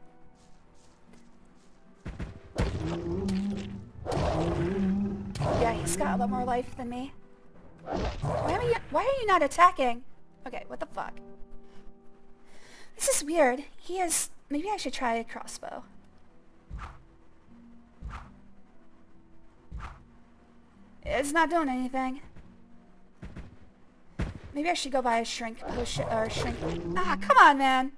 Yeah, he's got a lot more life than me. Why are you not attacking? Okay, what the fuck? This is weird. He has... Maybe I should try a crossbow. It's not doing anything. Maybe I should go buy a shrink potion or shrink... Ah, come on, man!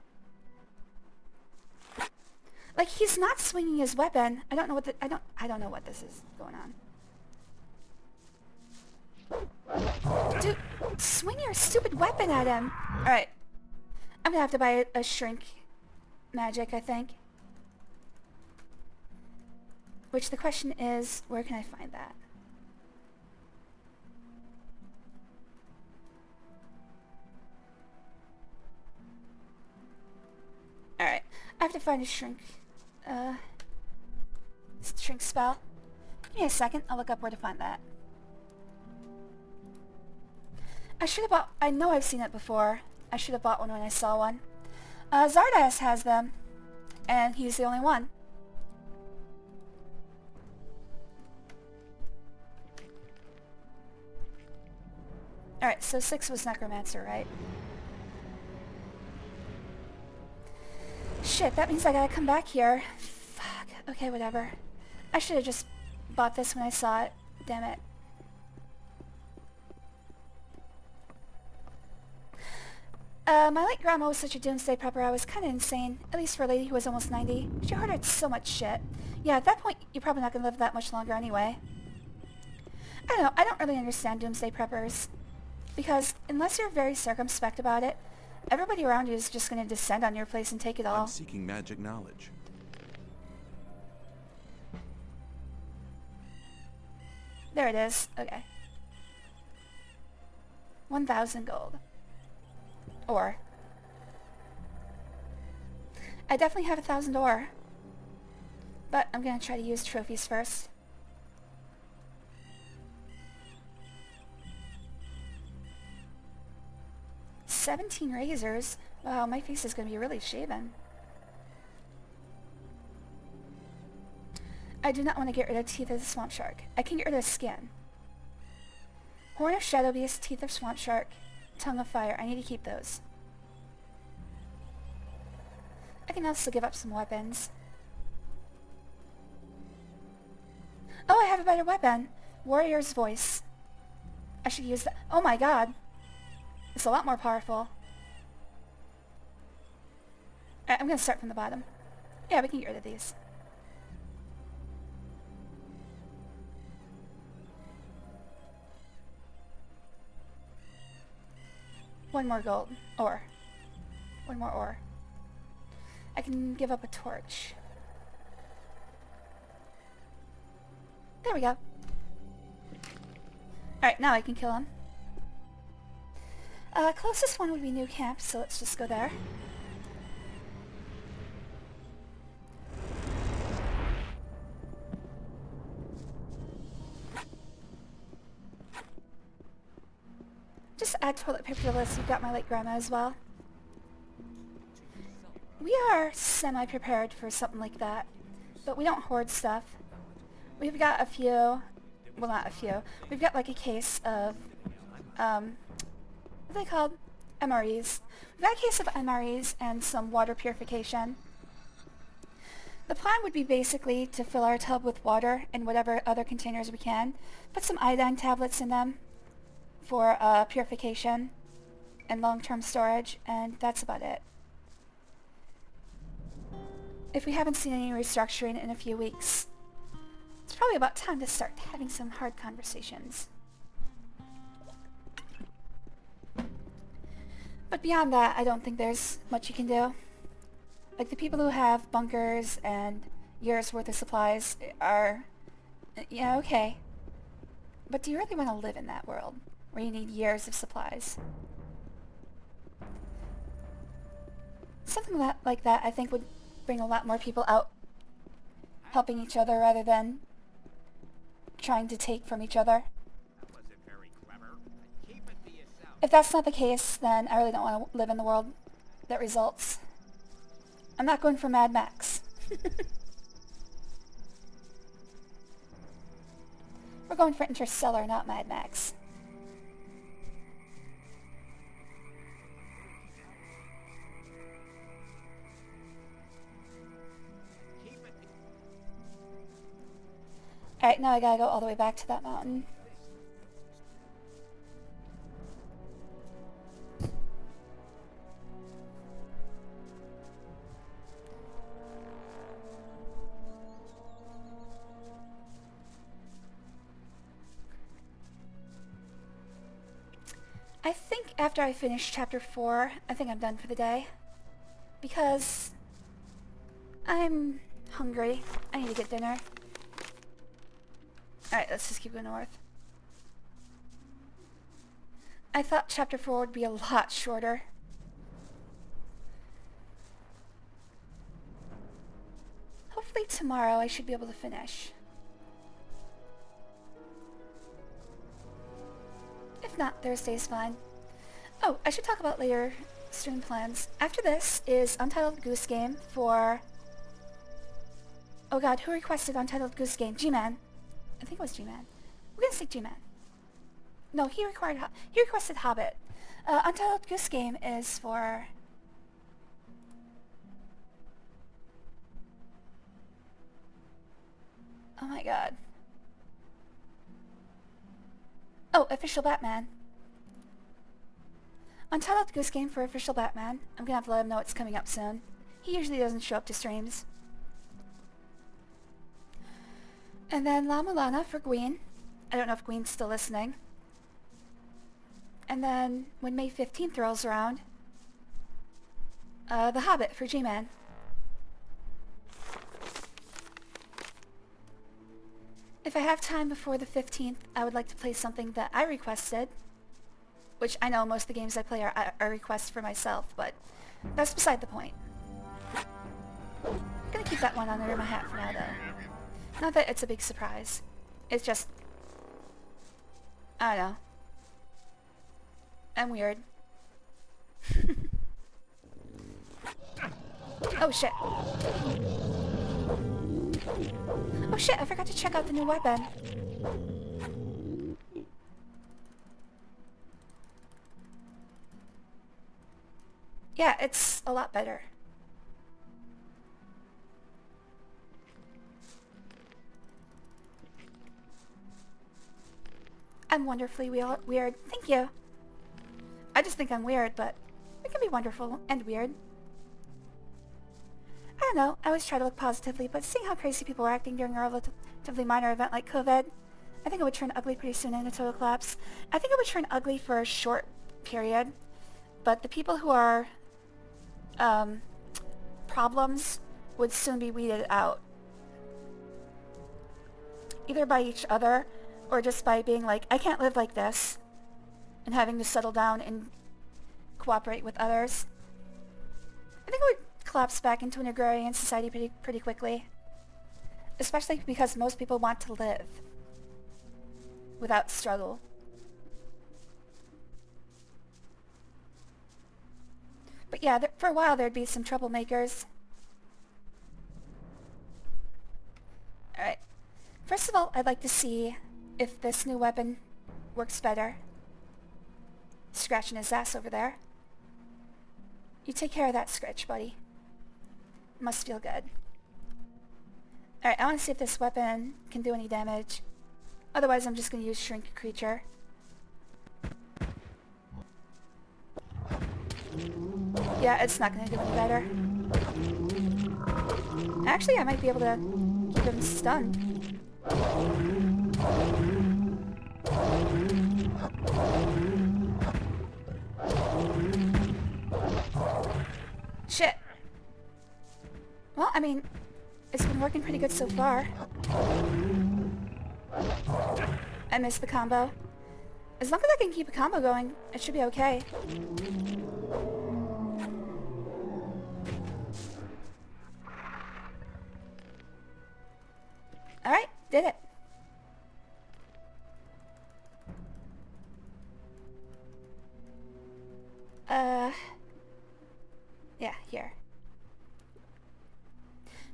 Like, he's not swinging his weapon. I don't know what the... I don't know what this is going on. Dude, swing your stupid weapon at him! Alright. I'm gonna have to buy a shrink magic, I think. Which the question is, where can I find that? Alright, I have to find a shrink. Shrink spell. Give me a second, I'll look up where to find that. I should have bought... I know I've seen it before. I should have bought one when I saw one. Zardas has them. And he's the only one. Alright, so 6 was Necromancer, right? Shit, that means I gotta come back here. Fuck. Okay, whatever. I should have just bought this when I saw it. Damn it. My late grandma was such a doomsday prepper, I was kinda insane. At least for a lady who was almost 90. She ordered so much shit. Yeah, at that point, you're probably not gonna live that much longer anyway. I don't know, I don't really understand doomsday preppers. Because, unless you're very circumspect about it, everybody around you is just gonna descend on your place and take it all. I'm seeking magic knowledge. There it is. Okay. 1,000 gold. Ore. I definitely have 1,000 ore. But I'm gonna try to use trophies first. $17 razors? Wow, my face is gonna be really shaven. I do not want to get rid of Teeth of the Swamp Shark. I can get rid of skin. Horn of Shadow Beast, Teeth of Swamp Shark, Tongue of Fire. I need to keep those. I can also give up some weapons. Oh, I have a better weapon. Warrior's Voice. I should use that. Oh my god. It's a lot more powerful. Alright, I'm gonna start from the bottom. Yeah, we can get rid of these. One more gold. Ore. One more ore. I can give up a torch. There we go. Alright, now I can kill him. Closest one would be New Camp, so let's just go there. Just add toilet paper to the list. You've got my late grandma as well. We are semi-prepared for something like that, but we don't hoard stuff. We've got a few, well not a few, we've got like a case of, what are they called? MREs. We've got a case of MREs and some water purification. The plan would be basically to fill our tub with water and whatever other containers we can, put some iodine tablets in them for purification and long-term storage, and that's about it. If we haven't seen any restructuring in a few weeks, it's probably about time to start having some hard conversations. But beyond that, I don't think there's much you can do. Like, the people who have bunkers and years worth of supplies are, yeah, okay. But do you really want to live in that world, where you need years of supplies? Something like that I think would bring a lot more people out helping each other rather than trying to take from each other. If that's not the case, then I really don't want to live in the world that results. I'm not going for Mad Max. We're going for Interstellar, not Mad Max. Alright, now I gotta go all the way back to that mountain. I think after I finish chapter 4, I think I'm done for the day. Because I'm hungry. I need to get dinner. Alright, let's just keep going north. I thought chapter 4 would be a lot shorter. Hopefully tomorrow I should be able to finish. If not, Thursday's fine. Oh, I should talk about later stream plans. After this is Untitled Goose Game for... Oh god, who requested Untitled Goose Game? G-Man. I think it was G-Man. We're gonna say G-Man. No, he requested Hobbit. Untitled Goose Game is for... Oh my god. Oh, Official Batman. Untitled Goose Game for Official Batman. I'm gonna have to let him know it's coming up soon. He usually doesn't show up to streams. And then La Mulana for Gwyn. I don't know if Gwyn's still listening. And then, when May 15th rolls around, The Hobbit for G-Man. If I have time before the 15th, I would like to play something that I requested. Which I know most of the games I play are requests for myself, but that's beside the point. I'm gonna keep that one under my hat for now, though. Not that it's a big surprise. It's just... I don't know. I'm weird. Oh shit. Oh shit, I forgot to check out the new weapon. Yeah, it's a lot better. I'm wonderfully weird. Thank you. I just think I'm weird, but it can be wonderful and weird. I don't know, I always try to look positively, but seeing how crazy people were acting during a relatively minor event like COVID, I think it would turn ugly pretty soon in a total collapse. I think it would turn ugly for a short period, but the people who are problems would soon be weeded out. Either by each other, or just by being like, I can't live like this, and having to settle down and cooperate with others. I think it would collapse back into an agrarian society pretty quickly. Especially because most people want to live without struggle. But yeah, for a while there'd be some troublemakers. Alright. First of all, I'd like to see if this new weapon works better. Scratching his ass over there. You take care of that scratch, buddy. Must feel good. Alright, I want to see if this weapon can do any damage. Otherwise, I'm just going to use Shrink Creature. Yeah, it's not going to do any better. Actually, I might be able to keep him stunned. Shit. Well, I mean, it's been working pretty good so far. I missed the combo. As long as I can keep a combo going, it should be okay. Alright, did it. Yeah, here.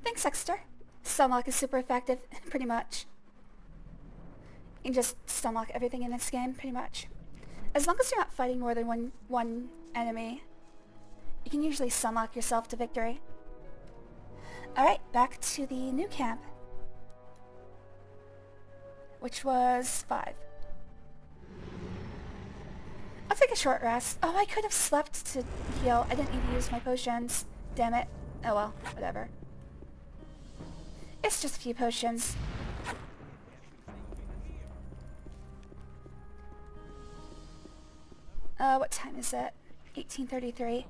Thanks, Exeter. Stunlock is super effective, pretty much. You can just stunlock everything in this game, pretty much. As long as you're not fighting more than one enemy, you can usually stunlock yourself to victory. Alright, back to the new camp. Which was 5. I'll take a short rest. Oh, I could have slept to heal. I didn't need to use my potions. Damn it. Oh well, whatever. It's just a few potions. What time is it? 18:33.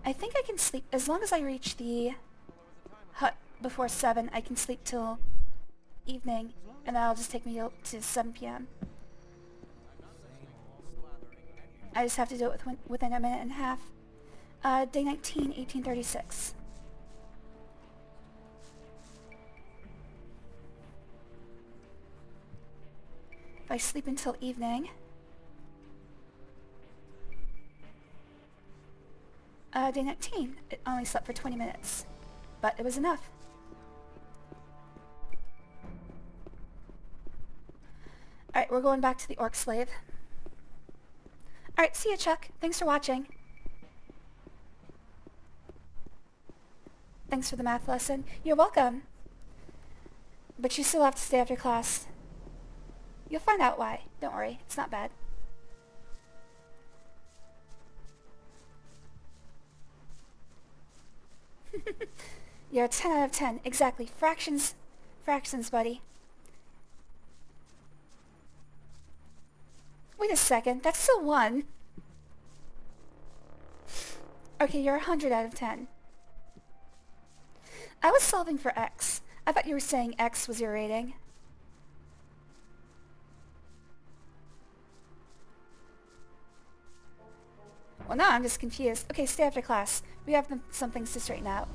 I think I can sleep as long as I reach the hut before 7. I can sleep till evening, and that'll just take me to 7 p.m. I just have to do it within a minute and a half. Day 19, 1836. If I sleep until evening... day 19. It only slept for 20 minutes. But it was enough. Alright, we're going back to the Orc Slave. Alright, see ya, Chuck. Thanks for watching. Thanks for the math lesson. You're welcome. But you still have to stay after class. You'll find out why. Don't worry, it's not bad. You're a 10 out of 10. Exactly. Fractions, buddy. Wait a second, that's still 1. Okay, you're 100 out of 10. I was solving for X. I thought you were saying X was your rating. Well, now I'm just confused. Okay, stay after class. We have some things to straighten out.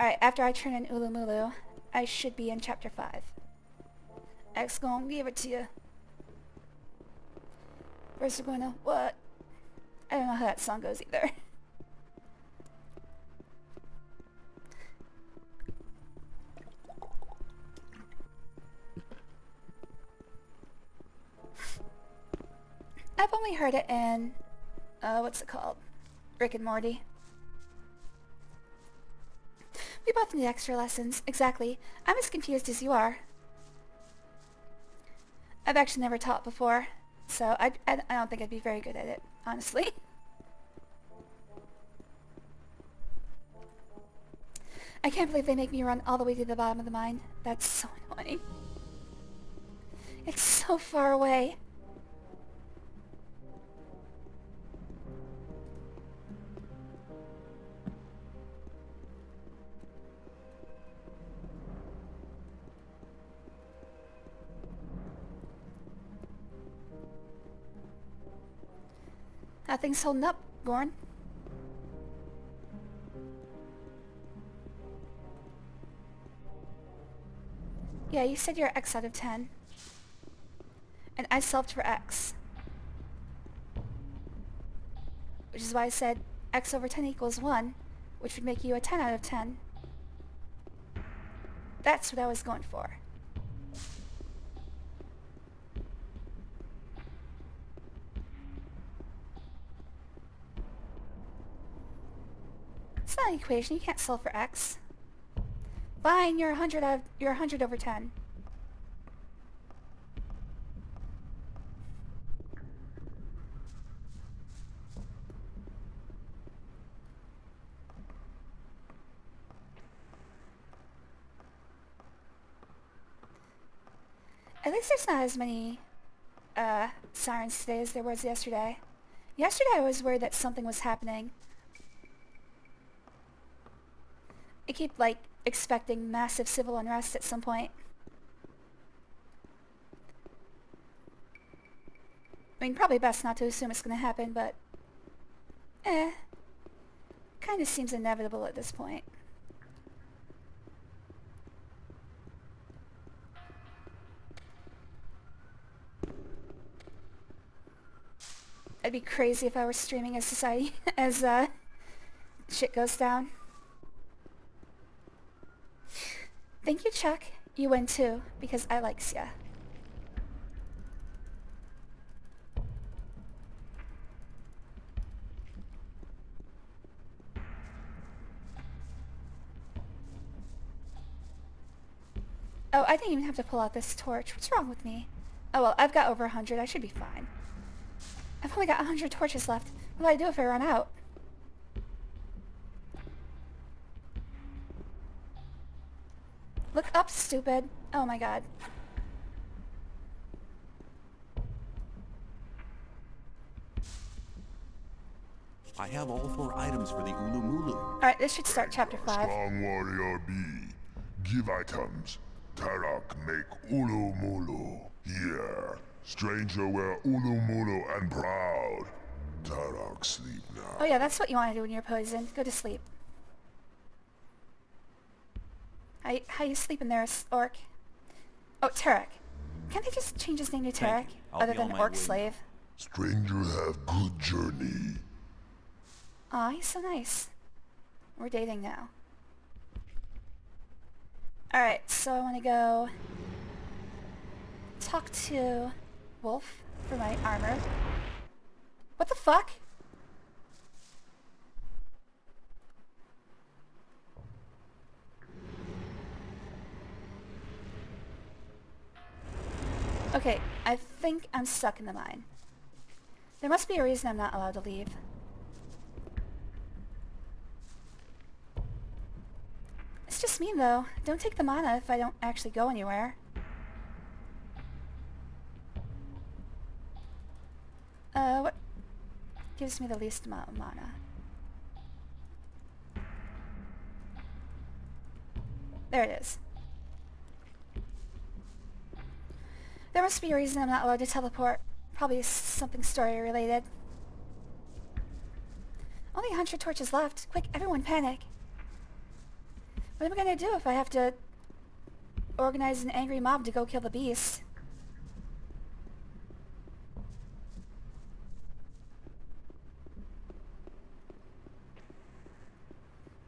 Alright, after I turn in Ulumulu, I should be in chapter 5. X gonna give it to you. First we're gonna... what? I don't know how that song goes either. I've only heard it in... what's it called? Rick and Morty. We both need extra lessons. Exactly. I'm as confused as you are. I've actually never taught before, so I don't think I'd be very good at it, honestly. I can't believe they make me run all the way to the bottom of the mine. That's so annoying. It's so far away. Nothing's holding up, Gorn. Yeah, you said you're X out of 10. And I solved for X. Which is why I said X over 10 equals 1, which would make you a 10 out of 10. That's what I was going for. It's not an equation. You can't solve for X. Fine, you're 100 over 10. At least there's not as many sirens today as there was yesterday. Yesterday I was worried that something was happening. I keep, like, expecting massive civil unrest at some point. I mean, probably best not to assume it's gonna happen, but... kinda seems inevitable at this point. I'd be crazy if I were streaming as society, as, shit goes down. Thank you, Chuck. You win too, because I likes ya. Oh, I didn't even have to pull out this torch. What's wrong with me? Oh well, I've got over 100. I should be fine. I've only got 100 torches left. What do I do if I run out? Look up, stupid. Oh my god. I have all 4 items for the Ulumulu. Alright, this should start chapter 5. Strong warrior B. Give items. Tarak make Ulumulu. Here. Stranger wear Ulumulu and proud. Tarak sleep now. Oh yeah, that's what you want to do when you're poisoned. Go to sleep. How you sleeping there, Orc? Oh, Tarek. Can't they just change his name to Tarek? Other than Orc Slave? Stranger have good journey. Aw, he's so nice. We're dating now. Alright, so I want to go talk to Wolf for my armor. What the fuck? Okay, I think I'm stuck in the mine. There must be a reason I'm not allowed to leave. It's just mean though. Don't take the mana if I don't actually go anywhere. What gives me the least amount of mana? There it is. There must be a reason I'm not allowed to teleport. Probably something story related. Only 100 torches left. Quick, everyone panic. What am I gonna do if I have to organize an angry mob to go kill the beast?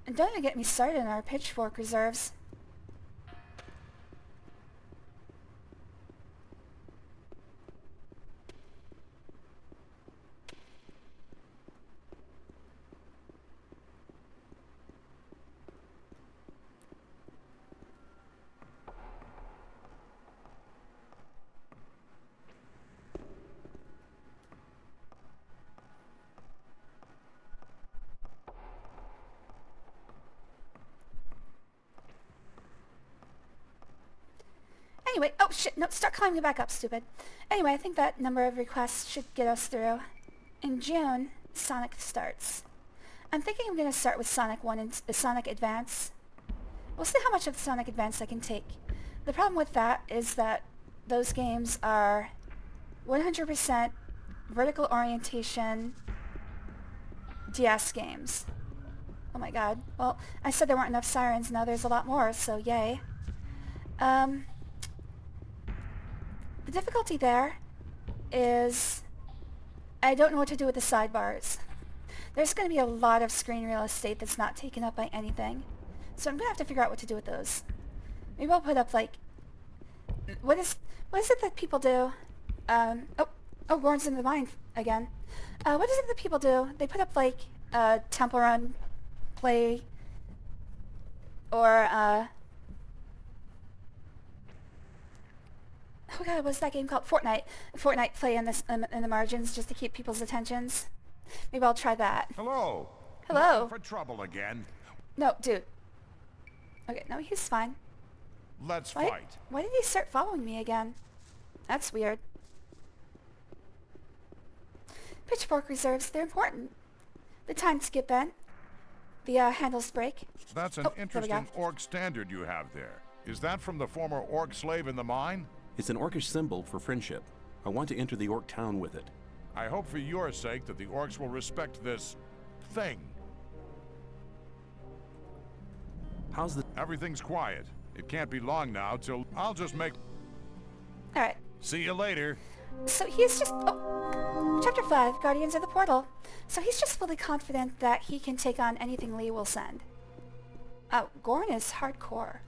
And don't even get me started on our pitchfork reserves. Anyway, oh shit, no, start climbing back up, stupid. Anyway, I think that number of requests should get us through. In June, Sonic starts. I'm thinking I'm going to start with Sonic 1 and Sonic Advance. We'll see how much of Sonic Advance I can take. The problem with that is that those games are 100% vertical orientation DS games. Oh my god. Well, I said there weren't enough sirens, now there's a lot more, so yay. The difficulty there is I don't know what to do with the sidebars. There's going to be a lot of screen real estate that's not taken up by anything. So I'm going to have to figure out what to do with those. Maybe I'll put up like... What is it that people do? Oh, Gorn's in the mine again. What is it that people do? They put up like Temple Run play or oh god, what's that game called? Fortnite play in the margins just to keep people's attentions. Maybe I'll try that. Hello. Hello. Looking for trouble again? No, dude. Okay, no, he's fine. Let's fight. Why did he start following me again? That's weird. Pitchfork reserves, they're important. The tines get bent. The handles break. That's an interesting orc standard you have there. Is that from the former orc slave in the mine? It's an orcish symbol for friendship. I want to enter the orc town with it. I hope for your sake that the orcs will respect this thing. How's the... Everything's quiet. It can't be long now till I'll just make... Alright. See you later. So he's just... Oh, Chapter 5, Guardians of the Portal. So he's just fully confident that he can take on anything Lee will send. Oh, Gorn is hardcore.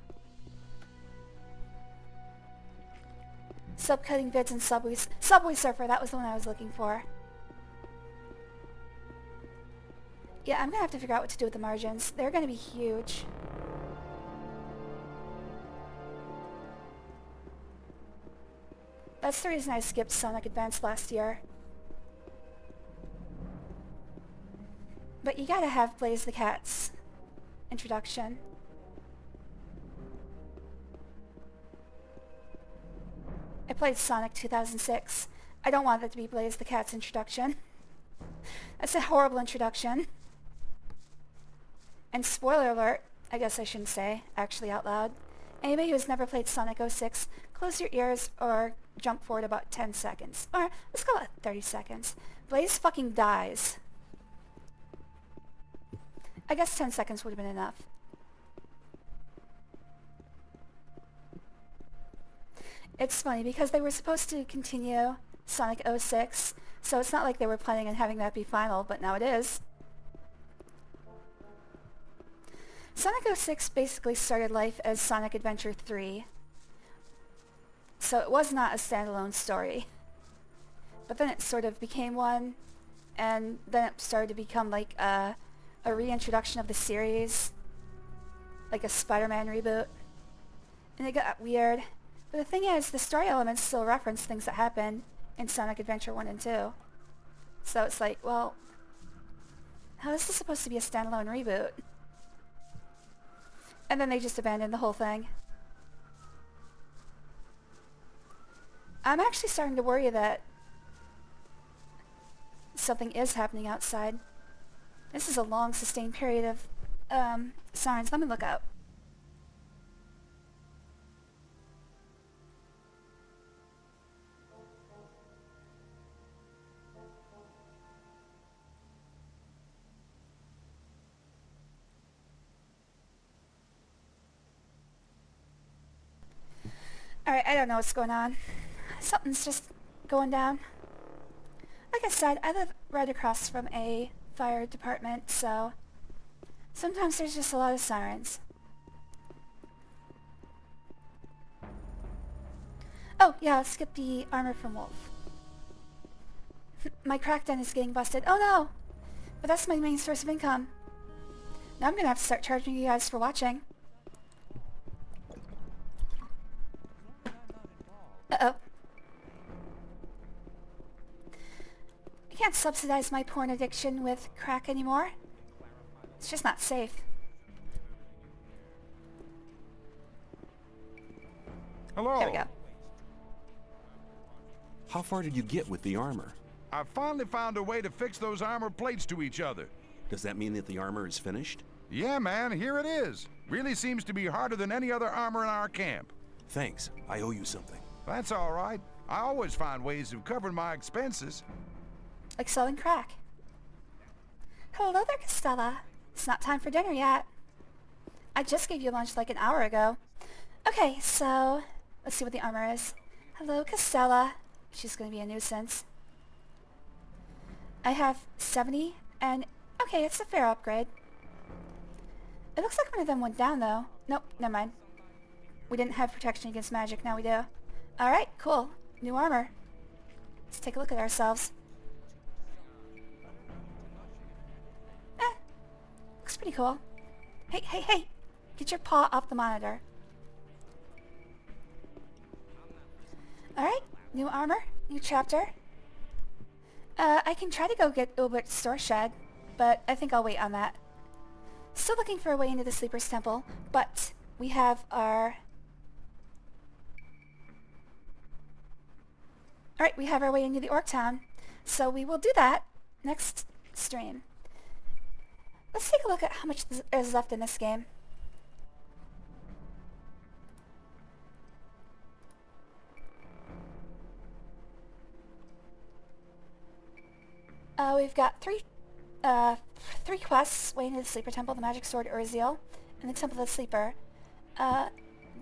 Subcutting vids and Subway Surfer, that was the one I was looking for. Yeah, I'm gonna have to figure out what to do with the margins. They're gonna be huge. That's the reason I skipped Sonic Advance last year. But you gotta have Blaze the Cat's introduction. I played Sonic 2006. I don't want that to be Blaze the Cat's introduction. That's a horrible introduction. And spoiler alert, I guess I shouldn't say, actually out loud. Anybody who's never played Sonic 06, close your ears or jump forward about 10 seconds. Or, let's go about 30 seconds. Blaze fucking dies. I guess 10 seconds would have been enough. It's funny because they were supposed to continue Sonic 06, so it's not like they were planning on having that be final, but now it is. Sonic 06 basically started life as Sonic Adventure 3, so it was not a standalone story. But then it sort of became one, and then it started to become like a reintroduction of the series, like a Spider-Man reboot, and it got weird. But the thing is, the story elements still reference things that happen in Sonic Adventure 1 and 2. So it's like, well, how is this supposed to be a standalone reboot? And then they just abandoned the whole thing. I'm actually starting to worry that something is happening outside. This is a long, sustained period of sirens. Let me look up. Alright, I don't know what's going on. Something's just going down. Like I said, I live right across from a fire department, so sometimes there's just a lot of sirens. Oh, yeah, I'll skip the armor from Wolf. My crackdown is getting busted. Oh no! But that's my main source of income. Now I'm gonna have to start charging you guys for watching. Uh-oh. I can't subsidize my porn addiction with crack anymore. It's just not safe. Hello. There we go. How far did you get with the armor? I finally found a way to fix those armor plates to each other. Does that mean that the armor is finished? Yeah, man, here it is. Really seems to be harder than any other armor in our camp. Thanks. I owe you something. That's all right. I always find ways of covering my expenses. Like selling crack. Hello there, Costella. It's not time for dinner yet. I just gave you lunch like an hour ago. Okay, so let's see what the armor is. Hello, Costella. She's gonna be a nuisance. I have 70, and okay, it's a fair upgrade. It looks like one of them went down, though. Nope, never mind. We didn't have protection against magic, now we do. Alright, cool. New armor. Let's take a look at ourselves. Looks pretty cool. Hey, hey, hey! Get your paw off the monitor. Alright, new armor, new chapter. I can try to go get Ulbert's store shed, but I think I'll wait on that. Still looking for a way into the Sleeper's Temple, but we have our... Alright, we have our way into the Orc Town, so we will do that next stream. Let's take a look at how much is left in this game. We've got three quests: Way into the Sleeper Temple, the Magic Sword Urziel, and the Temple of the Sleeper.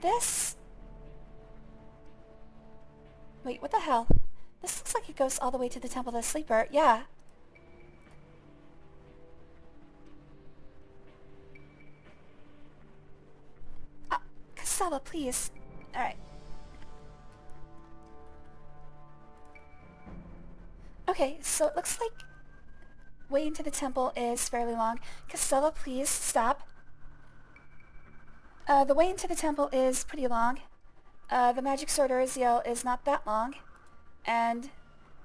This... Wait, what the hell? This looks like it goes all the way to the Temple of the Sleeper. Yeah. Costella, please. Alright. Okay, so it looks like way into the temple is fairly long. Costella, please stop. The way into the temple is pretty long. The Magic Sword Urziel is not that long. And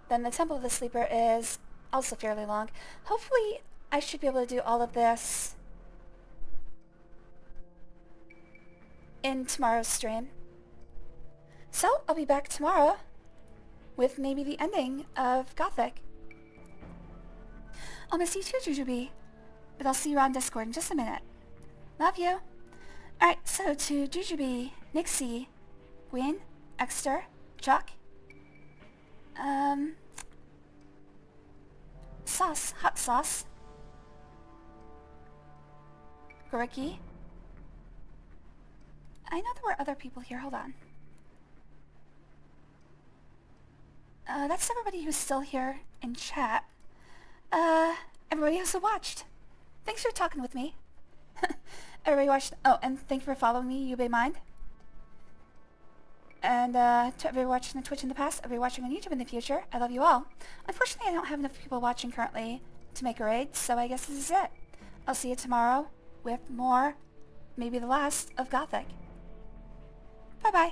then the Temple of the Sleeper is also fairly long. Hopefully I should be able to do all of this in tomorrow's stream. So I'll be back tomorrow with maybe the ending of Gothic. I'll miss you too, Jujubee, but I'll see you on Discord in just a minute. Love you. Alright, so to Jujubee, Nixie, Gwen, Exter, Chuck, Sauce, Hot Sauce, Gorky. I know there were other people here, hold on. That's everybody who's still here in chat. Everybody else who watched. Thanks for talking with me. Everybody watched. Oh, and thank you for following me, You May Mind. And to everybody watching on Twitch in the past, everybody watching on YouTube in the future, I love you all. Unfortunately, I don't have enough people watching currently to make a raid, so I guess this is it. I'll see you tomorrow with more, maybe the last, of Gothic. Bye-bye.